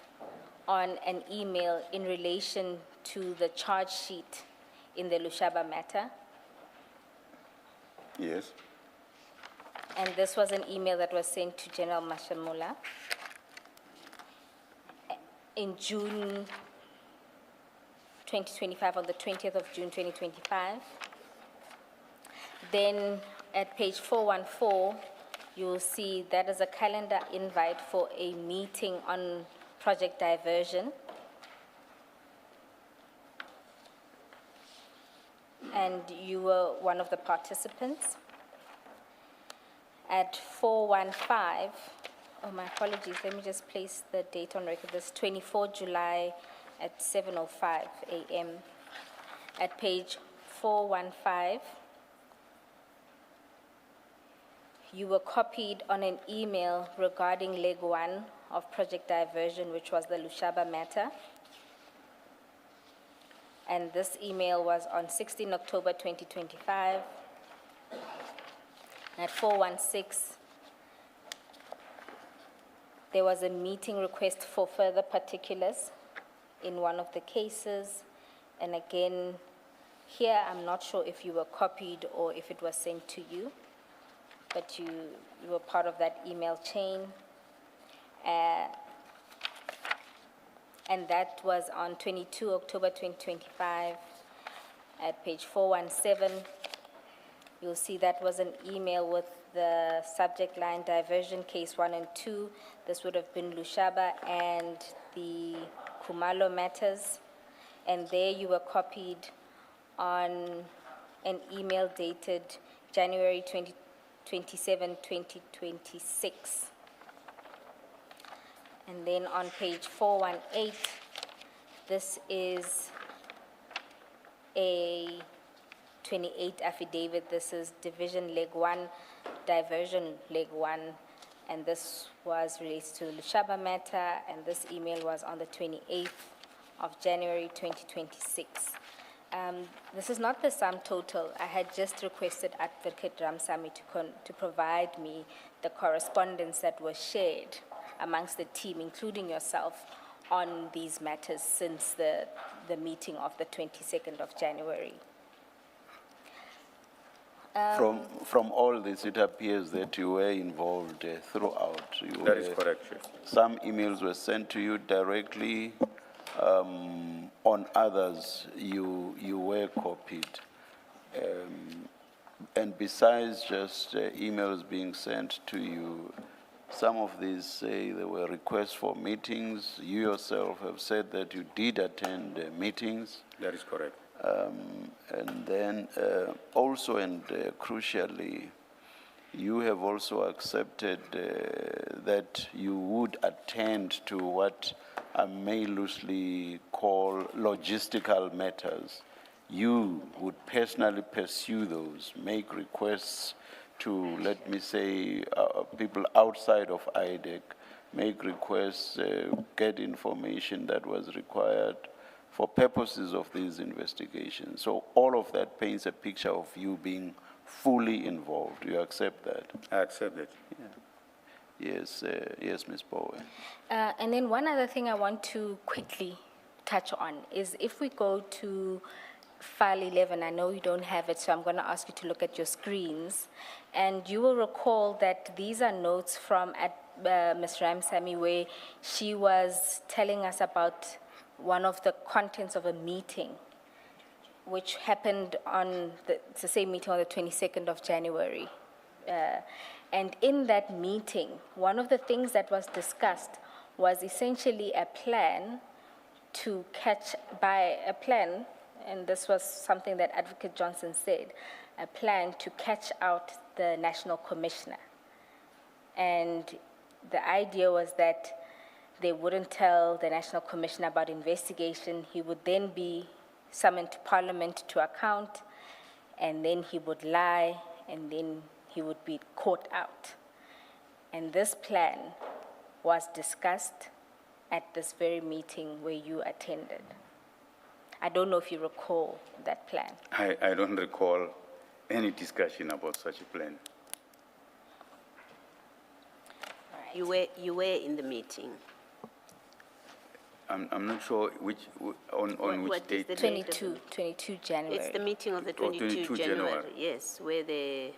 on an email in relation to the charge sheet in the Lushaba matter. Yes. And this was an email that was sent to General Mashamula in June 2025, on the 20th of June 2025. Then at page 414, you'll see that is a calendar invite for a meeting on project diversion. And you were one of the participants. At 415, my apologies, let me just place the date on record. This 24 July at 7:05 a.m. At page 415, you were copied on an email regarding leg 1 of project diversion, which was the Lushaba matter. And this email was on 16 October 2025. At 416, there was a meeting request for further particulars in one of the cases. And again, here I'm not sure if you were copied or if it was sent to you, but you were part of that email chain. And that was on 22 October 2025 at page 417. You'll see that was an email with the subject line diversion case 1 and 2. This would have been Lushaba and the Khumalo matters. And there you were copied on an email dated January 27, 2026. And then on page 418, this is a 28 affidavit. This is division leg 1, diversion leg 1, and this was related to the Lushaba matter, and this email was on the 28th of January 2026. This is not the sum total. I had just requested Advocate Ramsamy to provide me the correspondence that was shared amongst the team, including yourself, on these matters since the meeting of the 22nd of January. From all this, it appears that you were involved throughout. That is correct, Chief. Some emails were sent to you directly. On others, you were copied. And besides just emails being sent to you, some of these say there were requests for meetings. You yourself have said that you did attend meetings. That is correct. And then also and crucially, you have also accepted that you would attend to what I may loosely call logistical matters. You would personally pursue those, make requests to, let me say, people outside of IDAC, make requests, get information that was required for purposes of these investigations. So all of that paints a picture of you being fully involved. You accept that? I accept it. Yeah. Yes, yes, Ms. Bowen. And then one other thing I want to quickly touch on is if we go to file 11, I know you don't have it, so I'm going to ask you to look at your screens. And you will recall that these are notes from Ms. Ramsamy where she was telling us about one of the contents of a meeting which happened on it's the same meeting on the 22nd of January. And in that meeting, one of the things that was discussed was essentially a plan to and this was something that Advocate Johnson said, a plan to catch out the National Commissioner. And the idea was that they wouldn't tell the National Commissioner about investigation. He would then be summoned to Parliament to account, and then he would lie, and then he would be caught out. And this plan was discussed at this very meeting where you attended. I don't know if you recall that plan. I don't recall any discussion about such a plan. You were in the meeting. I'm not sure on which What is date. the date of the- 22 January. It's the meeting of the 22 22 January, January. yes, where the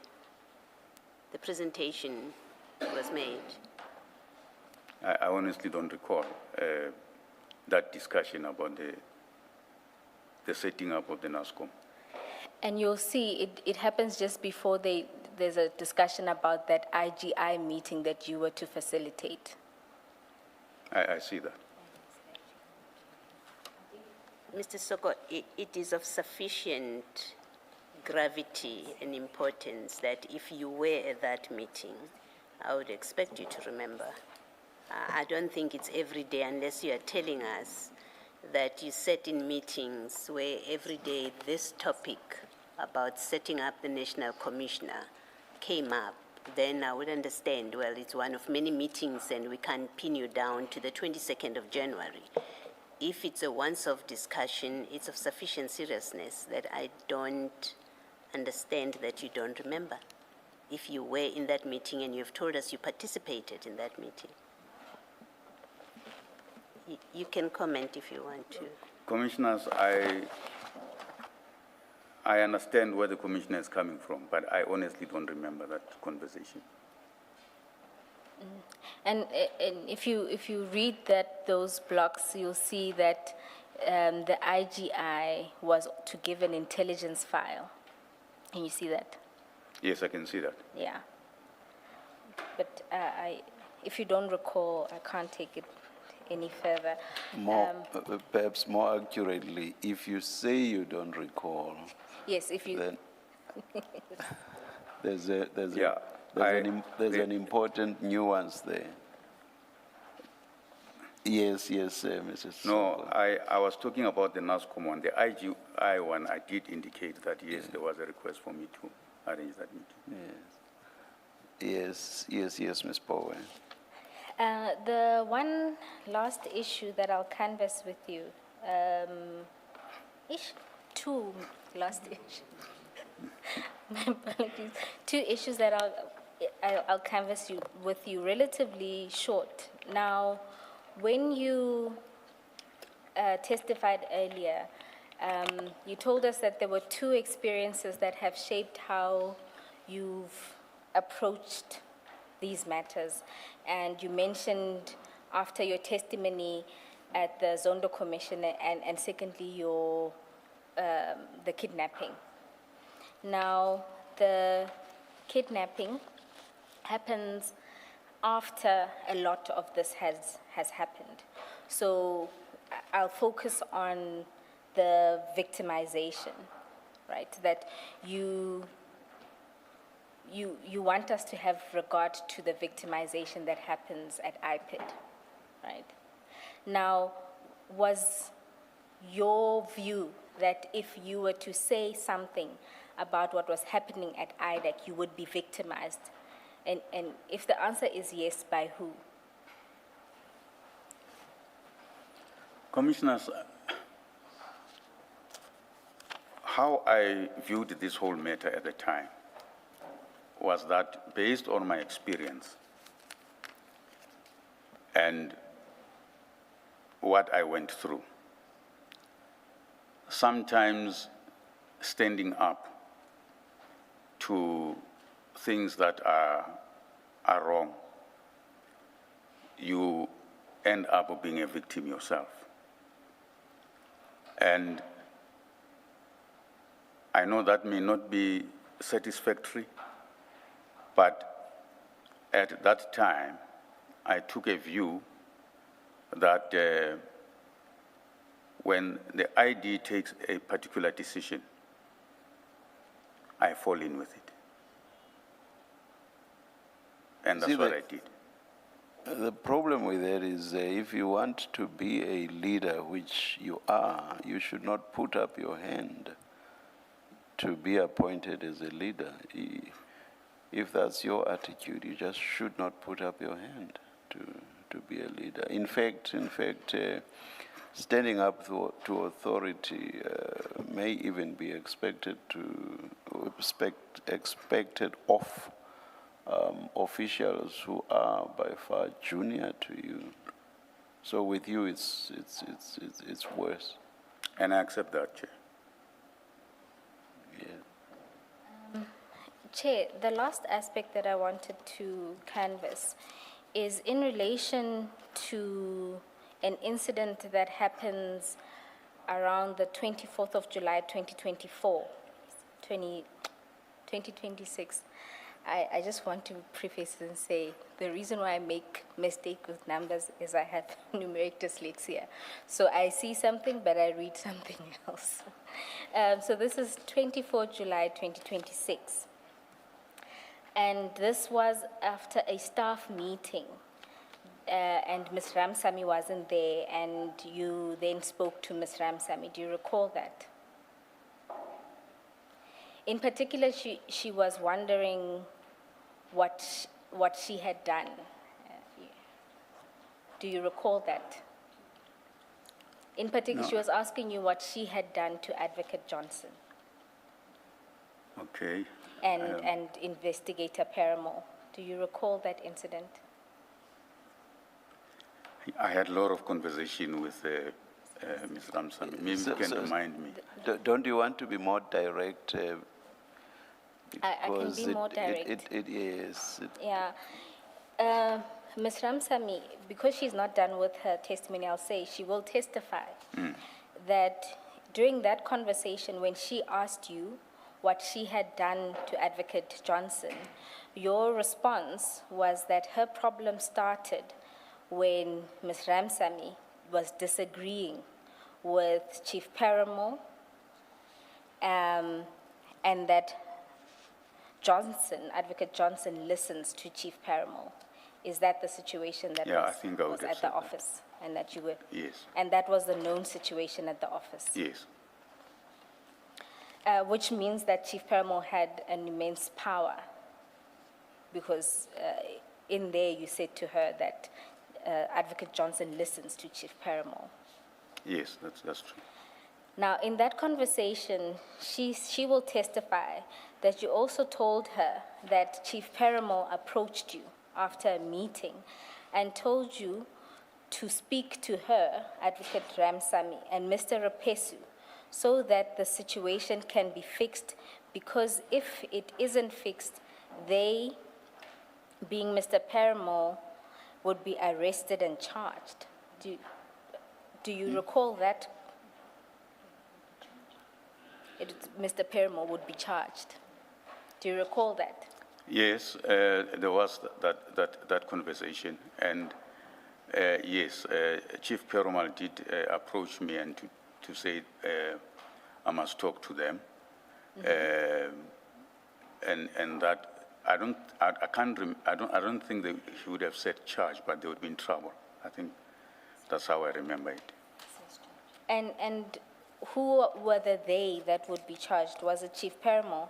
presentation was made. I honestly don't recall that discussion about the setting up of the NASCOM. And you'll see it happens just before there's a discussion about that IGI meeting that you were to facilitate. I see that. Mr. Soko, it is of sufficient gravity and importance that if you were at that meeting, I would expect you to remember. I don't think it's every day unless you are telling us that you sat in meetings where every day this topic about setting up the National Commissioner came up. Then I would understand, well, it's one of many meetings and we can't pin you down to the 22nd of January. If it's a once-off discussion, it's of sufficient seriousness that I don't understand that you don't remember. If you were in that meeting and you've told us you participated in that meeting. You can comment if you want to. Commissioners, I understand where the commissioner is coming from, but I honestly don't remember that conversation. And if you read those blocks, you'll see that the IGI was to give an intelligence file. Can you see that? Yes, I can see that. Yeah. But if you don't recall, I can't take it any further. Perhaps more accurately, if you say you don't recall, Yes, if you. then there's Yeah, an important nuance there. Yes, Mrs. No, Soko. I was talking about the NASCOM one. The IGI one, I did indicate that, yes, there was a request for me to arrange that meeting. Yes. Yes, Ms. Bowen. The one last issue that I'll canvass with you, two last issues. My apologies. Two issues that I'll canvass with you relatively short. Now, when you testified earlier, you told us that there were two experiences that have shaped how you've approached these matters. And you mentioned after your testimony at the Zondo Commission and secondly your, the kidnapping. Now, the kidnapping happens after a lot of this has happened. So I'll focus on the victimization, right? That you want us to have regard to the victimization that happens at IPID, right? Now, was your view that if you were to say something about what was happening at IDAC, you would be victimized? And if the answer is yes, by who? Commissioners, how I viewed this whole matter at the time was that based on my experience and what I went through, sometimes standing up to things that are wrong, you end up being a victim yourself. And I know that may not be satisfactory, but at that time, I took a view that when the ID takes a particular decision, I fall in with it. And that's what I did. The problem with that is if you want to be a leader, which you are, you should not put up your hand to be appointed as a leader. If that's your attitude, you just should not put up your hand to be a leader. In fact, standing up to authority may even be expected of officials who are by far junior to you. So with you, it's worse. And I accept that, Chair. Yeah. Chair, the last aspect that I wanted to canvass is in relation to an incident that happens around the 24th of July, 2026. I just want to preface and say the reason why I make mistake with numbers is I have numeric dyslexia. So I see something, but I read something else. So this is 24 July 2026. And this was after a staff meeting. And Ms. Ramsamy wasn't there, and you then spoke to Ms. Ramsamy. Do you recall that? In particular, she was wondering what she had done. Do you recall that? In particular, No. she was asking you what she had done to Advocate Johnson Okay. and Investigator Paramore. Do you recall that incident? I had a lot of conversation with Ms. Ramsamy. Maybe you can remind me. Don't you want to be more direct? I can be more direct. It is. Yeah. Ms. Ramsamy, because she's not done with her testimony, I'll say she will testify that during that conversation, when she asked you what she had done to Advocate Johnson, your response was that her problem started when Ms. Ramsamy was disagreeing with Chief Paramore, and that Advocate Johnson listens to Chief Paramore. Is that the situation that Yeah, I think I would was have at the said that. office, and that you were? Yes. And that was the known situation at the office. Yes. Which means that Chief Paramore had an immense power because in there you said to her that Advocate Johnson listens to Chief Paramore. Yes, that's true. Now, in that conversation, she will testify that you also told her that Chief Paramore approached you after a meeting and told you to speak to her, Advocate Ramsamy, and Mr. Rapesu, so that the situation can be fixed, because if it isn't fixed, they, being Mr. Paramore, would be arrested and charged. Do you recall that? Mr. Paramore would be charged. Do you recall that? Yes, there was that conversation, and yes, Chief Perumal did approach me and to say I must talk to them, and that I don't think that he would have said charge, but they would be in trouble. I think that's how I remember it. And who were the they that would be charged? Was it Chief Paramore?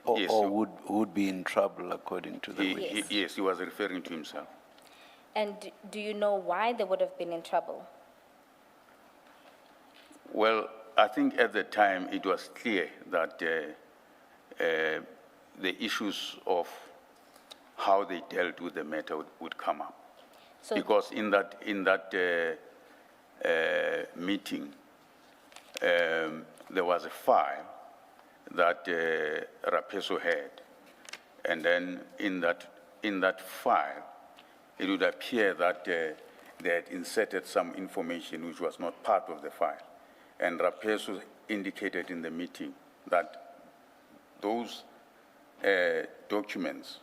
Yes, Or would be in trouble according to the witness? Yes, he was referring to himself. And do you know why they would have been in trouble? Well, I think at the time it was clear that the issues of how they dealt with the matter would come up. So Because in that meeting, there was a file that Rapesu had, and then in that file, it would appear that they had inserted some information which was not part of the file, and Rapesu indicated in the meeting that those documents,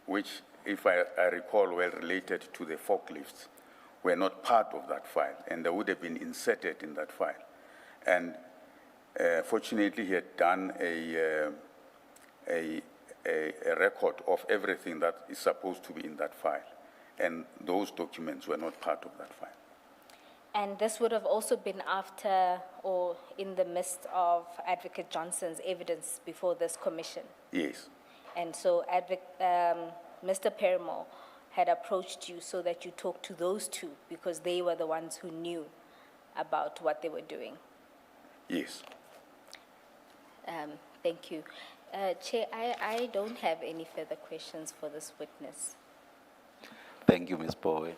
which, if I recall, were related to the forklifts, were not part of that file, and they would have been inserted in that file. And fortunately, he had done a record of everything that is supposed to be in that file, and those documents were not part of that file. And this would have also been after or in the midst of Advocate Johnson's evidence before this commission. Yes. And so Mr. Paramore had approached you so that you talk to those two, because they were the ones who knew about what they were doing. Yes. Thank you. Chair, I don't have any further questions for this witness. Thank you, Ms. Bowe.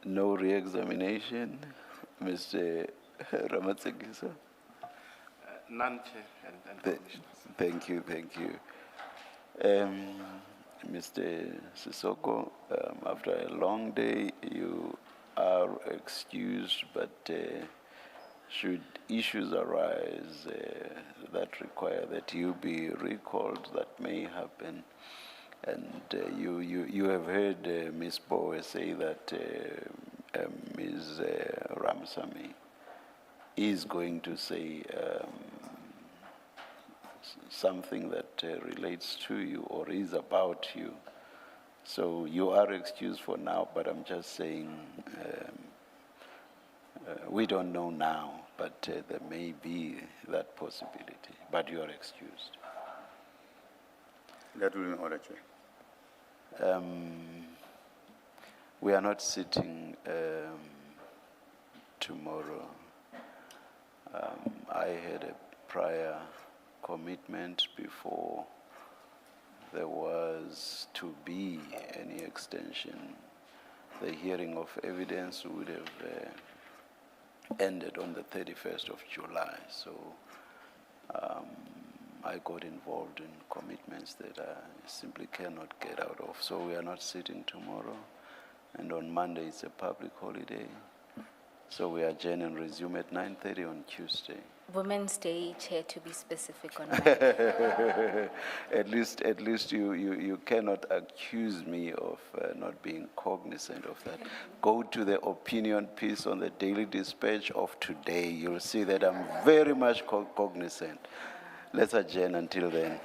No re-examination, Mr. Ramatsekisa? None, Chair, and Commissioners. Thank you. Mr. Sesoko, after a long day, you are excused, but should issues arise that require that you be recalled, that may happen. And you have heard Ms. Bowe say that Ms. Ramsamy is going to say something that relates to you or is about you. So you are excused for now, but I'm just saying we don't know now, but there may be that possibility, but you are excused. That will be in order, Chair. We are not sitting tomorrow. I had a prior commitment before there was to be any extension. The hearing of evidence would have ended on the 31st of July. So I got involved in commitments that I simply cannot get out of. So we are not sitting tomorrow. And on Monday, it's a public holiday. So we adjourn and resume at 9:30 on Tuesday. Women's Day, Chair, to be specific on that. At least you cannot accuse me of not being cognizant of that. Go to the opinion piece on the Daily Dispatch of today. You'll see that I'm very much cognizant. Let's adjourn until then.